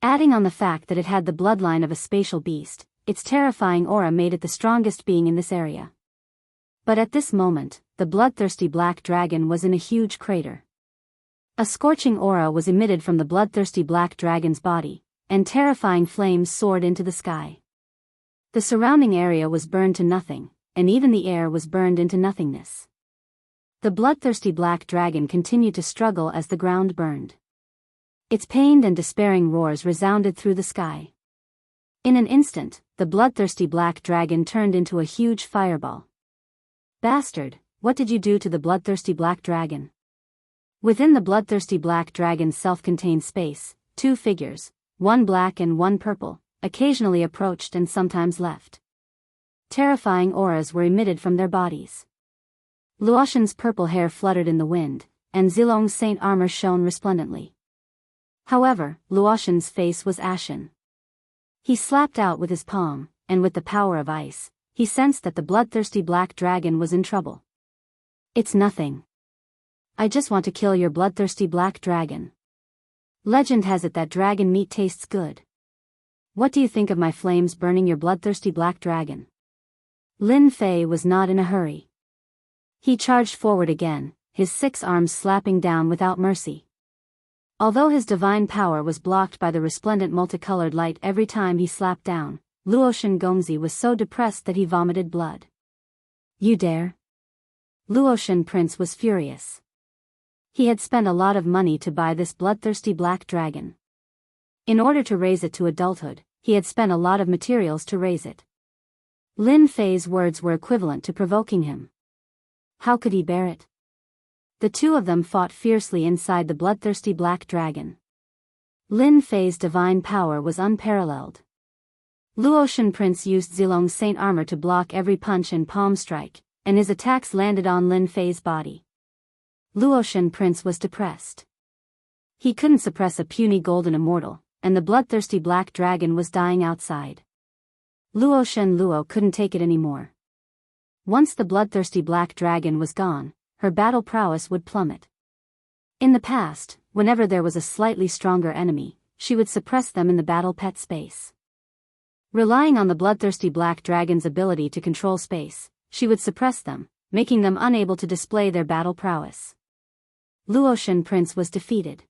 Adding on the fact that it had the bloodline of a spatial beast, its terrifying aura made it the strongest being in this area. But at this moment, the bloodthirsty black dragon was in a huge crater. A scorching aura was emitted from the bloodthirsty black dragon's body, and terrifying flames soared into the sky. The surrounding area was burned to nothing, and even the air was burned into nothingness. The bloodthirsty black dragon continued to struggle as the ground burned. Its pained and despairing roars resounded through the sky. In an instant, the bloodthirsty black dragon turned into a huge fireball. Bastard, what did you do to the bloodthirsty black dragon? Within the bloodthirsty black dragon's self-contained space, 2 figures, one black and one purple, occasionally approached and sometimes left. Terrifying auras were emitted from their bodies. Luotian's purple hair fluttered in the wind, and Zilong's saint armor shone resplendently. However, Luotian's face was ashen. He slapped out with his palm, and with the power of ice, he sensed that the bloodthirsty black dragon was in trouble. It's nothing. I just want to kill your bloodthirsty black dragon. Legend has it that dragon meat tastes good. What do you think of my flames burning your bloodthirsty black dragon? Lin Fei was not in a hurry. He charged forward again, his 6 arms slapping down without mercy. Although his divine power was blocked by the resplendent multicolored light every time he slapped down, Luotian Gongzi was so depressed that he vomited blood. You dare? Luotian Prince was furious. He had spent a lot of money to buy this bloodthirsty black dragon. In order to raise it to adulthood, he had spent a lot of materials to raise it. Lin Fei's words were equivalent to provoking him. How could he bear it? The two of them fought fiercely inside the bloodthirsty black dragon. Lin Fei's divine power was unparalleled. Luotian Prince used Zilong's saint armor to block every punch and palm strike, and his attacks landed on Lin Fei's body. Luotian Prince was depressed. He couldn't suppress a puny golden immortal, and the bloodthirsty black dragon was dying outside. Luotian Luo couldn't take it anymore. Once the bloodthirsty black dragon was gone, her battle prowess would plummet. In the past, whenever there was a slightly stronger enemy, she would suppress them in the battle pet space. Relying on the bloodthirsty black dragon's ability to control space, she would suppress them, making them unable to display their battle prowess. Luotian Prince was defeated.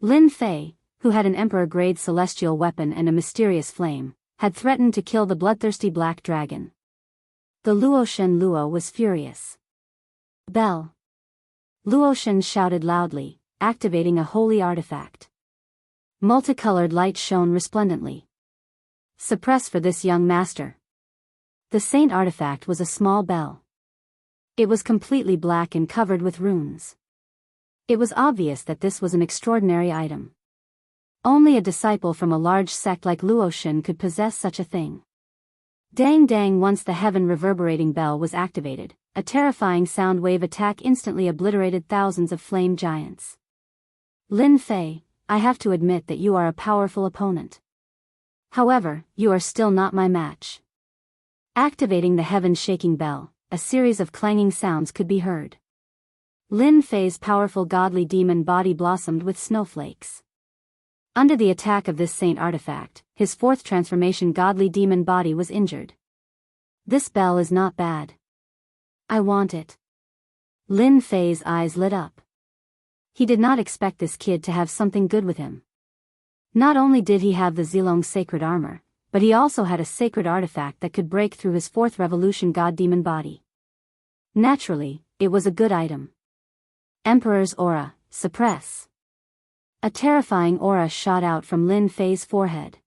Lin Fei, who had an emperor-grade celestial weapon and a mysterious flame, had threatened to kill the bloodthirsty black dragon. The Luotian Luo was furious. Bell! Luotian shouted loudly, activating a holy artifact. Multicolored light shone resplendently. Suppress for this young master. The saint artifact was a small bell. It was completely black and covered with runes. It was obvious that this was an extraordinary item. Only a disciple from a large sect like Luotian could possess such a thing. Dang dang! Once the heaven reverberating bell was activated, a terrifying sound wave attack instantly obliterated thousands of flame giants. Lin Fei, I have to admit that you are a powerful opponent. However, you are still not my match. Activating the heaven-shaking bell, a series of clanging sounds could be heard. Lin Fei's powerful godly demon body blossomed with snowflakes. Under the attack of this saint artifact, his fourth transformation godly demon body was injured. This bell is not bad. I want it. Lin Fei's eyes lit up. He did not expect this kid to have something good with him. Not only did he have the Zilong sacred armor, but he also had a sacred artifact that could break through his fourth revolution god-demon body. Naturally, it was a good item. Emperor's aura, suppress. A terrifying aura shot out from Lin Fei's forehead.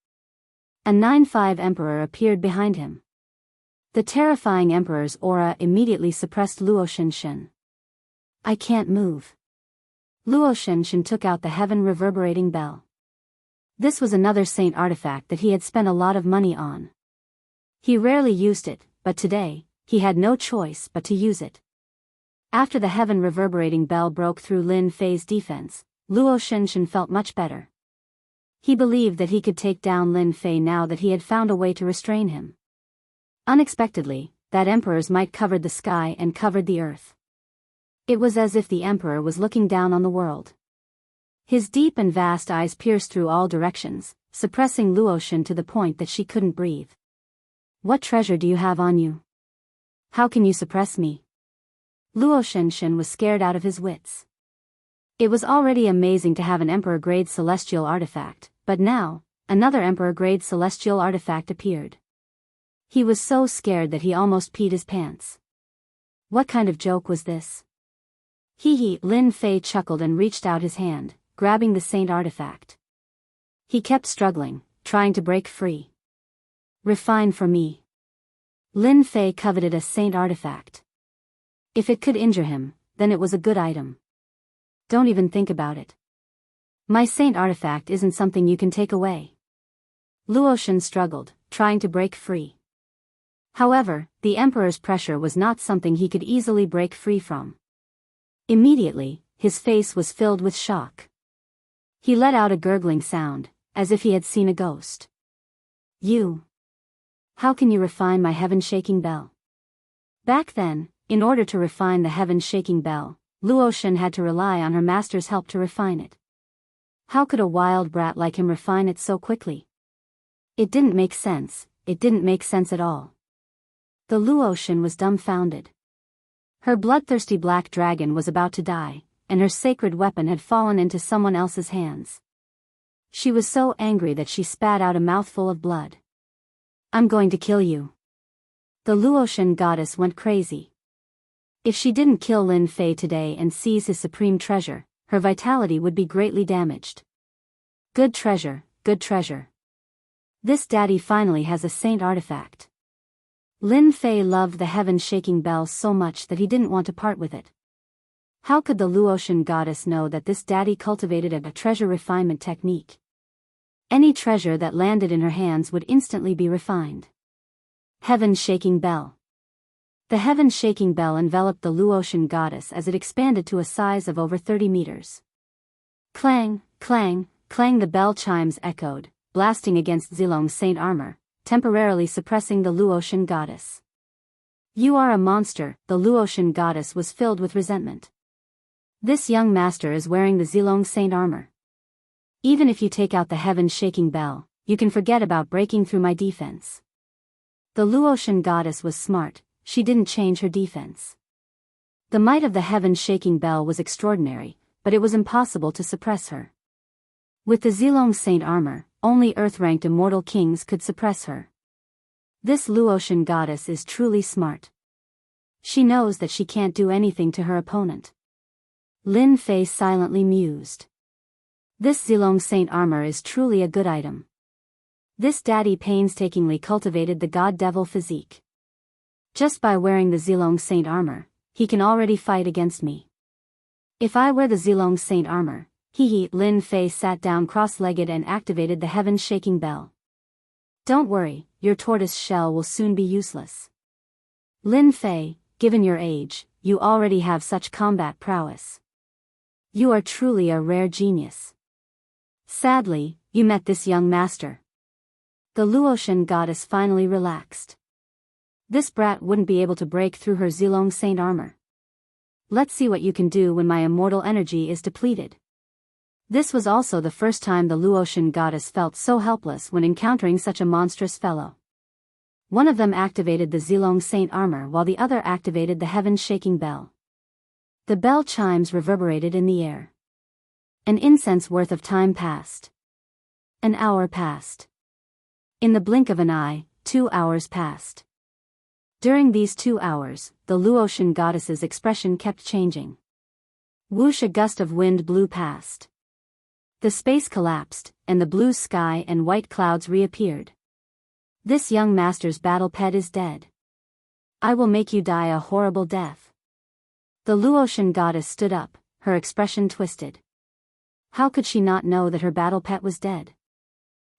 A 9-5 emperor appeared behind him. The terrifying emperor's aura immediately suppressed Luotian Shen. I can't move. Luotian Shen took out the heaven reverberating bell. This was another saint artifact that he had spent a lot of money on. He rarely used it, but today, he had no choice but to use it. After the heaven reverberating bell broke through Lin Fei's defense, Luotian Shen felt much better. He believed that he could take down Lin Fei now that he had found a way to restrain him. Unexpectedly, that emperor's might covered the sky and covered the earth. It was as if the emperor was looking down on the world. His deep and vast eyes pierced through all directions, suppressing Luotian to the point that she couldn't breathe. What treasure do you have on you? How can you suppress me? Luotian Shen was scared out of his wits. It was already amazing to have an emperor-grade celestial artifact, but now, another emperor-grade celestial artifact appeared. He was so scared that he almost peed his pants. What kind of joke was this? Hee, Lin Fei chuckled and reached out his hand, grabbing the saint artifact. He kept struggling, trying to break free. Refine for me. Lin Fei coveted a saint artifact. If it could injure him, then it was a good item. Don't even think about it. My saint artifact isn't something you can take away. Luotian struggled, trying to break free. However, the emperor's pressure was not something he could easily break free from. Immediately, his face was filled with shock. He let out a gurgling sound, as if he had seen a ghost. You. How can you refine my heaven-shaking bell? Back then, in order to refine the heaven-shaking bell, Luotian had to rely on her master's help to refine it. How could a wild brat like him refine it so quickly? It didn't make sense at all. The Luotian was dumbfounded. Her bloodthirsty black dragon was about to die, and her sacred weapon had fallen into someone else's hands. She was so angry that she spat out a mouthful of blood. "I'm going to kill you." The Luotian goddess went crazy. If she didn't kill Lin Fei today and seize his supreme treasure, her vitality would be greatly damaged. Good treasure, good treasure. This daddy finally has a saint artifact. Lin Fei loved the heaven-shaking bell so much that he didn't want to part with it. How could the Luotian goddess know that this daddy cultivated a treasure refinement technique? Any treasure that landed in her hands would instantly be refined. Heaven-shaking bell. The heaven-shaking bell enveloped the Luotian goddess as it expanded to a size of over 30 meters. Clang, clang, clang, the bell chimes echoed, blasting against Zilong's saint armor, temporarily suppressing the Luotian goddess. "You are a monster," the Luotian goddess was filled with resentment. "This young master is wearing the Zilong saint armor. Even if you take out the heaven-shaking bell, you can forget about breaking through my defense." The Luotian goddess was smart, she didn't change her defense. The might of the heaven-shaking bell was extraordinary, but it was impossible to suppress her. With the Zilong saint armor, only earth-ranked immortal kings could suppress her. This Luotian goddess is truly smart. She knows that she can't do anything to her opponent. Lin Fei silently mused. This Zilong saint armor is truly a good item. This daddy painstakingly cultivated the god-devil physique. Just by wearing the Zilong saint armor, he can already fight against me. If I wear the Zilong saint armor, Lin Fei sat down cross-legged and activated the heaven-shaking bell. "Don't worry, your tortoise shell will soon be useless. Lin Fei, given your age, you already have such combat prowess. You are truly a rare genius. Sadly, you met this young master." The Luotian goddess finally relaxed. This brat wouldn't be able to break through her Zilong saint armor. "Let's see what you can do when my immortal energy is depleted." This was also the first time the Luotian goddess felt so helpless when encountering such a monstrous fellow. One of them activated the Zilong saint armor while the other activated the heaven-shaking bell. The bell chimes reverberated in the air. An incense worth of time passed. An hour passed. In the blink of an eye, 2 hours passed. During these 2 hours, the Luotian goddess's expression kept changing. Whoosh, a gust of wind blew past. The space collapsed, and the blue sky and white clouds reappeared. "This young master's battle pet is dead. I will make you die a horrible death." The Luotian goddess stood up, her expression twisted. How could she not know that her battle pet was dead?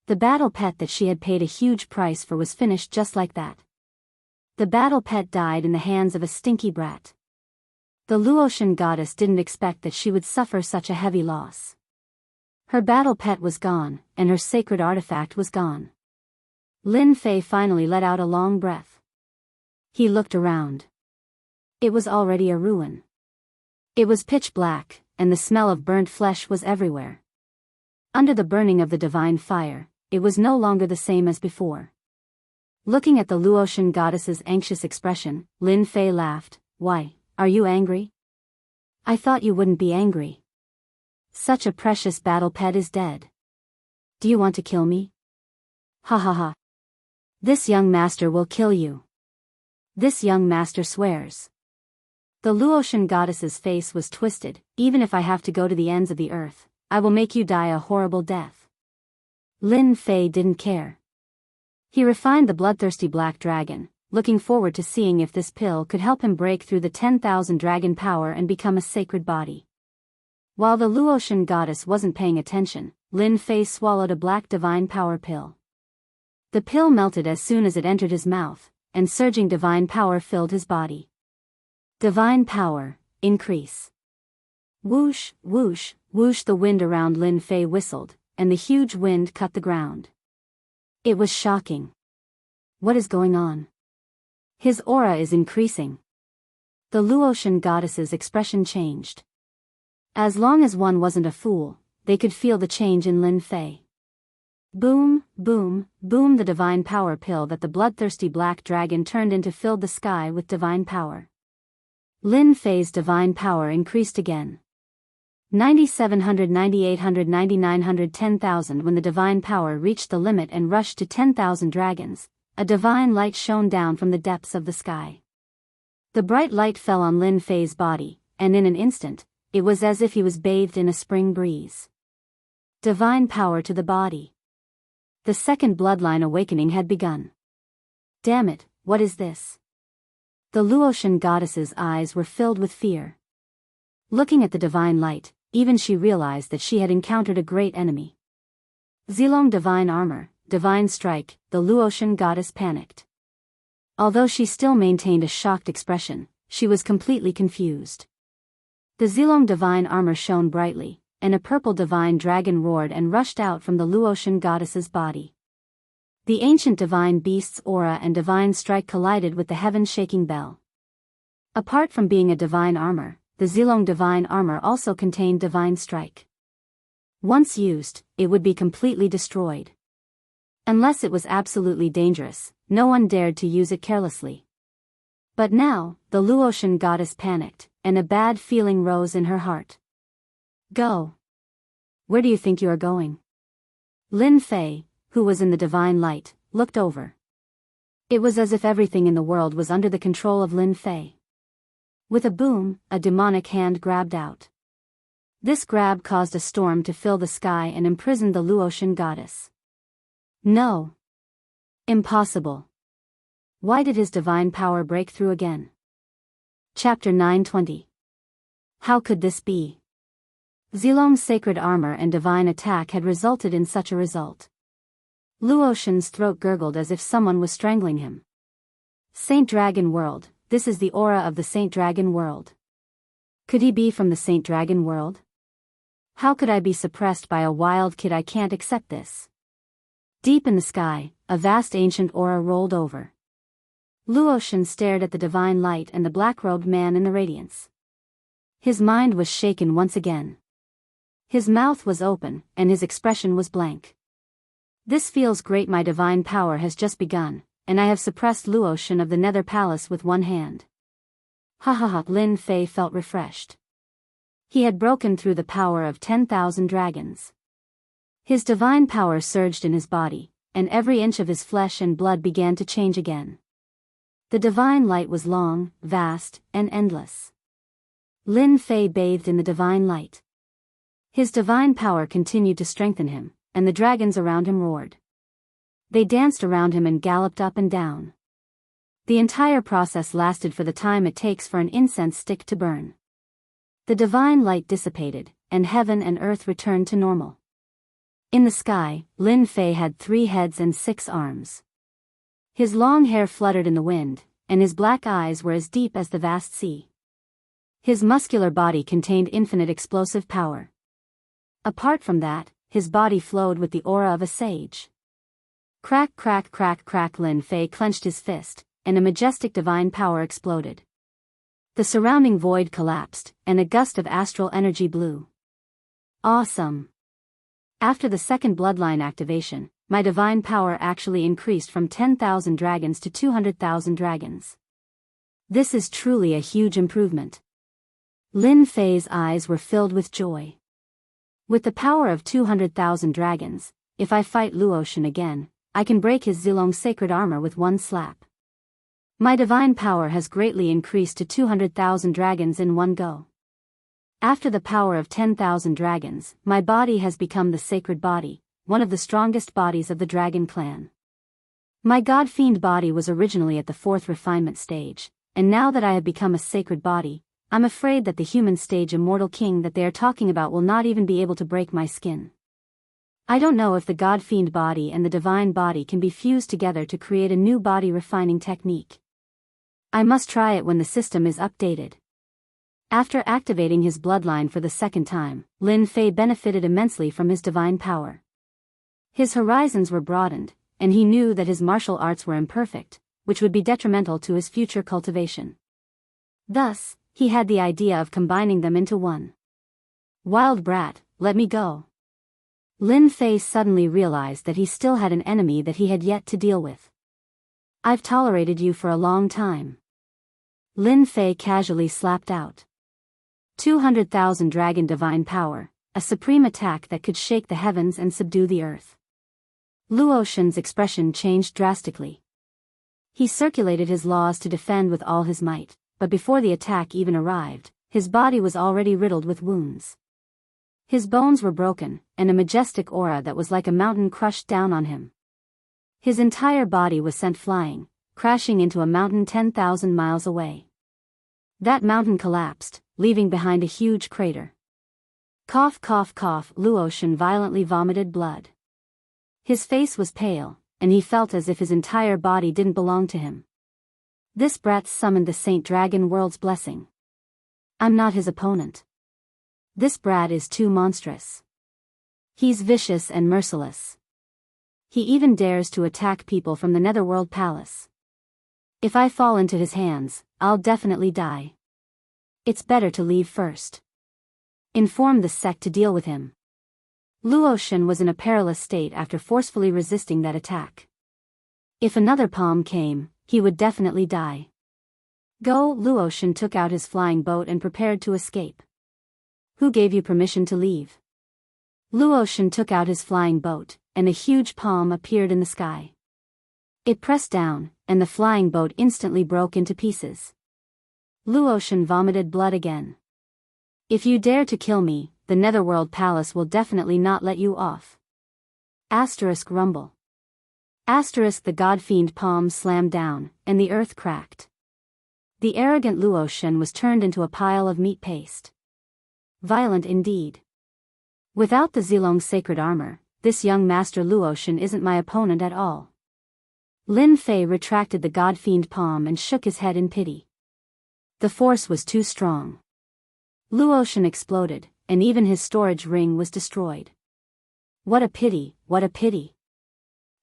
The battle pet that she had paid a huge price for was finished just like that. The battle pet died in the hands of a stinky brat. The Luotian goddess didn't expect that she would suffer such a heavy loss. Her battle pet was gone, and her sacred artifact was gone. Lin Fei finally let out a long breath. He looked around. It was already a ruin. It was pitch black, and the smell of burnt flesh was everywhere. Under the burning of the divine fire, it was no longer the same as before. Looking at the Luotian goddess's anxious expression, Lin Fei laughed. "Why, are you angry? I thought you wouldn't be angry. Such a precious battle pet is dead. Do you want to kill me? Ha ha ha. This young master will kill you. This young master swears." The Luotian goddess's face was twisted. "Even if I have to go to the ends of the earth, I will make you die a horrible death." Lin Fei didn't care. He refined the bloodthirsty black dragon, looking forward to seeing if this pill could help him break through the 10,000 dragon power and become a sacred body. While the Luotian goddess wasn't paying attention, Lin Fei swallowed a black divine power pill. The pill melted as soon as it entered his mouth, and surging divine power filled his body. Divine power, increase. Whoosh, whoosh, whoosh, the wind around Lin Fei whistled, and the huge wind cut the ground. It was shocking. What is going on? His aura is increasing. The Luotian goddess's expression changed. As long as one wasn't a fool, they could feel the change in Lin Fei. Boom, boom, boom, the divine power pill that the bloodthirsty black dragon turned into filled the sky with divine power. Lin Fei's divine power increased again. 9,700, 9,800, 9,900, 10,000. When the divine power reached the limit and rushed to 10,000 dragons, a divine light shone down from the depths of the sky. The bright light fell on Lin Fei's body, and in an instant, it was as if he was bathed in a spring breeze. Divine power to the body. The second bloodline awakening had begun. Damn it, what is this? The Luotian goddess's eyes were filled with fear. Looking at the divine light, even she realized that she had encountered a great enemy. Zilong divine armor, divine strike, the Luotian goddess panicked. Although she still maintained a shocked expression, she was completely confused. The Zilong divine armor shone brightly, and a purple divine dragon roared and rushed out from the Luotian goddess's body. The ancient divine beast's aura and divine strike collided with the heaven-shaking bell. Apart from being a divine armor, the Zilong divine armor also contained divine strike. Once used, it would be completely destroyed. Unless it was absolutely dangerous, no one dared to use it carelessly. But now, the Luotian goddess panicked, and a bad feeling rose in her heart. Go. Where do you think you are going? Lin Fei, who was in the divine light, looked over. It was as if everything in the world was under the control of Lin Fei. With a boom, a demonic hand grabbed out. This grab caused a storm to fill the sky and imprisoned the Luotian goddess. No. Impossible. Why did his divine power break through again? Chapter 920. How could this be? Zilong's sacred armor and divine attack had resulted in such a result. Luotian's throat gurgled as if someone was strangling him. Saint Dragon World, this is the aura of the Saint Dragon World. Could he be from the Saint Dragon World? How could I be suppressed by a wild kid? I can't accept this. Deep in the sky, a vast ancient aura rolled over. Luotian stared at the divine light and the black-robed man in the radiance. His mind was shaken once again. His mouth was open, and his expression was blank. This feels great. My divine power has just begun, and I have suppressed Luotian of the Nether Palace with one hand. Ha ha ha. Lin Fei felt refreshed. He had broken through the power of 10,000 dragons. His divine power surged in his body, and every inch of his flesh and blood began to change again. The divine light was long, vast, and endless. Lin Fei bathed in the divine light. His divine power continued to strengthen him, and the dragons around him roared. They danced around him and galloped up and down. The entire process lasted for the time it takes for an incense stick to burn. The divine light dissipated, and heaven and earth returned to normal. In the sky, Lin Fei had 3 heads and 6 arms. His long hair fluttered in the wind, and his black eyes were as deep as the vast sea. His muscular body contained infinite explosive power. Apart from that, his body flowed with the aura of a sage. Crack, crack, crack, crack. Lin Fei clenched his fist, and a majestic divine power exploded. The surrounding void collapsed, and a gust of astral energy blew. Awesome! After the second bloodline activation, my divine power actually increased from 10,000 dragons to 200,000 dragons. This is truly a huge improvement. Lin Fei's eyes were filled with joy. With the power of 200,000 dragons, if I fight Luotian again, I can break his Zilong sacred armor with one slap. My divine power has greatly increased to 200,000 dragons in one go. After the power of 10,000 dragons, my body has become the sacred body, one of the strongest bodies of the dragon clan. My god-fiend body was originally at the 4th refinement stage, and now that I have become a sacred body, I'm afraid that the human stage immortal king that they are talking about will not even be able to break my skin. I don't know if the god-fiend body and the divine body can be fused together to create a new body refining technique. I must try it when the system is updated. After activating his bloodline for the second time, Lin Fei benefited immensely from his divine power. His horizons were broadened, and he knew that his martial arts were imperfect, which would be detrimental to his future cultivation. Thus, he had the idea of combining them into one. Wild brat, let me go. Lin Fei suddenly realized that he still had an enemy that he had yet to deal with. I've tolerated you for a long time. Lin Fei casually slapped out. 200,000 dragon divine power, a supreme attack that could shake the heavens and subdue the earth. Luotian's expression changed drastically. He circulated his laws to defend with all his might, but before the attack even arrived, his body was already riddled with wounds. His bones were broken, and a majestic aura that was like a mountain crushed down on him. His entire body was sent flying, crashing into a mountain 10,000 miles away. That mountain collapsed, leaving behind a huge crater. Cough cough cough, Luotian violently vomited blood. His face was pale, and he felt as if his entire body didn't belong to him. This brat summoned the Saint Dragon World's blessing. I'm not his opponent. This brat is too monstrous. He's vicious and merciless. He even dares to attack people from the Netherworld Palace. If I fall into his hands, I'll definitely die. It's better to leave first. Inform the sect to deal with him. Luotian was in a perilous state after forcefully resisting that attack. If another palm came, he would definitely die. Go! Luotian took out his flying boat and prepared to escape. Who gave you permission to leave? Luotian took out his flying boat, and a huge palm appeared in the sky. It pressed down, and the flying boat instantly broke into pieces. Luotian vomited blood again. If you dare to kill me, the Netherworld Palace will definitely not let you off. Asterisk rumble. Asterisk the god-fiend palm slammed down, and the earth cracked. The arrogant Luotian was turned into a pile of meat paste. Violent indeed. Without the Zilong's sacred armor, this young master Luotian isn't my opponent at all. Lin Fei retracted the god-fiend palm and shook his head in pity. The force was too strong. Luotian exploded, and even his storage ring was destroyed. What a pity, what a pity.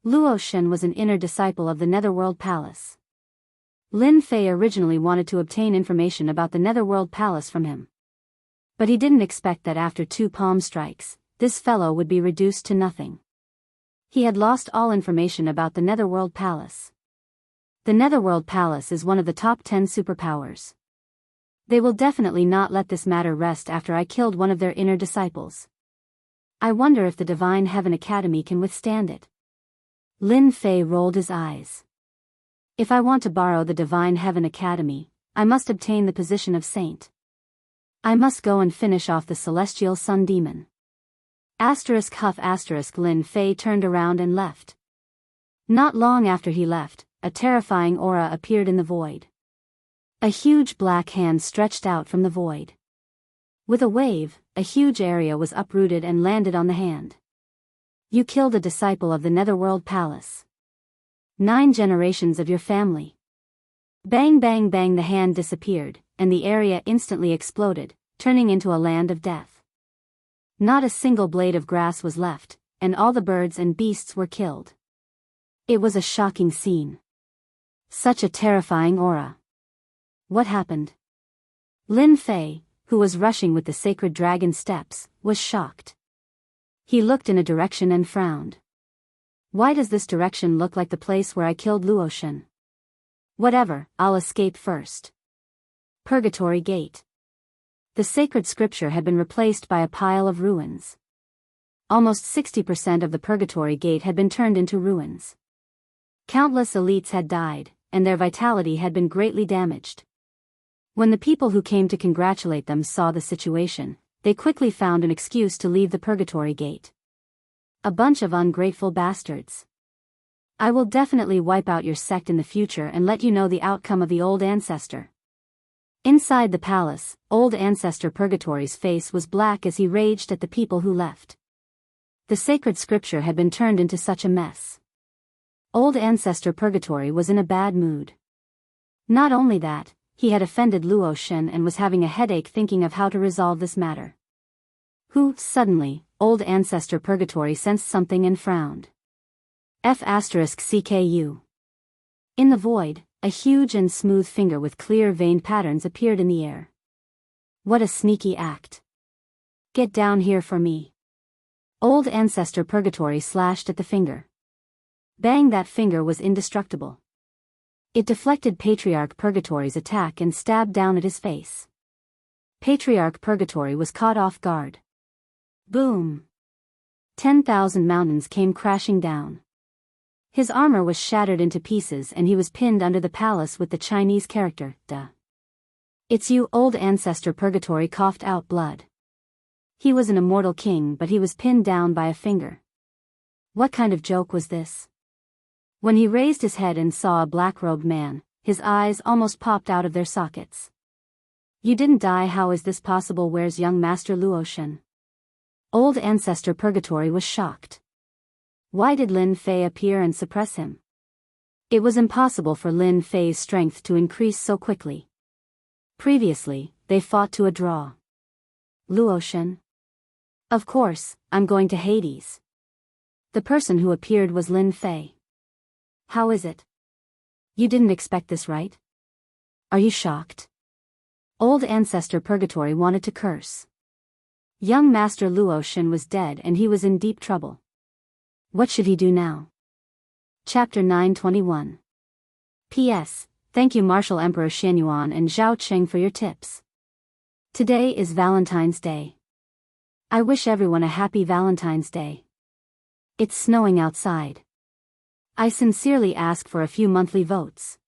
Luotian was an inner disciple of the Netherworld Palace. Lin Fei originally wanted to obtain information about the Netherworld Palace from him. But he didn't expect that after 2 palm strikes, this fellow would be reduced to nothing. He had lost all information about the Netherworld Palace. The Netherworld Palace is one of the top 10 superpowers. They will definitely not let this matter rest after I killed one of their inner disciples. I wonder if the Divine Heaven Academy can withstand it. Lin Fei rolled his eyes. If I want to borrow the Divine Heaven Academy, I must obtain the position of saint. I must go and finish off the celestial sun demon. Asterisk huff asterisk Lin Fei turned around and left. Not long after he left, a terrifying aura appeared in the void. A huge black hand stretched out from the void. With a wave, a huge area was uprooted and landed on the hand. You killed a disciple of the Netherworld Palace. 9 generations of your family. Bang bang bang, the hand disappeared, and the area instantly exploded, turning into a land of death. Not a single blade of grass was left, and all the birds and beasts were killed. It was a shocking scene. Such a terrifying aura. What happened? Lin Fei, who was rushing with the sacred dragon steps, was shocked. He looked in a direction and frowned. Why does this direction look like the place where I killed Luotian? Whatever, I'll escape first. Purgatory Gate. The sacred scripture had been replaced by a pile of ruins. Almost 60% of the Purgatory Gate had been turned into ruins. Countless elites had died, and their vitality had been greatly damaged. When the people who came to congratulate them saw the situation, they quickly found an excuse to leave the Purgatory Gate. A bunch of ungrateful bastards. I will definitely wipe out your sect in the future and let you know the outcome of the old ancestor. Inside the palace, old ancestor Purgatory's face was black as he raged at the people who left. The sacred scripture had been turned into such a mess. Old ancestor Purgatory was in a bad mood. Not only that, he had offended Luotian and was having a headache thinking of how to resolve this matter. Suddenly, old ancestor Purgatory sensed something and frowned. F***CKU. In the void, a huge and smooth finger with clear veined patterns appeared in the air. What a sneaky act. Get down here for me. Old ancestor Purgatory slashed at the finger. Bang, that finger was indestructible. It deflected Patriarch Purgatory's attack and stabbed down at his face. Patriarch Purgatory was caught off guard. Boom! 10,000 mountains came crashing down. His armor was shattered into pieces and he was pinned under the palace with the Chinese character, "Duh. It's you, old ancestor." Purgatory coughed out blood. He was an immortal king, but he was pinned down by a finger. What kind of joke was this? When he raised his head and saw a black-robed man, his eyes almost popped out of their sockets. "You didn't die. How is this possible? Where's young Master Luotian?" Old ancestor Purgatory was shocked. Why did Lin Fei appear and suppress him? It was impossible for Lin Fei's strength to increase so quickly. Previously, they fought to a draw. Luotian? Of course, I'm going to Hades. The person who appeared was Lin Fei. How is it? You didn't expect this, right? Are you shocked? Old ancestor Purgatory wanted to curse. Young Master Luotian was dead and he was in deep trouble. What should he do now? Chapter 921. P.S. Thank you Martial Emperor Xianyuan and Zhao Qing for your tips. Today is Valentine's Day. I wish everyone a happy Valentine's Day. It's snowing outside. I sincerely ask for a few monthly votes.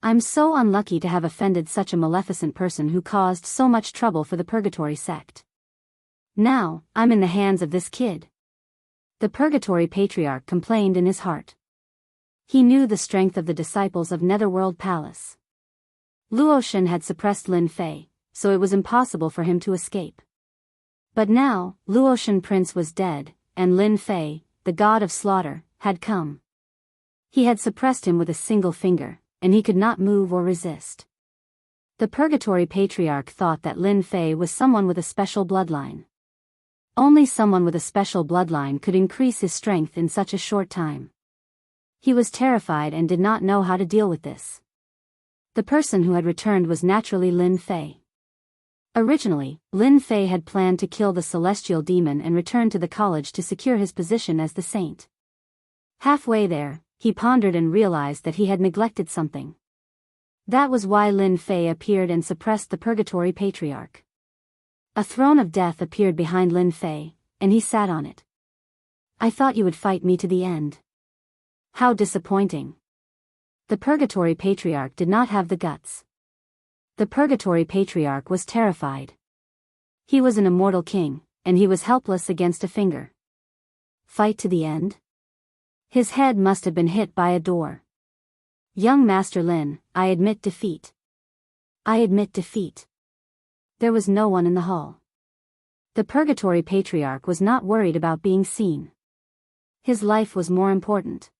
I'm so unlucky to have offended such a maleficent person who caused so much trouble for the Purgatory sect. Now, I'm in the hands of this kid. The Purgatory Patriarch complained in his heart. He knew the strength of the disciples of Netherworld Palace. Luotian had suppressed Lin Fei, so it was impossible for him to escape. But now, Luotian Prince was dead, and Lin Fei, the god of slaughter, had come. He had suppressed him with a single finger, and he could not move or resist. The Purgatory Patriarch thought that Lin Fei was someone with a special bloodline. Only someone with a special bloodline could increase his strength in such a short time. He was terrified and did not know how to deal with this. The person who had returned was naturally Lin Fei. Originally, Lin Fei had planned to kill the celestial demon and return to the college to secure his position as the saint. Halfway there, he pondered and realized that he had neglected something. That was why Lin Fei appeared and suppressed the Purgatory Patriarch. A throne of death appeared behind Lin Fei, and he sat on it. I thought you would fight me to the end. How disappointing. The Purgatory Patriarch did not have the guts. The Purgatory Patriarch was terrified. He was an immortal king, and he was helpless against a finger. Fight to the end? His head must have been hit by a door. Young Master Lin, I admit defeat. I admit defeat. There was no one in the hall. The Purgatory Patriarch was not worried about being seen. His life was more important.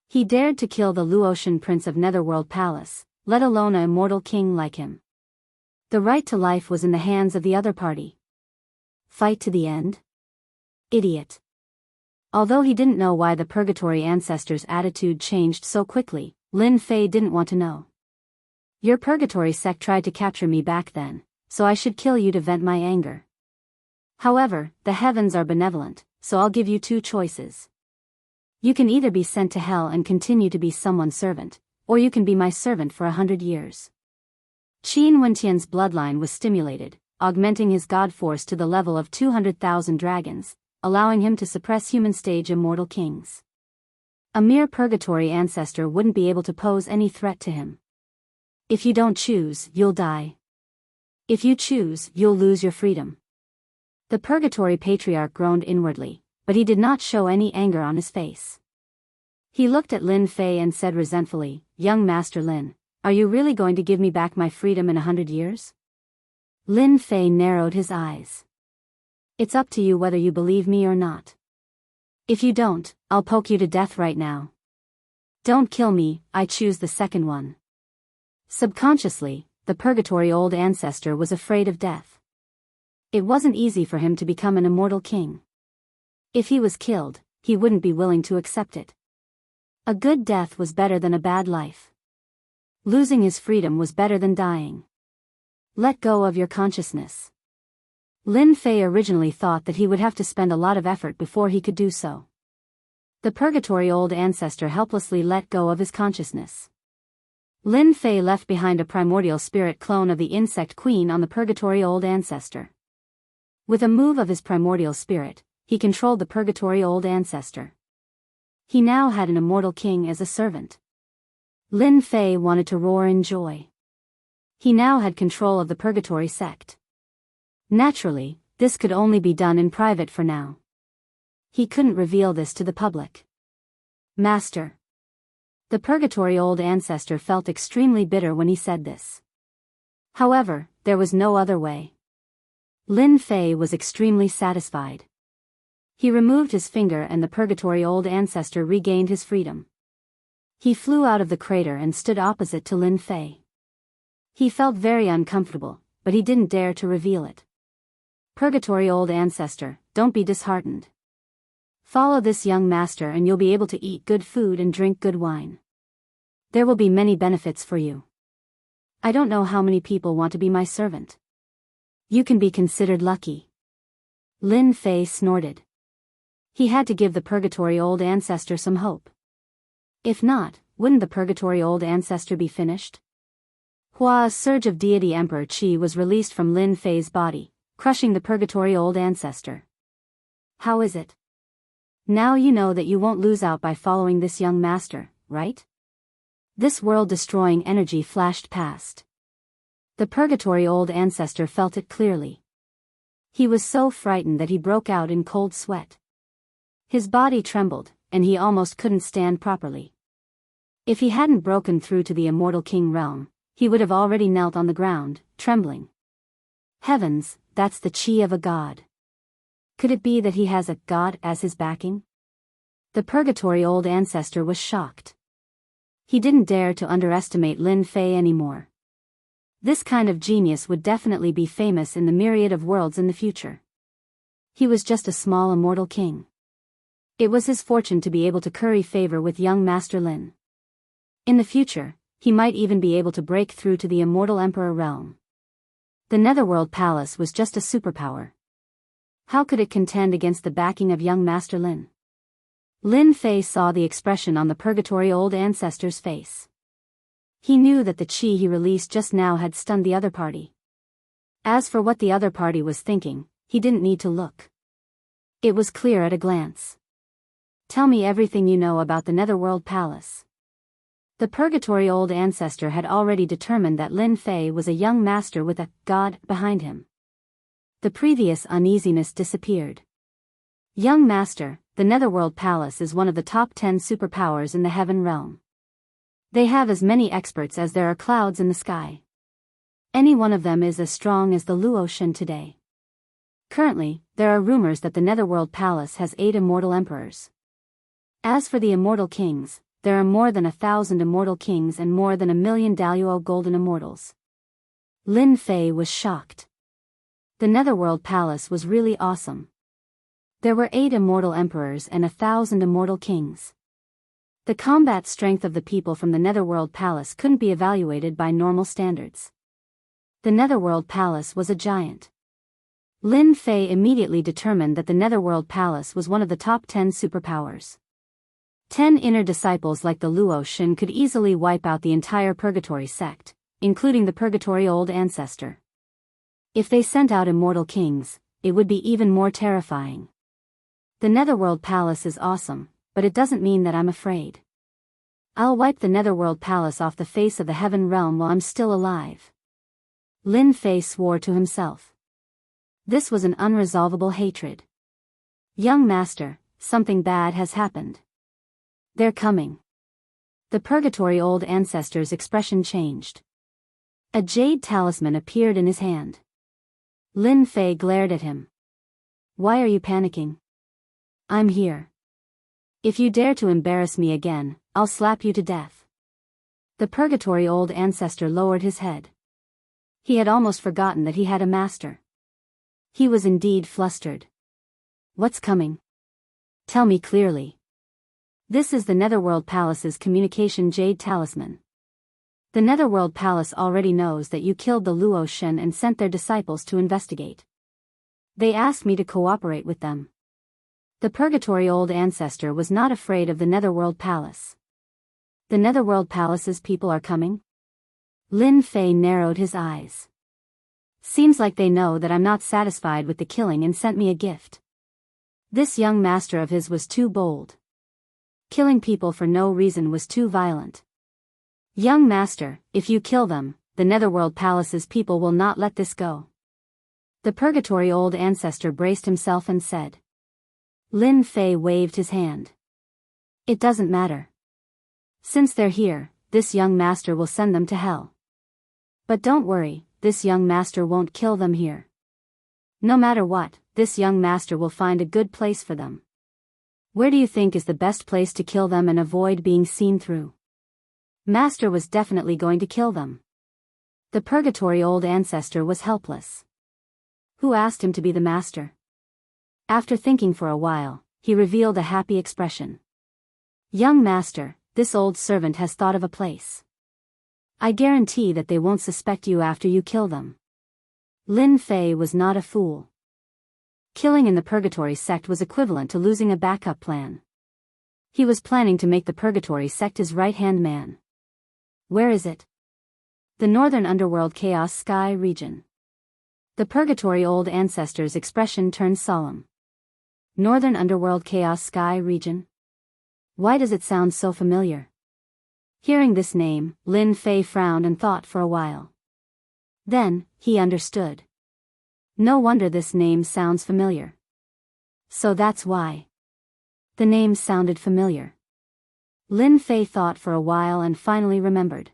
He dared to kill the Luotian Prince of Netherworld Palace, let alone an immortal king like him. The right to life was in the hands of the other party. Fight to the end? Idiot. Although he didn't know why the Purgatory ancestors' attitude changed so quickly, Lin Fei didn't want to know. Your Purgatory sect tried to capture me back then, so I should kill you to vent my anger. However, the heavens are benevolent, so I'll give you two choices. You can either be sent to hell and continue to be someone's servant, or you can be my servant for 100 years. Qin Wentian's bloodline was stimulated, augmenting his god force to the level of 200,000 dragons, allowing him to suppress human-stage immortal kings. A mere Purgatory ancestor wouldn't be able to pose any threat to him. If you don't choose, you'll die. If you choose, you'll lose your freedom. The Purgatory Patriarch groaned inwardly, but he did not show any anger on his face. He looked at Lin Fei and said resentfully, Young Master Lin, are you really going to give me back my freedom in 100 years? Lin Fei narrowed his eyes. It's up to you whether you believe me or not. If you don't, I'll poke you to death right now. Don't kill me, I choose the second one. Subconsciously, the Purgatory old ancestor was afraid of death. It wasn't easy for him to become an immortal king. If he was killed, he wouldn't be willing to accept it. A good death was better than a bad life. Losing his freedom was better than dying. Let go of your consciousness. Lin Fei originally thought that he would have to spend a lot of effort before he could do so. The Purgatory old ancestor helplessly let go of his consciousness. Lin Fei left behind a primordial spirit clone of the insect queen on the Purgatory Old Ancestor. With a move of his primordial spirit, he controlled the Purgatory Old Ancestor. He now had an immortal king as a servant. Lin Fei wanted to roar in joy. He now had control of the Purgatory sect. Naturally, this could only be done in private for now. He couldn't reveal this to the public. Master. The Purgatory Old Ancestor felt extremely bitter when he said this. However, there was no other way. Lin Fei was extremely satisfied. He removed his finger and the Purgatory Old Ancestor regained his freedom. He flew out of the crater and stood opposite to Lin Fei. He felt very uncomfortable, but he didn't dare to reveal it. Purgatory Old Ancestor, don't be disheartened. Follow this young master and you'll be able to eat good food and drink good wine. There will be many benefits for you. I don't know how many people want to be my servant. You can be considered lucky. Lin Fei snorted. He had to give the Purgatory Old Ancestor some hope. If not, wouldn't the Purgatory Old Ancestor be finished? A surge of deity Emperor Qi was released from Lin Fei's body, crushing the Purgatory Old Ancestor. How is it? Now you know that you won't lose out by following this young master, right? This world-destroying energy flashed past. The Purgatory Old Ancestor felt it clearly. He was so frightened that he broke out in cold sweat. His body trembled, and he almost couldn't stand properly. If he hadn't broken through to the Immortal King realm, he would have already knelt on the ground, trembling. Heavens, that's the chi of a god. Could it be that he has a god as his backing? The Purgatory Old Ancestor was shocked. He didn't dare to underestimate Lin Fei anymore. This kind of genius would definitely be famous in the myriad of worlds in the future. He was just a small immortal king. It was his fortune to be able to curry favor with young Master Lin. In the future, he might even be able to break through to the Immortal Emperor realm. The Netherworld Palace was just a superpower. How could it contend against the backing of young Master Lin? Lin Fei saw the expression on the Purgatory Old Ancestor's face. He knew that the chi he released just now had stunned the other party. As for what the other party was thinking, he didn't need to look. It was clear at a glance. Tell me everything you know about the Netherworld Palace. The Purgatory Old Ancestor had already determined that Lin Fei was a young master with a god behind him. The previous uneasiness disappeared. Young master, the Netherworld Palace is one of the top 10 superpowers in the Heaven realm. They have as many experts as there are clouds in the sky. Any one of them is as strong as the Luotian today. Currently, there are rumors that the Netherworld Palace has 8 immortal emperors. As for the immortal kings, there are more than 1,000 immortal kings and more than 1,000,000 Daluo golden immortals. Lin Fei was shocked. The Netherworld Palace was really awesome. There were 8 immortal emperors and 1,000 immortal kings. The combat strength of the people from the Netherworld Palace couldn't be evaluated by normal standards. The Netherworld Palace was a giant. Lin Fei immediately determined that the Netherworld Palace was one of the top 10 superpowers. 10 inner disciples like the Luotian could easily wipe out the entire Purgatory sect, including the Purgatory Old Ancestor. If they sent out immortal kings, it would be even more terrifying. The Netherworld Palace is awesome, but it doesn't mean that I'm afraid. I'll wipe the Netherworld Palace off the face of the Heaven realm while I'm still alive. Lin Fei swore to himself. This was an unresolvable hatred. Young master, something bad has happened. They're coming. The Purgatory Old Ancestor's expression changed. A jade talisman appeared in his hand. Lin Fei glared at him. Why are you panicking? I'm here. If you dare to embarrass me again, I'll slap you to death. The Purgatory Old Ancestor lowered his head. He had almost forgotten that he had a master. He was indeed flustered. What's coming? Tell me clearly. This is the Netherworld Palace's communication jade talisman. The Netherworld Palace already knows that you killed the Luotian and sent their disciples to investigate. They asked me to cooperate with them. The Purgatory Old Ancestor was not afraid of the Netherworld Palace. The Netherworld Palace's people are coming? Lin Fei narrowed his eyes. Seems like they know that I'm not satisfied with the killing and sent me a gift. This young master of his was too bold. Killing people for no reason was too violent. Young master, if you kill them, the Netherworld Palace's people will not let this go. The purgatory old ancestor braced himself and said. Lin Fei waved his hand. It doesn't matter. Since they're here, this young master will send them to hell. But don't worry, this young master won't kill them here. No matter what, this young master will find a good place for them. Where do you think is the best place to kill them and avoid being seen through? Master was definitely going to kill them. The purgatory old ancestor was helpless. Who asked him to be the master? After thinking for a while, he revealed a happy expression. Young master, this old servant has thought of a place. I guarantee that they won't suspect you after you kill them. Lin Fei was not a fool. Killing in the purgatory sect was equivalent to losing a backup plan. He was planning to make the purgatory sect his right-hand man. Where is it? The northern underworld chaos sky region. The purgatory old ancestor's expression turned solemn. Northern underworld chaos sky region? Why does it sound so familiar? Hearing this name, Lin Fei frowned and thought for a while. Then, he understood. No wonder this name sounds familiar. So that's why. The name sounded familiar. Lin Fei thought for a while and finally remembered.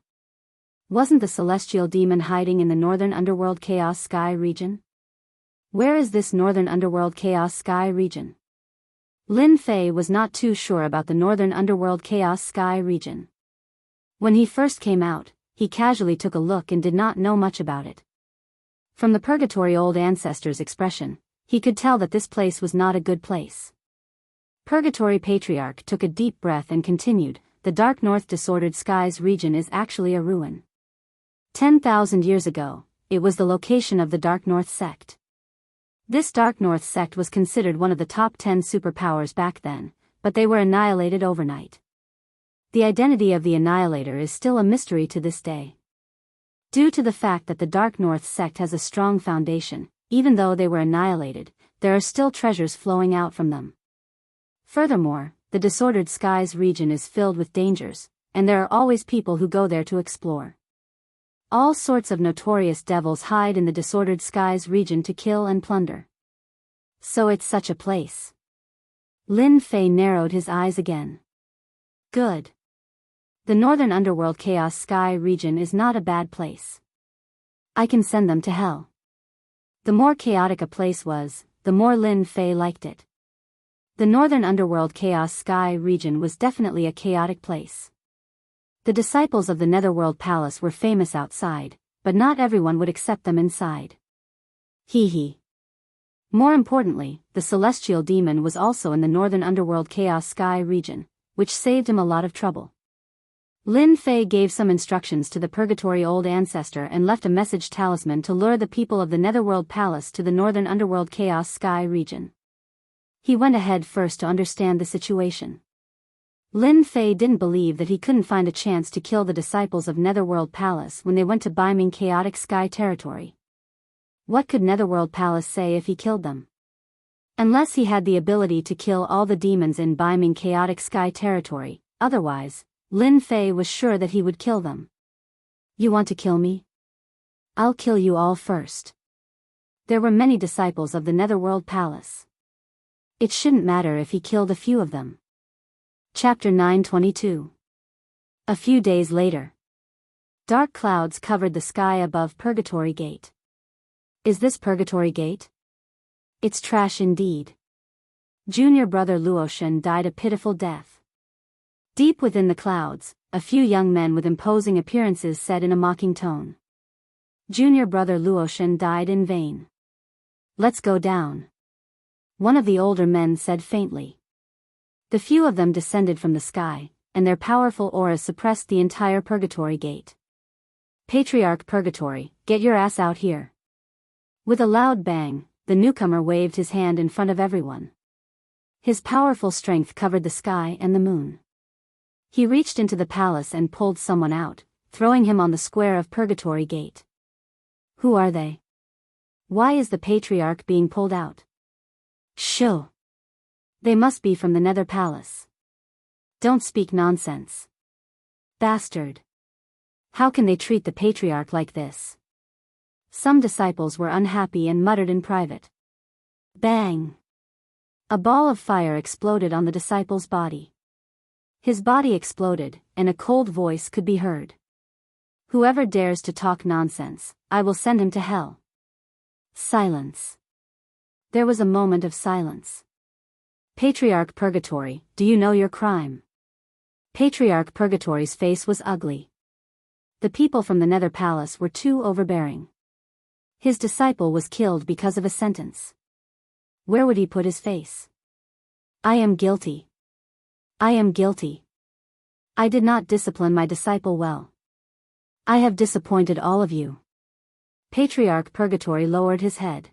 Wasn't the celestial demon hiding in the northern underworld chaos sky region? Where is this northern underworld chaos sky region? Lin Fei was not too sure about the northern underworld chaos sky region. When he first came out, he casually took a look and did not know much about it. From the purgatory old ancestor's expression, he could tell that this place was not a good place. Purgatory Patriarch took a deep breath and continued, the Dark North Disordered Skies region is actually a ruin. 10,000 years ago, it was the location of the Dark North sect. This Dark North sect was considered one of the top 10 superpowers back then, but they were annihilated overnight. The identity of the Annihilator is still a mystery to this day. Due to the fact that the Dark North sect has a strong foundation, even though they were annihilated, there are still treasures flowing out from them. Furthermore, the Disordered Skies region is filled with dangers, and there are always people who go there to explore. All sorts of notorious devils hide in the Disordered Skies region to kill and plunder. So it's such a place. Lin Fei narrowed his eyes again. Good. The northern underworld chaos sky region is not a bad place. I can send them to hell. The more chaotic a place was, the more Lin Fei liked it. The northern underworld chaos sky region was definitely a chaotic place. The disciples of the Netherworld Palace were famous outside, but not everyone would accept them inside. Hee hee. More importantly, the celestial demon was also in the northern underworld chaos sky region, which saved him a lot of trouble. Lin Fei gave some instructions to the purgatory old ancestor and left a message talisman to lure the people of the Netherworld Palace to the northern underworld chaos sky region. He went ahead first to understand the situation. Lin Fei didn't believe that he couldn't find a chance to kill the disciples of Netherworld Palace when they went to Beiming chaotic sky territory. What could Netherworld Palace say if he killed them? Unless he had the ability to kill all the demons in Beiming chaotic sky territory, otherwise, Lin Fei was sure that he would kill them. You want to kill me? I'll kill you all first. There were many disciples of the Netherworld Palace. It shouldn't matter if he killed a few of them. Chapter 922. A few days later. Dark clouds covered the sky above Purgatory Gate. Is this Purgatory Gate? It's trash indeed. Junior brother Luoshen died a pitiful death. Deep within the clouds, a few young men with imposing appearances said in a mocking tone. Junior brother Luoshen died in vain. Let's go down. One of the older men said faintly. The few of them descended from the sky, and their powerful auras suppressed the entire Purgatory Gate. Patriarch Purgatory, get your ass out here. With a loud bang, the newcomer waved his hand in front of everyone. His powerful strength covered the sky and the moon. He reached into the palace and pulled someone out, throwing him on the square of Purgatory Gate. Who are they? Why is the patriarch being pulled out? Shoo! They must be from the Nether Palace. Don't speak nonsense. Bastard! How can they treat the patriarch like this? Some disciples were unhappy and muttered in private. Bang! A ball of fire exploded on the disciple's body. His body exploded, and a cold voice could be heard. Whoever dares to talk nonsense, I will send him to hell. Silence. There was a moment of silence. Patriarch Purgatory, do you know your crime? Patriarch Purgatory's face was ugly. The people from the Nether Palace were too overbearing. His disciple was killed because of a sentence. Where would he put his face? I am guilty. I am guilty. I did not discipline my disciple well. I have disappointed all of you. Patriarch Purgatory lowered his head.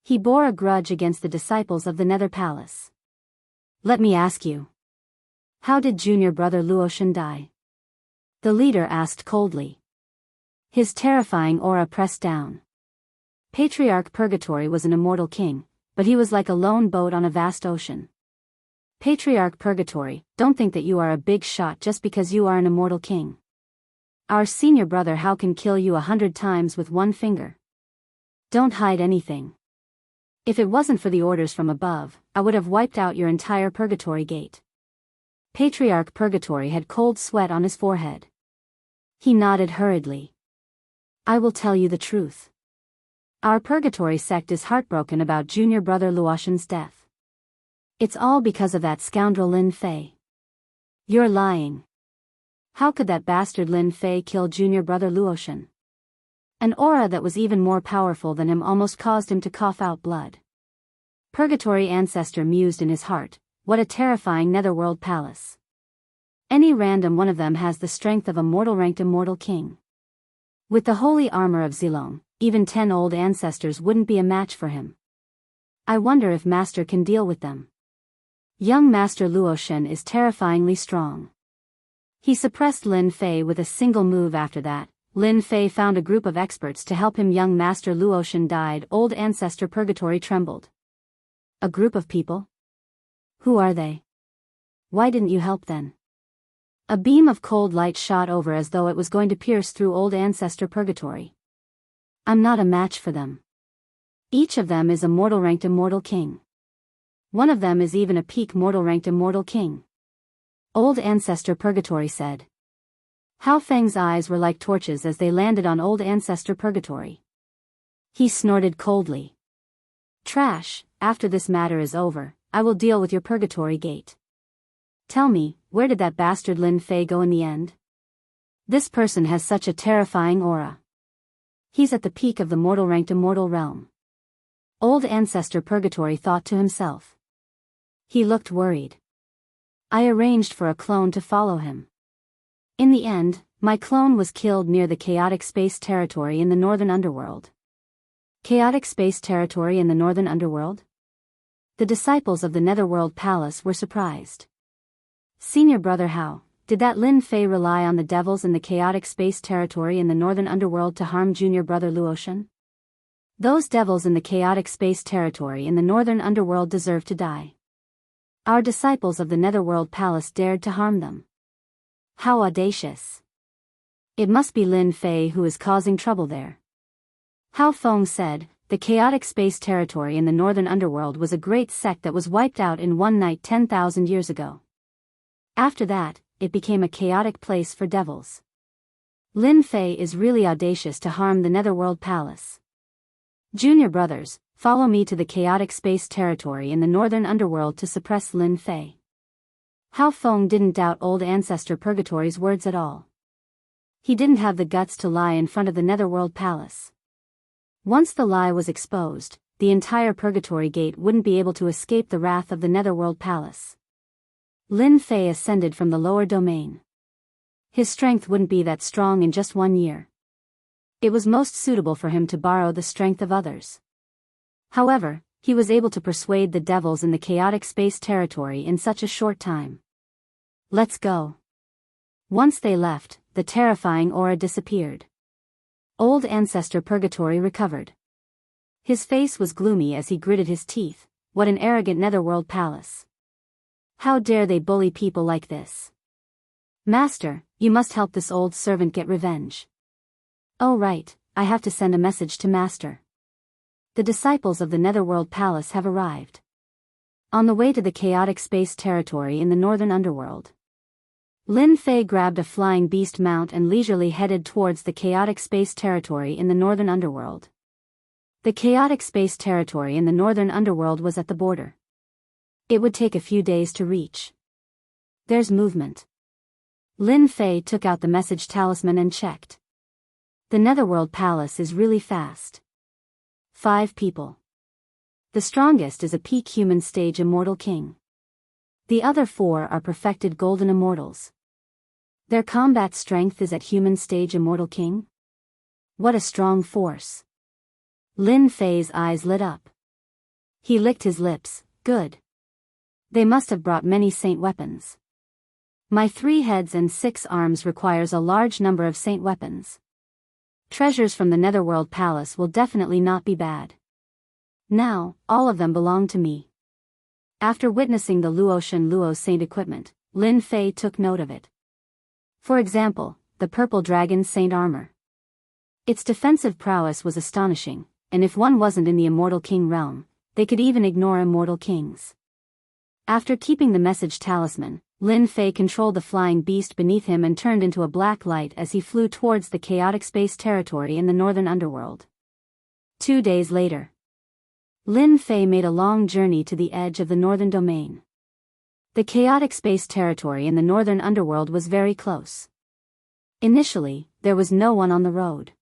He bore a grudge against the disciples of the Nether Palace. Let me ask you. How did junior brother Luotian die? The leader asked coldly. His terrifying aura pressed down. Patriarch Purgatory was an immortal king, but he was like a lone boat on a vast ocean. Patriarch Purgatory, don't think that you are a big shot just because you are an immortal king. Our senior brother How can kill you 100 times with one finger. Don't hide anything. If it wasn't for the orders from above, I would have wiped out your entire Purgatory Gate. Patriarch Purgatory had cold sweat on his forehead. He nodded hurriedly. I will tell you the truth. Our Purgatory sect is heartbroken about junior brother Luotian's death. It's all because of that scoundrel Lin Fei. You're lying. How could that bastard Lin Fei kill junior brother Luotian? An aura that was even more powerful than him almost caused him to cough out blood. Purgatory ancestor mused in his heart, what a terrifying netherworld palace. Any random one of them has the strength of a mortal-ranked immortal king. With the holy armor of Zilong, even 10 old ancestors wouldn't be a match for him. I wonder if Master can deal with them. Young Master Luotian is terrifyingly strong. He suppressed Lin Fei with a single move. After that, Lin Fei found a group of experts to help him. Young Master Luotian died. Old ancestor Purgatory trembled. A group of people? Who are they? Why didn't you help then? A beam of cold light shot over as though it was going to pierce through old ancestor Purgatory. I'm not a match for them. Each of them is a mortal-ranked immortal king. One of them is even a peak mortal-ranked immortal king. Old ancestor Purgatory said. Hao Feng's eyes were like torches as they landed on old ancestor Purgatory. He snorted coldly. Trash, after this matter is over, I will deal with your Purgatory Gate. Tell me, where did that bastard Lin Fei go in the end? This person has such a terrifying aura. He's at the peak of the mortal-ranked immortal realm. Old ancestor Purgatory thought to himself. He looked worried. I arranged for a clone to follow him. In the end, my clone was killed near the chaotic space territory in the northern underworld. Chaotic space territory in the northern underworld? The disciples of the Netherworld Palace were surprised. Senior brother Hao, did that Lin Fei rely on the devils in the chaotic space territory in the northern underworld to harm junior brother Luotian? Those devils in the chaotic space territory in the northern underworld deserve to die. Our disciples of the Netherworld Palace dared to harm them. How audacious. It must be Lin Fei who is causing trouble there. Hao Feng said, the chaotic space territory in the northern underworld was a great sect that was wiped out in one night 10,000 years ago. After that, it became a chaotic place for devils. Lin Fei is really audacious to harm the Netherworld Palace. Junior brothers, follow me to the chaotic space territory in the northern underworld to suppress Lin Fei. Hao Feng didn't doubt old ancestor Purgatory's words at all. He didn't have the guts to lie in front of the Netherworld Palace. Once the lie was exposed, the entire Purgatory Gate wouldn't be able to escape the wrath of the Netherworld Palace. Lin Fei ascended from the lower domain. His strength wouldn't be that strong in just 1 year. It was most suitable for him to borrow the strength of others. However, he was able to persuade the devils in the chaotic space territory in such a short time. Let's go. Once they left, the terrifying aura disappeared. Old Ancestor Purgatory recovered. His face was gloomy as he gritted his teeth. What an arrogant netherworld palace. How dare they bully people like this? Master, you must help this old servant get revenge. Oh right, I have to send a message to Master. The disciples of the netherworld palace have arrived. On the way to the chaotic space territory in the northern underworld. Lin Fei grabbed a flying beast mount and leisurely headed towards the chaotic space territory in the northern underworld. The chaotic space territory in the northern underworld was at the border. It would take a few days to reach. There's movement. Lin Fei took out the message talisman and checked. The netherworld palace is really fast. 5 people. The strongest is a peak human stage immortal king. The other 4 are perfected golden immortals. Their combat strength is at human stage immortal king? What a strong force. Lin Fei's eyes lit up. He licked his lips. Good. They must have brought many saint weapons. My 3 heads and 6 arms requires a large number of saint weapons. Treasures from the netherworld palace will definitely not be bad. Now, all of them belong to me. After witnessing the Luotian Luo saint equipment, Lin Fei took note of it. For example, the purple dragon saint armor. Its defensive prowess was astonishing, and if one wasn't in the immortal king realm, they could even ignore immortal kings. After keeping the message talisman, Lin Fei controlled the flying beast beneath him and turned into a black light as he flew towards the chaotic space territory in the northern underworld. 2 days later, Lin Fei made a long journey to the edge of the northern domain. The chaotic space territory in the northern underworld was very close. Initially, there was no one on the road.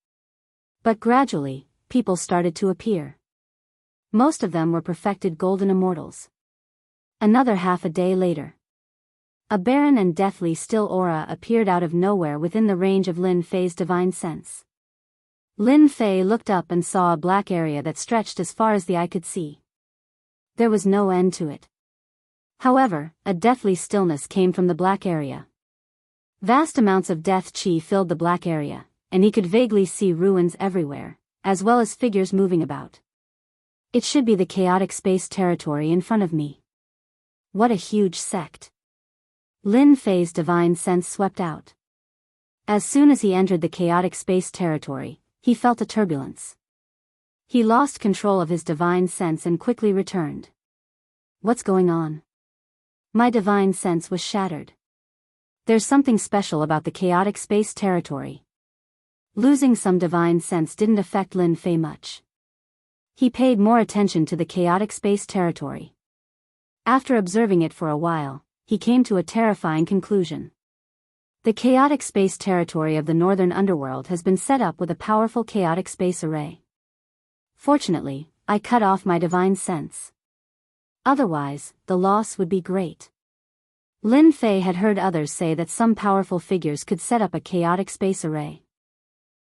But gradually, people started to appear. Most of them were perfected golden immortals. Another half a day later, a barren and deathly still aura appeared out of nowhere within the range of Lin Fei's divine sense. Lin Fei looked up and saw a black area that stretched as far as the eye could see. There was no end to it. However, a deathly stillness came from the black area. Vast amounts of death chi filled the black area, and he could vaguely see ruins everywhere, as well as figures moving about. It should be the chaotic space territory in front of me. What a huge sect. Lin Fei's divine sense swept out. As soon as he entered the chaotic space territory, he felt a turbulence. He lost control of his divine sense and quickly returned. What's going on? My divine sense was shattered. There's something special about the chaotic space territory. Losing some divine sense didn't affect Lin Fei much. He paid more attention to the chaotic space territory. After observing it for a while, he came to a terrifying conclusion. The chaotic space territory of the northern underworld has been set up with a powerful chaotic space array. Fortunately, I cut off my divine sense. Otherwise, the loss would be great. Lin Fei had heard others say that some powerful figures could set up a chaotic space array.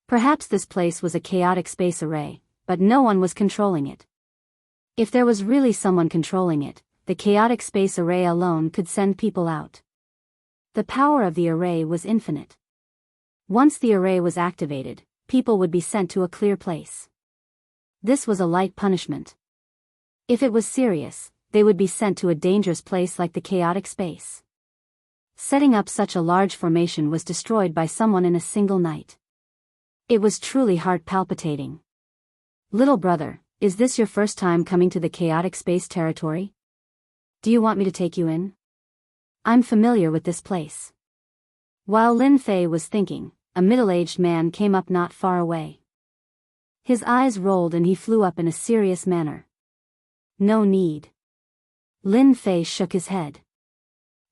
Perhaps this place was a chaotic space array, but no one was controlling it. If there was really someone controlling it, the chaotic space array alone could send people out. The power of the array was infinite. Once the array was activated, people would be sent to a clear place. This was a light punishment. If it was serious, they would be sent to a dangerous place like the chaotic space. Setting up such a large formation was destroyed by someone in a single night. It was truly heart-palpitating. Little brother, is this your first time coming to the chaotic space territory? Do you want me to take you in? I'm familiar with this place. While Lin Fei was thinking, a middle-aged man came up not far away. His eyes rolled and he flew up in a serious manner. No need. Lin Fei shook his head.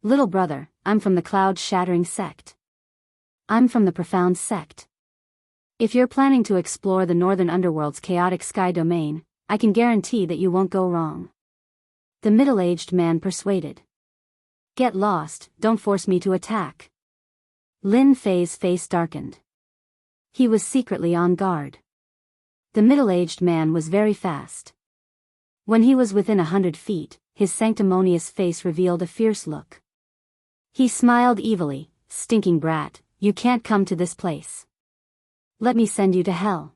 Little brother, I'm from the cloud-shattering sect. I'm from the profound sect. If you're planning to explore the northern underworld's chaotic sky domain, I can guarantee that you won't go wrong. The middle-aged man persuaded. Get lost, don't force me to attack. Lin Fei's face darkened. He was secretly on guard. The middle-aged man was very fast. When he was within 100 feet, his sanctimonious face revealed a fierce look. He smiled evilly. Stinking brat, You can't come to this place. Let me send you to hell.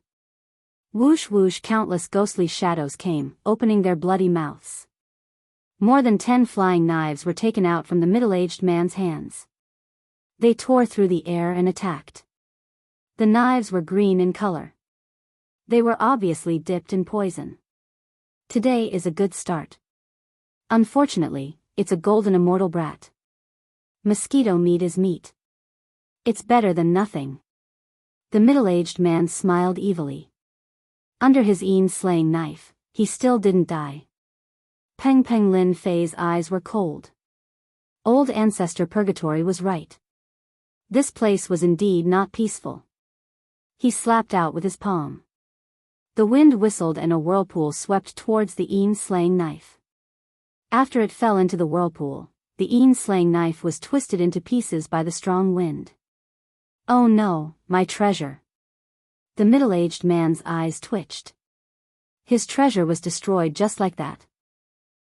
Whoosh whoosh, countless ghostly shadows came, opening their bloody mouths. More than 10 flying knives were taken out from the middle-aged man's hands. They tore through the air and attacked. The knives were green in color. They were obviously dipped in poison. Today is a good start. Unfortunately, it's a golden immortal brat. Mosquito meat is meat. It's better than nothing. The middle-aged man smiled evilly. Under his slaying knife, he still didn't die. Peng Peng Lin Fei's eyes were cold. Old ancestor Purgatory was right. This place was indeed not peaceful. He slapped out with his palm. The wind whistled and a whirlpool swept towards the slaying knife. After it fell into the whirlpool, the slaying knife was twisted into pieces by the strong wind. Oh no, my treasure. The middle-aged man's eyes twitched. His treasure was destroyed just like that.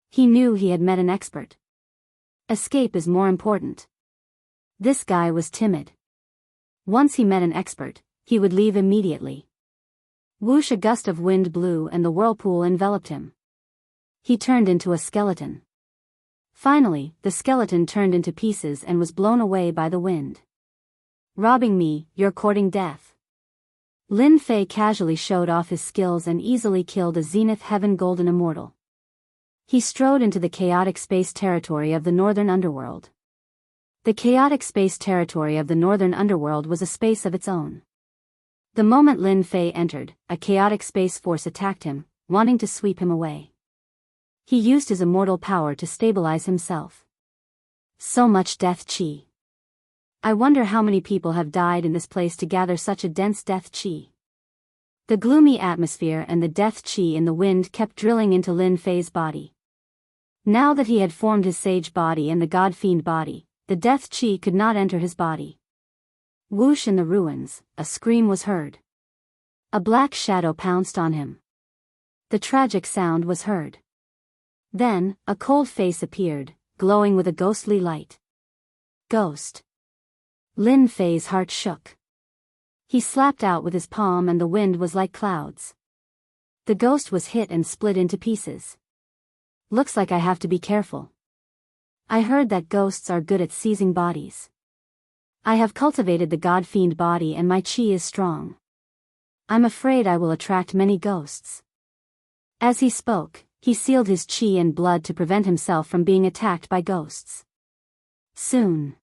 He knew he had met an expert. Escape is more important. This guy was timid. Once he met an expert, he would leave immediately. Whoosh, a gust of wind blew and the whirlpool enveloped him. He turned into a skeleton. Finally, the skeleton turned into pieces and was blown away by the wind. Robbing me, you're courting death. Lin Fei casually showed off his skills and easily killed a Zenith Heaven Golden Immortal. He strode into the chaotic space territory of the Northern Underworld. The chaotic space territory of the Northern Underworld was a space of its own. The moment Lin Fei entered, a chaotic space force attacked him, wanting to sweep him away. He used his immortal power to stabilize himself. So much death chi. I wonder how many people have died in this place to gather such a dense death chi. The gloomy atmosphere and the death chi in the wind kept drilling into Lin Fei's body. Now that he had formed his sage body and the god-fiend body, the death chi could not enter his body. Whoosh, in the ruins, a scream was heard. A black shadow pounced on him. The tragic sound was heard. Then, a cold face appeared, glowing with a ghostly light. Ghost. Lin Fei's heart shook. He slapped out with his palm and the wind was like clouds. The ghost was hit and split into pieces. Looks like I have to be careful. I heard that ghosts are good at seizing bodies. I have cultivated the god-fiend body and my chi is strong. I'm afraid I will attract many ghosts. As he spoke, he sealed his chi and blood to prevent himself from being attacked by ghosts. Soon.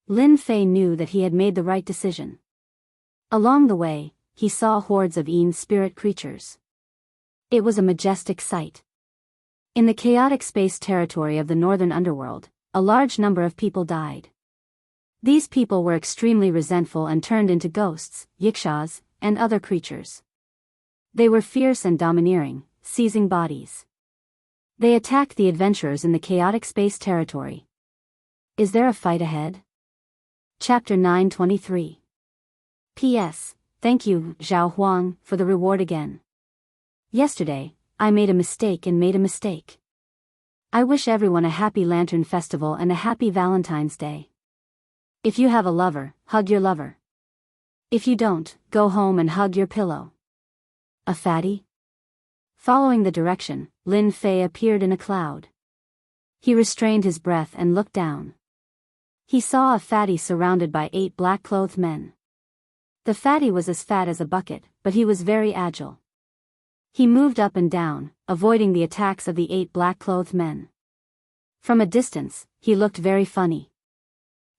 Lin Fei knew that he had made the right decision. Along the way, he saw hordes of spirit creatures. It was a majestic sight. In the chaotic space territory of the Northern Underworld, a large number of people died. These people were extremely resentful and turned into ghosts, yikshas, and other creatures. They were fierce and domineering, seizing bodies. They attacked the adventurers in the chaotic space territory. Is there a fight ahead? Chapter 923. P.S. Thank you, Zhao Huang, for the reward again. Yesterday, I made a mistake. I wish everyone a happy Lantern Festival and a happy Valentine's Day. If you have a lover, hug your lover. If you don't, go home and hug your pillow. A fatty? Following the direction, Lin Fei appeared in a cloud. He restrained his breath and looked down. He saw a fatty surrounded by 8 black-clothed men. The fatty was as fat as a bucket, but he was very agile. He moved up and down, avoiding the attacks of the 8 black-clothed men. From a distance, he looked very funny.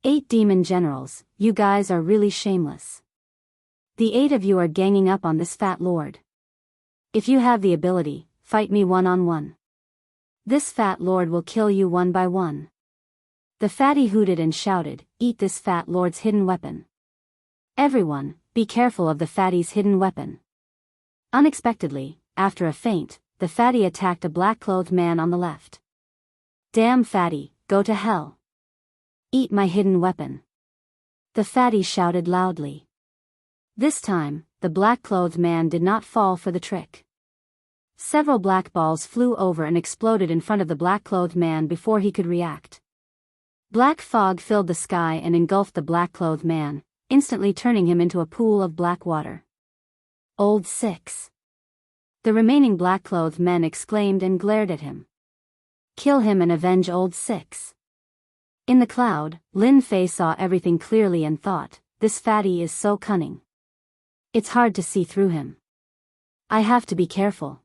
8 demon generals, you guys are really shameless. The 8 of you are ganging up on this fat lord. If you have the ability, fight me one-on-one. This fat lord will kill you one by one. The fatty hooted and shouted, eat this fat lord's hidden weapon. Everyone, be careful of the fatty's hidden weapon. Unexpectedly, after a feint, the fatty attacked a black-clothed man on the left. Damn fatty, go to hell. Eat my hidden weapon. The fatty shouted loudly. This time, the black-clothed man did not fall for the trick. Several black balls flew over and exploded in front of the black-clothed man before he could react. Black fog filled the sky and engulfed the black-clothed man, instantly turning him into a pool of black water. Old Six. The remaining black-clothed men exclaimed and glared at him. Kill him and avenge Old Six. In the cloud, Lin Fei saw everything clearly and thought, this fatty is so cunning. It's hard to see through him. I have to be careful.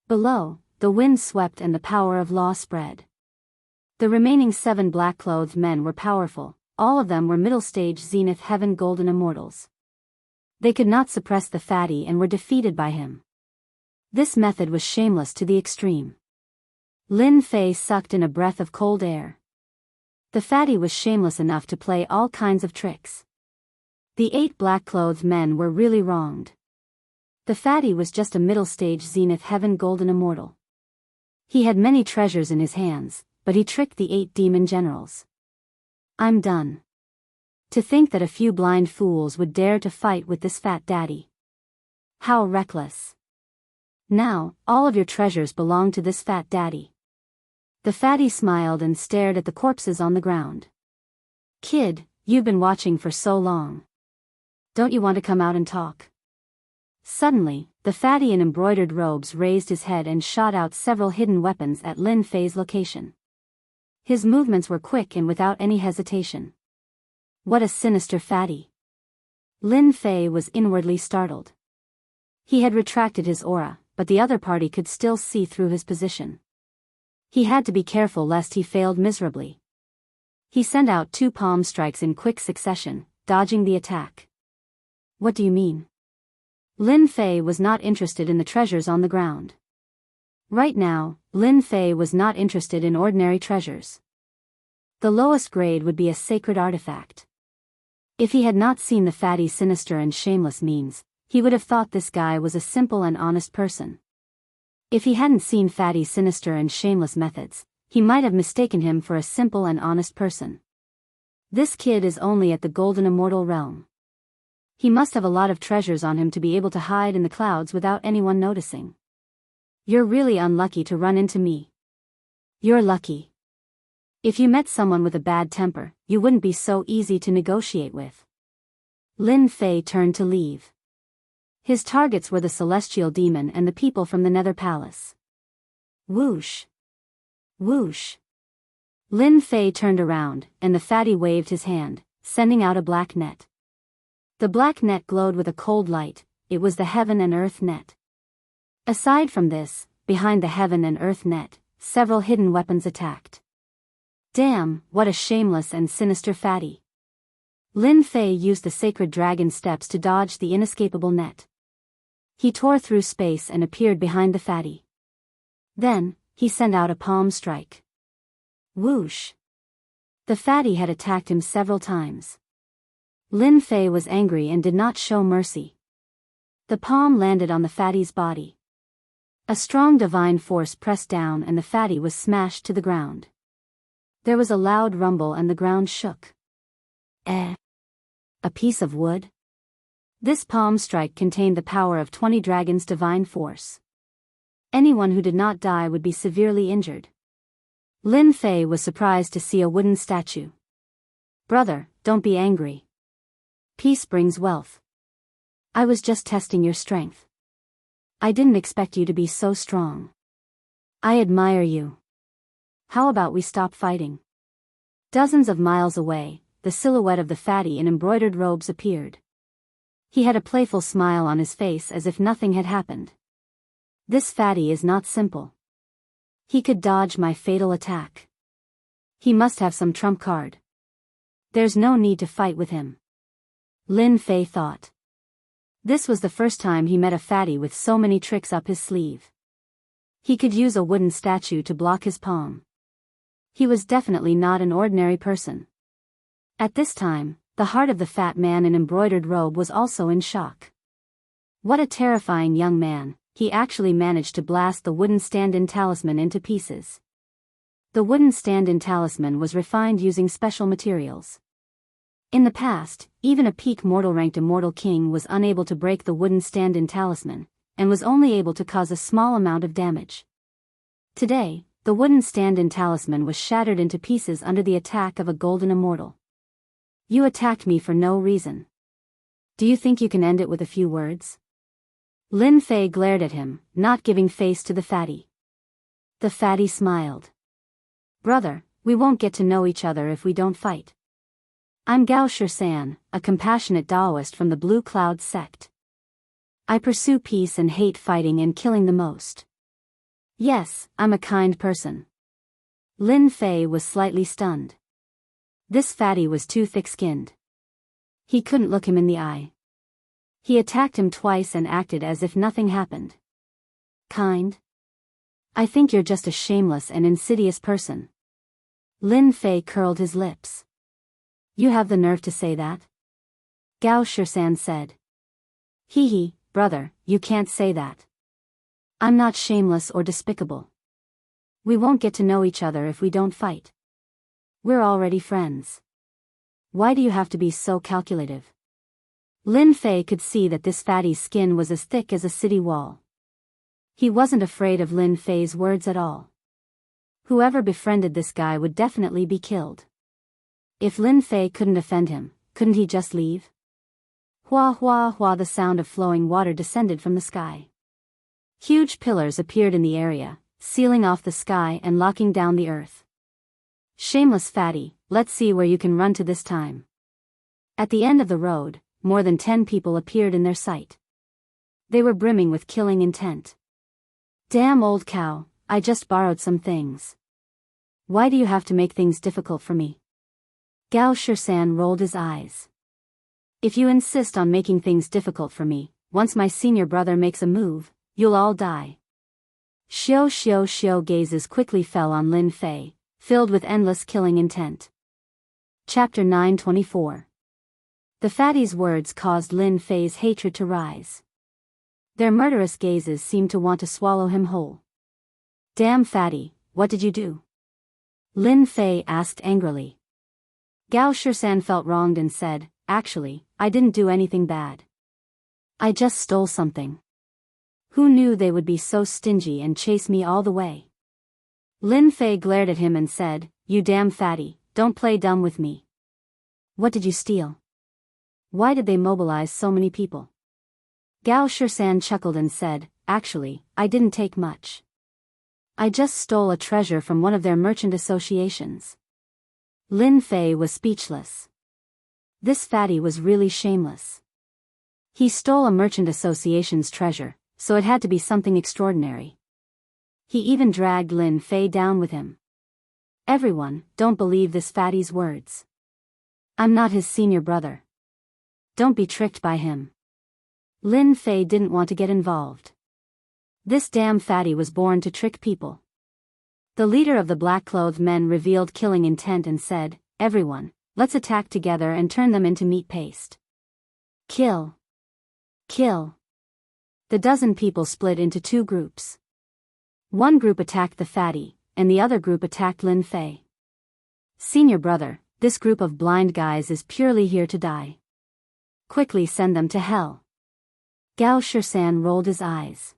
Below, the wind swept and the power of law spread. The remaining 7 black-clothed men were powerful, all of them were middle-stage Zenith Heaven Golden Immortals. They could not suppress the fatty and were defeated by him. This method was shameless to the extreme. Lin Fei sucked in a breath of cold air. The fatty was shameless enough to play all kinds of tricks. The 8 black-clothed men were really wronged. The fatty was just a middle-stage Zenith Heaven Golden Immortal. He had many treasures in his hands, but he tricked the 8 demon generals. I'm done. To think that a few blind fools would dare to fight with this fat daddy. How reckless. Now, all of your treasures belong to this fat daddy. The fatty smiled and stared at the corpses on the ground. Kid, you've been watching for so long. Don't you want to come out and talk? Suddenly, the fatty in embroidered robes raised his head and shot out several hidden weapons at Lin Fei's location. His movements were quick and without any hesitation. What a sinister fatty. Lin Fei was inwardly startled. He had retracted his aura, but the other party could still see through his position. He had to be careful lest he failed miserably. He sent out 2 palm strikes in quick succession, dodging the attack. What do you mean? Lin Fei was not interested in the treasures on the ground. Right now, Lin Fei was not interested in ordinary treasures. The lowest grade would be a sacred artifact. If he had not seen the fatty's sinister and shameless means, he would have thought this guy was a simple and honest person. If he hadn't seen fatty's sinister and shameless methods, he might have mistaken him for a simple and honest person. This kid is only at the Golden Immortal realm. He must have a lot of treasures on him to be able to hide in the clouds without anyone noticing. You're really unlucky to run into me. You're lucky. If you met someone with a bad temper, you wouldn't be so easy to negotiate with. Lin Fei turned to leave. His targets were the celestial demon and the people from the Nether Palace. Whoosh. Whoosh. Lin Fei turned around, and the fatty waved his hand, sending out a black net. The black net glowed with a cold light, it was the heaven and earth net. Aside from this, behind the heaven and earth net, several hidden weapons attacked. Damn, what a shameless and sinister fatty. Lin Fei used the sacred dragon steps to dodge the inescapable net. He tore through space and appeared behind the fatty. Then, he sent out a palm strike. Whoosh. The fatty had attacked him several times. Lin Fei was angry and did not show mercy. The palm landed on the fatty's body. A strong divine force pressed down and the fatty was smashed to the ground. There was a loud rumble and the ground shook. A piece of wood? This palm strike contained the power of 20 dragons' divine force. Anyone who did not die would be severely injured. Lin Fei was surprised to see a wooden statue. Brother, don't be angry. Peace brings wealth. I was just testing your strength. I didn't expect you to be so strong. I admire you. How about we stop fighting? Dozens of miles away, the silhouette of the fatty in embroidered robes appeared. He had a playful smile on his face as if nothing had happened. This fatty is not simple. He could dodge my fatal attack. He must have some trump card. There's no need to fight with him. Lin Fei thought. This was the first time he met a fatty with so many tricks up his sleeve. He could use a wooden statue to block his palm. He was definitely not an ordinary person. At this time, the heart of the fat man in embroidered robe was also in shock. What a terrifying young man, he actually managed to blast the wooden stand-in talisman into pieces. The wooden stand-in talisman was refined using special materials. In the past, even a peak mortal-ranked immortal king was unable to break the wooden stand-in talisman, and was only able to cause a small amount of damage. Today, the wooden stand-in talisman was shattered into pieces under the attack of a golden immortal. You attacked me for no reason. Do you think you can end it with a few words? Lin Fei glared at him, not giving face to the fatty. The fatty smiled. Brother, we won't get to know each other if we don't fight. I'm Gao Shisan, a compassionate Taoist from the Blue Cloud sect. I pursue peace and hate fighting and killing the most. Yes, I'm a kind person. Lin Fei was slightly stunned. This fatty was too thick-skinned. He couldn't look him in the eye. He attacked him twice and acted as if nothing happened. Kind? I think you're just a shameless and insidious person. Lin Fei curled his lips. You have the nerve to say that? Gao Shisan said. Hee, brother, you can't say that. I'm not shameless or despicable. We won't get to know each other if we don't fight. We're already friends. Why do you have to be so calculative? Lin Fei could see that this fatty's skin was as thick as a city wall. He wasn't afraid of Lin Fei's words at all. Whoever befriended this guy would definitely be killed. If Lin Fei couldn't offend him, couldn't he just leave? Hua hua hua, the sound of flowing water descended from the sky. Huge pillars appeared in the area, sealing off the sky and locking down the earth. Shameless fatty, let's see where you can run to this time. At the end of the road, more than 10 people appeared in their sight. They were brimming with killing intent. Damn old cow, I just borrowed some things. Why do you have to make things difficult for me? Gao Shisan rolled his eyes. If you insist on making things difficult for me, once my senior brother makes a move, you'll all die. Xiao gazes quickly fell on Lin Fei, filled with endless killing intent. Chapter 924. The fatty's words caused Lin Fei's hatred to rise. Their murderous gazes seemed to want to swallow him whole. Damn fatty, what did you do? Lin Fei asked angrily. Gao Shisan felt wronged and said, actually, I didn't do anything bad. I just stole something. Who knew they would be so stingy and chase me all the way? Lin Fei glared at him and said, you damn fatty, don't play dumb with me. What did you steal? Why did they mobilize so many people? Gao Shisan chuckled and said, actually, I didn't take much. I just stole a treasure from one of their merchant associations. Lin Fei was speechless. This fatty was really shameless. He stole a merchant association's treasure, so it had to be something extraordinary. He even dragged Lin Fei down with him. Everyone, don't believe this fatty's words. I'm not his senior brother. Don't be tricked by him. Lin Fei didn't want to get involved. This damn fatty was born to trick people. The leader of the black-clothed men revealed killing intent and said, everyone, let's attack together and turn them into meat paste. Kill. Kill. The dozen people split into 2 groups. One group attacked the fatty, and the other group attacked Lin Fei. Senior brother, this group of blind guys is purely here to die. Quickly send them to hell. Gao Shisan rolled his eyes.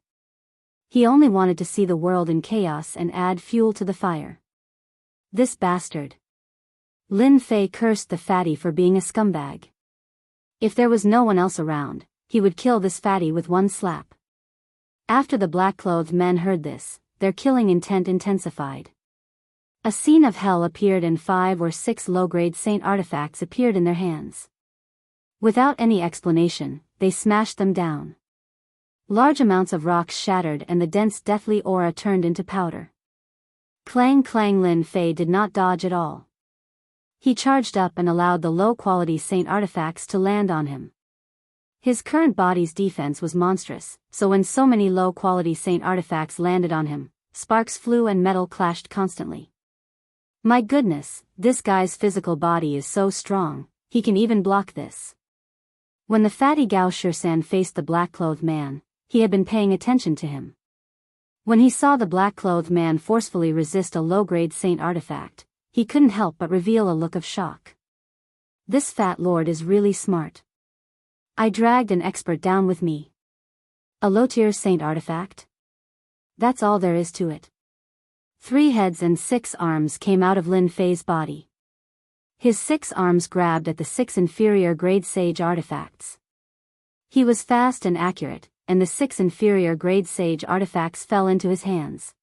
He only wanted to see the world in chaos and add fuel to the fire. This bastard. Lin Fei cursed the fatty for being a scumbag. If there was no one else around, he would kill this fatty with one slap. After the black-clothed men heard this, their killing intent intensified. A scene of hell appeared and 5 or 6 low-grade saint artifacts appeared in their hands. Without any explanation, they smashed them down. Large amounts of rocks shattered and the dense deathly aura turned into powder. Clang clang, Lin Fei did not dodge at all. He charged up and allowed the low-quality saint artifacts to land on him. His current body's defense was monstrous, so when so many low-quality saint artifacts landed on him, sparks flew and metal clashed constantly. My goodness, this guy's physical body is so strong, he can even block this. When the fatty Gao Shisan faced the black-clothed man, he had been paying attention to him. When he saw the black-clothed man forcefully resist a low-grade saint artifact, he couldn't help but reveal a look of shock. This fat lord is really smart. I dragged an expert down with me. A low-tier saint artifact? That's all there is to it. 3 heads and 6 arms came out of Lin Fei's body. His 6 arms grabbed at the 6 inferior grade sage artifacts. He was fast and accurate, and the 6 inferior grade sage artifacts fell into his hands.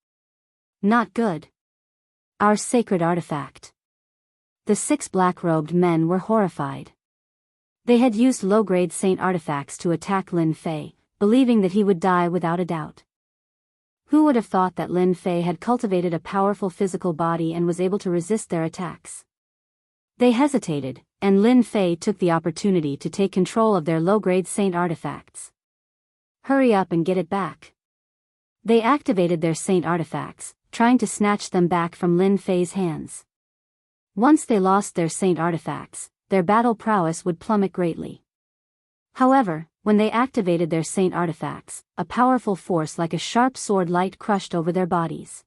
Not good. Our sacred artifact. The 6 black-robed men were horrified. They had used low-grade saint artifacts to attack Lin Fei, believing that he would die without a doubt. Who would have thought that Lin Fei had cultivated a powerful physical body and was able to resist their attacks? They hesitated, and Lin Fei took the opportunity to take control of their low-grade saint artifacts. Hurry up and get it back. They activated their saint artifacts, trying to snatch them back from Lin Fei's hands. Once they lost their saint artifacts, their battle prowess would plummet greatly. However, when they activated their saint artifacts, a powerful force like a sharp sword light crushed over their bodies.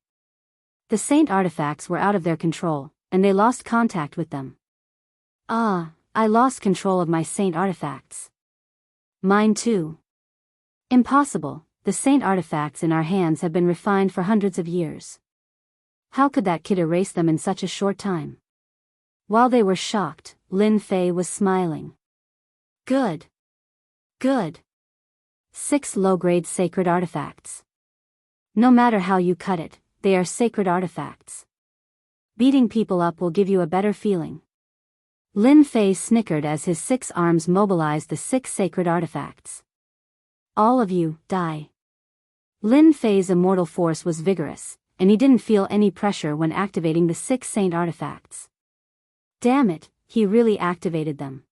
The saint artifacts were out of their control, and they lost contact with them. Ah, I lost control of my saint artifacts. Mine too. Impossible, the saint artifacts in our hands have been refined for hundreds of years. How could that kid erase them in such a short time? While they were shocked, Lin Fei was smiling. Good. Good. 6 low-grade sacred artifacts. No matter how you cut it, they are sacred artifacts. Beating people up will give you a better feeling. Lin Fei snickered as his 6 arms mobilized the 6 sacred artifacts. All of you, die. Lin Fei's immortal force was vigorous, and he didn't feel any pressure when activating the 6 saint artifacts. Damn it, he really activated them.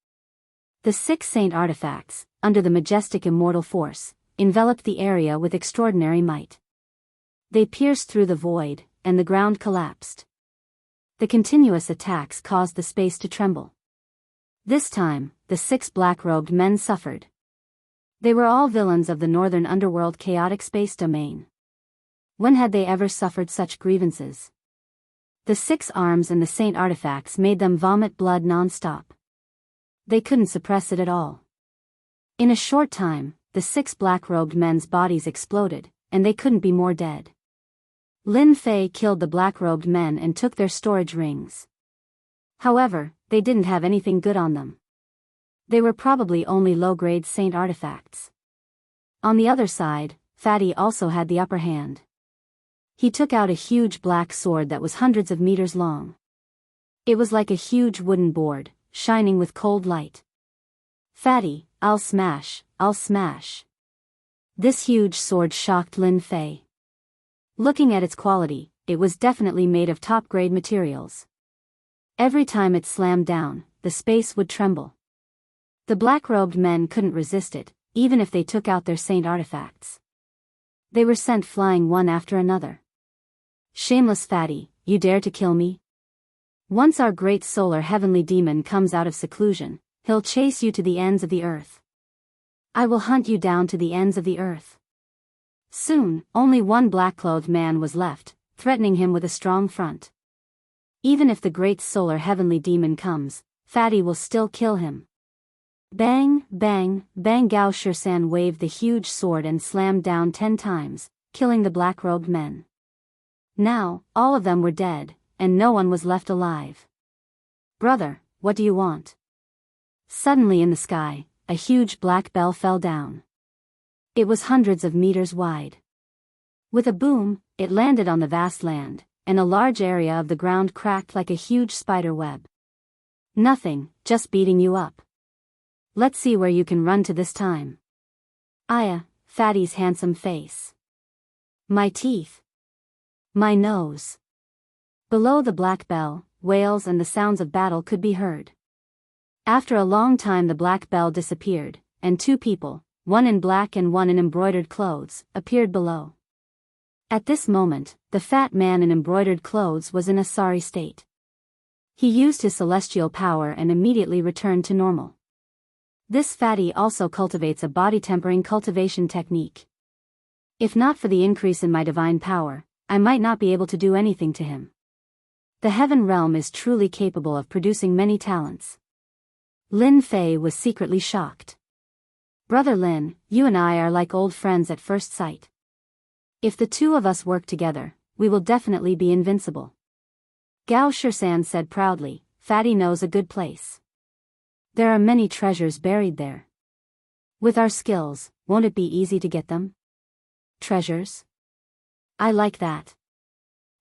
The 6 saint artifacts, under the majestic immortal force, enveloped the area with extraordinary might. They pierced through the void, and the ground collapsed. The continuous attacks caused the space to tremble. This time, the 6 black-robed men suffered. They were all villains of the northern underworld chaotic space domain. When had they ever suffered such grievances? The 6 arms and the saint artifacts made them vomit blood non-stop. They couldn't suppress it at all. In a short time, the 6 black-robed men's bodies exploded, and they couldn't be more dead. Lin Fei killed the black-robed men and took their storage rings. However, they didn't have anything good on them. They were probably only low-grade saint artifacts. On the other side, Fatty also had the upper hand. He took out a huge black sword that was hundreds of meters long. It was like a huge wooden board, shining with cold light. Fatty, I'll smash, I'll smash. This huge sword shocked Lin Fei. Looking at its quality, it was definitely made of top-grade materials. Every time it slammed down, the space would tremble. The black-robed men couldn't resist it, even if they took out their saint artifacts. They were sent flying one after another. Shameless Fatty, you dare to kill me? Once our great solar heavenly demon comes out of seclusion, he'll chase you to the ends of the earth. I will hunt you down to the ends of the earth. Soon, only one black-clothed man was left, threatening him with a strong front. Even if the great solar heavenly demon comes, Fatty will still kill him. Bang, bang, bang. Gao Shisan waved the huge sword and slammed down 10 times, killing the black-robed men. Now, all of them were dead, and no one was left alive. Brother, what do you want? Suddenly in the sky, a huge black bell fell down. It was hundreds of meters wide. With a boom, it landed on the vast land, and a large area of the ground cracked like a huge spider web. Nothing, just beating you up. Let's see where you can run to this time. Aya, Fatty's handsome face. My teeth. My nose. Below the black bell, wails and the sounds of battle could be heard. After a long time the black bell disappeared, and 2 people, one in black and one in embroidered clothes, appeared below. At this moment, the fat man in embroidered clothes was in a sorry state. He used his celestial power and immediately returned to normal. This Fatty also cultivates a body-tempering cultivation technique. If not for the increase in my divine power, I might not be able to do anything to him. The heaven realm is truly capable of producing many talents. Lin Fei was secretly shocked. Brother Lin, you and I are like old friends at first sight. If the 2 of us work together, we will definitely be invincible. Gao Shisan said proudly, Fatty knows a good place. There are many treasures buried there. With our skills, won't it be easy to get them? Treasures? I like that.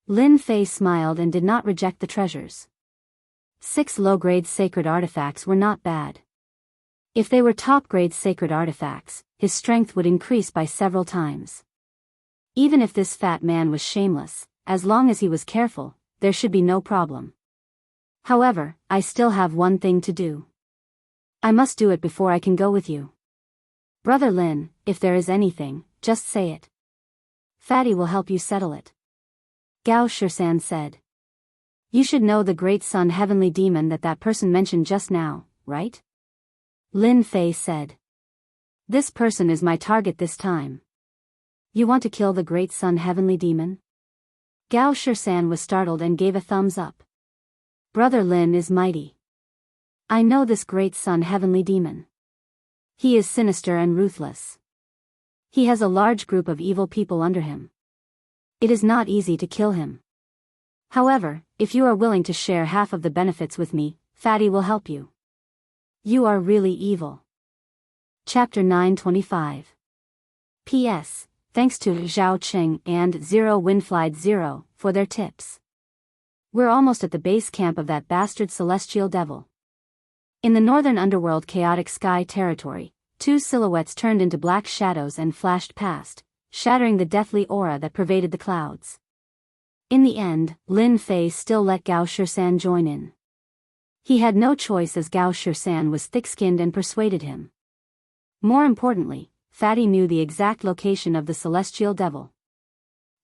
Lin Fei smiled and did not reject the treasures. 6 low-grade sacred artifacts were not bad. If they were top-grade sacred artifacts, his strength would increase by several times. Even if this fat man was shameless, as long as he was careful, there should be no problem. However, I still have one thing to do. I must do it before I can go with you. Brother Lin, if there is anything, just say it. Fatty will help you settle it. Gao Shisan said. You should know the great sun heavenly demon that person mentioned just now, right? Lin Fei said. This person is my target this time. You want to kill the great sun heavenly demon? Gao Shisan was startled and gave a thumbs up. Brother Lin is mighty. I know this great sun heavenly demon. He is sinister and ruthless. He has a large group of evil people under him. It is not easy to kill him. However, if you are willing to share half of the benefits with me, Fatty will help you. You are really evil. Chapter 925. P.S. Thanks to Zhao Cheng and Zero Windflied Zero for their tips. We're almost at the base camp of that bastard celestial devil. In the northern underworld chaotic sky territory, 2 silhouettes turned into black shadows and flashed past, shattering the deathly aura that pervaded the clouds. In the end, Lin Fei still let Gao Shisan join in. He had no choice as Gao Shisan was thick-skinned and persuaded him. More importantly, Fatty knew the exact location of the celestial devil.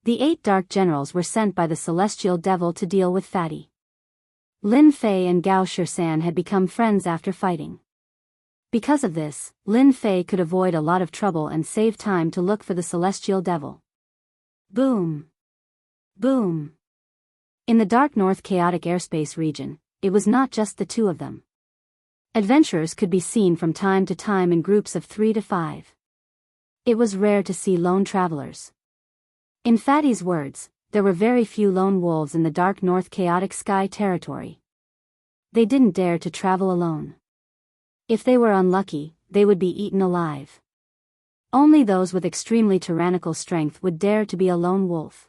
The 8 dark generals were sent by the celestial devil to deal with Fatty. Lin Fei and Gao Shisan had become friends after fighting. Because of this, Lin Fei could avoid a lot of trouble and save time to look for the celestial devil. Boom! Boom! In the dark north chaotic airspace region, it was not just the 2 of them. Adventurers could be seen from time to time in groups of 3 to 5. It was rare to see lone travelers. In Fatty's words, there were very few lone wolves in the dark north chaotic sky territory. They didn't dare to travel alone. If they were unlucky, they would be eaten alive. Only those with extremely tyrannical strength would dare to be a lone wolf.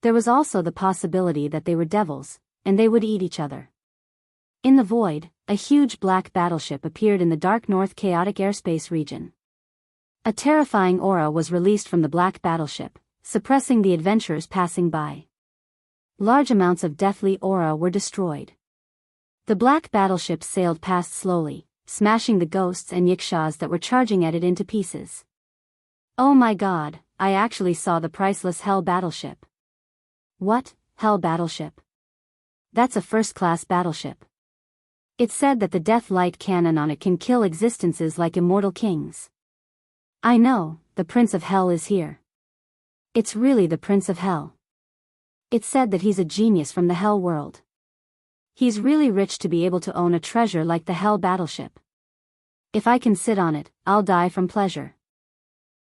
There was also the possibility that they were devils, and they would eat each other. In the void, a huge black battleship appeared in the dark north chaotic airspace region. A terrifying aura was released from the black battleship, suppressing the adventurers passing by. Large amounts of deathly aura were destroyed. The black battleship sailed past slowly, smashing the ghosts and yikshaws that were charging at it into pieces. Oh my god, I actually saw the priceless Hell battleship. What, Hell battleship? That's a first-class battleship. It said that the death light cannon on it can kill existences like immortal kings. I know, the Prince of Hell is here. It's really the Prince of Hell. It said that he's a genius from the Hell world. He's really rich to be able to own a treasure like the Hell battleship. If I can sit on it, I'll die from pleasure.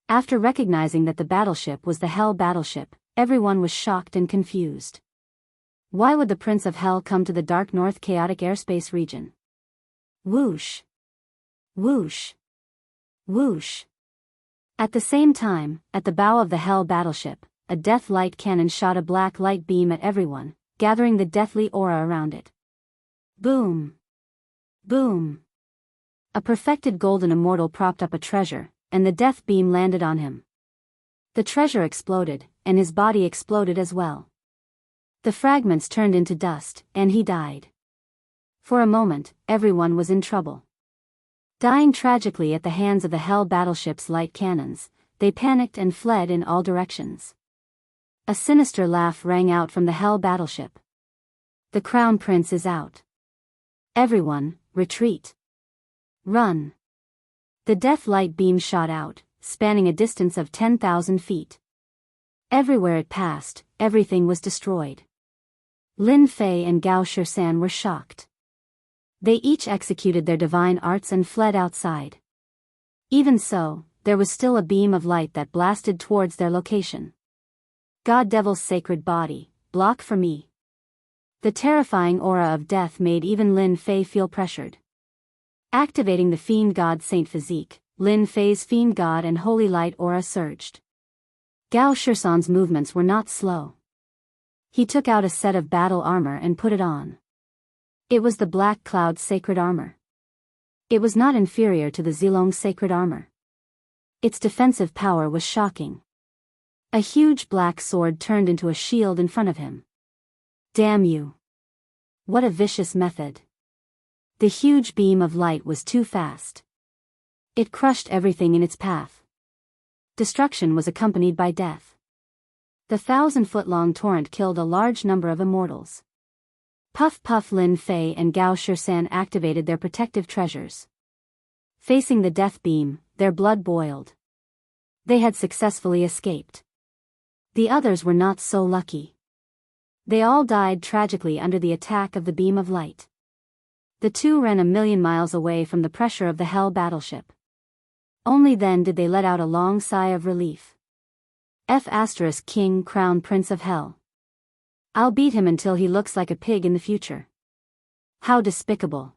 After recognizing that the battleship was the Hell battleship, everyone was shocked and confused. Why would the Prince of Hell come to the dark north chaotic airspace region? Whoosh! Whoosh! Whoosh! At the same time, at the bow of the Hell battleship, a death light cannon shot a black light beam at everyone, gathering the deathly aura around it. Boom! Boom! A perfected golden immortal propped up a treasure, and the death beam landed on him. The treasure exploded, and his body exploded as well. The fragments turned into dust, and he died. For a moment, everyone was in trouble. Dying tragically at the hands of the Hell battleship's light cannons, they panicked and fled in all directions. A sinister laugh rang out from the Hell battleship. The Crown Prince is out. Everyone, retreat. Run. The death light beam shot out, spanning a distance of 10,000 feet. Everywhere it passed, everything was destroyed. Lin Fei and Gao Shisan were shocked. They each executed their divine arts and fled outside. Even so, there was still a beam of light that blasted towards their location. God Devil's sacred body, block for me. The terrifying aura of death made even Lin Fei feel pressured. Activating the Fiend God Saint Physique, Lin Fei's Fiend God and Holy Light aura surged. Gao Shisan's movements were not slow. He took out a set of battle armor and put it on. It was the Black Cloud sacred armor. It was not inferior to the Zilong sacred armor. Its defensive power was shocking. A huge black sword turned into a shield in front of him. Damn you! What a vicious method. The huge beam of light was too fast. It crushed everything in its path. Destruction was accompanied by death. The 1,000-foot-long torrent killed a large number of immortals. Puff Puff Lin Fei and Gao Shisan activated their protective treasures. Facing the death beam, their blood boiled. They had successfully escaped. The others were not so lucky. They all died tragically under the attack of the beam of light. The two ran 1,000,000 miles away from the pressure of the Hell battleship. Only then did they let out a long sigh of relief. King Crown Prince of Hell. I'll beat him until he looks like a pig in the future. How despicable.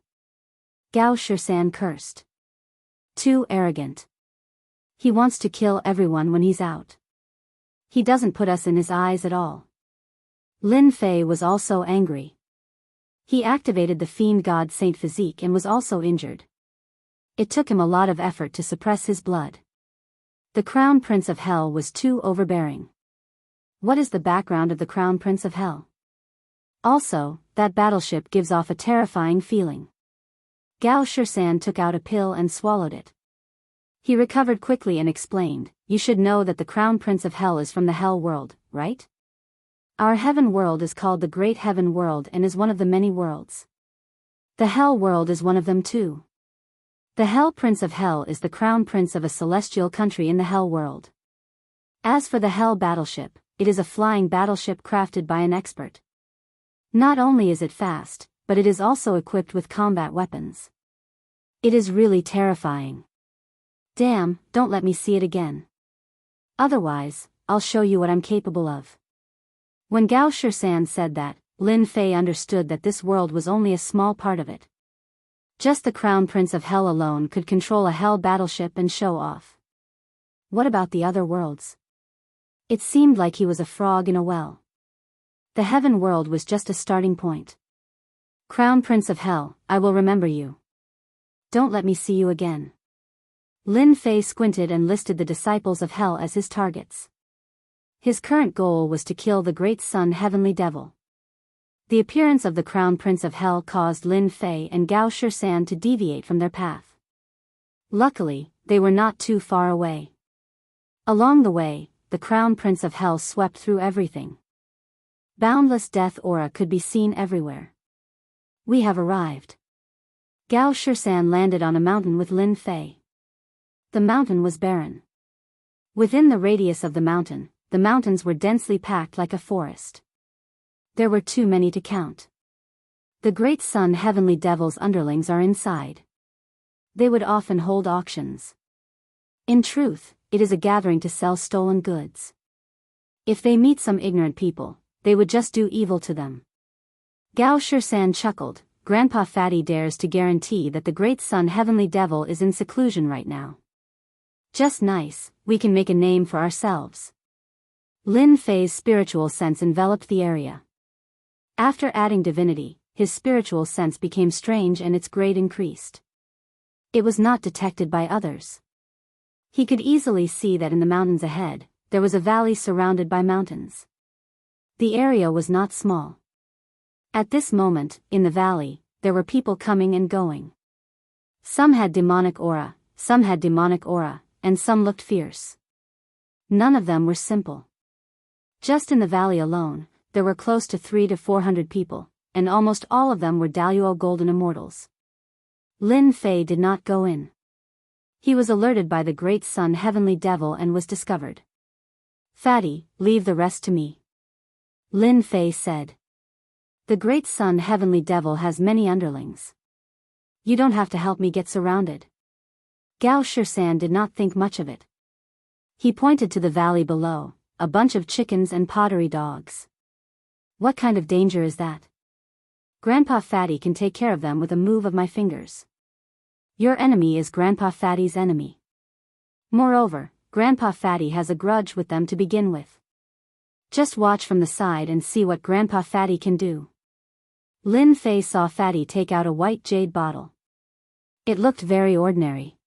Gao Shisan cursed. Too arrogant. He wants to kill everyone when he's out. He doesn't put us in his eyes at all. Lin Fei was also angry. He activated the Fiend God Saint Physique and was also injured. It took him a lot of effort to suppress his blood. The Crown Prince of Hell was too overbearing. What is the background of the Crown Prince of Hell? Also, that battleship gives off a terrifying feeling. Gao Shisan took out a pill and swallowed it. He recovered quickly and explained, "You should know that the Crown Prince of Hell is from the Hell world, right? Our heaven world is called the Great Heaven World and is one of the many worlds. The Hell world is one of them too. The Hell Prince of Hell is the Crown Prince of a celestial country in the Hell world. As for the Hell battleship, it is a flying battleship crafted by an expert. Not only is it fast, but it is also equipped with combat weapons. It is really terrifying. Damn, don't let me see it again. Otherwise, I'll show you what I'm capable of." When Gao Shisan said that, Lin Fei understood that this world was only a small part of it. Just the Crown Prince of Hell alone could control a Hell battleship and show off. What about the other worlds? It seemed like he was a frog in a well. The Heaven world was just a starting point. Crown Prince of Hell, I will remember you. Don't let me see you again. Lin Fei squinted and listed the disciples of Hell as his targets. His current goal was to kill the Great Sun Heavenly Devil. The appearance of the Crown Prince of Hell caused Lin Fei and Gao Shisan to deviate from their path. Luckily, they were not too far away. Along the way, the Crown Prince of Hell swept through everything. Boundless death aura could be seen everywhere. We have arrived. Gao Shisan landed on a mountain with Lin Fei. The mountain was barren. Within the radius of the mountains were densely packed like a forest. There were too many to count. The Great Sun Heavenly Devil's underlings are inside. They would often hold auctions. In truth, it is a gathering to sell stolen goods. If they meet some ignorant people, they would just do evil to them. Gao Shisan chuckled. Grandpa Fatty dares to guarantee that the Great Sun Heavenly Devil is in seclusion right now. Just nice, we can make a name for ourselves. Lin Fei's spiritual sense enveloped the area. After adding divinity, his spiritual sense became strange and its grade increased. It was not detected by others. He could easily see that in the mountains ahead, there was a valley surrounded by mountains. The area was not small. At this moment, in the valley, there were people coming and going. Some had demonic aura, and some looked fierce. None of them were simple. Just in the valley alone, there were close to 300 to 400 people, and almost all of them were Daluo Golden Immortals. Lin Fei did not go in. He was alerted by the Great Sun Heavenly Devil and was discovered. "Fatty, leave the rest to me," Lin Fei said. "The Great Sun Heavenly Devil has many underlings. You don't have to help me get surrounded." Gao Shisan did not think much of it. He pointed to the valley below, a bunch of chickens and pottery dogs. "What kind of danger is that?" Grandpa Fatty can take care of them with a move of my fingers. Your enemy is Grandpa Fatty's enemy. Moreover, Grandpa Fatty has a grudge with them to begin with. Just watch from the side and see what Grandpa Fatty can do. Lin Fei saw Fatty take out a white jade bottle. It looked very ordinary.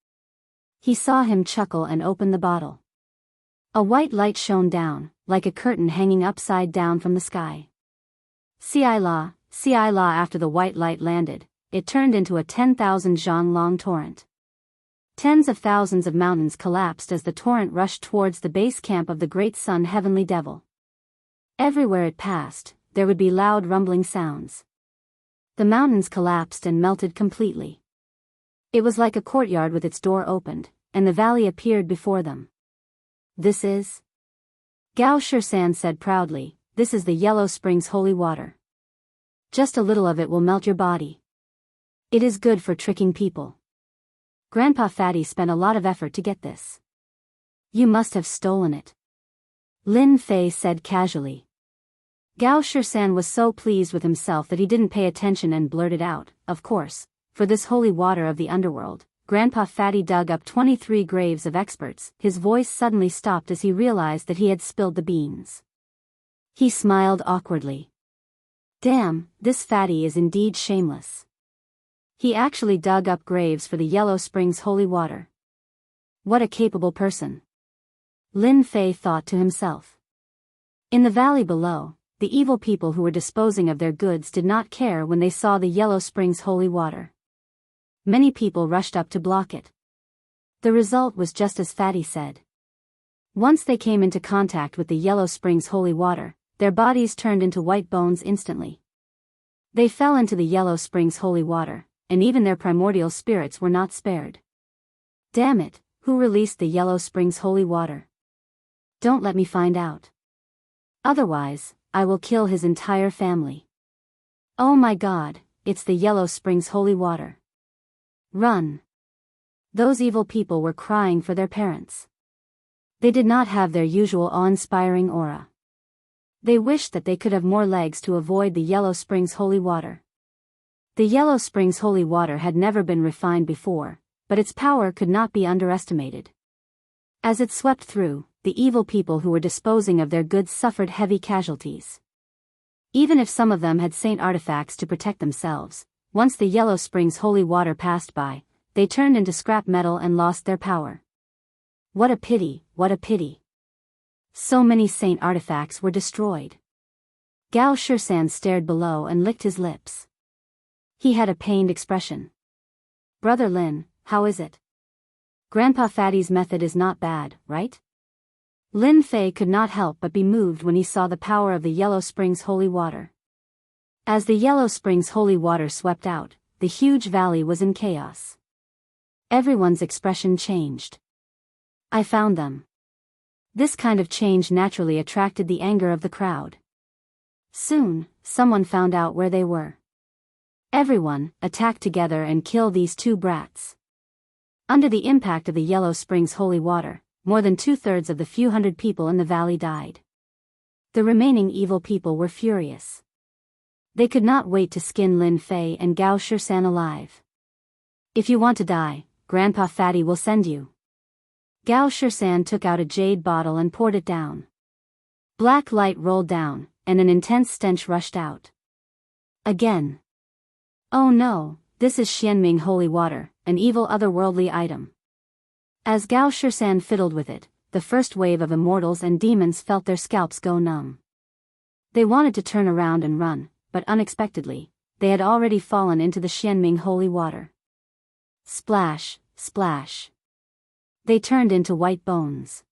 He saw him chuckle and open the bottle. A white light shone down, like a curtain hanging upside down from the sky. Si la, after the white light landed, it turned into a 10,000 zhang long torrent. Tens of thousands of mountains collapsed as the torrent rushed towards the base camp of the great sun heavenly devil. Everywhere it passed, there would be loud rumbling sounds. The mountains collapsed and melted completely. It was like a courtyard with its door opened, and the valley appeared before them. This is? Gao Shisan said proudly, this is the Yellow Springs holy water. Just a little of it will melt your body. It is good for tricking people. Grandpa Fatty spent a lot of effort to get this. You must have stolen it. Lin Fei said casually. Gao Shisan was so pleased with himself that he didn't pay attention and blurted out, of course, for this holy water of the underworld. Grandpa Fatty dug up 23 graves of experts. His voice suddenly stopped as he realized that he had spilled the beans. He smiled awkwardly. Damn, this Fatty is indeed shameless. He actually dug up graves for the Yellow Springs holy water. What a capable person. Lin Fei thought to himself. In the valley below, the evil people who were disposing of their goods did not care when they saw the Yellow Springs holy water. Many people rushed up to block it. The result was just as Fatty said. Once they came into contact with the Yellow Springs holy water, their bodies turned into white bones instantly. They fell into the Yellow Springs holy water, and even their primordial spirits were not spared. Damn it, who released the Yellow Springs holy water? Don't let me find out. Otherwise, I will kill his entire family. Oh my God, it's the Yellow Springs holy water. Run. Those evil people were crying for their parents. They did not have their usual awe-inspiring aura. They wished that they could have more legs to avoid the Yellow Springs holy water. The Yellow Springs holy water had never been refined before, but its power could not be underestimated. As it swept through, the evil people who were disposing of their goods suffered heavy casualties. Even if some of them had saint artifacts to protect themselves, once the Yellow Springs holy water passed by, they turned into scrap metal and lost their power. What a pity, what a pity. So many saint artifacts were destroyed. Gao Shisan stared below and licked his lips. He had a pained expression. Brother Lin, how is it? Grandpa Fatty's method is not bad, right? Lin Fei could not help but be moved when he saw the power of the Yellow Springs holy water. As the Yellow Springs holy water swept out, the huge valley was in chaos. Everyone's expression changed. I found them. This kind of change naturally attracted the anger of the crowd. Soon, someone found out where they were. Everyone, attack together and kill these two brats. Under the impact of the Yellow Springs holy water, more than 2/3 of the few hundred people in the valley died. The remaining evil people were furious. They could not wait to skin Lin Fei and Gao Shisan alive. If you want to die, Grandpa Fatty will send you. Gao Shisan took out a jade bottle and poured it down. Black light rolled down, and an intense stench rushed out. Again. Oh no, this is Xianming holy water, an evil otherworldly item. As Gao Shisan fiddled with it, the first wave of immortals and demons felt their scalps go numb. They wanted to turn around and run, but unexpectedly, they had already fallen into the Xianming holy water. Splash, splash. They turned into white bones.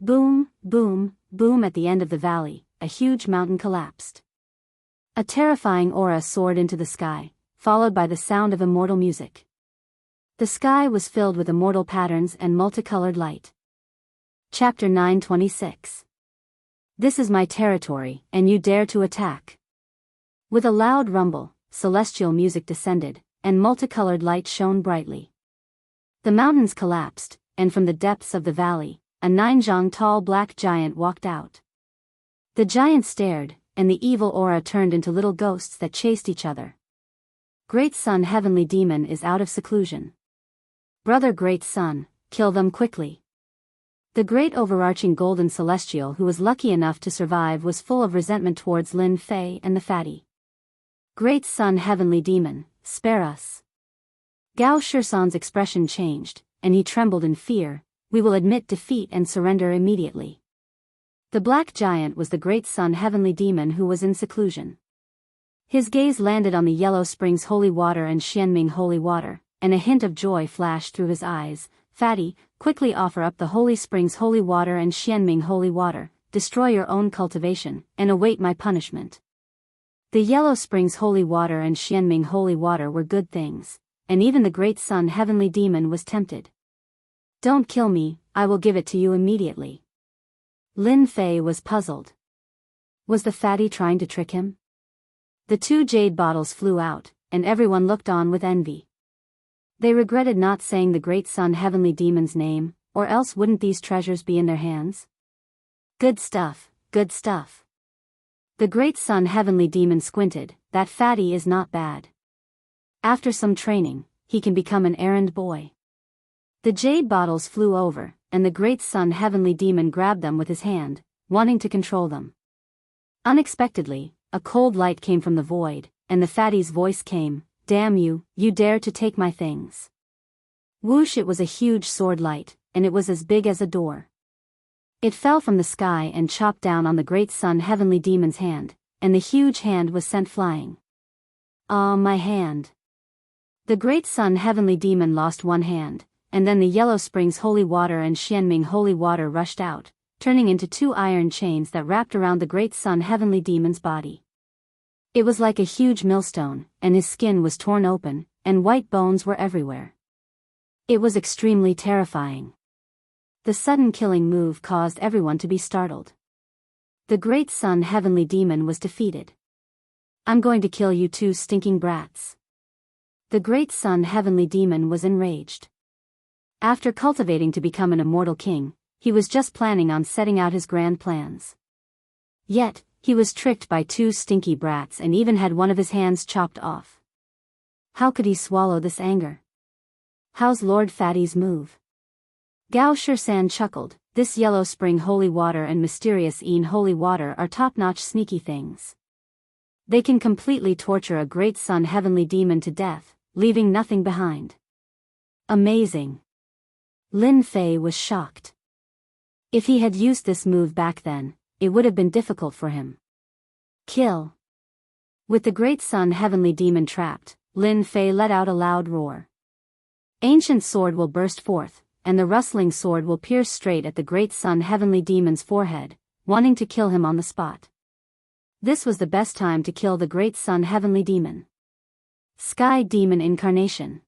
Boom, boom, boom. At the end of the valley, a huge mountain collapsed. A terrifying aura soared into the sky, followed by the sound of immortal music. The sky was filled with immortal patterns and multicolored light. Chapter 926. This is my territory, and you dare to attack. With a loud rumble, celestial music descended, and multicolored light shone brightly. The mountains collapsed, and from the depths of the valley, a 9 zhang tall black giant walked out. The giant stared, and the evil aura turned into little ghosts that chased each other. Great Sun Heavenly Demon is out of seclusion. Brother Great Sun, kill them quickly. The great overarching golden celestial who was lucky enough to survive was full of resentment towards Lin Fei and the fatty. Great Sun Heavenly Demon, spare us. Gao Shisan's expression changed, and he trembled in fear. We will admit defeat and surrender immediately. The black giant was the Great Sun Heavenly Demon who was in seclusion. His gaze landed on the Yellow Springs Holy Water and Xianming Holy Water, and a hint of joy flashed through his eyes. Fatty, quickly offer up the Holy Springs Holy Water and Xianming Holy Water, destroy your own cultivation, and await my punishment. The Yellow Springs Holy Water and Xianming Holy Water were good things, and even the Great Sun Heavenly Demon was tempted. Don't kill me, I will give it to you immediately. Lin Fei was puzzled. Was the fatty trying to trick him? The 2 jade bottles flew out, and everyone looked on with envy. They regretted not saying the Great Sun Heavenly Demon's name, or else wouldn't these treasures be in their hands? Good stuff, good stuff. The Great Sun Heavenly Demon squinted. That fatty is not bad. After some training, he can become an errand boy. The jade bottles flew over, and the Great Sun Heavenly Demon grabbed them with his hand, wanting to control them. Unexpectedly, a cold light came from the void, and the fatty's voice came, damn you, you dare to take my things. Whoosh! It was a huge sword light, and it was as big as a door. It fell from the sky and chopped down on the Great Sun Heavenly Demon's hand, and the huge hand was sent flying. Ah, my hand. The Great Sun Heavenly Demon lost one hand, and then the Yellow Springs Holy Water and Xianming Holy Water rushed out, turning into 2 iron chains that wrapped around the Great Sun Heavenly Demon's body. It was like a huge millstone, and his skin was torn open, and white bones were everywhere. It was extremely terrifying. The sudden killing move caused everyone to be startled. The Great Sun Heavenly Demon was defeated. I'm going to kill you 2 stinking brats. The Great Sun Heavenly Demon was enraged. After cultivating to become an immortal king, he was just planning on setting out his grand plans. Yet, he was tricked by 2 stinky brats and even had one of his hands chopped off. How could he swallow this anger? How's Lord Fatty's move? Gao Shisan chuckled. This Yellow Spring Holy Water and Mysterious Een Holy Water are top-notch sneaky things. They can completely torture a Great Sun Heavenly Demon to death, leaving nothing behind. Amazing. Lin Fei was shocked. If he had used this move back then, it would have been difficult for him. Kill. With the Great Sun Heavenly Demon trapped, Lin Fei let out a loud roar. Ancient sword will burst forth, and the rustling sword will pierce straight at the Great Sun Heavenly Demon's forehead, wanting to kill him on the spot. This was the best time to kill the Great Sun Heavenly Demon. Sky Demon Incarnation.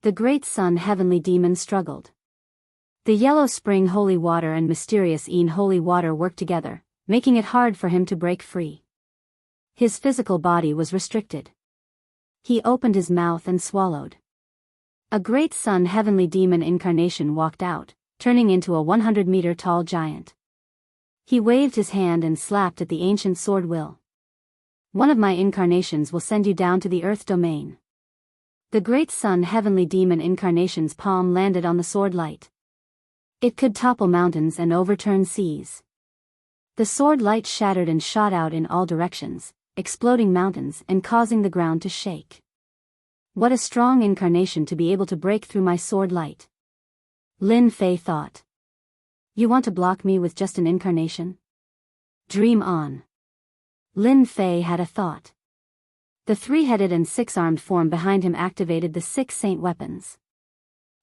The Great Sun Heavenly Demon struggled. The Yellow Spring Holy Water and Mysterious Een Holy Water worked together, making it hard for him to break free. His physical body was restricted. He opened his mouth and swallowed. A Great Sun Heavenly Demon Incarnation walked out, turning into a 100-meter-tall giant. He waved his hand and slapped at the ancient sword will. One of my incarnations will send you down to the Earth domain. The Great Sun Heavenly Demon Incarnation's palm landed on the sword light. It could topple mountains and overturn seas. The sword light shattered and shot out in all directions, exploding mountains and causing the ground to shake. What a strong incarnation to be able to break through my sword light. Lin Fei thought. You want to block me with just an incarnation? Dream on. Lin Fei had a thought. The 3-headed and 6-armed form behind him activated the 6 saint weapons.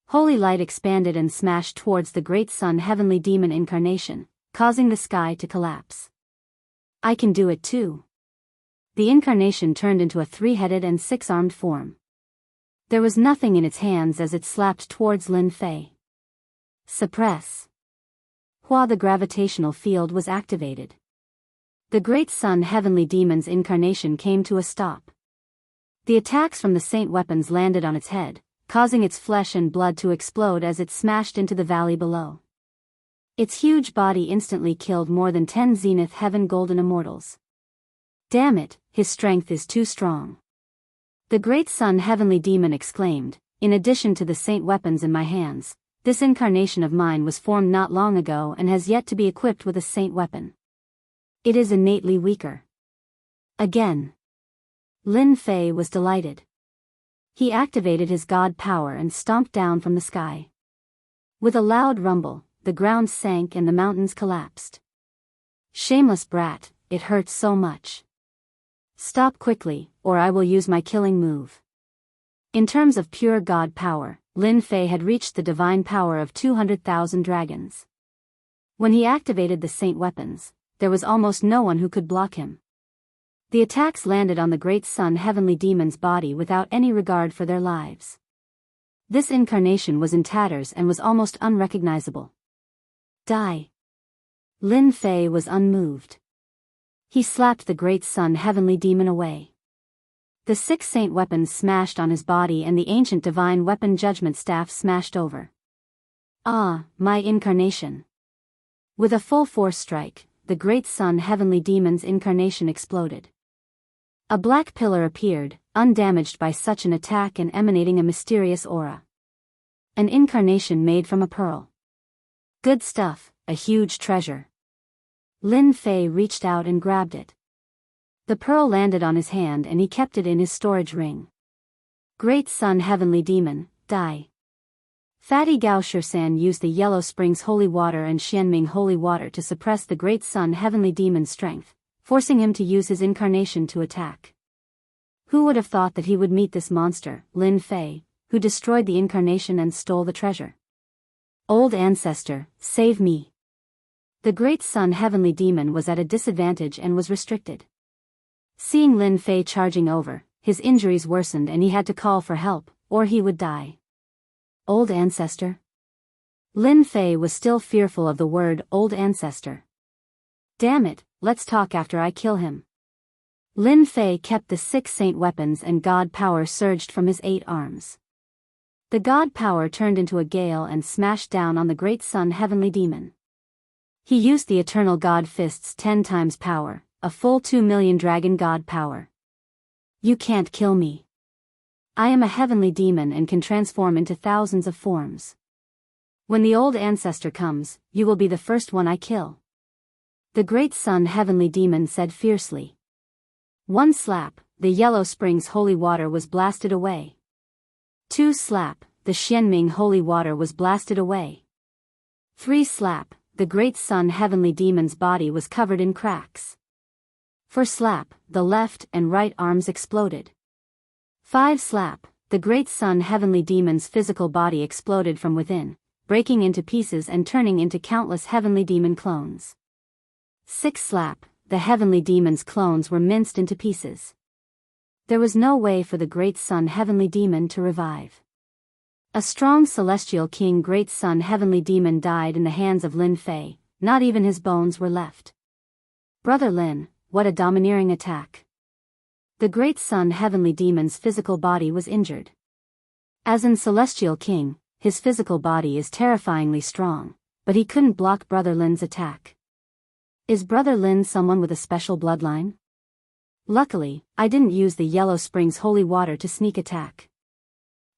Holy light expanded and smashed towards the Great Sun Heavenly Demon Incarnation, causing the sky to collapse. I can do it too. The incarnation turned into a 3-headed and 6-armed form. There was nothing in its hands as it slapped towards Lin Fei. Suppress. The gravitational field was activated. The Great Sun Heavenly Demon's incarnation came to a stop. The attacks from the saint weapons landed on its head, causing its flesh and blood to explode as it smashed into the valley below. Its huge body instantly killed more than 10 Zenith Heaven Golden Immortals. Damn it, his strength is too strong. The great sun heavenly demon exclaimed, in addition to the saint weapons in my hands, this incarnation of mine was formed not long ago and has yet to be equipped with a saint weapon. It is innately weaker. Again. Lin Fei was delighted. He activated his god power and stomped down from the sky. With a loud rumble, the ground sank and the mountains collapsed. Shameless brat, it hurts so much. Stop quickly, or I will use my killing move. In terms of pure god power, Lin Fei had reached the divine power of 200,000 dragons. When he activated the saint weapons, there was almost no one who could block him. The attacks landed on the great sun heavenly demon's body without any regard for their lives. This incarnation was in tatters and was almost unrecognizable. Die. Lin Fei was unmoved. He slapped the great sun heavenly demon away. The 6 saint weapons smashed on his body and the ancient divine weapon judgment staff smashed over. Ah, my incarnation. With a full force strike, the great sun heavenly demon's incarnation exploded. A black pillar appeared, undamaged by such an attack and emanating a mysterious aura. An incarnation made from a pearl. Good stuff, a huge treasure. Lin Fei reached out and grabbed it. The pearl landed on his hand and he kept it in his storage ring. Great Sun Heavenly Demon, die. Fatty Gao Shursan used the Yellow Springs Holy Water and Xianming Holy Water to suppress the Great Sun Heavenly Demon's strength, forcing him to use his incarnation to attack. Who would have thought that he would meet this monster, Lin Fei, who destroyed the incarnation and stole the treasure? Old ancestor, save me. The Great Sun Heavenly Demon was at a disadvantage and was restricted. Seeing Lin Fei charging over, his injuries worsened and he had to call for help, or he would die. Old ancestor? Lin Fei was still fearful of the word old ancestor. Damn it, let's talk after I kill him. Lin Fei kept the 6 saint weapons and god power surged from his 8 arms. The god power turned into a gale and smashed down on the Great Sun Heavenly Demon. He used the eternal god fists 10 times power, a full 2 million dragon god power. You can't kill me. I am a heavenly demon and can transform into thousands of forms. When the old ancestor comes, you will be the first one I kill. The Great Sun Heavenly Demon said fiercely. One slap, the Yellow Springs Holy Water was blasted away. 2 slap, the Xianming Holy Water was blasted away. 3 slap, the Great Sun Heavenly Demon's body was covered in cracks. 4 slap, the left and right arms exploded. 5 slap, the Great Sun Heavenly Demon's physical body exploded from within, breaking into pieces and turning into countless heavenly demon clones. 6 slap, the heavenly demon's clones were minced into pieces. There was no way for the Great Sun Heavenly Demon to revive. A strong celestial king Great Sun Heavenly Demon died in the hands of Lin Fei, not even his bones were left. Brother Lin, what a domineering attack. The Great Sun Heavenly Demon's physical body was injured. As in Celestial King, his physical body is terrifyingly strong, but he couldn't block Brother Lin's attack. Is Brother Lin someone with a special bloodline? Luckily, I didn't use the Yellow Springs Holy Water to sneak attack.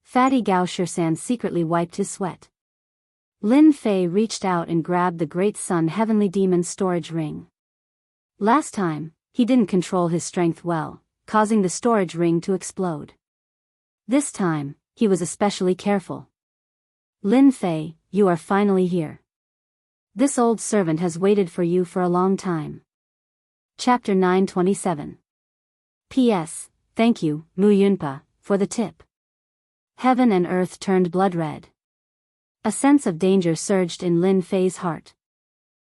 Fatty Gao Shursan secretly wiped his sweat. Lin Fei reached out and grabbed the Great Sun Heavenly Demon's storage ring. Last time, he didn't control his strength well, causing the storage ring to explode. This time, he was especially careful. Lin Fei, you are finally here. This old servant has waited for you for a long time. Chapter 927. P.S. Thank you, Mu Yunpa, for the tip. Heaven and earth turned blood red. A sense of danger surged in Lin Fei's heart.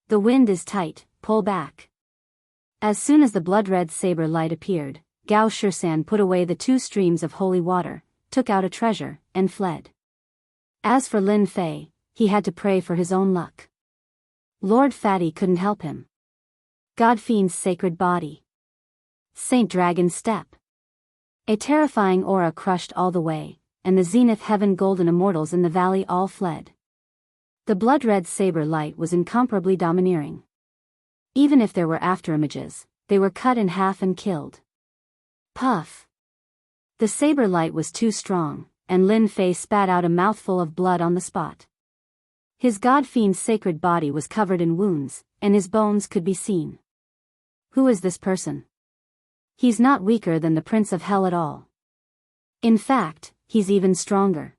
The wind is tight, pull back. As soon as the blood-red saber light appeared, Gao Shursan put away the 2 streams of holy water, took out a treasure, and fled. As for Lin Fei, he had to pray for his own luck. Lord Fatty couldn't help him. God Fiend's sacred body. Saint Dragon's step. A terrifying aura crushed all the way, and the Zenith Heaven Golden Immortals in the valley all fled. The blood-red saber light was incomparably domineering. Even if there were afterimages, they were cut in half and killed. Puff! The saber light was too strong, and Lin Fei spat out a mouthful of blood on the spot. His god-fiend's sacred body was covered in wounds, and his bones could be seen. Who is this person? He's not weaker than the Prince of Hell at all. In fact, he's even stronger.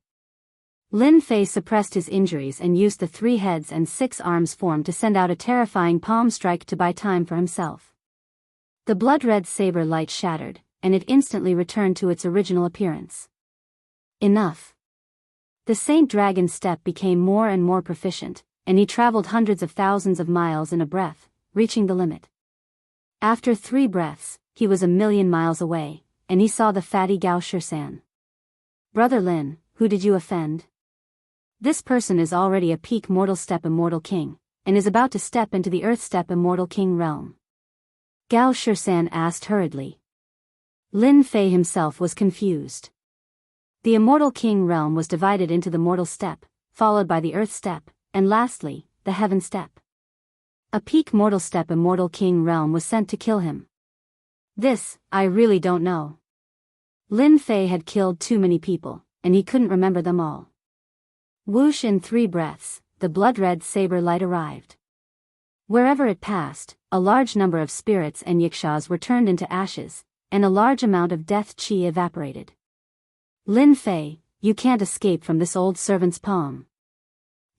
Lin Fei suppressed his injuries and used the 3 heads and 6 arms form to send out a terrifying palm strike to buy time for himself. The blood-red saber light shattered, and it instantly returned to its original appearance. Enough. The Saint Dragon's step became more and more proficient, and he traveled hundreds of thousands of miles in a breath, reaching the limit. After 3 breaths, he was 1,000,000 miles away, and he saw the fatty Gao Shisan. Brother Lin, who did you offend? This person is already a peak mortal step immortal king, and is about to step into the earth step immortal king realm. Gao Shisan asked hurriedly. Lin Fei himself was confused. The immortal king realm was divided into the mortal step, followed by the earth step, and lastly, the heaven step. A peak mortal step immortal king realm was sent to kill him. This, I really don't know. Lin Fei had killed too many people, and he couldn't remember them all. Whoosh, in 3 breaths, the blood-red saber light arrived. Wherever it passed, a large number of spirits and yakshas were turned into ashes, and a large amount of death chi evaporated. Lin Fei, you can't escape from this old servant's palm.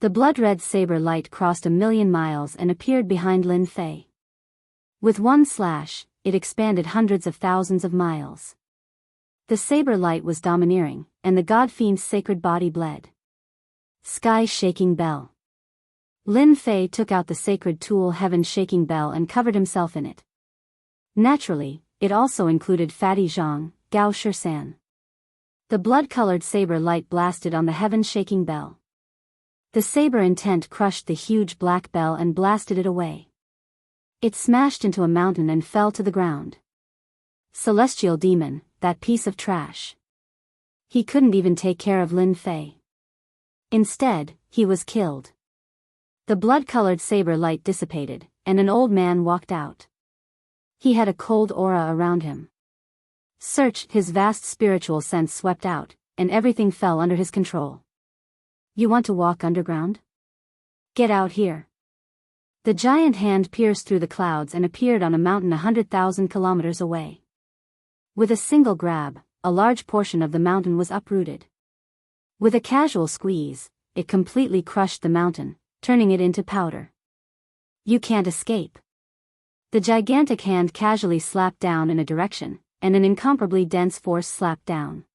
The blood-red saber light crossed 1,000,000 miles and appeared behind Lin Fei. With one slash, it expanded hundreds of thousands of miles. The saber light was domineering, and the god-fiend's sacred body bled. Sky-shaking bell. Lin Fei took out the sacred tool heaven-shaking bell and covered himself in it. Naturally, it also included Fatty Zhang, Gao Shisan. The blood-colored saber light blasted on the heaven-shaking bell. The saber intent crushed the huge black bell and blasted it away. It smashed into a mountain and fell to the ground. Celestial demon, that piece of trash. He couldn't even take care of Lin Fei. Instead, he was killed. The blood-colored saber light dissipated, and an old man walked out. He had a cold aura around him. Search, his vast spiritual sense swept out, and everything fell under his control. You want to walk underground? Get out here. The giant hand pierced through the clouds and appeared on a mountain 100,000 kilometers away. With a single grab, a large portion of the mountain was uprooted. With a casual squeeze, it completely crushed the mountain, turning it into powder. You can't escape. The gigantic hand casually slapped down in a direction, and an incomparably dense force slapped down.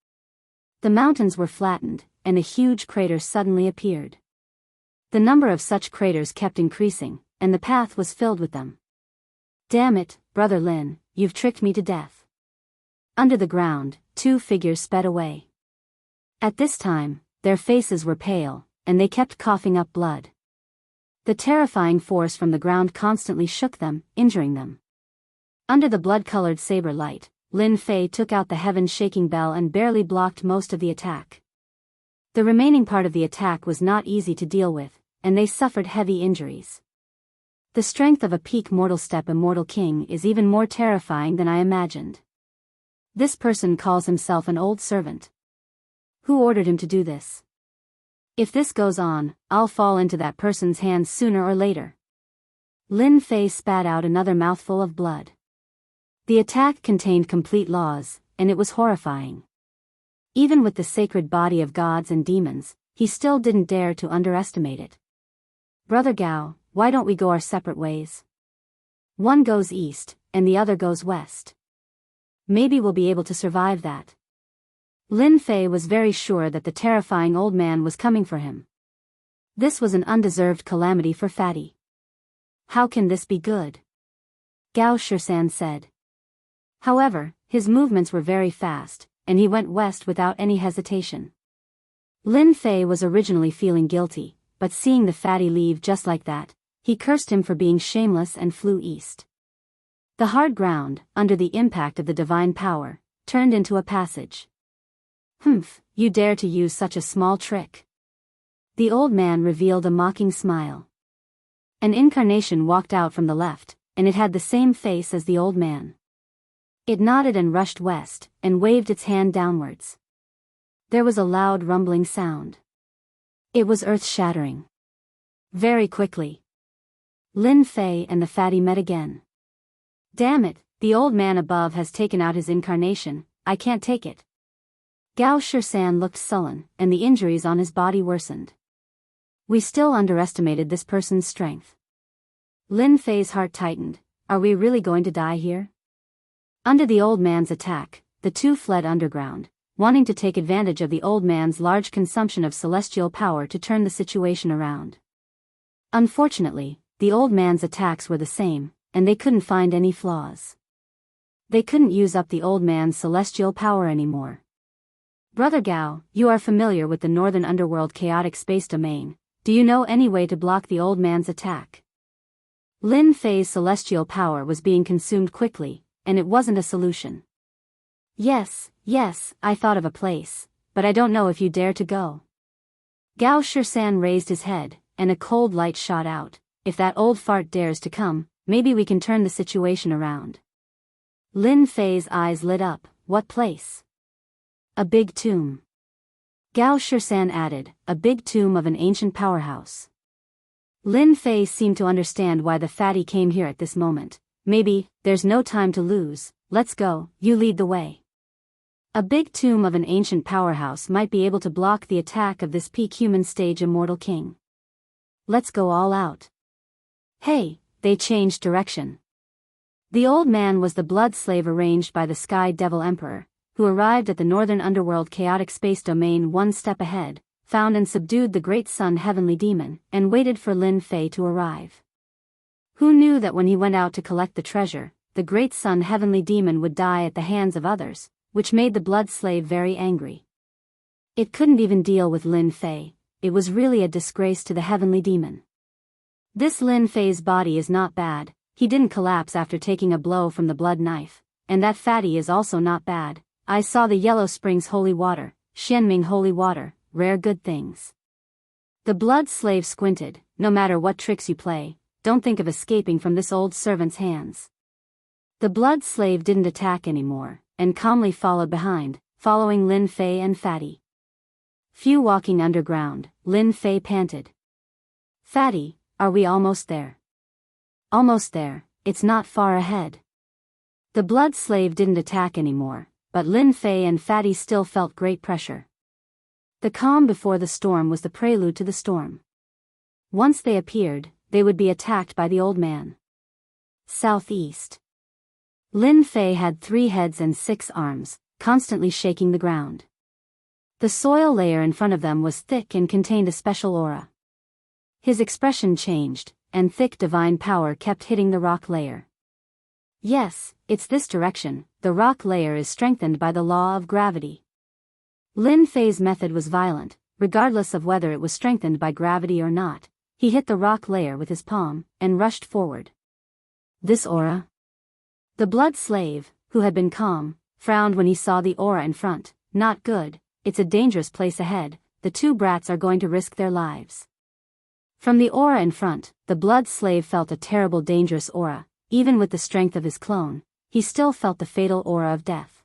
The mountains were flattened, and a huge crater suddenly appeared. The number of such craters kept increasing, and the path was filled with them. Damn it, Brother Lin, you've tricked me to death. Under the ground, 2 figures sped away. At this time, their faces were pale, and they kept coughing up blood. The terrifying force from the ground constantly shook them, injuring them. Under the blood-colored saber light, Lin Fei took out the heaven-shaking bell and barely blocked most of the attack. The remaining part of the attack was not easy to deal with, and they suffered heavy injuries. The strength of a peak mortal step immortal king is even more terrifying than I imagined. This person calls himself an old servant. Who ordered him to do this? If this goes on, I'll fall into that person's hands sooner or later. Lin Fei spat out another mouthful of blood. The attack contained complete laws, and it was horrifying. Even with the sacred body of gods and demons, he still didn't dare to underestimate it. Brother Gao, why don't we go our separate ways? One goes east, and the other goes west. Maybe we'll be able to survive that. Lin Fei was very sure that the terrifying old man was coming for him. This was an undeserved calamity for Fatty. How can this be good? Gao Shisan said. However, his movements were very fast, and he went west without any hesitation. Lin Fei was originally feeling guilty, but seeing the fatty leave just like that, he cursed him for being shameless and flew east. The hard ground, under the impact of the divine power, turned into a passage. Humph, you dare to use such a small trick. The old man revealed a mocking smile. An incarnation walked out from the left, and it had the same face as the old man. It nodded and rushed west, and waved its hand downwards. There was a loud rumbling sound. It was earth-shattering. Very quickly, Lin Fei and the fatty met again. Damn it, the old man above has taken out his incarnation, I can't take it. Gao Shisan looked sullen, and the injuries on his body worsened. We still underestimated this person's strength. Lin Fei's heart tightened. Are we really going to die here? Under the old man's attack, the two fled underground, wanting to take advantage of the old man's large consumption of celestial power to turn the situation around. Unfortunately, the old man's attacks were the same, and they couldn't find any flaws. They couldn't use up the old man's celestial power anymore. Brother Gao, you are familiar with the northern underworld chaotic space domain. Do you know any way to block the old man's attack? Lin Fei's celestial power was being consumed quickly, and it wasn't a solution. Yes, I thought of a place, but I don't know if you dare to go. Gao Shisan raised his head, and a cold light shot out. If that old fart dares to come, maybe we can turn the situation around. Lin Fei's eyes lit up. What place? A big tomb. Gao Shisan added, a big tomb of an ancient powerhouse. Lin Fei seemed to understand why the fatty came here at this moment. Maybe, there's no time to lose, let's go, you lead the way. A big tomb of an ancient powerhouse might be able to block the attack of this peak human stage immortal king. Let's go all out. Hey, they changed direction. The old man was the blood slave arranged by the Sky Devil Emperor, who arrived at the northern underworld chaotic space domain one step ahead, found and subdued the great sun heavenly demon, and waited for Lin Fei to arrive. Who knew that when he went out to collect the treasure, the great sun heavenly demon would die at the hands of others, which made the blood slave very angry. It couldn't even deal with Lin Fei, it was really a disgrace to the heavenly demon. This Lin Fei's body is not bad, he didn't collapse after taking a blow from the blood knife, and that fatty is also not bad. I saw the Yellow Springs holy water, Xianming holy water, rare good things. The blood slave squinted. No matter what tricks you play, don't think of escaping from this old servant's hands. The blood slave didn't attack anymore, and calmly followed behind, following Lin Fei and Fatty. Few walking underground, Lin Fei panted. Fatty, are we almost there? Almost there, it's not far ahead. The blood slave didn't attack anymore, but Lin Fei and Fatty still felt great pressure. The calm before the storm was the prelude to the storm. Once they appeared, they would be attacked by the old man. Southeast. Lin Fei had 3 heads and 6 arms, constantly shaking the ground. The soil layer in front of them was thick and contained a special aura. His expression changed, and thick divine power kept hitting the rock layer. Yes, it's this direction, the rock layer is strengthened by the law of gravity. Lin Fei's method was violent, regardless of whether it was strengthened by gravity or not. He hit the rock layer with his palm, and rushed forward. This aura? The blood slave, who had been calm, frowned when he saw the aura in front. Not good, it's a dangerous place ahead, the 2 brats are going to risk their lives. From the aura in front, the blood slave felt a terrible dangerous aura. Even with the strength of his clone, he still felt the fatal aura of death.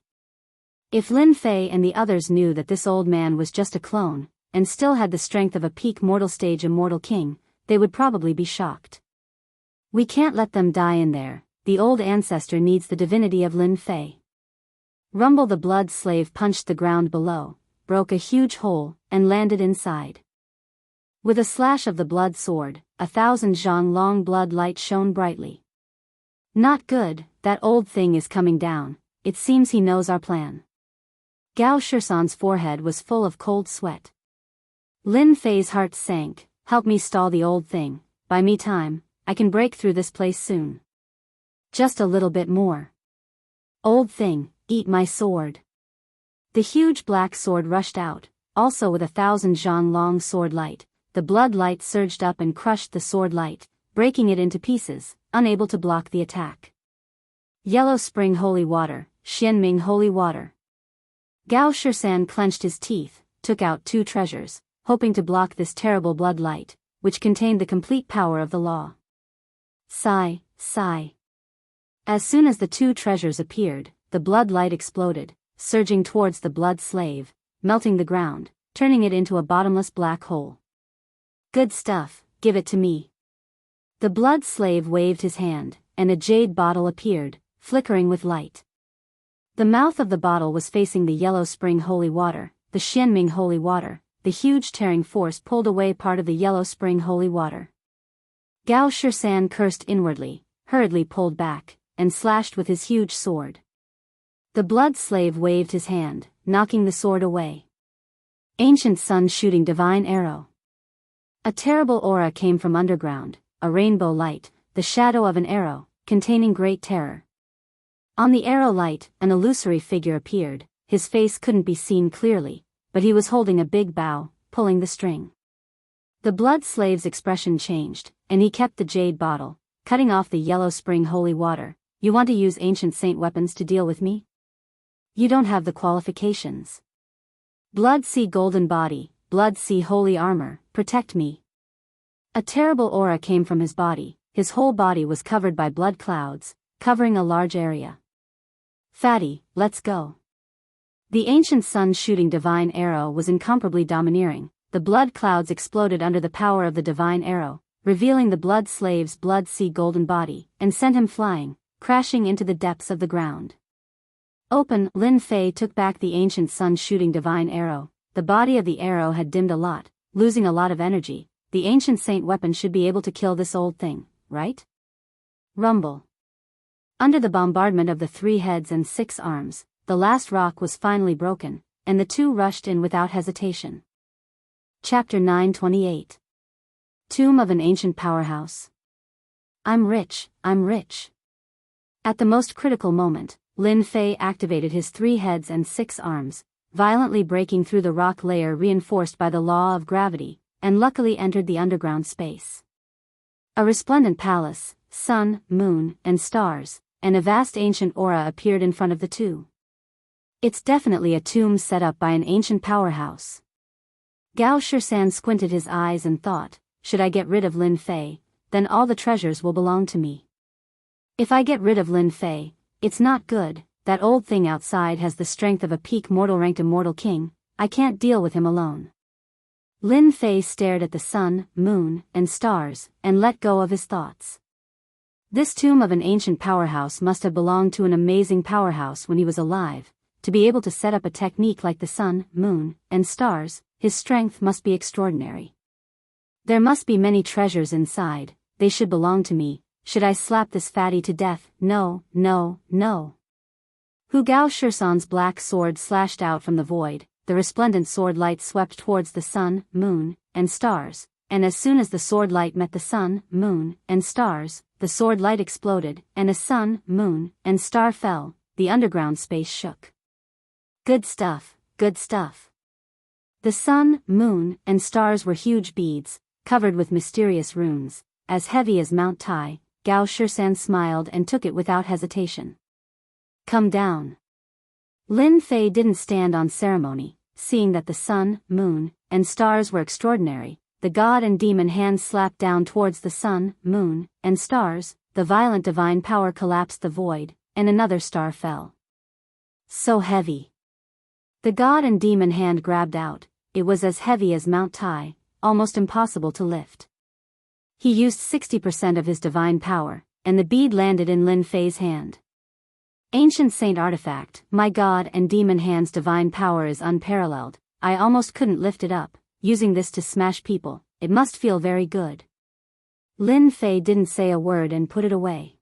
If Lin Fei and the others knew that this old man was just a clone, and still had the strength of a peak mortal stage immortal king, they would probably be shocked. We can't let them die in there, the old ancestor needs the divinity of Lin Fei. Rumble the blood slave punched the ground below, broke a huge hole, and landed inside. With a slash of the blood sword, 1,000 zhang long blood light shone brightly. Not good, that old thing is coming down, it seems he knows our plan. Gao Shisan's forehead was full of cold sweat. Lin Fei's heart sank. Help me stall the old thing, buy me time, I can break through this place soon. Just a little bit more. Old thing, eat my sword. The huge black sword rushed out, also with 1,000 zhang long sword light. The blood light surged up and crushed the sword light, breaking it into pieces, unable to block the attack. Yellow Spring holy water, Xianming holy water. Gao Shisan clenched his teeth, took out 2 treasures, hoping to block this terrible blood light, which contained the complete power of the law. Sigh, As soon as the two treasures appeared, the blood light exploded, surging towards the blood slave, melting the ground, turning it into a bottomless black hole. Good stuff, give it to me. The blood slave waved his hand, and a jade bottle appeared, flickering with light. The mouth of the bottle was facing the yellow spring holy water, the Xianming holy water. The huge tearing force pulled away part of the yellow spring holy water. Gao Shisan cursed inwardly, hurriedly pulled back, and slashed with his huge sword. The blood slave waved his hand, knocking the sword away. Ancient sun shooting divine arrow. A terrible aura came from underground, a rainbow light, the shadow of an arrow, containing great terror. On the arrow light, an illusory figure appeared. His face couldn't be seen clearly, but he was holding a big bow, pulling the string. The blood slave's expression changed, and he kept the jade bottle, cutting off the yellow spring holy water. You want to use ancient saint weapons to deal with me? You don't have the qualifications. Blood sea golden body, blood sea holy armor, protect me. A terrible aura came from his body. His whole body was covered by blood clouds, covering a large area. Fatty, let's go. The ancient sun shooting divine arrow was incomparably domineering. The blood clouds exploded under the power of the divine arrow, revealing the blood slave's blood sea golden body, and sent him flying, crashing into the depths of the ground. Open, Lin Fei took back the ancient sun shooting divine arrow. The body of the arrow had dimmed a lot, losing a lot of energy. The ancient saint weapon should be able to kill this old thing, right? Rumble. Under the bombardment of the 3 heads and 6 arms, the last rock was finally broken, and the two rushed in without hesitation. Chapter 928. Tomb of an Ancient Powerhouse. I'm rich, I'm rich. At the most critical moment, Lin Fei activated his 3 heads and 6 arms, violently breaking through the rock layer reinforced by the law of gravity, and luckily entered the underground space. A resplendent palace, sun, moon, and stars, and a vast ancient aura appeared in front of the two. It's definitely a tomb set up by an ancient powerhouse. Gao Shisan squinted his eyes and thought, should I get rid of Lin Fei, then all the treasures will belong to me. If I get rid of Lin Fei, it's not good. That old thing outside has the strength of a peak mortal-ranked immortal king. I can't deal with him alone. Lin Fei stared at the sun, moon, and stars, and let go of his thoughts. This tomb of an ancient powerhouse must have belonged to an amazing powerhouse when he was alive. To be able to set up a technique like the sun, moon, and stars, his strength must be extraordinary. There must be many treasures inside. They should belong to me. Should I slap this fatty to death? No, no, no. Hu Gao Shisan's black sword slashed out from the void. The resplendent sword light swept towards the sun, moon, and stars, and as soon as the sword light met the sun, moon, and stars, the sword light exploded, and a sun, moon, and star fell. The underground space shook. Good stuff, good stuff. The sun, moon, and stars were huge beads, covered with mysterious runes, as heavy as Mount Tai. Gao Shisan smiled and took it without hesitation. Come down. Lin Fei didn't stand on ceremony, seeing that the sun, moon, and stars were extraordinary. The god and demon hands slapped down towards the sun, moon, and stars. The violent divine power collapsed the void, and another star fell. So heavy. The god and demon hand grabbed out. It was as heavy as Mount Tai, almost impossible to lift. He used 60% of his divine power, and the bead landed in Lin Fei's hand. Ancient saint artifact, my god and demon hand's divine power is unparalleled. I almost couldn't lift it up. Using this to smash people, it must feel very good. Lin Fei didn't say a word and put it away.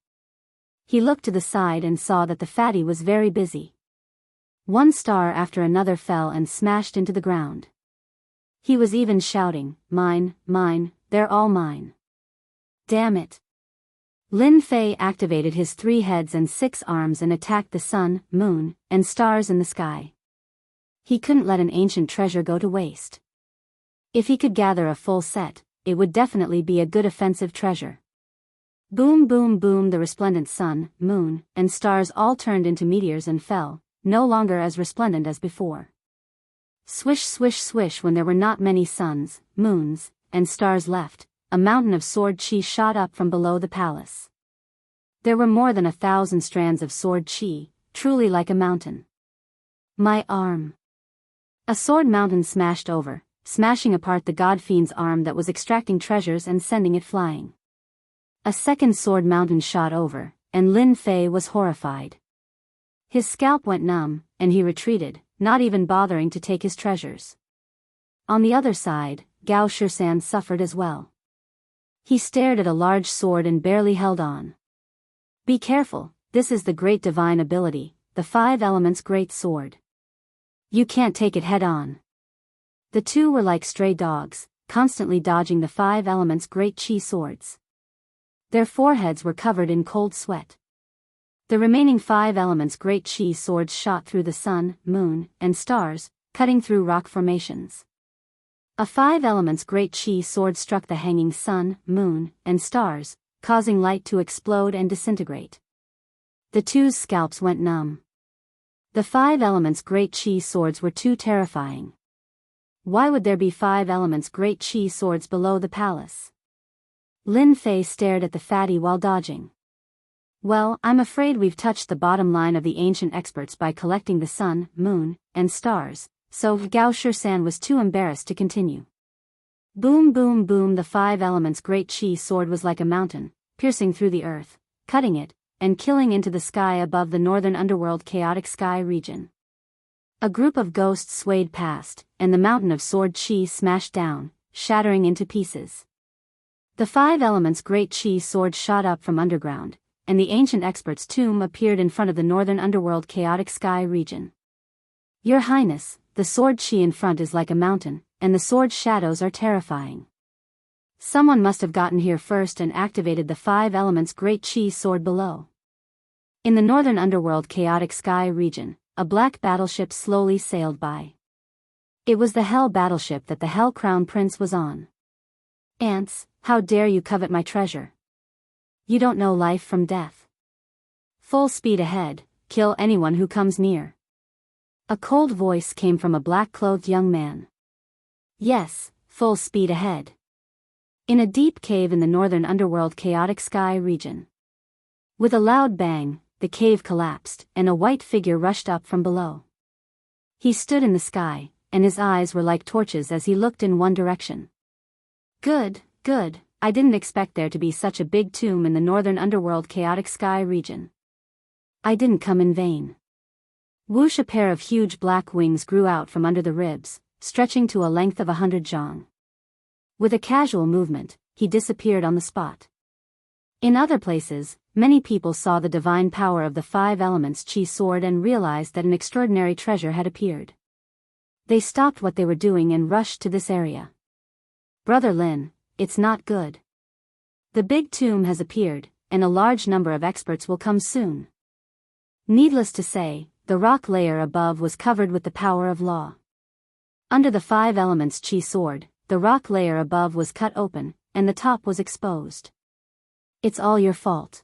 He looked to the side and saw that the fatty was very busy. One star after another fell and smashed into the ground. He was even shouting, mine, mine, they're all mine. Damn it. Lin Fei activated his 3 heads and 6 arms and attacked the sun, moon, and stars in the sky. He couldn't let an ancient treasure go to waste. If he could gather a full set, it would definitely be a good offensive treasure. Boom boom boom, the resplendent sun, moon, and stars all turned into meteors and fell, no longer as resplendent as before. Swish swish swish, when there were not many suns, moons, and stars left, a mountain of sword chi shot up from below the palace. There were more than 1,000 strands of sword chi, truly like a mountain. My arm. A sword mountain smashed over, smashing apart the god fiend's arm that was extracting treasures and sending it flying. A second sword mountain shot over, and Lin Fei was horrified. His scalp went numb, and he retreated, not even bothering to take his treasures. On the other side, Gao Shisan suffered as well. He stared at a large sword and barely held on. Be careful, this is the great divine ability, the 5 elements great sword. You can't take it head on. The two were like stray dogs, constantly dodging the 5 elements great chi swords. Their foreheads were covered in cold sweat. The remaining 5 elements great chi swords shot through the sun, moon, and stars, cutting through rock formations. A 5 elements great chi sword struck the hanging sun, moon, and stars, causing light to explode and disintegrate. The two's scalps went numb. The 5 elements great chi swords were too terrifying. Why would there be 5 elements great chi swords below the palace? Lin Fei stared at the fatty while dodging. Well, I'm afraid we've touched the bottom line of the ancient experts by collecting the sun, moon, and stars, so Gao Shisan was too embarrassed to continue. Boom boom boom, the 5 elements great chi sword was like a mountain, piercing through the earth, cutting it, and killing into the sky above the northern underworld chaotic sky region. A group of ghosts swayed past, and the mountain of sword chi smashed down, shattering into pieces. The 5 elements great chi sword shot up from underground, and the ancient expert's tomb appeared in front of the northern underworld chaotic sky region. Your Highness, the sword chi in front is like a mountain, and the sword shadows are terrifying. Someone must have gotten here first and activated the 5 elements great chi sword below. In the northern underworld chaotic sky region, a black battleship slowly sailed by. It was the Hell battleship that the Hell Crown Prince was on. Ants, how dare you covet my treasure? You don't know life from death. Full speed ahead, kill anyone who comes near. A cold voice came from a black-clothed young man. Yes, full speed ahead. In a deep cave in the northern underworld chaotic sky region. With a loud bang, the cave collapsed, and a white figure rushed up from below. He stood in the sky, and his eyes were like torches as he looked in one direction. Good, good, I didn't expect there to be such a big tomb in the northern underworld chaotic sky region. I didn't come in vain. Whoosh, a pair of huge black wings grew out from under the ribs, stretching to a length of 100 zhang. With a casual movement, he disappeared on the spot. In other places, many people saw the divine power of the 5 elements chi sword and realized that an extraordinary treasure had appeared. They stopped what they were doing and rushed to this area. Brother Lin, it's not good. The big tomb has appeared, and a large number of experts will come soon. Needless to say, the rock layer above was covered with the power of law. Under the 5 elements chi sword, the rock layer above was cut open, and the top was exposed. It's all your fault.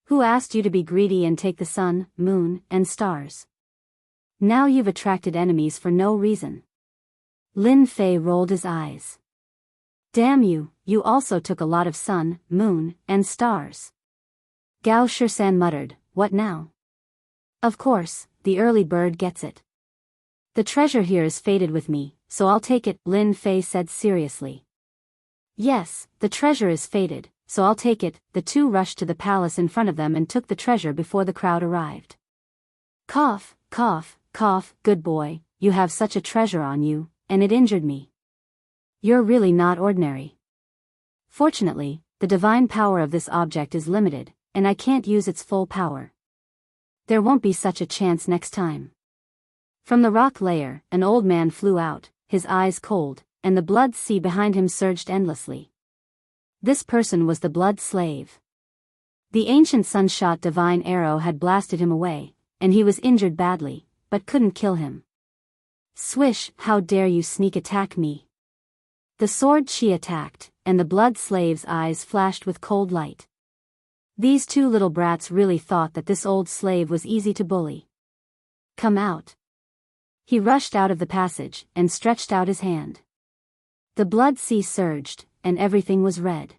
Who asked you to be greedy and take the sun, moon, and stars? Now you've attracted enemies for no reason. Lin Fei rolled his eyes. Damn you, you also took a lot of sun, moon, and stars. Gao Shisan muttered, what now? Of course, the early bird gets it. The treasure here is fated with me, so I'll take it, Lin Fei said seriously. Yes, the treasure is fated, so I'll take it. The two rushed to the palace in front of them and took the treasure before the crowd arrived. Cough, cough, cough, good boy, you have such a treasure on you, and it injured me. You're really not ordinary. Fortunately, the divine power of this object is limited, and I can't use its full power. There won't be such a chance next time. From the rock layer, an old man flew out, his eyes cold, and the blood sea behind him surged endlessly. This person was the blood slave. The ancient sunshot divine arrow had blasted him away, and he was injured badly, but couldn't kill him. Swish, how dare you sneak attack me? The sword chi attacked, and the blood slave's eyes flashed with cold light. These two little brats really thought that this old slave was easy to bully. Come out. He rushed out of the passage, and stretched out his hand. The blood sea surged, and everything was red.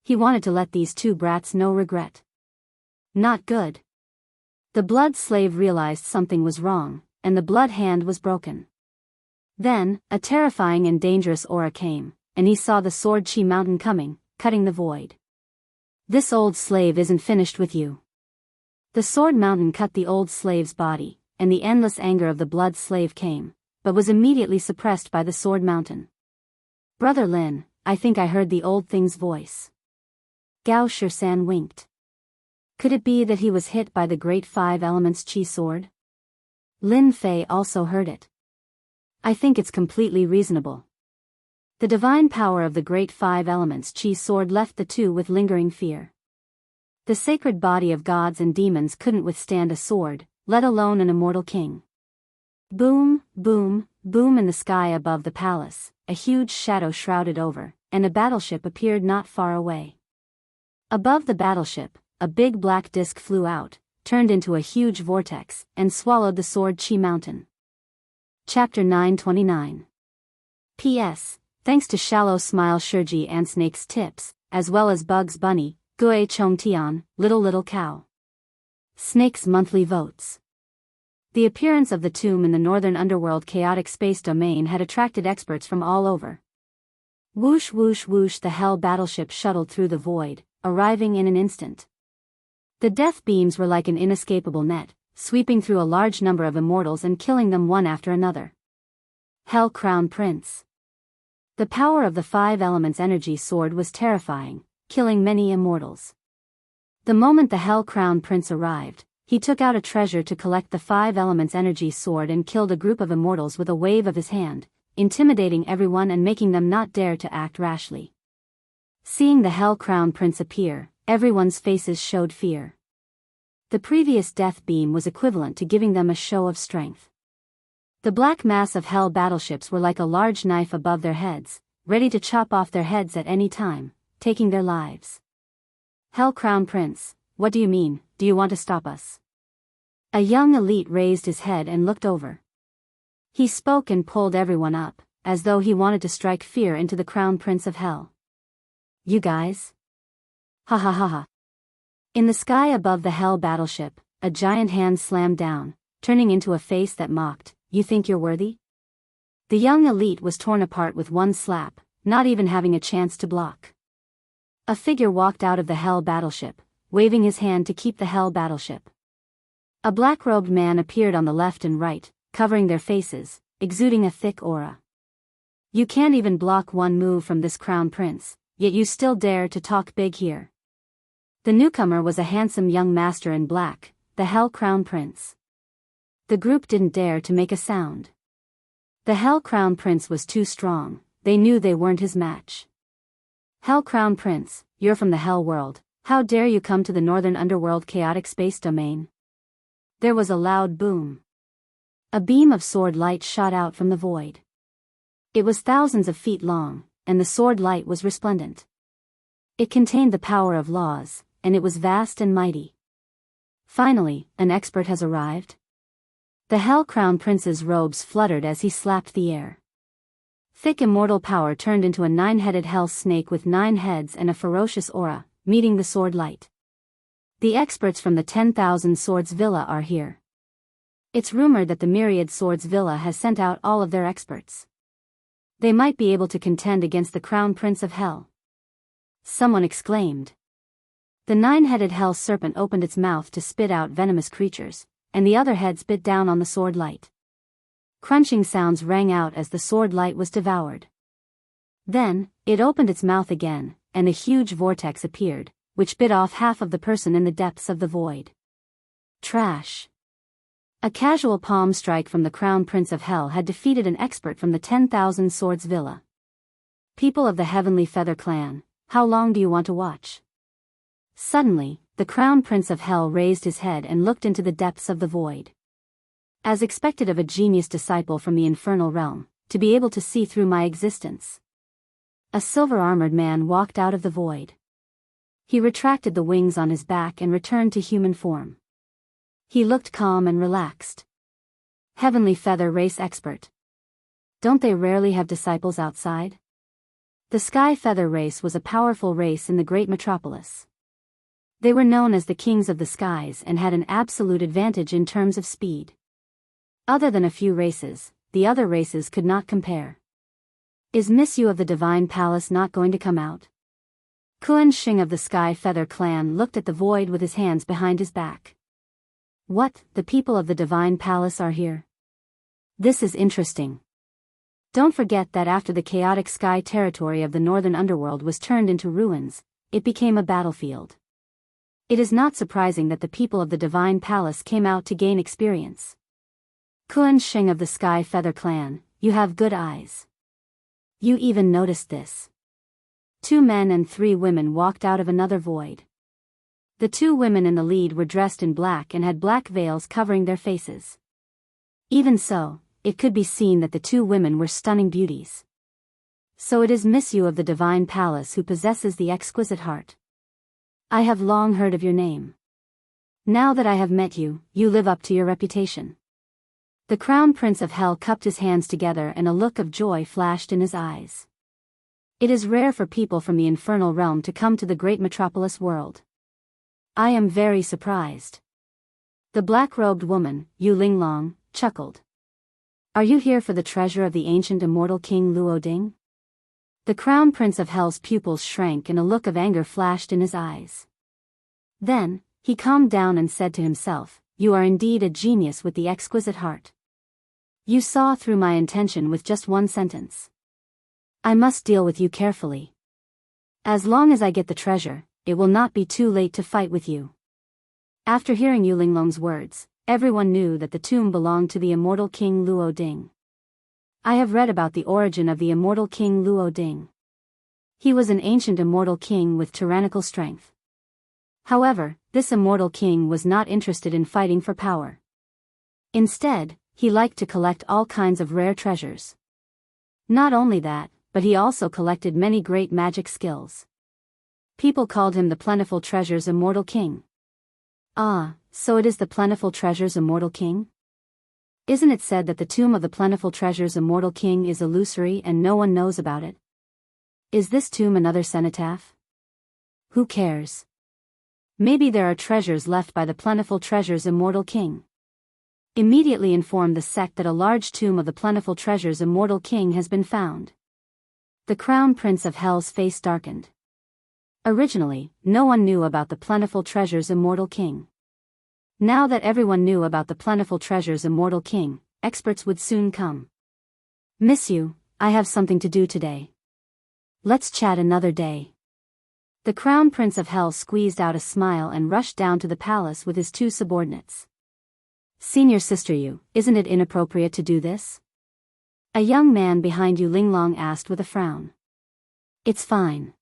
He wanted to let these two brats no regret. Not good. The blood slave realized something was wrong, and the blood hand was broken. Then, a terrifying and dangerous aura came, and he saw the sword chi mountain coming, cutting the void. This old slave isn't finished with you. The sword mountain cut the old slave's body, and the endless anger of the blood slave came, but was immediately suppressed by the sword mountain. Brother Lin, I think I heard the old thing's voice. Gao Shisan winked. Could it be that he was hit by the great five elements chi sword? Lin Fei also heard it. I think it's completely reasonable. The divine power of the great five elements chi sword left the two with lingering fear. The sacred body of gods and demons couldn't withstand a sword, let alone an immortal king. Boom, boom, boom in the sky above the palace, a huge shadow shrouded over, and a battleship appeared not far away. Above the battleship, a big black disk flew out, turned into a huge vortex, and swallowed the sword chi mountain. Chapter 929. P.S. Thanks to Shallow Smile Shurji and Snake's tips, as well as Bugs Bunny, Gue Chong Tian, Little Cow. Snake's monthly votes. The appearance of the tomb in the northern underworld chaotic space domain had attracted experts from all over. Whoosh whoosh whoosh, the hell battleship shuttled through the void, arriving in an instant. The death beams were like an inescapable net, sweeping through a large number of immortals and killing them one after another. Hell Crown Prince. The power of the five elements energy sword was terrifying, killing many immortals. The moment the Hell Crown Prince arrived, he took out a treasure to collect the five elements energy sword and killed a group of immortals with a wave of his hand, intimidating everyone and making them not dare to act rashly. Seeing the Hell Crown Prince appear, everyone's faces showed fear. The previous death beam was equivalent to giving them a show of strength. The black mass of hell battleships were like a large knife above their heads, ready to chop off their heads at any time, taking their lives. Hell Crown Prince, what do you mean, do you want to stop us? A young elite raised his head and looked over. He spoke and pulled everyone up, as though he wanted to strike fear into the Crown Prince of Hell. You guys? Ha ha ha ha. In the sky above the hell battleship, a giant hand slammed down, turning into a face that mocked, you think you're worthy? The young elite was torn apart with one slap, not even having a chance to block. A figure walked out of the hell battleship, waving his hand to keep the hell battleship. A black-robed man appeared on the left and right, covering their faces, exuding a thick aura. You can't even block one move from this Crown Prince, yet you still dare to talk big here. The newcomer was a handsome young master in black, the Hell Crown Prince. The group didn't dare to make a sound. The Hell Crown Prince was too strong, they knew they weren't his match. Hell Crown Prince, you're from the Hell World, how dare you come to the northern underworld chaotic space domain? There was a loud boom. A beam of sword light shot out from the void. It was thousands of feet long, and the sword light was resplendent. It contained the power of laws, and it was vast and mighty. Finally, an expert has arrived. The Hell Crown Prince's robes fluttered as he slapped the air. Thick immortal power turned into a nine-headed hell snake with 9 heads and a ferocious aura, meeting the sword light. The experts from the 10,000 Swords Villa are here. It's rumored that the Myriad Swords Villa has sent out all of their experts. They might be able to contend against the Crown Prince of Hell. Someone exclaimed. The 9-headed hell serpent opened its mouth to spit out venomous creatures, and the other head spit down on the sword light. Crunching sounds rang out as the sword light was devoured. Then, it opened its mouth again, and a huge vortex appeared, which bit off half of the person in the depths of the void. Trash. A casual palm strike from the Crown Prince of Hell had defeated an expert from the 10,000 Swords Villa. People of the Heavenly Feather Clan, how long do you want to watch? Suddenly, the Crown Prince of Hell raised his head and looked into the depths of the void. As expected of a genius disciple from the infernal realm, to be able to see through my existence. A silver-armored man walked out of the void. He retracted the wings on his back and returned to human form. He looked calm and relaxed. Heavenly Feather Race Expert. Don't they rarely have disciples outside? The Sky Feather Race was a powerful race in the great metropolis. They were known as the kings of the skies and had an absolute advantage in terms of speed. Other than a few races, the other races could not compare. Is Miss Yu of the Divine Palace not going to come out? Kuan Shing of the Sky Feather Clan looked at the void with his hands behind his back. What, the people of the Divine Palace are here? This is interesting. Don't forget that after the chaotic sky territory of the northern underworld was turned into ruins, it became a battlefield. It is not surprising that the people of the Divine Palace came out to gain experience. Kuan Shing of the Sky Feather Clan, you have good eyes. You even noticed this. 2 men and 3 women walked out of another void. The 2 women in the lead were dressed in black and had black veils covering their faces. Even so, it could be seen that the 2 women were stunning beauties. So it is Miss Yu of the Divine Palace who possesses the exquisite heart. I have long heard of your name. Now that I have met you, you live up to your reputation. The Crown Prince of Hell cupped his hands together and a look of joy flashed in his eyes. It is rare for people from the infernal realm to come to the great metropolis world. I am very surprised. The black-robed woman, Yu Linglong, chuckled. Are you here for the treasure of the ancient immortal King Luo Ding? The Crown Prince of Hell's pupils shrank and a look of anger flashed in his eyes. Then, he calmed down and said to himself, you are indeed a genius with the exquisite heart. You saw through my intention with just one sentence. I must deal with you carefully. As long as I get the treasure, it will not be too late to fight with you. After hearing Yu Linglong's words, everyone knew that the tomb belonged to the immortal King Luo Ding. I have read about the origin of the immortal King Luo Ding. He was an ancient immortal king with tyrannical strength. However, this immortal king was not interested in fighting for power. Instead, he liked to collect all kinds of rare treasures. Not only that, but he also collected many great magic skills. People called him the Plentiful Treasures Immortal King. Ah, so it is the Plentiful Treasures Immortal King? Isn't it said that the tomb of the Plentiful Treasures Immortal King is illusory and no one knows about it? Is this tomb another cenotaph? Who cares? Maybe there are treasures left by the Plentiful Treasures Immortal King. Immediately inform the sect that a large tomb of the Plentiful Treasures Immortal King has been found. The Crown Prince of Hell's face darkened. Originally, no one knew about the Plentiful Treasures Immortal King. Now that everyone knew about the Plentiful Treasures Immortal King, experts would soon come. Miss Yu, I have something to do today. Let's chat another day. The Crown Prince of Hell squeezed out a smile and rushed down to the palace with his 2 subordinates. Senior Sister Yu, isn't it inappropriate to do this? A young man behind Yu Linglong asked with a frown. It's fine.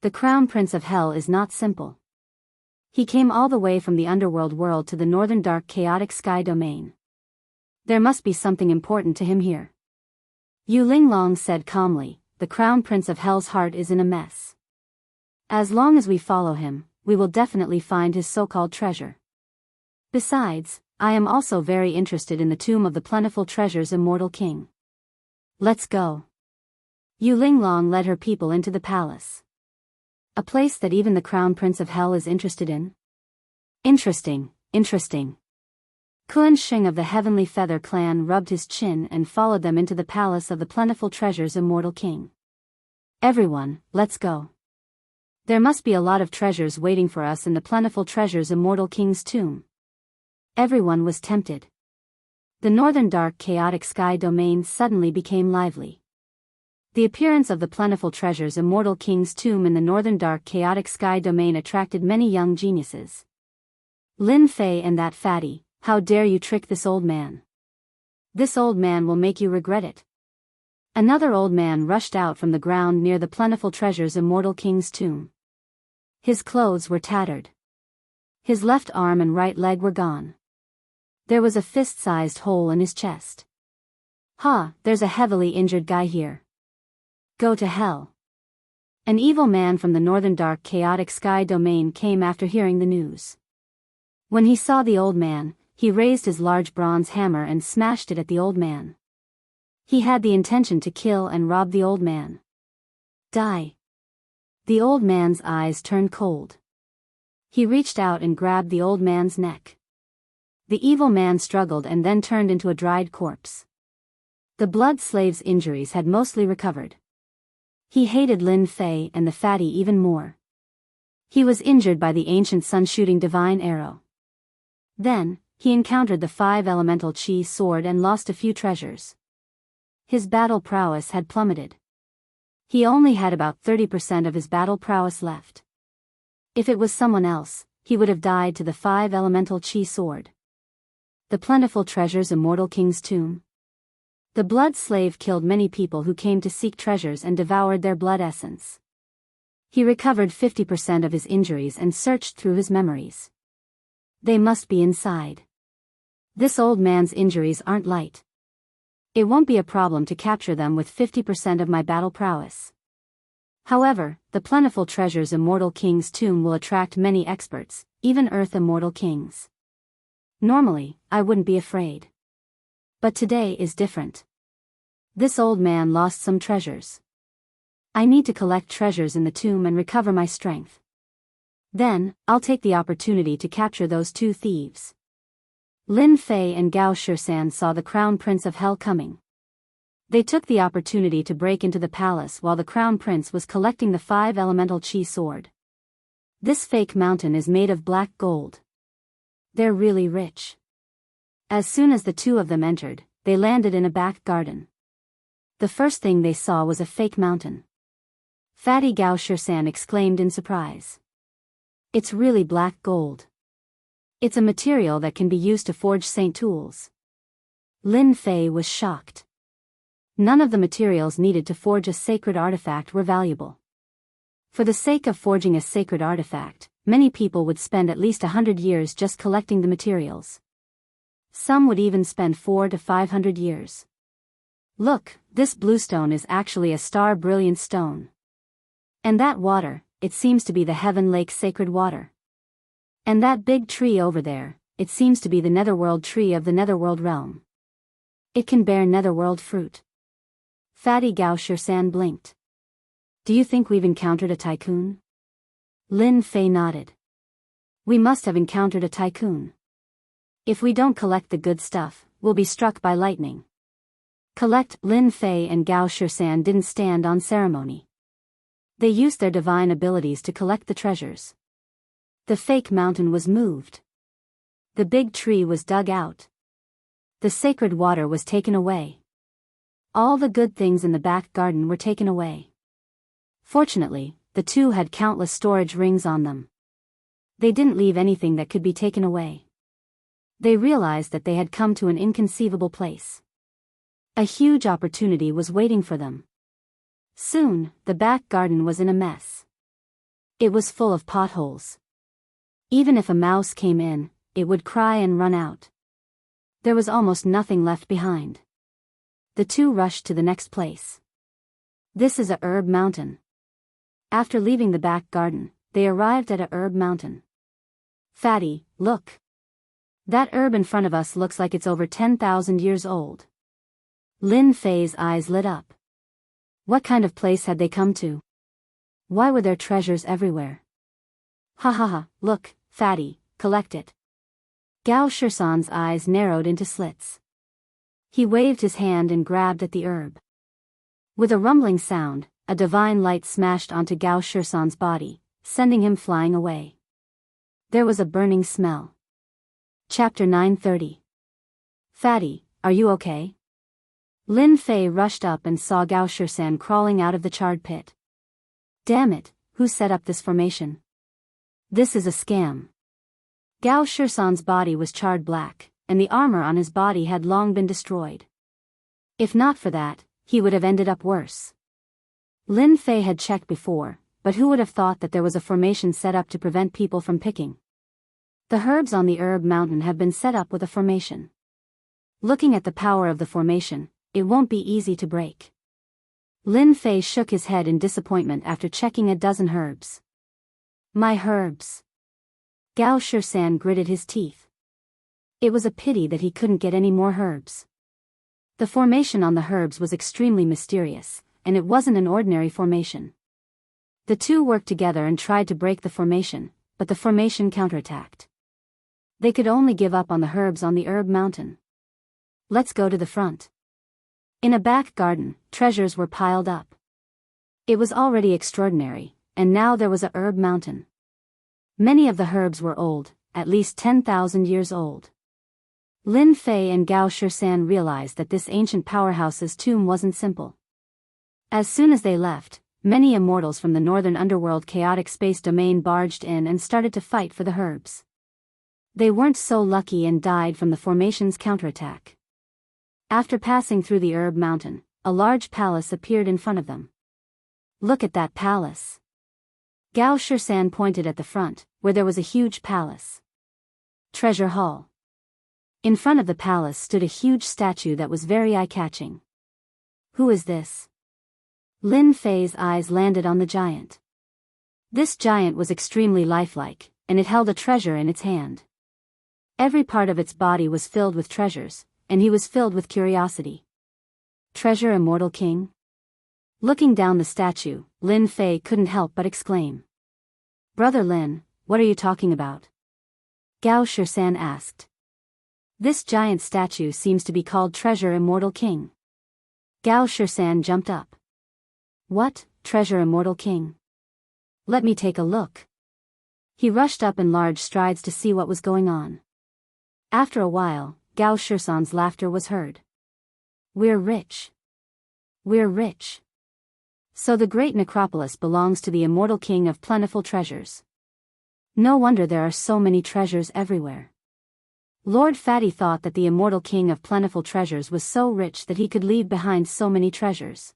The Crown Prince of Hell is not simple. He came all the way from the underworld world to the northern dark chaotic sky domain. There must be something important to him here. Yu Linglong said calmly, the Crown Prince of Hell's heart is in a mess. As long as we follow him, we will definitely find his so-called treasure. Besides, I am also very interested in the tomb of the Plentiful Treasures Immortal King. Let's go. Yu Linglong led her people into the palace. A place that even the Crown Prince of Hell is interested in? Interesting, interesting. Kuan Shing of the Heavenly Feather Clan rubbed his chin and followed them into the palace of the Plentiful Treasures Immortal King. Everyone, let's go. There must be a lot of treasures waiting for us in the Plentiful Treasures Immortal King's tomb. Everyone was tempted. The northern dark chaotic sky domain suddenly became lively. The appearance of the Plentiful Treasures Immortal King's tomb in the northern dark chaotic sky domain attracted many young geniuses. Lin Fei and that fatty, how dare you trick this old man? This old man will make you regret it. Another old man rushed out from the ground near the Plentiful Treasures Immortal King's tomb. His clothes were tattered. His left arm and right leg were gone. There was a fist-sized hole in his chest. Ha, there's a heavily injured guy here. Go to hell. An evil man from the northern dark chaotic sky domain came after hearing the news. When he saw the old man, he raised his large bronze hammer and smashed it at the old man. He had the intention to kill and rob the old man. Die. The old man's eyes turned cold. He reached out and grabbed the old man's neck. The evil man struggled and then turned into a dried corpse. The blood slave's injuries had mostly recovered. He hated Lin Fei and the fatty even more. He was injured by the ancient sun-shooting divine arrow. Then, he encountered the 5 elemental chi sword and lost a few treasures. His battle prowess had plummeted. He only had about 30% of his battle prowess left. If it was someone else, he would have died to the 5 elemental chi sword. The plentiful treasures immortal king's tomb. The blood slave killed many people who came to seek treasures and devoured their blood essence. He recovered 50% of his injuries and searched through his memories. They must be inside. This old man's injuries aren't light. It won't be a problem to capture them with 50% of my battle prowess. However, the plentiful treasures immortal king's tomb will attract many experts, even earth immortal kings. Normally, I wouldn't be afraid. But today is different. This old man lost some treasures. I need to collect treasures in the tomb and recover my strength. Then, I'll take the opportunity to capture those 2 thieves. Lin Fei and Gao Shisan saw the crown prince of hell coming. They took the opportunity to break into the palace while the crown prince was collecting the 5 elemental chi sword. This fake mountain is made of black gold. They're really rich. As soon as the 2 of them entered, they landed in a back garden. The first thing they saw was a fake mountain. Fatty Gao Shisan exclaimed in surprise. It's really black gold. It's a material that can be used to forge saint tools. Lin Fei was shocked. None of the materials needed to forge a sacred artifact were valuable. For the sake of forging a sacred artifact, many people would spend at least 100 years just collecting the materials. Some would even spend 400 to 500 years. Look, this blue stone is actually a star brilliant stone. And that water, it seems to be the Heaven Lake sacred water. And that big tree over there, it seems to be the netherworld tree of the netherworld realm. It can bear netherworld fruit. Fatty Gao Shisan blinked. Do you think we've encountered a tycoon? Lin Fei nodded. We must have encountered a tycoon. If we don't collect the good stuff, we'll be struck by lightning. Collect. Lin Fei and Gao Shisan didn't stand on ceremony. They used their divine abilities to collect the treasures. The fake mountain was moved. The big tree was dug out. The sacred water was taken away. All the good things in the back garden were taken away. Fortunately, the 2 had countless storage rings on them. They didn't leave anything that could be taken away. They realized that they had come to an inconceivable place. A huge opportunity was waiting for them. Soon, the back garden was in a mess. It was full of potholes. Even if a mouse came in, it would cry and run out. There was almost nothing left behind. The 2 rushed to the next place. This is a herb mountain. After leaving the back garden, they arrived at a herb mountain. Fatty, look. That herb in front of us looks like it's over 10,000 years old. Lin Fei's eyes lit up. What kind of place had they come to? Why were there treasures everywhere? Ha ha ha, look, Fatty, collect it. Gao Shisan's eyes narrowed into slits. He waved his hand and grabbed at the herb. With a rumbling sound, a divine light smashed onto Gao Shisan's body, sending him flying away. There was a burning smell. Chapter 930. Fatty, are you okay? Lin Fei rushed up and saw Gao Shisan crawling out of the charred pit. Damn it, who set up this formation? This is a scam. Gao Shisan's body was charred black, and the armor on his body had long been destroyed. If not for that, he would have ended up worse. Lin Fei had checked before, but who would have thought that there was a formation set up to prevent people from picking? The herbs on the herb mountain have been set up with a formation. Looking at the power of the formation, it won't be easy to break. Lin Fei shook his head in disappointment after checking a dozen herbs. My herbs. Gao Shisan gritted his teeth. It was a pity that he couldn't get any more herbs. The formation on the herbs was extremely mysterious, and it wasn't an ordinary formation. The 2 worked together and tried to break the formation, but the formation counterattacked. They could only give up on the herbs on the herb mountain. Let's go to the front. In a back garden, treasures were piled up. It was already extraordinary, and now there was a herb mountain. Many of the herbs were old, at least 10,000 years old. Lin Fei and Gao Shisan realized that this ancient powerhouse's tomb wasn't simple. As soon as they left, many immortals from the northern underworld chaotic space domain barged in and started to fight for the herbs. They weren't so lucky and died from the formation's counterattack. After passing through the herb mountain, a large palace appeared in front of them. Look at that palace. Gao Shisan pointed at the front, where there was a huge palace. Treasure Hall. In front of the palace stood a huge statue that was very eye-catching. Who is this? Lin Fei's eyes landed on the giant. This giant was extremely lifelike, and it held a treasure in its hand. Every part of its body was filled with treasures, and he was filled with curiosity. Treasure Immortal King? Looking down the statue, Lin Fei couldn't help but exclaim. Brother Lin, what are you talking about? Gao Shisan asked. This giant statue seems to be called Treasure Immortal King. Gao Shisan jumped up. What, Treasure Immortal King? Let me take a look. He rushed up in large strides to see what was going on. After a while, Gao Shisan's laughter was heard. We're rich. We're rich. So the great necropolis belongs to the Immortal King of plentiful treasures. No wonder there are so many treasures everywhere. Lord Fatty thought that the Immortal King of plentiful treasures was so rich that he could leave behind so many treasures.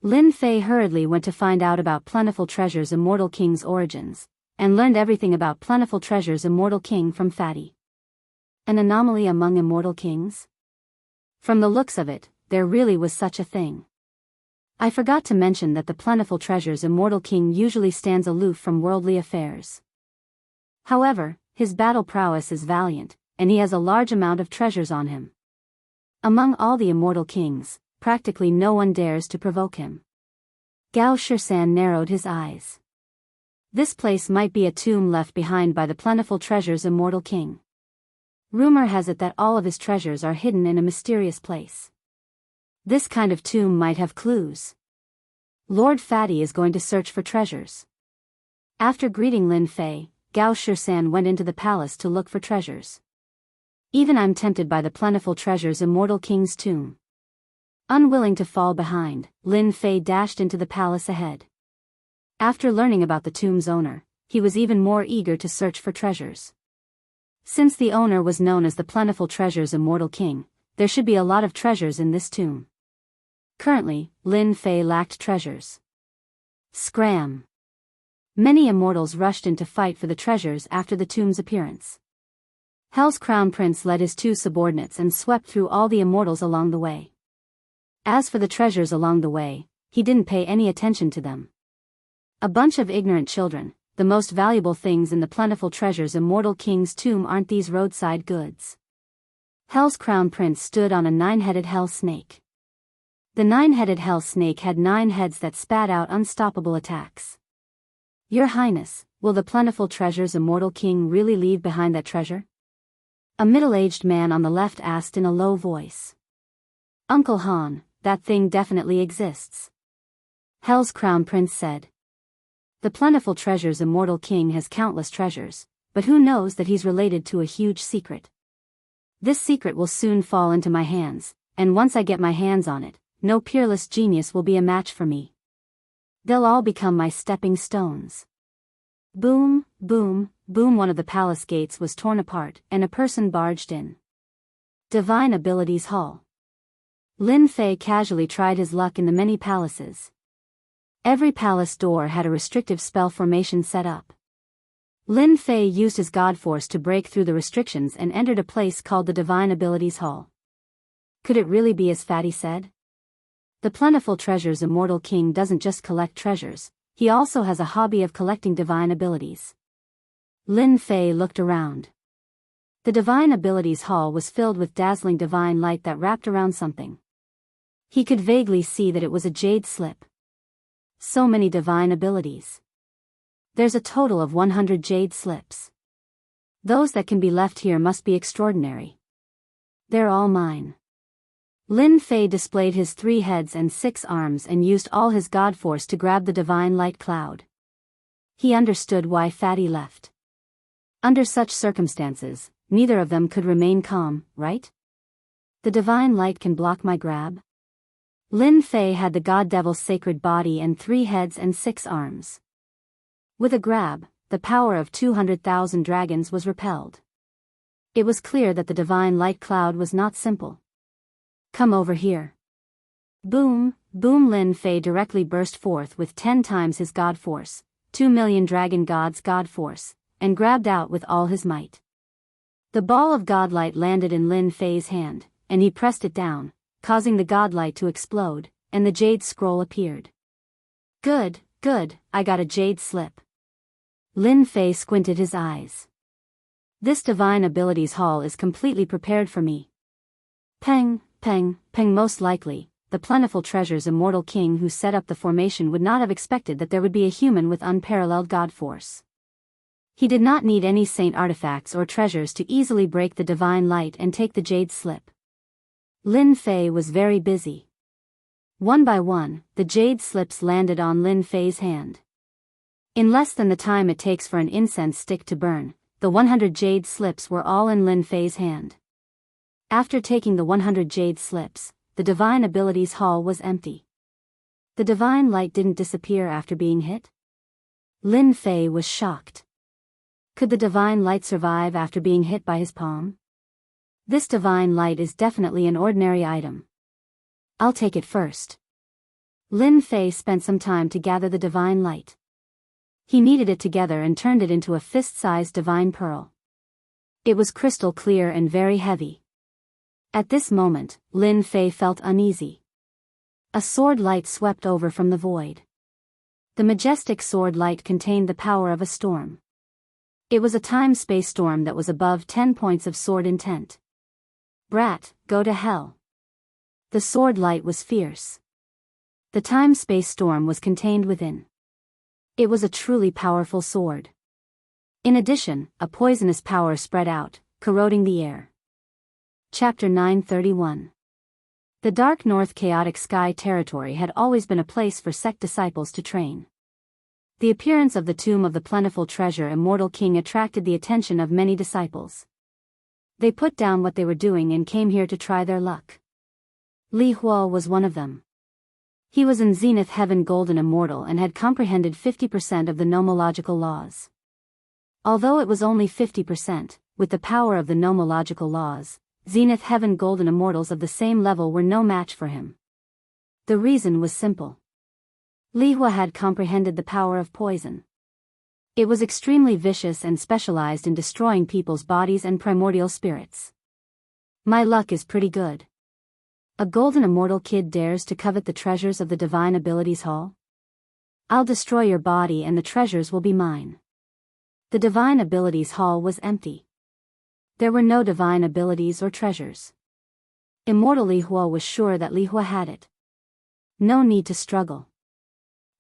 Lin Fei hurriedly went to find out about Plentiful Treasures Immortal King's origins, and learned everything about Plentiful Treasures Immortal King from Fatty. An anomaly among immortal kings? From the looks of it, there really was such a thing. I forgot to mention that the Plentiful Treasures Immortal King usually stands aloof from worldly affairs. However, his battle prowess is valiant, and he has a large amount of treasures on him. Among all the immortal kings, practically no one dares to provoke him. Gao Shisan narrowed his eyes. This place might be a tomb left behind by the Plentiful Treasures Immortal King. Rumor has it that all of his treasures are hidden in a mysterious place. This kind of tomb might have clues. Lord Fatty is going to search for treasures. After greeting Lin Fei, Gao Shisan went into the palace to look for treasures. Even I'm tempted by the Plentiful Treasures Immortal King's tomb. Unwilling to fall behind, Lin Fei dashed into the palace ahead. After learning about the tomb's owner, he was even more eager to search for treasures. Since the owner was known as the Plentiful Treasures Immortal King, there should be a lot of treasures in this tomb. Currently, Lin Fei lacked treasures. Scram! Many immortals rushed in to fight for the treasures after the tomb's appearance. Hell's Crown Prince led his two subordinates and swept through all the immortals along the way. As for the treasures along the way, he didn't pay any attention to them. A bunch of ignorant children, the most valuable things in the Plentiful Treasures Immortal King's tomb aren't these roadside goods. Hell's Crown Prince stood on a 9-headed hell snake. The 9-headed hell snake had 9 heads that spat out unstoppable attacks. Your Highness, will the Plentiful Treasures Immortal King really leave behind that treasure? A middle-aged man on the left asked in a low voice. Uncle Han, that thing definitely exists. Hell's Crown Prince said. The Plentiful Treasures Immortal King has countless treasures, but who knows that he's related to a huge secret. This secret will soon fall into my hands, and once I get my hands on it, no peerless genius will be a match for me. They'll all become my stepping stones. Boom, boom, boom. One of the palace gates was torn apart, and a person barged in. Divine Abilities Hall. Lin Fei casually tried his luck in the many palaces. Every palace door had a restrictive spell formation set up. Lin Fei used his god force to break through the restrictions and entered a place called the Divine Abilities Hall. Could it really be as Fatty said? The Plentiful Treasures Immortal King doesn't just collect treasures, he also has a hobby of collecting divine abilities. Lin Fei looked around. The Divine Abilities Hall was filled with dazzling divine light that wrapped around something. He could vaguely see that it was a jade slip. So many divine abilities. There's a total of 100 jade slips. Those that can be left here must be extraordinary. They're all mine. Lin Fei displayed his 3 heads and 6 arms and used all his god force to grab the divine light cloud. He understood why Fatty left. Under such circumstances, neither of them could remain calm, right? The divine light can block my grab? Lin Fei had the god devil's sacred body and 3 heads and 6 arms. With a grab, the power of 200,000 dragons was repelled. It was clear that the divine light cloud was not simple. Come over here. Boom, boom! Lin Fei directly burst forth with 10 times his god force, 2 million dragon gods' god force, and grabbed out with all his might. The ball of godlight landed in Lin Fei's hand, and he pressed it down, causing the godlight to explode, and the jade scroll appeared. Good, good, I got a jade slip. Lin Fei squinted his eyes. This divine abilities hall is completely prepared for me. Peng, peng, peng. Most likely, the plentiful treasure's immortal king who set up the formation would not have expected that there would be a human with unparalleled god force. He did not need any saint artifacts or treasures to easily break the divine light and take the jade slip. Lin Fei was very busy. One by one, the jade slips landed on Lin Fei's hand. In less than the time it takes for an incense stick to burn, the 100 jade slips were all in Lin Fei's hand. After taking the 100 jade slips, the divine abilities hall was empty. The divine light didn't disappear after being hit? Lin Fei was shocked. Could the divine light survive after being hit by his palm? This divine light is definitely an ordinary item. I'll take it first. Lin Fei spent some time to gather the divine light. He kneaded it together and turned it into a fist-sized divine pearl. It was crystal clear and very heavy. At this moment, Lin Fei felt uneasy. A sword light swept over from the void. The majestic sword light contained the power of a storm. It was a time-space storm that was above 10 points of sword intent. Brat, go to hell. The sword light was fierce. The time-space storm was contained within. It was a truly powerful sword. In addition, a poisonous power spread out, corroding the air. Chapter 931. The Dark North Chaotic Sky territory had always been a place for sect disciples to train. The appearance of the tomb of the plentiful treasure immortal king attracted the attention of many disciples. They put down what they were doing and came here to try their luck. Li Huo was one of them. He was in Zenith Heaven Golden Immortal and had comprehended 50% of the nomological laws. Although it was only 50%, with the power of the nomological laws, Zenith Heaven Golden Immortals of the same level were no match for him. The reason was simple. Li Huo had comprehended the power of poison. It was extremely vicious and specialized in destroying people's bodies and primordial spirits. My luck is pretty good. A golden immortal kid dares to covet the treasures of the Divine Abilities Hall? I'll destroy your body and the treasures will be mine. The Divine Abilities Hall was empty. There were no divine abilities or treasures. Immortal Li Huo was sure that Li Huo had it. No need to struggle.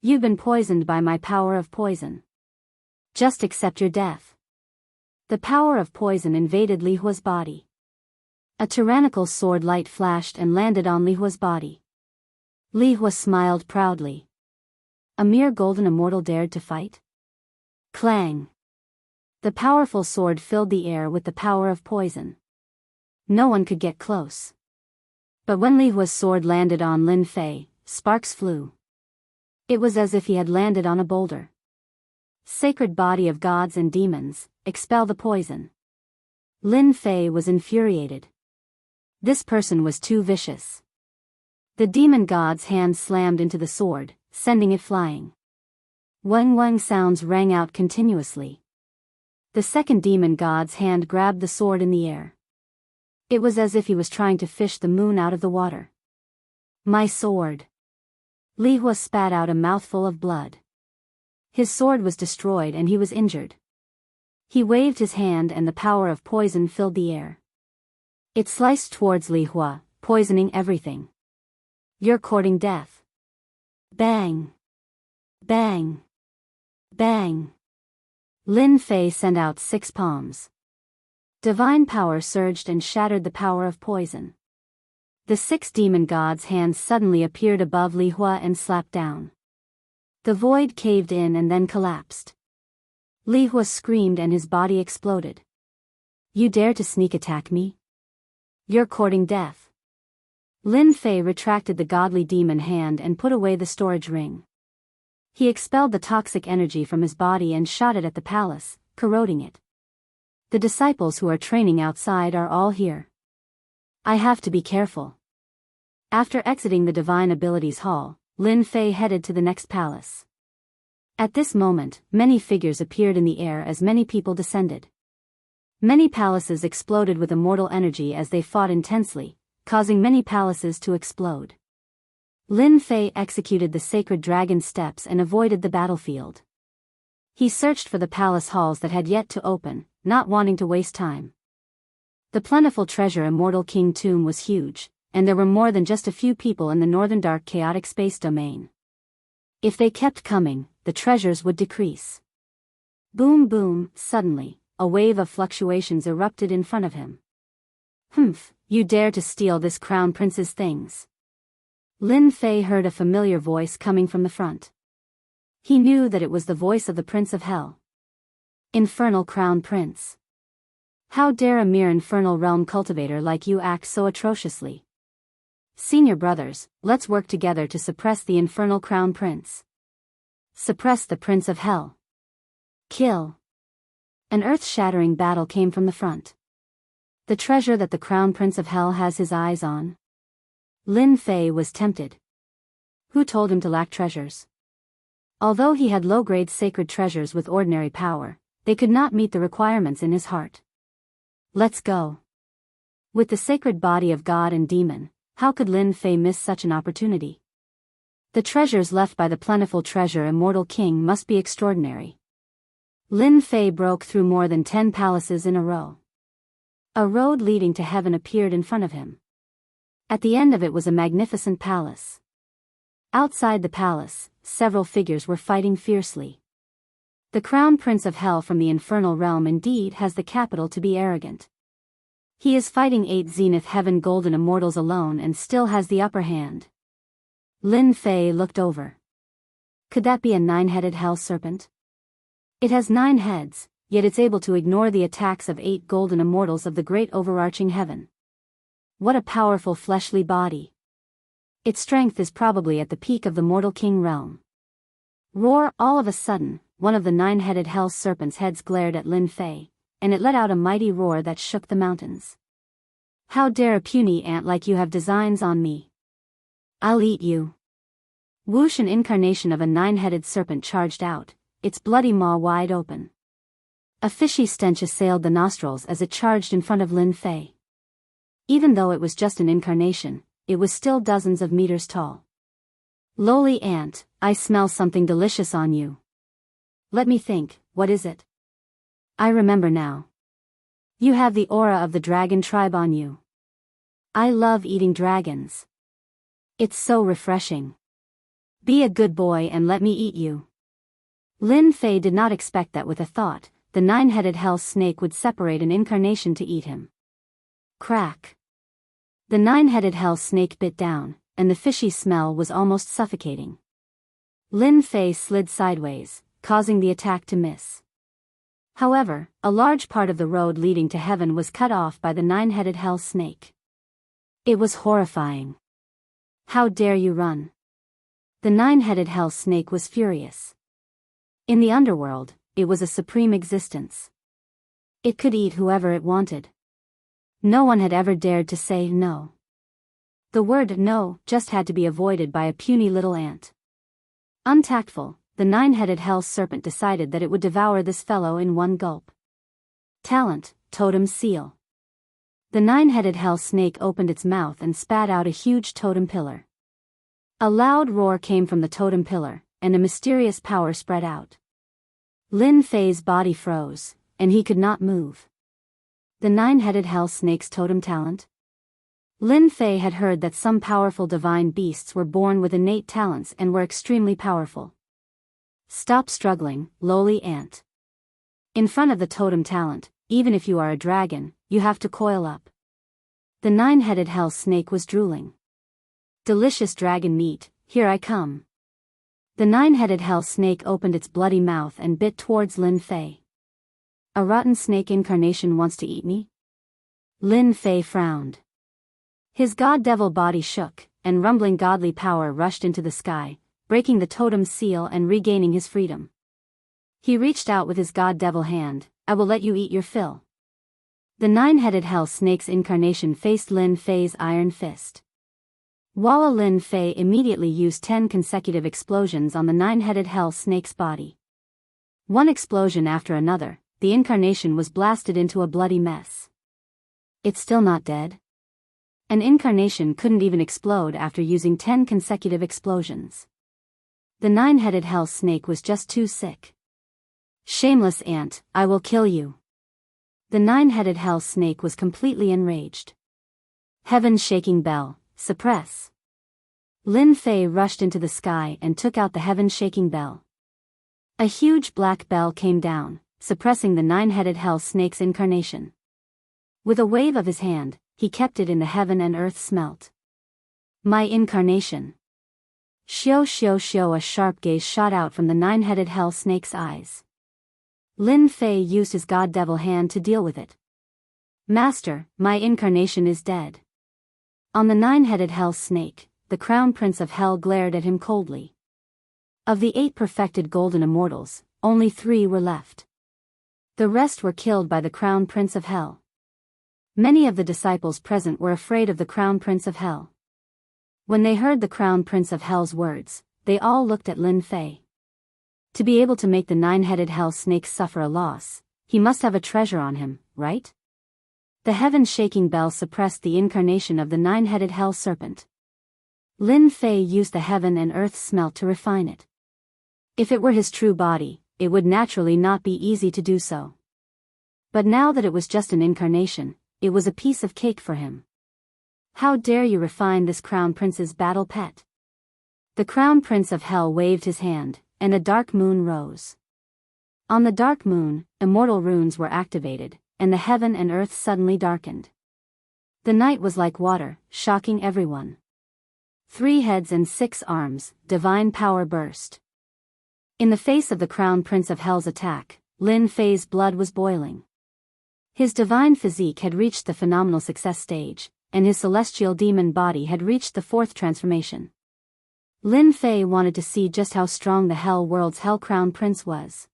You've been poisoned by my power of poison. Just accept your death. The power of poison invaded Li Huo's body. A tyrannical sword light flashed and landed on Li Huo's body. Li Huo smiled proudly. A mere golden immortal dared to fight? Clang! The powerful sword filled the air with the power of poison. No one could get close. But when Li Huo's sword landed on Lin Fei, sparks flew. It was as if he had landed on a boulder. Sacred body of gods and demons, expel the poison. Lin Fei was infuriated. This person was too vicious. The demon god's hand slammed into the sword, sending it flying. Wang wang sounds rang out continuously. The second demon god's hand grabbed the sword in the air. It was as if he was trying to fish the moon out of the water. My sword! Li Huo spat out a mouthful of blood. His sword was destroyed and he was injured. He waved his hand and the power of poison filled the air. It sliced towards Li Huo, poisoning everything. You're courting death. Bang! Bang! Bang! Lin Fei sent out 6 palms. Divine power surged and shattered the power of poison. The 6 demon gods' hands suddenly appeared above Li Hua and slapped down. The void caved in and then collapsed. Li Hua screamed and his body exploded. You dare to sneak attack me? You're courting death. Lin Fei retracted the godly demon hand and put away the storage ring. He expelled the toxic energy from his body and shot it at the palace, corroding it. The disciples who are training outside are all here. I have to be careful. After exiting the Divine Abilities Hall, Lin Fei headed to the next palace. At this moment, many figures appeared in the air as many people descended. Many palaces exploded with immortal energy as they fought intensely, causing many palaces to explode. Lin Fei executed the sacred dragon steps and avoided the battlefield. He searched for the palace halls that had yet to open, not wanting to waste time. The plentiful treasure Immortal King Tomb was huge, and there were more than just a few people in the northern dark chaotic space domain. If they kept coming, the treasures would decrease. Boom boom, suddenly, a wave of fluctuations erupted in front of him. Humph, you dare to steal this crown prince's things. Lin Fei heard a familiar voice coming from the front. He knew that it was the voice of the Prince of Hell. Infernal Crown Prince. How dare a mere infernal realm cultivator like you act so atrociously? Senior brothers, let's work together to suppress the infernal Crown Prince. Suppress the Prince of Hell. Kill. An earth-shattering battle came from the front. The treasure that the Crown Prince of Hell has his eyes on. Lin Fei was tempted. Who told him to lack treasures? Although he had low-grade sacred treasures with ordinary power, they could not meet the requirements in his heart. Let's go. With the sacred body of God and demon, how could Lin Fei miss such an opportunity? The treasures left by the plentiful treasure Immortal King must be extraordinary. Lin Fei broke through more than 10 palaces in a row. A road leading to heaven appeared in front of him. At the end of it was a magnificent palace. Outside the palace, several figures were fighting fiercely. The Crown Prince of Hell from the infernal realm indeed has the capital to be arrogant. He is fighting 8 Zenith Heaven Golden Immortals alone and still has the upper hand. Lin Fei looked over. Could that be a 9-headed hell serpent? It has 9 heads, yet it's able to ignore the attacks of 8 golden immortals of the great overarching heaven. What a powerful fleshly body. Its strength is probably at the peak of the Mortal King realm. Roar! All of a sudden, one of the 9-headed hell serpent's heads glared at Lin Fei, and it let out a mighty roar that shook the mountains. How dare a puny ant like you have designs on me? I'll eat you. Whoosh! An incarnation of a 9-headed serpent charged out, its bloody maw wide open. A fishy stench assailed the nostrils as it charged in front of Lin Fei. Even though it was just an incarnation, it was still dozens of meters tall. Lowly ant, I smell something delicious on you. Let me think, what is it? I remember now. You have the aura of the dragon tribe on you. I love eating dragons. It's so refreshing. Be a good boy and let me eat you. Lin Fei did not expect that with a thought, the 9-headed hell snake would separate an incarnation to eat him. Crack. The 9-headed hell snake bit down, and the fishy smell was almost suffocating. Lin Fei slid sideways, causing the attack to miss. However, a large part of the road leading to heaven was cut off by the 9-headed hell snake. It was horrifying. How dare you run? The 9-headed hell snake was furious. In the underworld, it was a supreme existence. It could eat whoever it wanted. No one had ever dared to say no. The word no just had to be avoided by a puny little ant. Untactful, the 9-headed hell serpent decided that it would devour this fellow in one gulp. Talent, totem seal. The 9-headed hell snake opened its mouth and spat out a huge totem pillar. A loud roar came from the totem pillar, and a mysterious power spread out. Lin Fei's body froze, and he could not move. The 9-headed hell snake's totem talent? Lin Fei had heard that some powerful divine beasts were born with innate talents and were extremely powerful. Stop struggling, lowly ant. In front of the totem talent, even if you are a dragon, you have to coil up. The nine-headed hell snake was drooling. Delicious dragon meat, here I come. The nine-headed hell snake opened its bloody mouth and bit towards Lin Fei. A rotten snake incarnation wants to eat me? Lin Fei frowned. His god-devil body shook, and rumbling godly power rushed into the sky, breaking the totem's seal and regaining his freedom. He reached out with his god-devil hand. I will let you eat your fill. The nine-headed hell snake's incarnation faced Lin Fei's iron fist. Walla Lin Fei immediately used 10 consecutive explosions on the nine-headed hell snake's body. One explosion after another, the incarnation was blasted into a bloody mess. It's still not dead? An incarnation couldn't even explode after using 10 consecutive explosions. The nine-headed hell snake was just too sick. Shameless ant, I will kill you. The nine-headed hell snake was completely enraged. Heaven's shaking bell, suppress. Lin Fei rushed into the sky and took out the heaven shaking bell. A huge black bell came down, suppressing the nine-headed hell snake's incarnation. With a wave of his hand, he kept it in the heaven and earth smelt. My incarnation. Shio shio shio, a sharp gaze shot out from the nine-headed hell snake's eyes. Lin Fei used his god-devil hand to deal with it. Master, my incarnation is dead. On the nine-headed hell snake, the crown prince of hell glared at him coldly. Of the 8 perfected golden immortals, only 3 were left. The rest were killed by the crown prince of hell. Many of the disciples present were afraid of the crown prince of hell. When they heard the crown prince of hell's words, they all looked at Lin Fei. To be able to make the nine-headed hell snake suffer a loss, he must have a treasure on him, right? The heaven-shaking bell suppressed the incarnation of the nine-headed hell serpent. Lin Fei used the heaven and earth smelt to refine it. If it were his true body, it would naturally not be easy to do so. But now that it was just an incarnation, it was a piece of cake for him. How dare you refine this crown prince's battle pet? The crown prince of hell waved his hand, and a dark moon rose. On the dark moon, immortal runes were activated, and the heaven and earth suddenly darkened. The night was like water, shocking everyone. 3 heads and 6 arms, divine power burst. In the face of the crown prince of hell's attack, Lin Fei's blood was boiling. His divine physique had reached the phenomenal success stage, and his celestial demon body had reached the 4th transformation. Lin Fei wanted to see just how strong the Hell World's Hell Crown Prince was.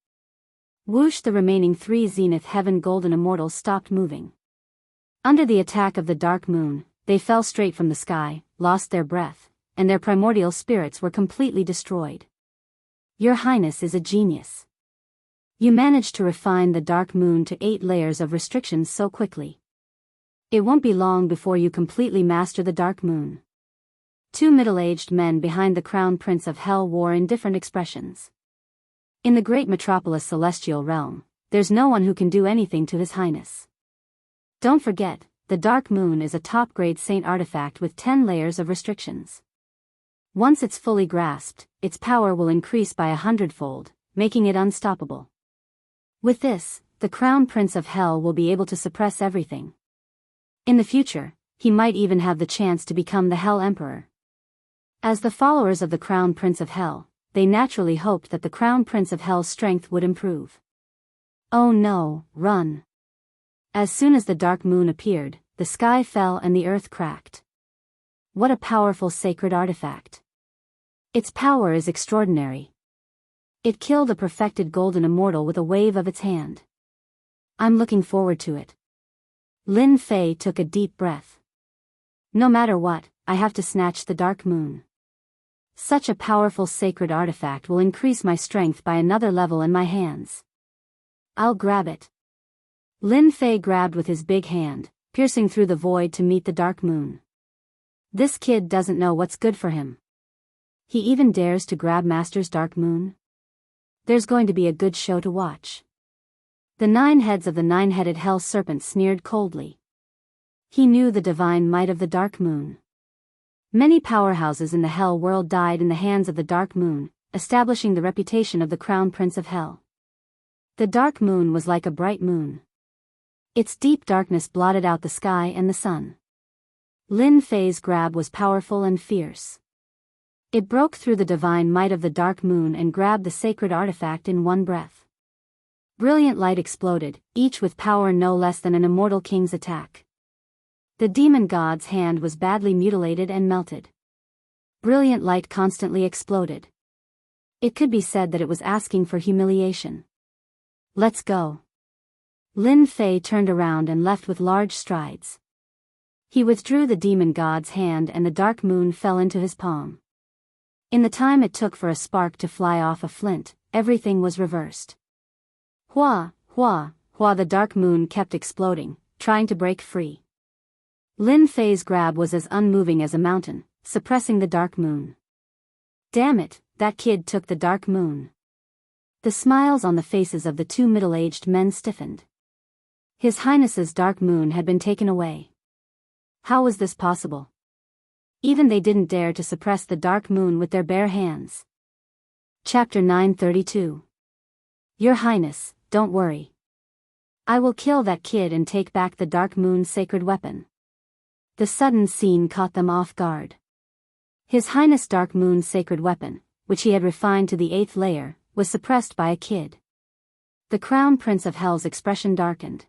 Whoosh, the remaining 3 Zenith Heaven Golden Immortals stopped moving. Under the attack of the dark moon, they fell straight from the sky, lost their breath, and their primordial spirits were completely destroyed. Your Highness is a genius. You managed to refine the dark moon to 8 layers of restrictions so quickly. It won't be long before you completely master the dark moon. 2 middle-aged men behind the crown prince of hell wore indifferent expressions. In the great metropolis celestial realm, there's no one who can do anything to His Highness. Don't forget, the dark moon is a top-grade saint artifact with 10 layers of restrictions. Once it's fully grasped, its power will increase by 100-fold, making it unstoppable. With this, the crown prince of hell will be able to suppress everything. In the future, he might even have the chance to become the Hell Emperor. As the followers of the Crown Prince of Hell, they naturally hoped that the Crown Prince of Hell's strength would improve. Oh no, run! As soon as the dark moon appeared, the sky fell and the earth cracked. What a powerful sacred artifact! Its power is extraordinary. It killed a perfected golden immortal with a wave of its hand. I'm looking forward to it. Lin Fei took a deep breath. No matter what, I have to snatch the dark moon. Such a powerful sacred artifact will increase my strength by another level in my hands. I'll grab it. Lin Fei grabbed with his big hand, piercing through the void to meet the dark moon. This kid doesn't know what's good for him. He even dares to grab Master's dark moon? There's going to be a good show to watch. The 9 heads of the 9-headed hell serpent sneered coldly. He knew the divine might of the dark moon. Many powerhouses in the hell world died in the hands of the dark moon, establishing the reputation of the crown prince of hell. The dark moon was like a bright moon. Its deep darkness blotted out the sky and the sun. Lin Fei's grab was powerful and fierce. It broke through the divine might of the dark moon and grabbed the sacred artifact in one breath. Brilliant light exploded, each with power no less than an immortal king's attack. The demon god's hand was badly mutilated and melted. Brilliant light constantly exploded. It could be said that it was asking for humiliation. Let's go. Lin Fei turned around and left with large strides. He withdrew the demon god's hand and the dark moon fell into his palm. In the time it took for a spark to fly off a flint, everything was reversed. Hua, hua, hua, the dark moon kept exploding, trying to break free. Lin Fei's grab was as unmoving as a mountain, suppressing the dark moon. Damn it, that kid took the dark moon. The smiles on the faces of the two middle-aged men stiffened. His Highness's dark moon had been taken away. How was this possible? Even they didn't dare to suppress the dark moon with their bare hands. Chapter 932. Your Highness, don't worry. I will kill that kid and take back the dark moon's sacred weapon. The sudden scene caught them off guard. His Highness dark moon's sacred weapon, which he had refined to the 8th layer, was suppressed by a kid. The Crown Prince of Hell's expression darkened.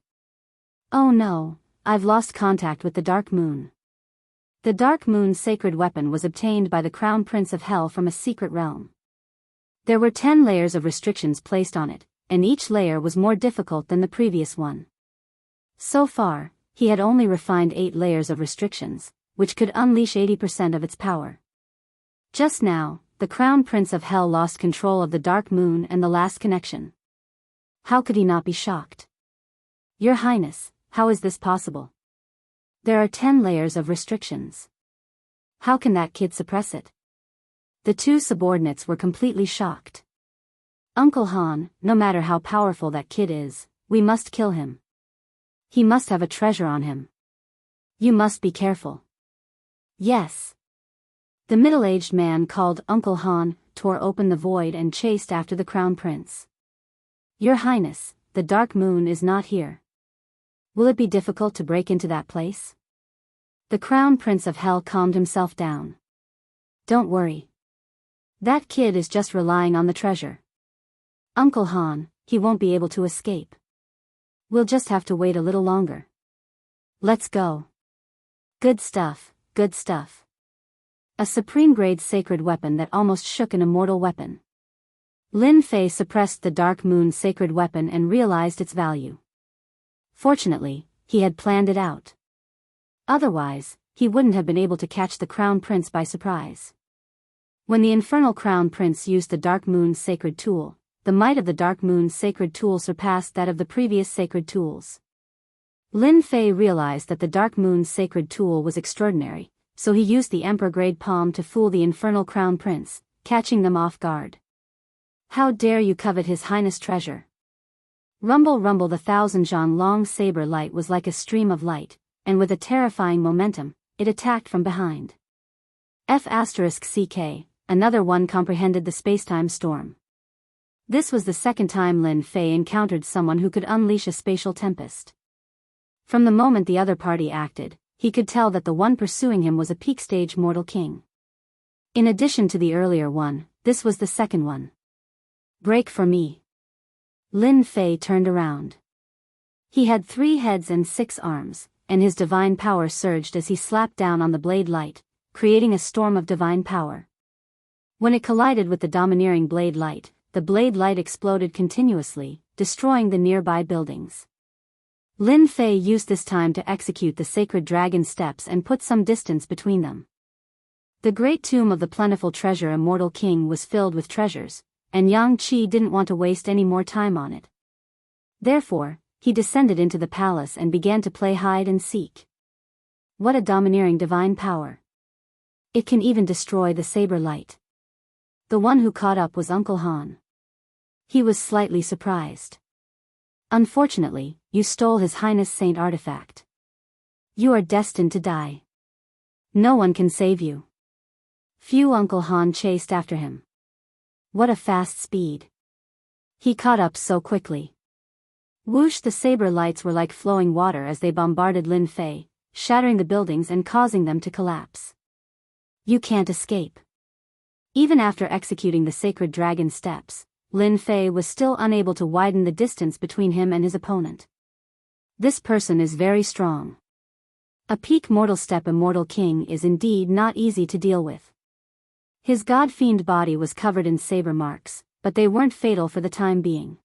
Oh no, I've lost contact with the dark moon. The dark moon's sacred weapon was obtained by the Crown Prince of Hell from a secret realm. There were 10 layers of restrictions placed on it, and each layer was more difficult than the previous one. So far, he had only refined 8 layers of restrictions, which could unleash 80% of its power. Just now, the Crown Prince of Hell lost control of the dark moon and the last connection. How could he not be shocked? Your Highness, how is this possible? There are 10 layers of restrictions. How can that kid suppress it? The two subordinates were completely shocked. Uncle Han, no matter how powerful that kid is, we must kill him. He must have a treasure on him. You must be careful. Yes. The middle-aged man called Uncle Han tore open the void and chased after the Crown Prince. Your Highness, the dark moon is not here. Will it be difficult to break into that place? The Crown Prince of Hell calmed himself down. Don't worry. That kid is just relying on the treasure. Uncle Han, he won't be able to escape. We'll just have to wait a little longer. Let's go. Good stuff, good stuff. A supreme-grade sacred weapon that almost shook an immortal weapon. Lin Fei suppressed the dark moon's sacred weapon and realized its value. Fortunately, he had planned it out. Otherwise, he wouldn't have been able to catch the Crown Prince by surprise. When the infernal Crown Prince used the dark moon's sacred tool, the might of the dark moon's sacred tool surpassed that of the previous sacred tools. Lin Fei realized that the dark moon's sacred tool was extraordinary, so he used the emperor-grade palm to fool the infernal Crown Prince, catching them off guard. How dare you covet His Highness' treasure? Rumble rumble, the 1,000-zhang-long saber light was like a stream of light, and with a terrifying momentum, it attacked from behind. F***ck, another one comprehended the spacetime storm. This was the second time Lin Fei encountered someone who could unleash a spatial tempest. From the moment the other party acted, he could tell that the one pursuing him was a peak-stage mortal king. In addition to the earlier one, this was the second one. Break for me. Lin Fei turned around. He had 3 heads and 6 arms, and his divine power surged as he slapped down on the blade light, creating a storm of divine power. When it collided with the domineering blade light, the blade light exploded continuously, destroying the nearby buildings. Lin Fei used this time to execute the sacred dragon steps and put some distance between them. The great tomb of the plentiful treasure immortal king was filled with treasures, and Yang Qi didn't want to waste any more time on it. Therefore, he descended into the palace and began to play hide and seek. What a domineering divine power. It can even destroy the saber light. The one who caught up was Uncle Han. He was slightly surprised. Unfortunately, you stole His Highness' Saint artifact. You are destined to die. No one can save you. Phew, Uncle Han chased after him. What a fast speed. He caught up so quickly. Whoosh, the saber lights were like flowing water as they bombarded Lin Fei, shattering the buildings and causing them to collapse. You can't escape. Even after executing the sacred dragon steps, Lin Fei was still unable to widen the distance between him and his opponent. This person is very strong. A peak mortal step immortal king is indeed not easy to deal with. His god-fiend body was covered in saber marks, but they weren't fatal for the time being.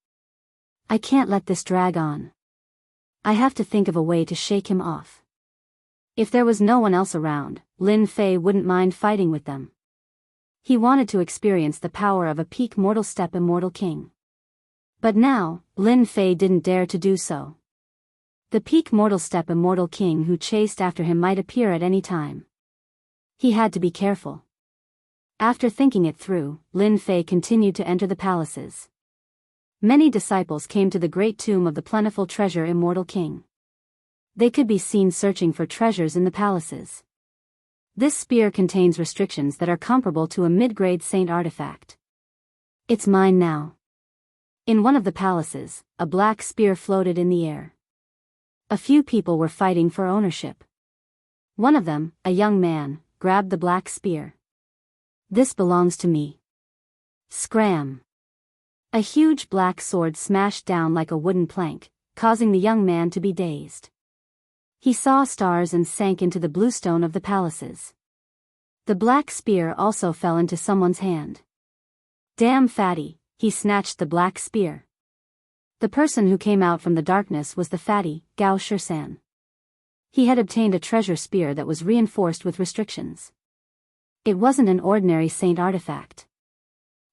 I can't let this drag on. I have to think of a way to shake him off. If there was no one else around, Lin Fei wouldn't mind fighting with them. He wanted to experience the power of a peak mortal step immortal king. But now, Lin Fei didn't dare to do so. The peak mortal step immortal king who chased after him might appear at any time. He had to be careful. After thinking it through, Lin Fei continued to enter the palaces. Many disciples came to the great tomb of the plentiful treasure immortal king. They could be seen searching for treasures in the palaces. This spear contains restrictions that are comparable to a mid-grade saint artifact. It's mine now. In one of the palaces, a black spear floated in the air. A few people were fighting for ownership. One of them, a young man, grabbed the black spear. This belongs to me. Scram! A huge black sword smashed down like a wooden plank, causing the young man to be dazed. He saw stars and sank into the bluestone of the palaces. The black spear also fell into someone's hand. Damn fatty, he snatched the black spear. The person who came out from the darkness was the fatty, Gao Shisan. He had obtained a treasure spear that was reinforced with restrictions. It wasn't an ordinary saint artifact.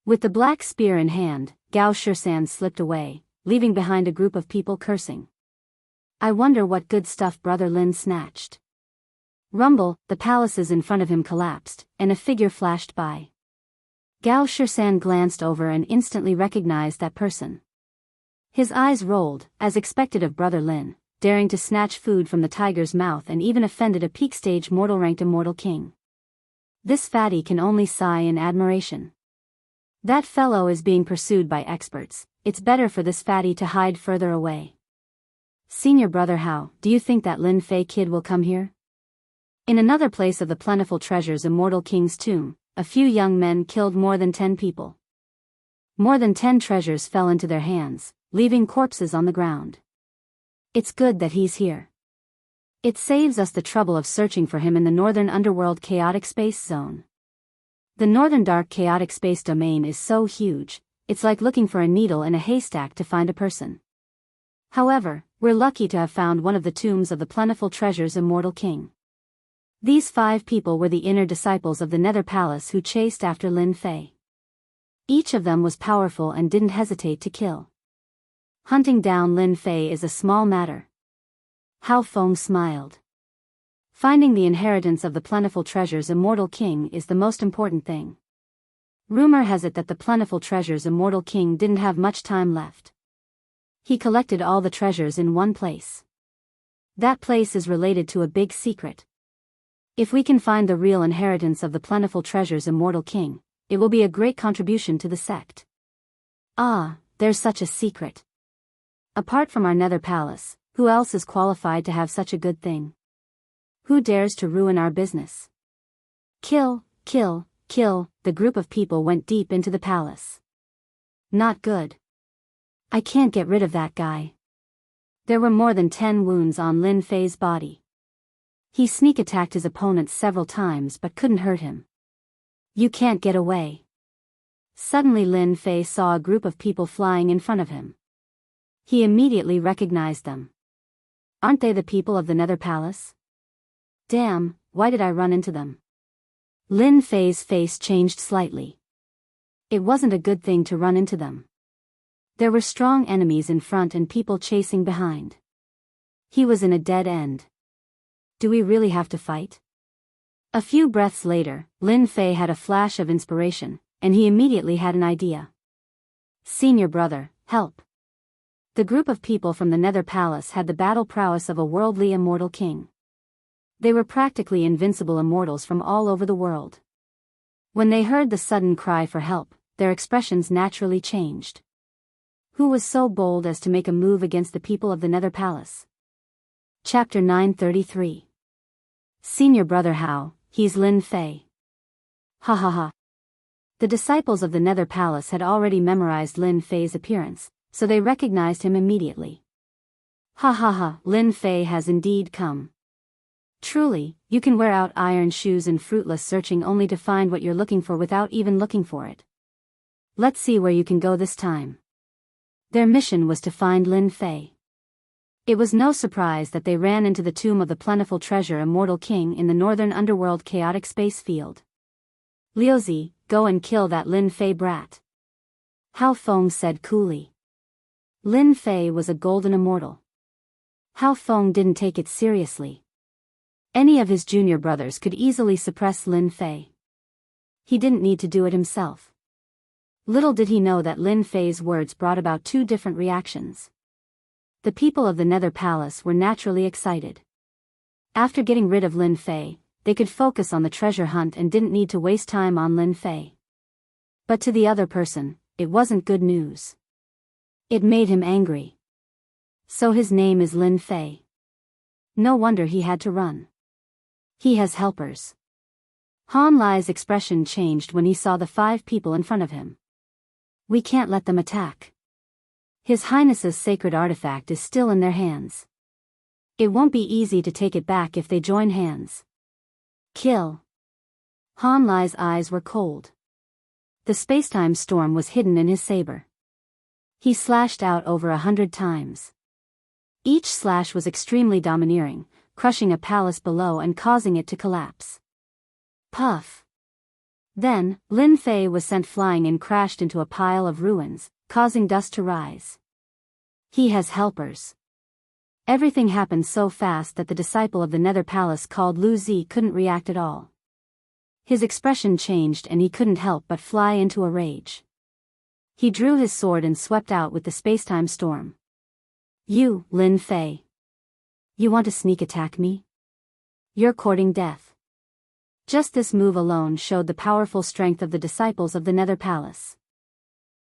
With the black spear in hand, Gao Shisan slipped away, leaving behind a group of people cursing. I wonder what good stuff Brother Lin snatched. Rumble, the palaces in front of him collapsed, and a figure flashed by. Gao Shisan glanced over and instantly recognized that person. His eyes rolled, as expected of Brother Lin, daring to snatch food from the tiger's mouth and even offended a peak-stage mortal-ranked immortal king. This fatty can only sigh in admiration. That fellow is being pursued by experts, it's better for this fatty to hide further away. Senior brother, how do you think that Lin Fei kid will come here? In another place of the plentiful treasures immortal king's tomb, a few young men killed more than 10 people. More than 10 treasures fell into their hands, leaving corpses on the ground. It's good that he's here. It saves us the trouble of searching for him in the northern underworld chaotic space zone. The northern dark chaotic space domain is so huge, it's like looking for a needle in a haystack to find a person. However, we're lucky to have found one of the tombs of the plentiful treasures immortal king. These 5 people were the inner disciples of the Nether Palace who chased after Lin Fei. Each of them was powerful and didn't hesitate to kill. Hunting down Lin Fei is a small matter. Hao Feng smiled. Finding the inheritance of the plentiful treasures immortal king is the most important thing. Rumor has it that the plentiful treasures immortal king didn't have much time left. He collected all the treasures in one place. That place is related to a big secret. If we can find the real inheritance of the plentiful treasures immortal king, it will be a great contribution to the sect. Ah, there's such a secret. Apart from our Nether Palace, who else is qualified to have such a good thing? Who dares to ruin our business? Kill, kill, kill, the group of people went deep into the palace. Not good. I can't get rid of that guy. There were more than 10 wounds on Lin Fei's body. He sneak attacked his opponent several times but couldn't hurt him. You can't get away. Suddenly Lin Fei saw a group of people flying in front of him. He immediately recognized them. Aren't they the people of the Nether Palace? Damn, why did I run into them? Lin Fei's face changed slightly. It wasn't a good thing to run into them. There were strong enemies in front and people chasing behind. He was in a dead end. Do we really have to fight? A few breaths later, Lin Fei had a flash of inspiration, and he immediately had an idea. Senior brother, help. The group of people from the Nether Palace had the battle prowess of a worldly immortal king. They were practically invincible immortals from all over the world. When they heard the sudden cry for help, their expressions naturally changed. Who was so bold as to make a move against the people of the Nether Palace? Chapter 933. Senior brother how, he's Lin Fei. Ha ha ha. The disciples of the Nether Palace had already memorized Lin Fei's appearance, so they recognized him immediately. Ha ha ha, Lin Fei has indeed come. Truly, you can wear out iron shoes and fruitless searching only to find what you're looking for without even looking for it. Let's see where you can go this time. Their mission was to find Lin Fei. It was no surprise that they ran into the tomb of the plentiful treasure immortal king in the northern underworld chaotic space field. Liuzi, go and kill that Lin Fei brat. Hao Feng said coolly. Lin Fei was a golden immortal. Hao Feng didn't take it seriously. Any of his junior brothers could easily suppress Lin Fei. He didn't need to do it himself. Little did he know that Lin Fei's words brought about two different reactions. The people of the Nether Palace were naturally excited. After getting rid of Lin Fei, they could focus on the treasure hunt and didn't need to waste time on Lin Fei. But to the other person, it wasn't good news. It made him angry. So his name is Lin Fei. No wonder he had to run. He has helpers. Han Lai's expression changed when he saw the 5 people in front of him. We can't let them attack. His Highness's sacred artifact is still in their hands. It won't be easy to take it back if they join hands. Kill. Han Lai's eyes were cold. The spacetime storm was hidden in his saber. He slashed out over 100 times. Each slash was extremely domineering, crushing a palace below and causing it to collapse. Puff. Then, Lin Fei was sent flying and crashed into a pile of ruins, causing dust to rise. He has helpers. Everything happened so fast that the disciple of the Nether Palace called Lu Zi couldn't react at all. His expression changed and he couldn't help but fly into a rage. He drew his sword and swept out with the spacetime storm. You, Lin Fei. You want to sneak attack me? You're courting death. Just this move alone showed the powerful strength of the disciples of the Nether Palace.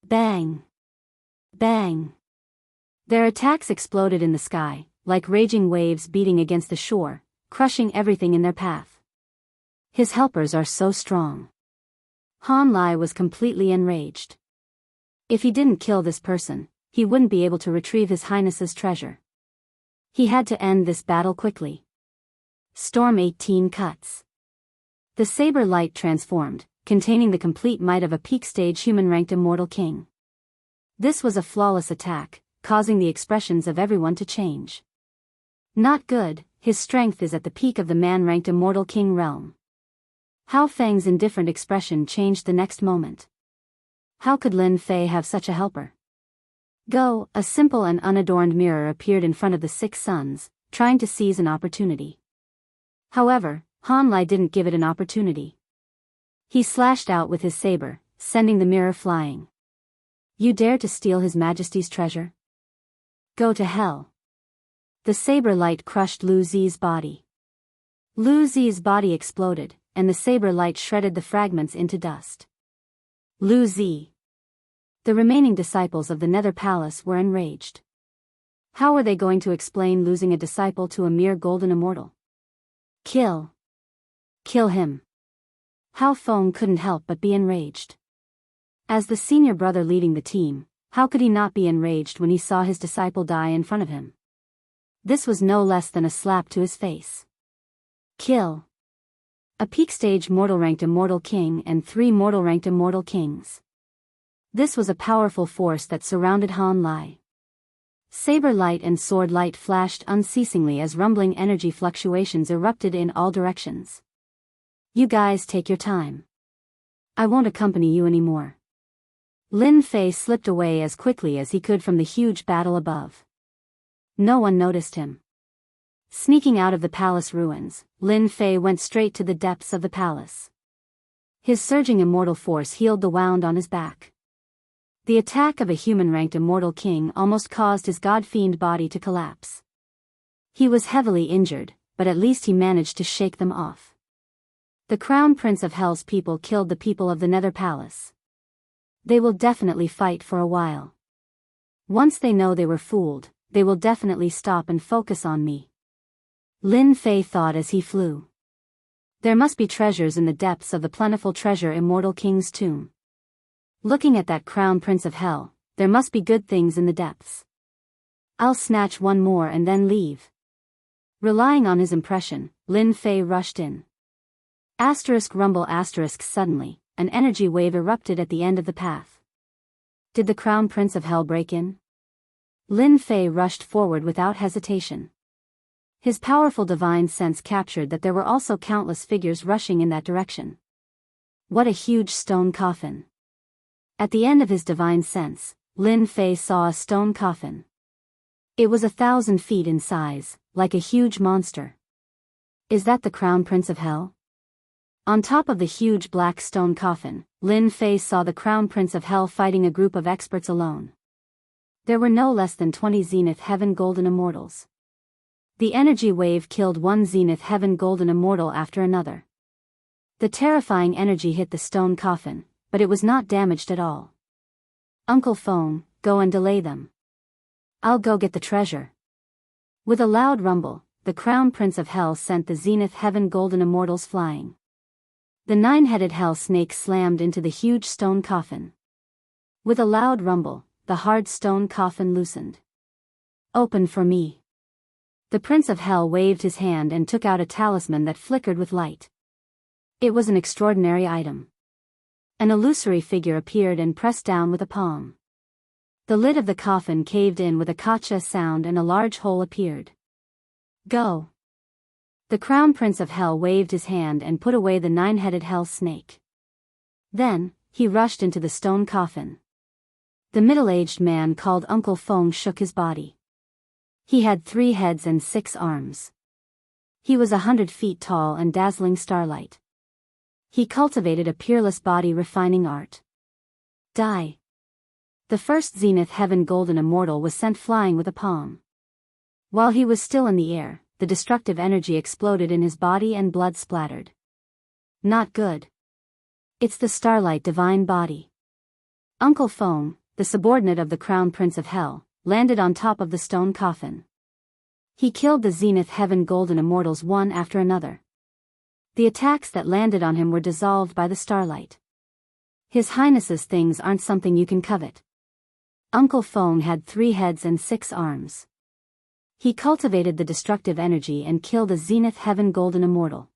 Bang! Bang! Their attacks exploded in the sky, like raging waves beating against the shore, crushing everything in their path. His helpers are so strong. Han Lai was completely enraged. If he didn't kill this person, he wouldn't be able to retrieve His Highness's treasure. He had to end this battle quickly. Storm 18 cuts. The saber light transformed, containing the complete might of a peak-stage human-ranked immortal king. This was a flawless attack, causing the expressions of everyone to change. Not good, his strength is at the peak of the man-ranked immortal king realm. Hao Feng's indifferent expression changed the next moment. How could Lin Fei have such a helper? Go, a simple and unadorned mirror appeared in front of the 6 sons, trying to seize an opportunity. However, Han Lai didn't give it an opportunity. He slashed out with his saber, sending the mirror flying. You dare to steal His Majesty's treasure? Go to hell. The saber light crushed Lu Zi's body. Lu Zi's body exploded, and the saber light shredded the fragments into dust. Lu Zi. The remaining disciples of the Nether Palace were enraged. How were they going to explain losing a disciple to a mere golden immortal? Kill. Kill him. Hao Feng couldn't help but be enraged. As the senior brother leading the team, how could he not be enraged when he saw his disciple die in front of him? This was no less than a slap to his face. Kill. A peak-stage mortal-ranked immortal king and 3 mortal-ranked immortal kings. This was a powerful force that surrounded Han Lai. Saber light and sword light flashed unceasingly as rumbling energy fluctuations erupted in all directions. You guys take your time. I won't accompany you anymore. Lin Fei slipped away as quickly as he could from the huge battle above. No one noticed him. Sneaking out of the palace ruins, Lin Fei went straight to the depths of the palace. His surging immortal force healed the wound on his back. The attack of a human-ranked immortal king almost caused his god-fiend body to collapse. He was heavily injured, but at least he managed to shake them off. The Crown Prince of Hell's people killed the people of the Nether Palace. They will definitely fight for a while. Once they know they were fooled, they will definitely stop and focus on me. Lin Fei thought as he flew. There must be treasures in the depths of the plentiful treasure immortal king's tomb. Looking at that crown prince of hell, there must be good things in the depths. I'll snatch one more and then leave. Relying on his impression, Lin Fei rushed in. Rumble suddenly, an energy wave erupted at the end of the path. Did the crown prince of hell break in? Lin Fei rushed forward without hesitation. His powerful divine sense captured that there were also countless figures rushing in that direction. What a huge stone coffin! At the end of his divine sense, Lin Fei saw a stone coffin. It was 1,000 feet in size, like a huge monster. Is that the crown prince of hell? On top of the huge black stone coffin, Lin Fei saw the crown prince of hell fighting a group of experts alone. There were no less than 20 Zenith Heaven Golden Immortals. The energy wave killed one Zenith Heaven Golden Immortal after another. The terrifying energy hit the stone coffin, but it was not damaged at all. Uncle Feng, go and delay them. I'll go get the treasure. With a loud rumble, the crown prince of hell sent the Zenith Heaven Golden Immortals flying. The 9-headed hell snake slammed into the huge stone coffin. With a loud rumble, the hard stone coffin loosened. Open for me. The prince of hell waved his hand and took out a talisman that flickered with light. It was an extraordinary item. An illusory figure appeared and pressed down with a palm. The lid of the coffin caved in with a kacha sound and a large hole appeared. Go. The crown prince of hell waved his hand and put away the 9-headed hell snake. Then, he rushed into the stone coffin. The middle-aged man called Uncle Feng shook his body. He had 3 heads and 6 arms. He was 100 feet tall and dazzling starlight. He cultivated a peerless body refining art. Die. The first Zenith Heaven Golden Immortal was sent flying with a palm. While he was still in the air, the destructive energy exploded in his body and blood splattered. Not good. It's the starlight divine body. Uncle Feng, the subordinate of the crown prince of hell, landed on top of the stone coffin. He killed the Zenith Heaven Golden Immortals one after another. The attacks that landed on him were dissolved by the starlight. His Highness's things aren't something you can covet. Uncle Feng had 3 heads and 6 arms. He cultivated the destructive energy and killed a Zenith Heaven Golden Immortal.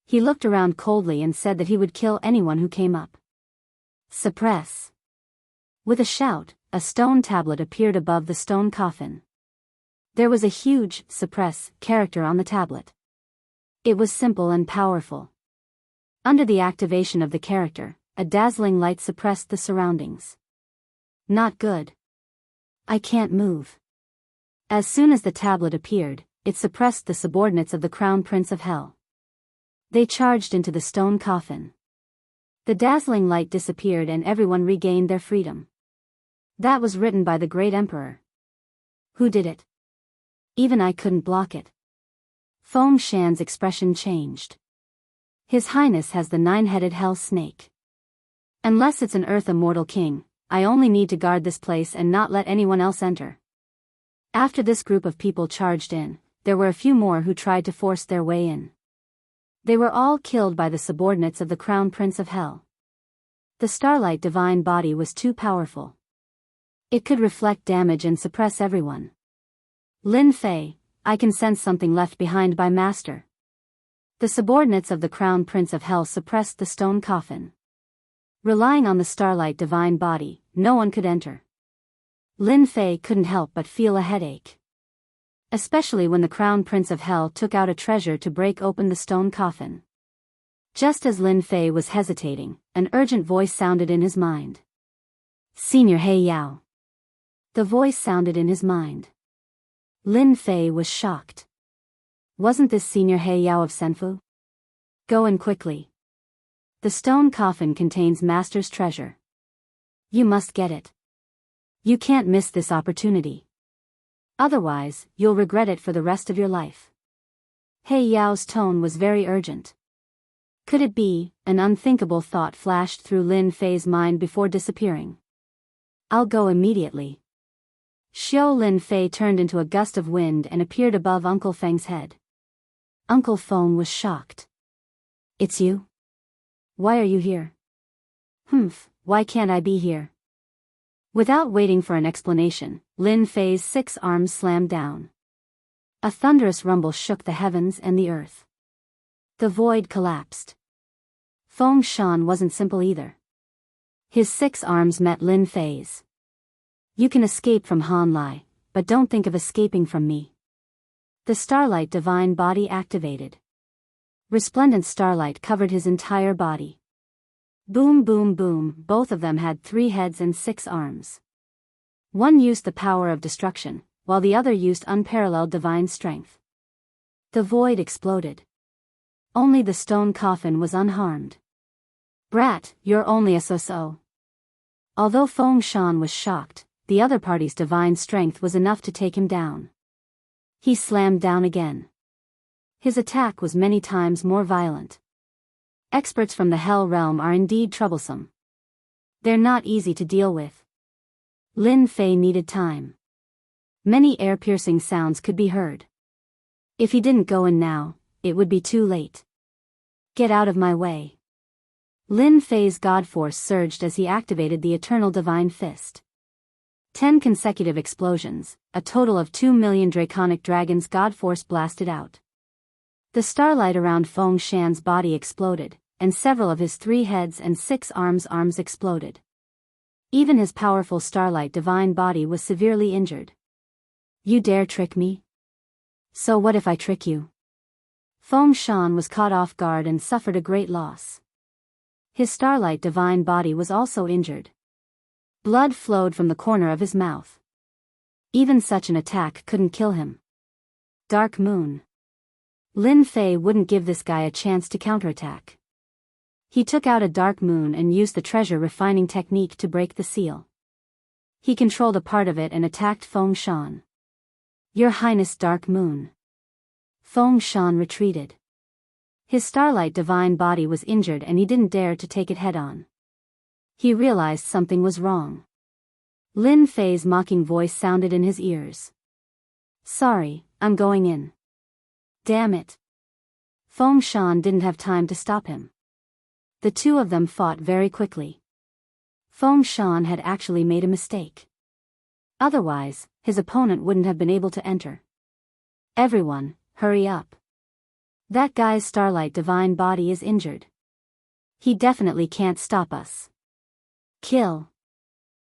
He looked around coldly and said that he would kill anyone who came up. Suppress. With a shout, a stone tablet appeared above the stone coffin. There was a huge, suppress, character on the tablet. It was simple and powerful. Under the activation of the character, a dazzling light suppressed the surroundings. Not good. I can't move. As soon as the tablet appeared, it suppressed the subordinates of the Crown Prince of Hell. They charged into the stone coffin. The dazzling light disappeared and everyone regained their freedom. That was written by the great emperor. Who did it? Even I couldn't block it. Feng Shan's expression changed. His Highness has the 9-headed hell snake. Unless it's an Earth Immortal King, I only need to guard this place and not let anyone else enter. After this group of people charged in, there were a few more who tried to force their way in. They were all killed by the subordinates of the Crown Prince of Hell. The Starlight Divine Body was too powerful. It could reflect damage and suppress everyone. Lin Fei, I can sense something left behind by Master. The subordinates of the Crown Prince of Hell suppressed the stone coffin. Relying on the Starlight Divine Body, no one could enter. Lin Fei couldn't help but feel a headache. Especially when the Crown Prince of Hell took out a treasure to break open the stone coffin. Just as Lin Fei was hesitating, an urgent voice sounded in his mind. Senior He Yao. The voice sounded in his mind. Lin Fei was shocked. Wasn't this Senior He Yao of Senfu? Go in quickly. The stone coffin contains Master's treasure. You must get it. You can't miss this opportunity. Otherwise, you'll regret it for the rest of your life. He Yao's tone was very urgent. Could it be? An unthinkable thought flashed through Lin Fei's mind before disappearing. I'll go immediately. Xiao Lin Fei turned into a gust of wind and appeared above Uncle Feng's head. Uncle Feng was shocked. It's you? Why are you here? Humph, why can't I be here? Without waiting for an explanation, Lin Fei's 6 arms slammed down. A thunderous rumble shook the heavens and the earth. The void collapsed. Feng Shan wasn't simple either. His 6 arms met Lin Fei's. You can escape from Han Lai, but don't think of escaping from me. The starlight divine body activated. Resplendent starlight covered his entire body. Boom boom boom, both of them had 3 heads and 6 arms. One used the power of destruction, while the other used unparalleled divine strength. The void exploded. Only the stone coffin was unharmed. Brat, you're only a so-so. Although Feng Shan was shocked, the other party's divine strength was enough to take him down. He slammed down again. His attack was many times more violent. Experts from the Hell Realm are indeed troublesome. They're not easy to deal with. Lin Fei needed time. Many ear-piercing sounds could be heard. If he didn't go in now, it would be too late. Get out of my way. Lin Fei's God Force surged as he activated the Eternal Divine Fist. 10 consecutive explosions, a total of 2 million draconic dragons God Force blasted out. The starlight around Feng Shan's body exploded, and several of his 3 heads and 6 arms exploded. Even his powerful starlight divine body was severely injured. You dare trick me? So what if I trick you? Feng Shan was caught off guard and suffered a great loss. His starlight divine body was also injured. Blood flowed from the corner of his mouth. Even such an attack couldn't kill him. Dark Moon. Lin Fei wouldn't give this guy a chance to counterattack. He took out a Dark Moon and used the treasure refining technique to break the seal. He controlled a part of it and attacked Feng Shan. Your Highness Dark Moon. Feng Shan retreated. His starlight divine body was injured and he didn't dare to take it head-on. He realized something was wrong. Lin Fei's mocking voice sounded in his ears. Sorry, I'm going in. Damn it. Feng Shan didn't have time to stop him. The two of them fought very quickly. Feng Shan had actually made a mistake. Otherwise, his opponent wouldn't have been able to enter. Everyone, hurry up. That guy's starlight divine body is injured. He definitely can't stop us. Kill.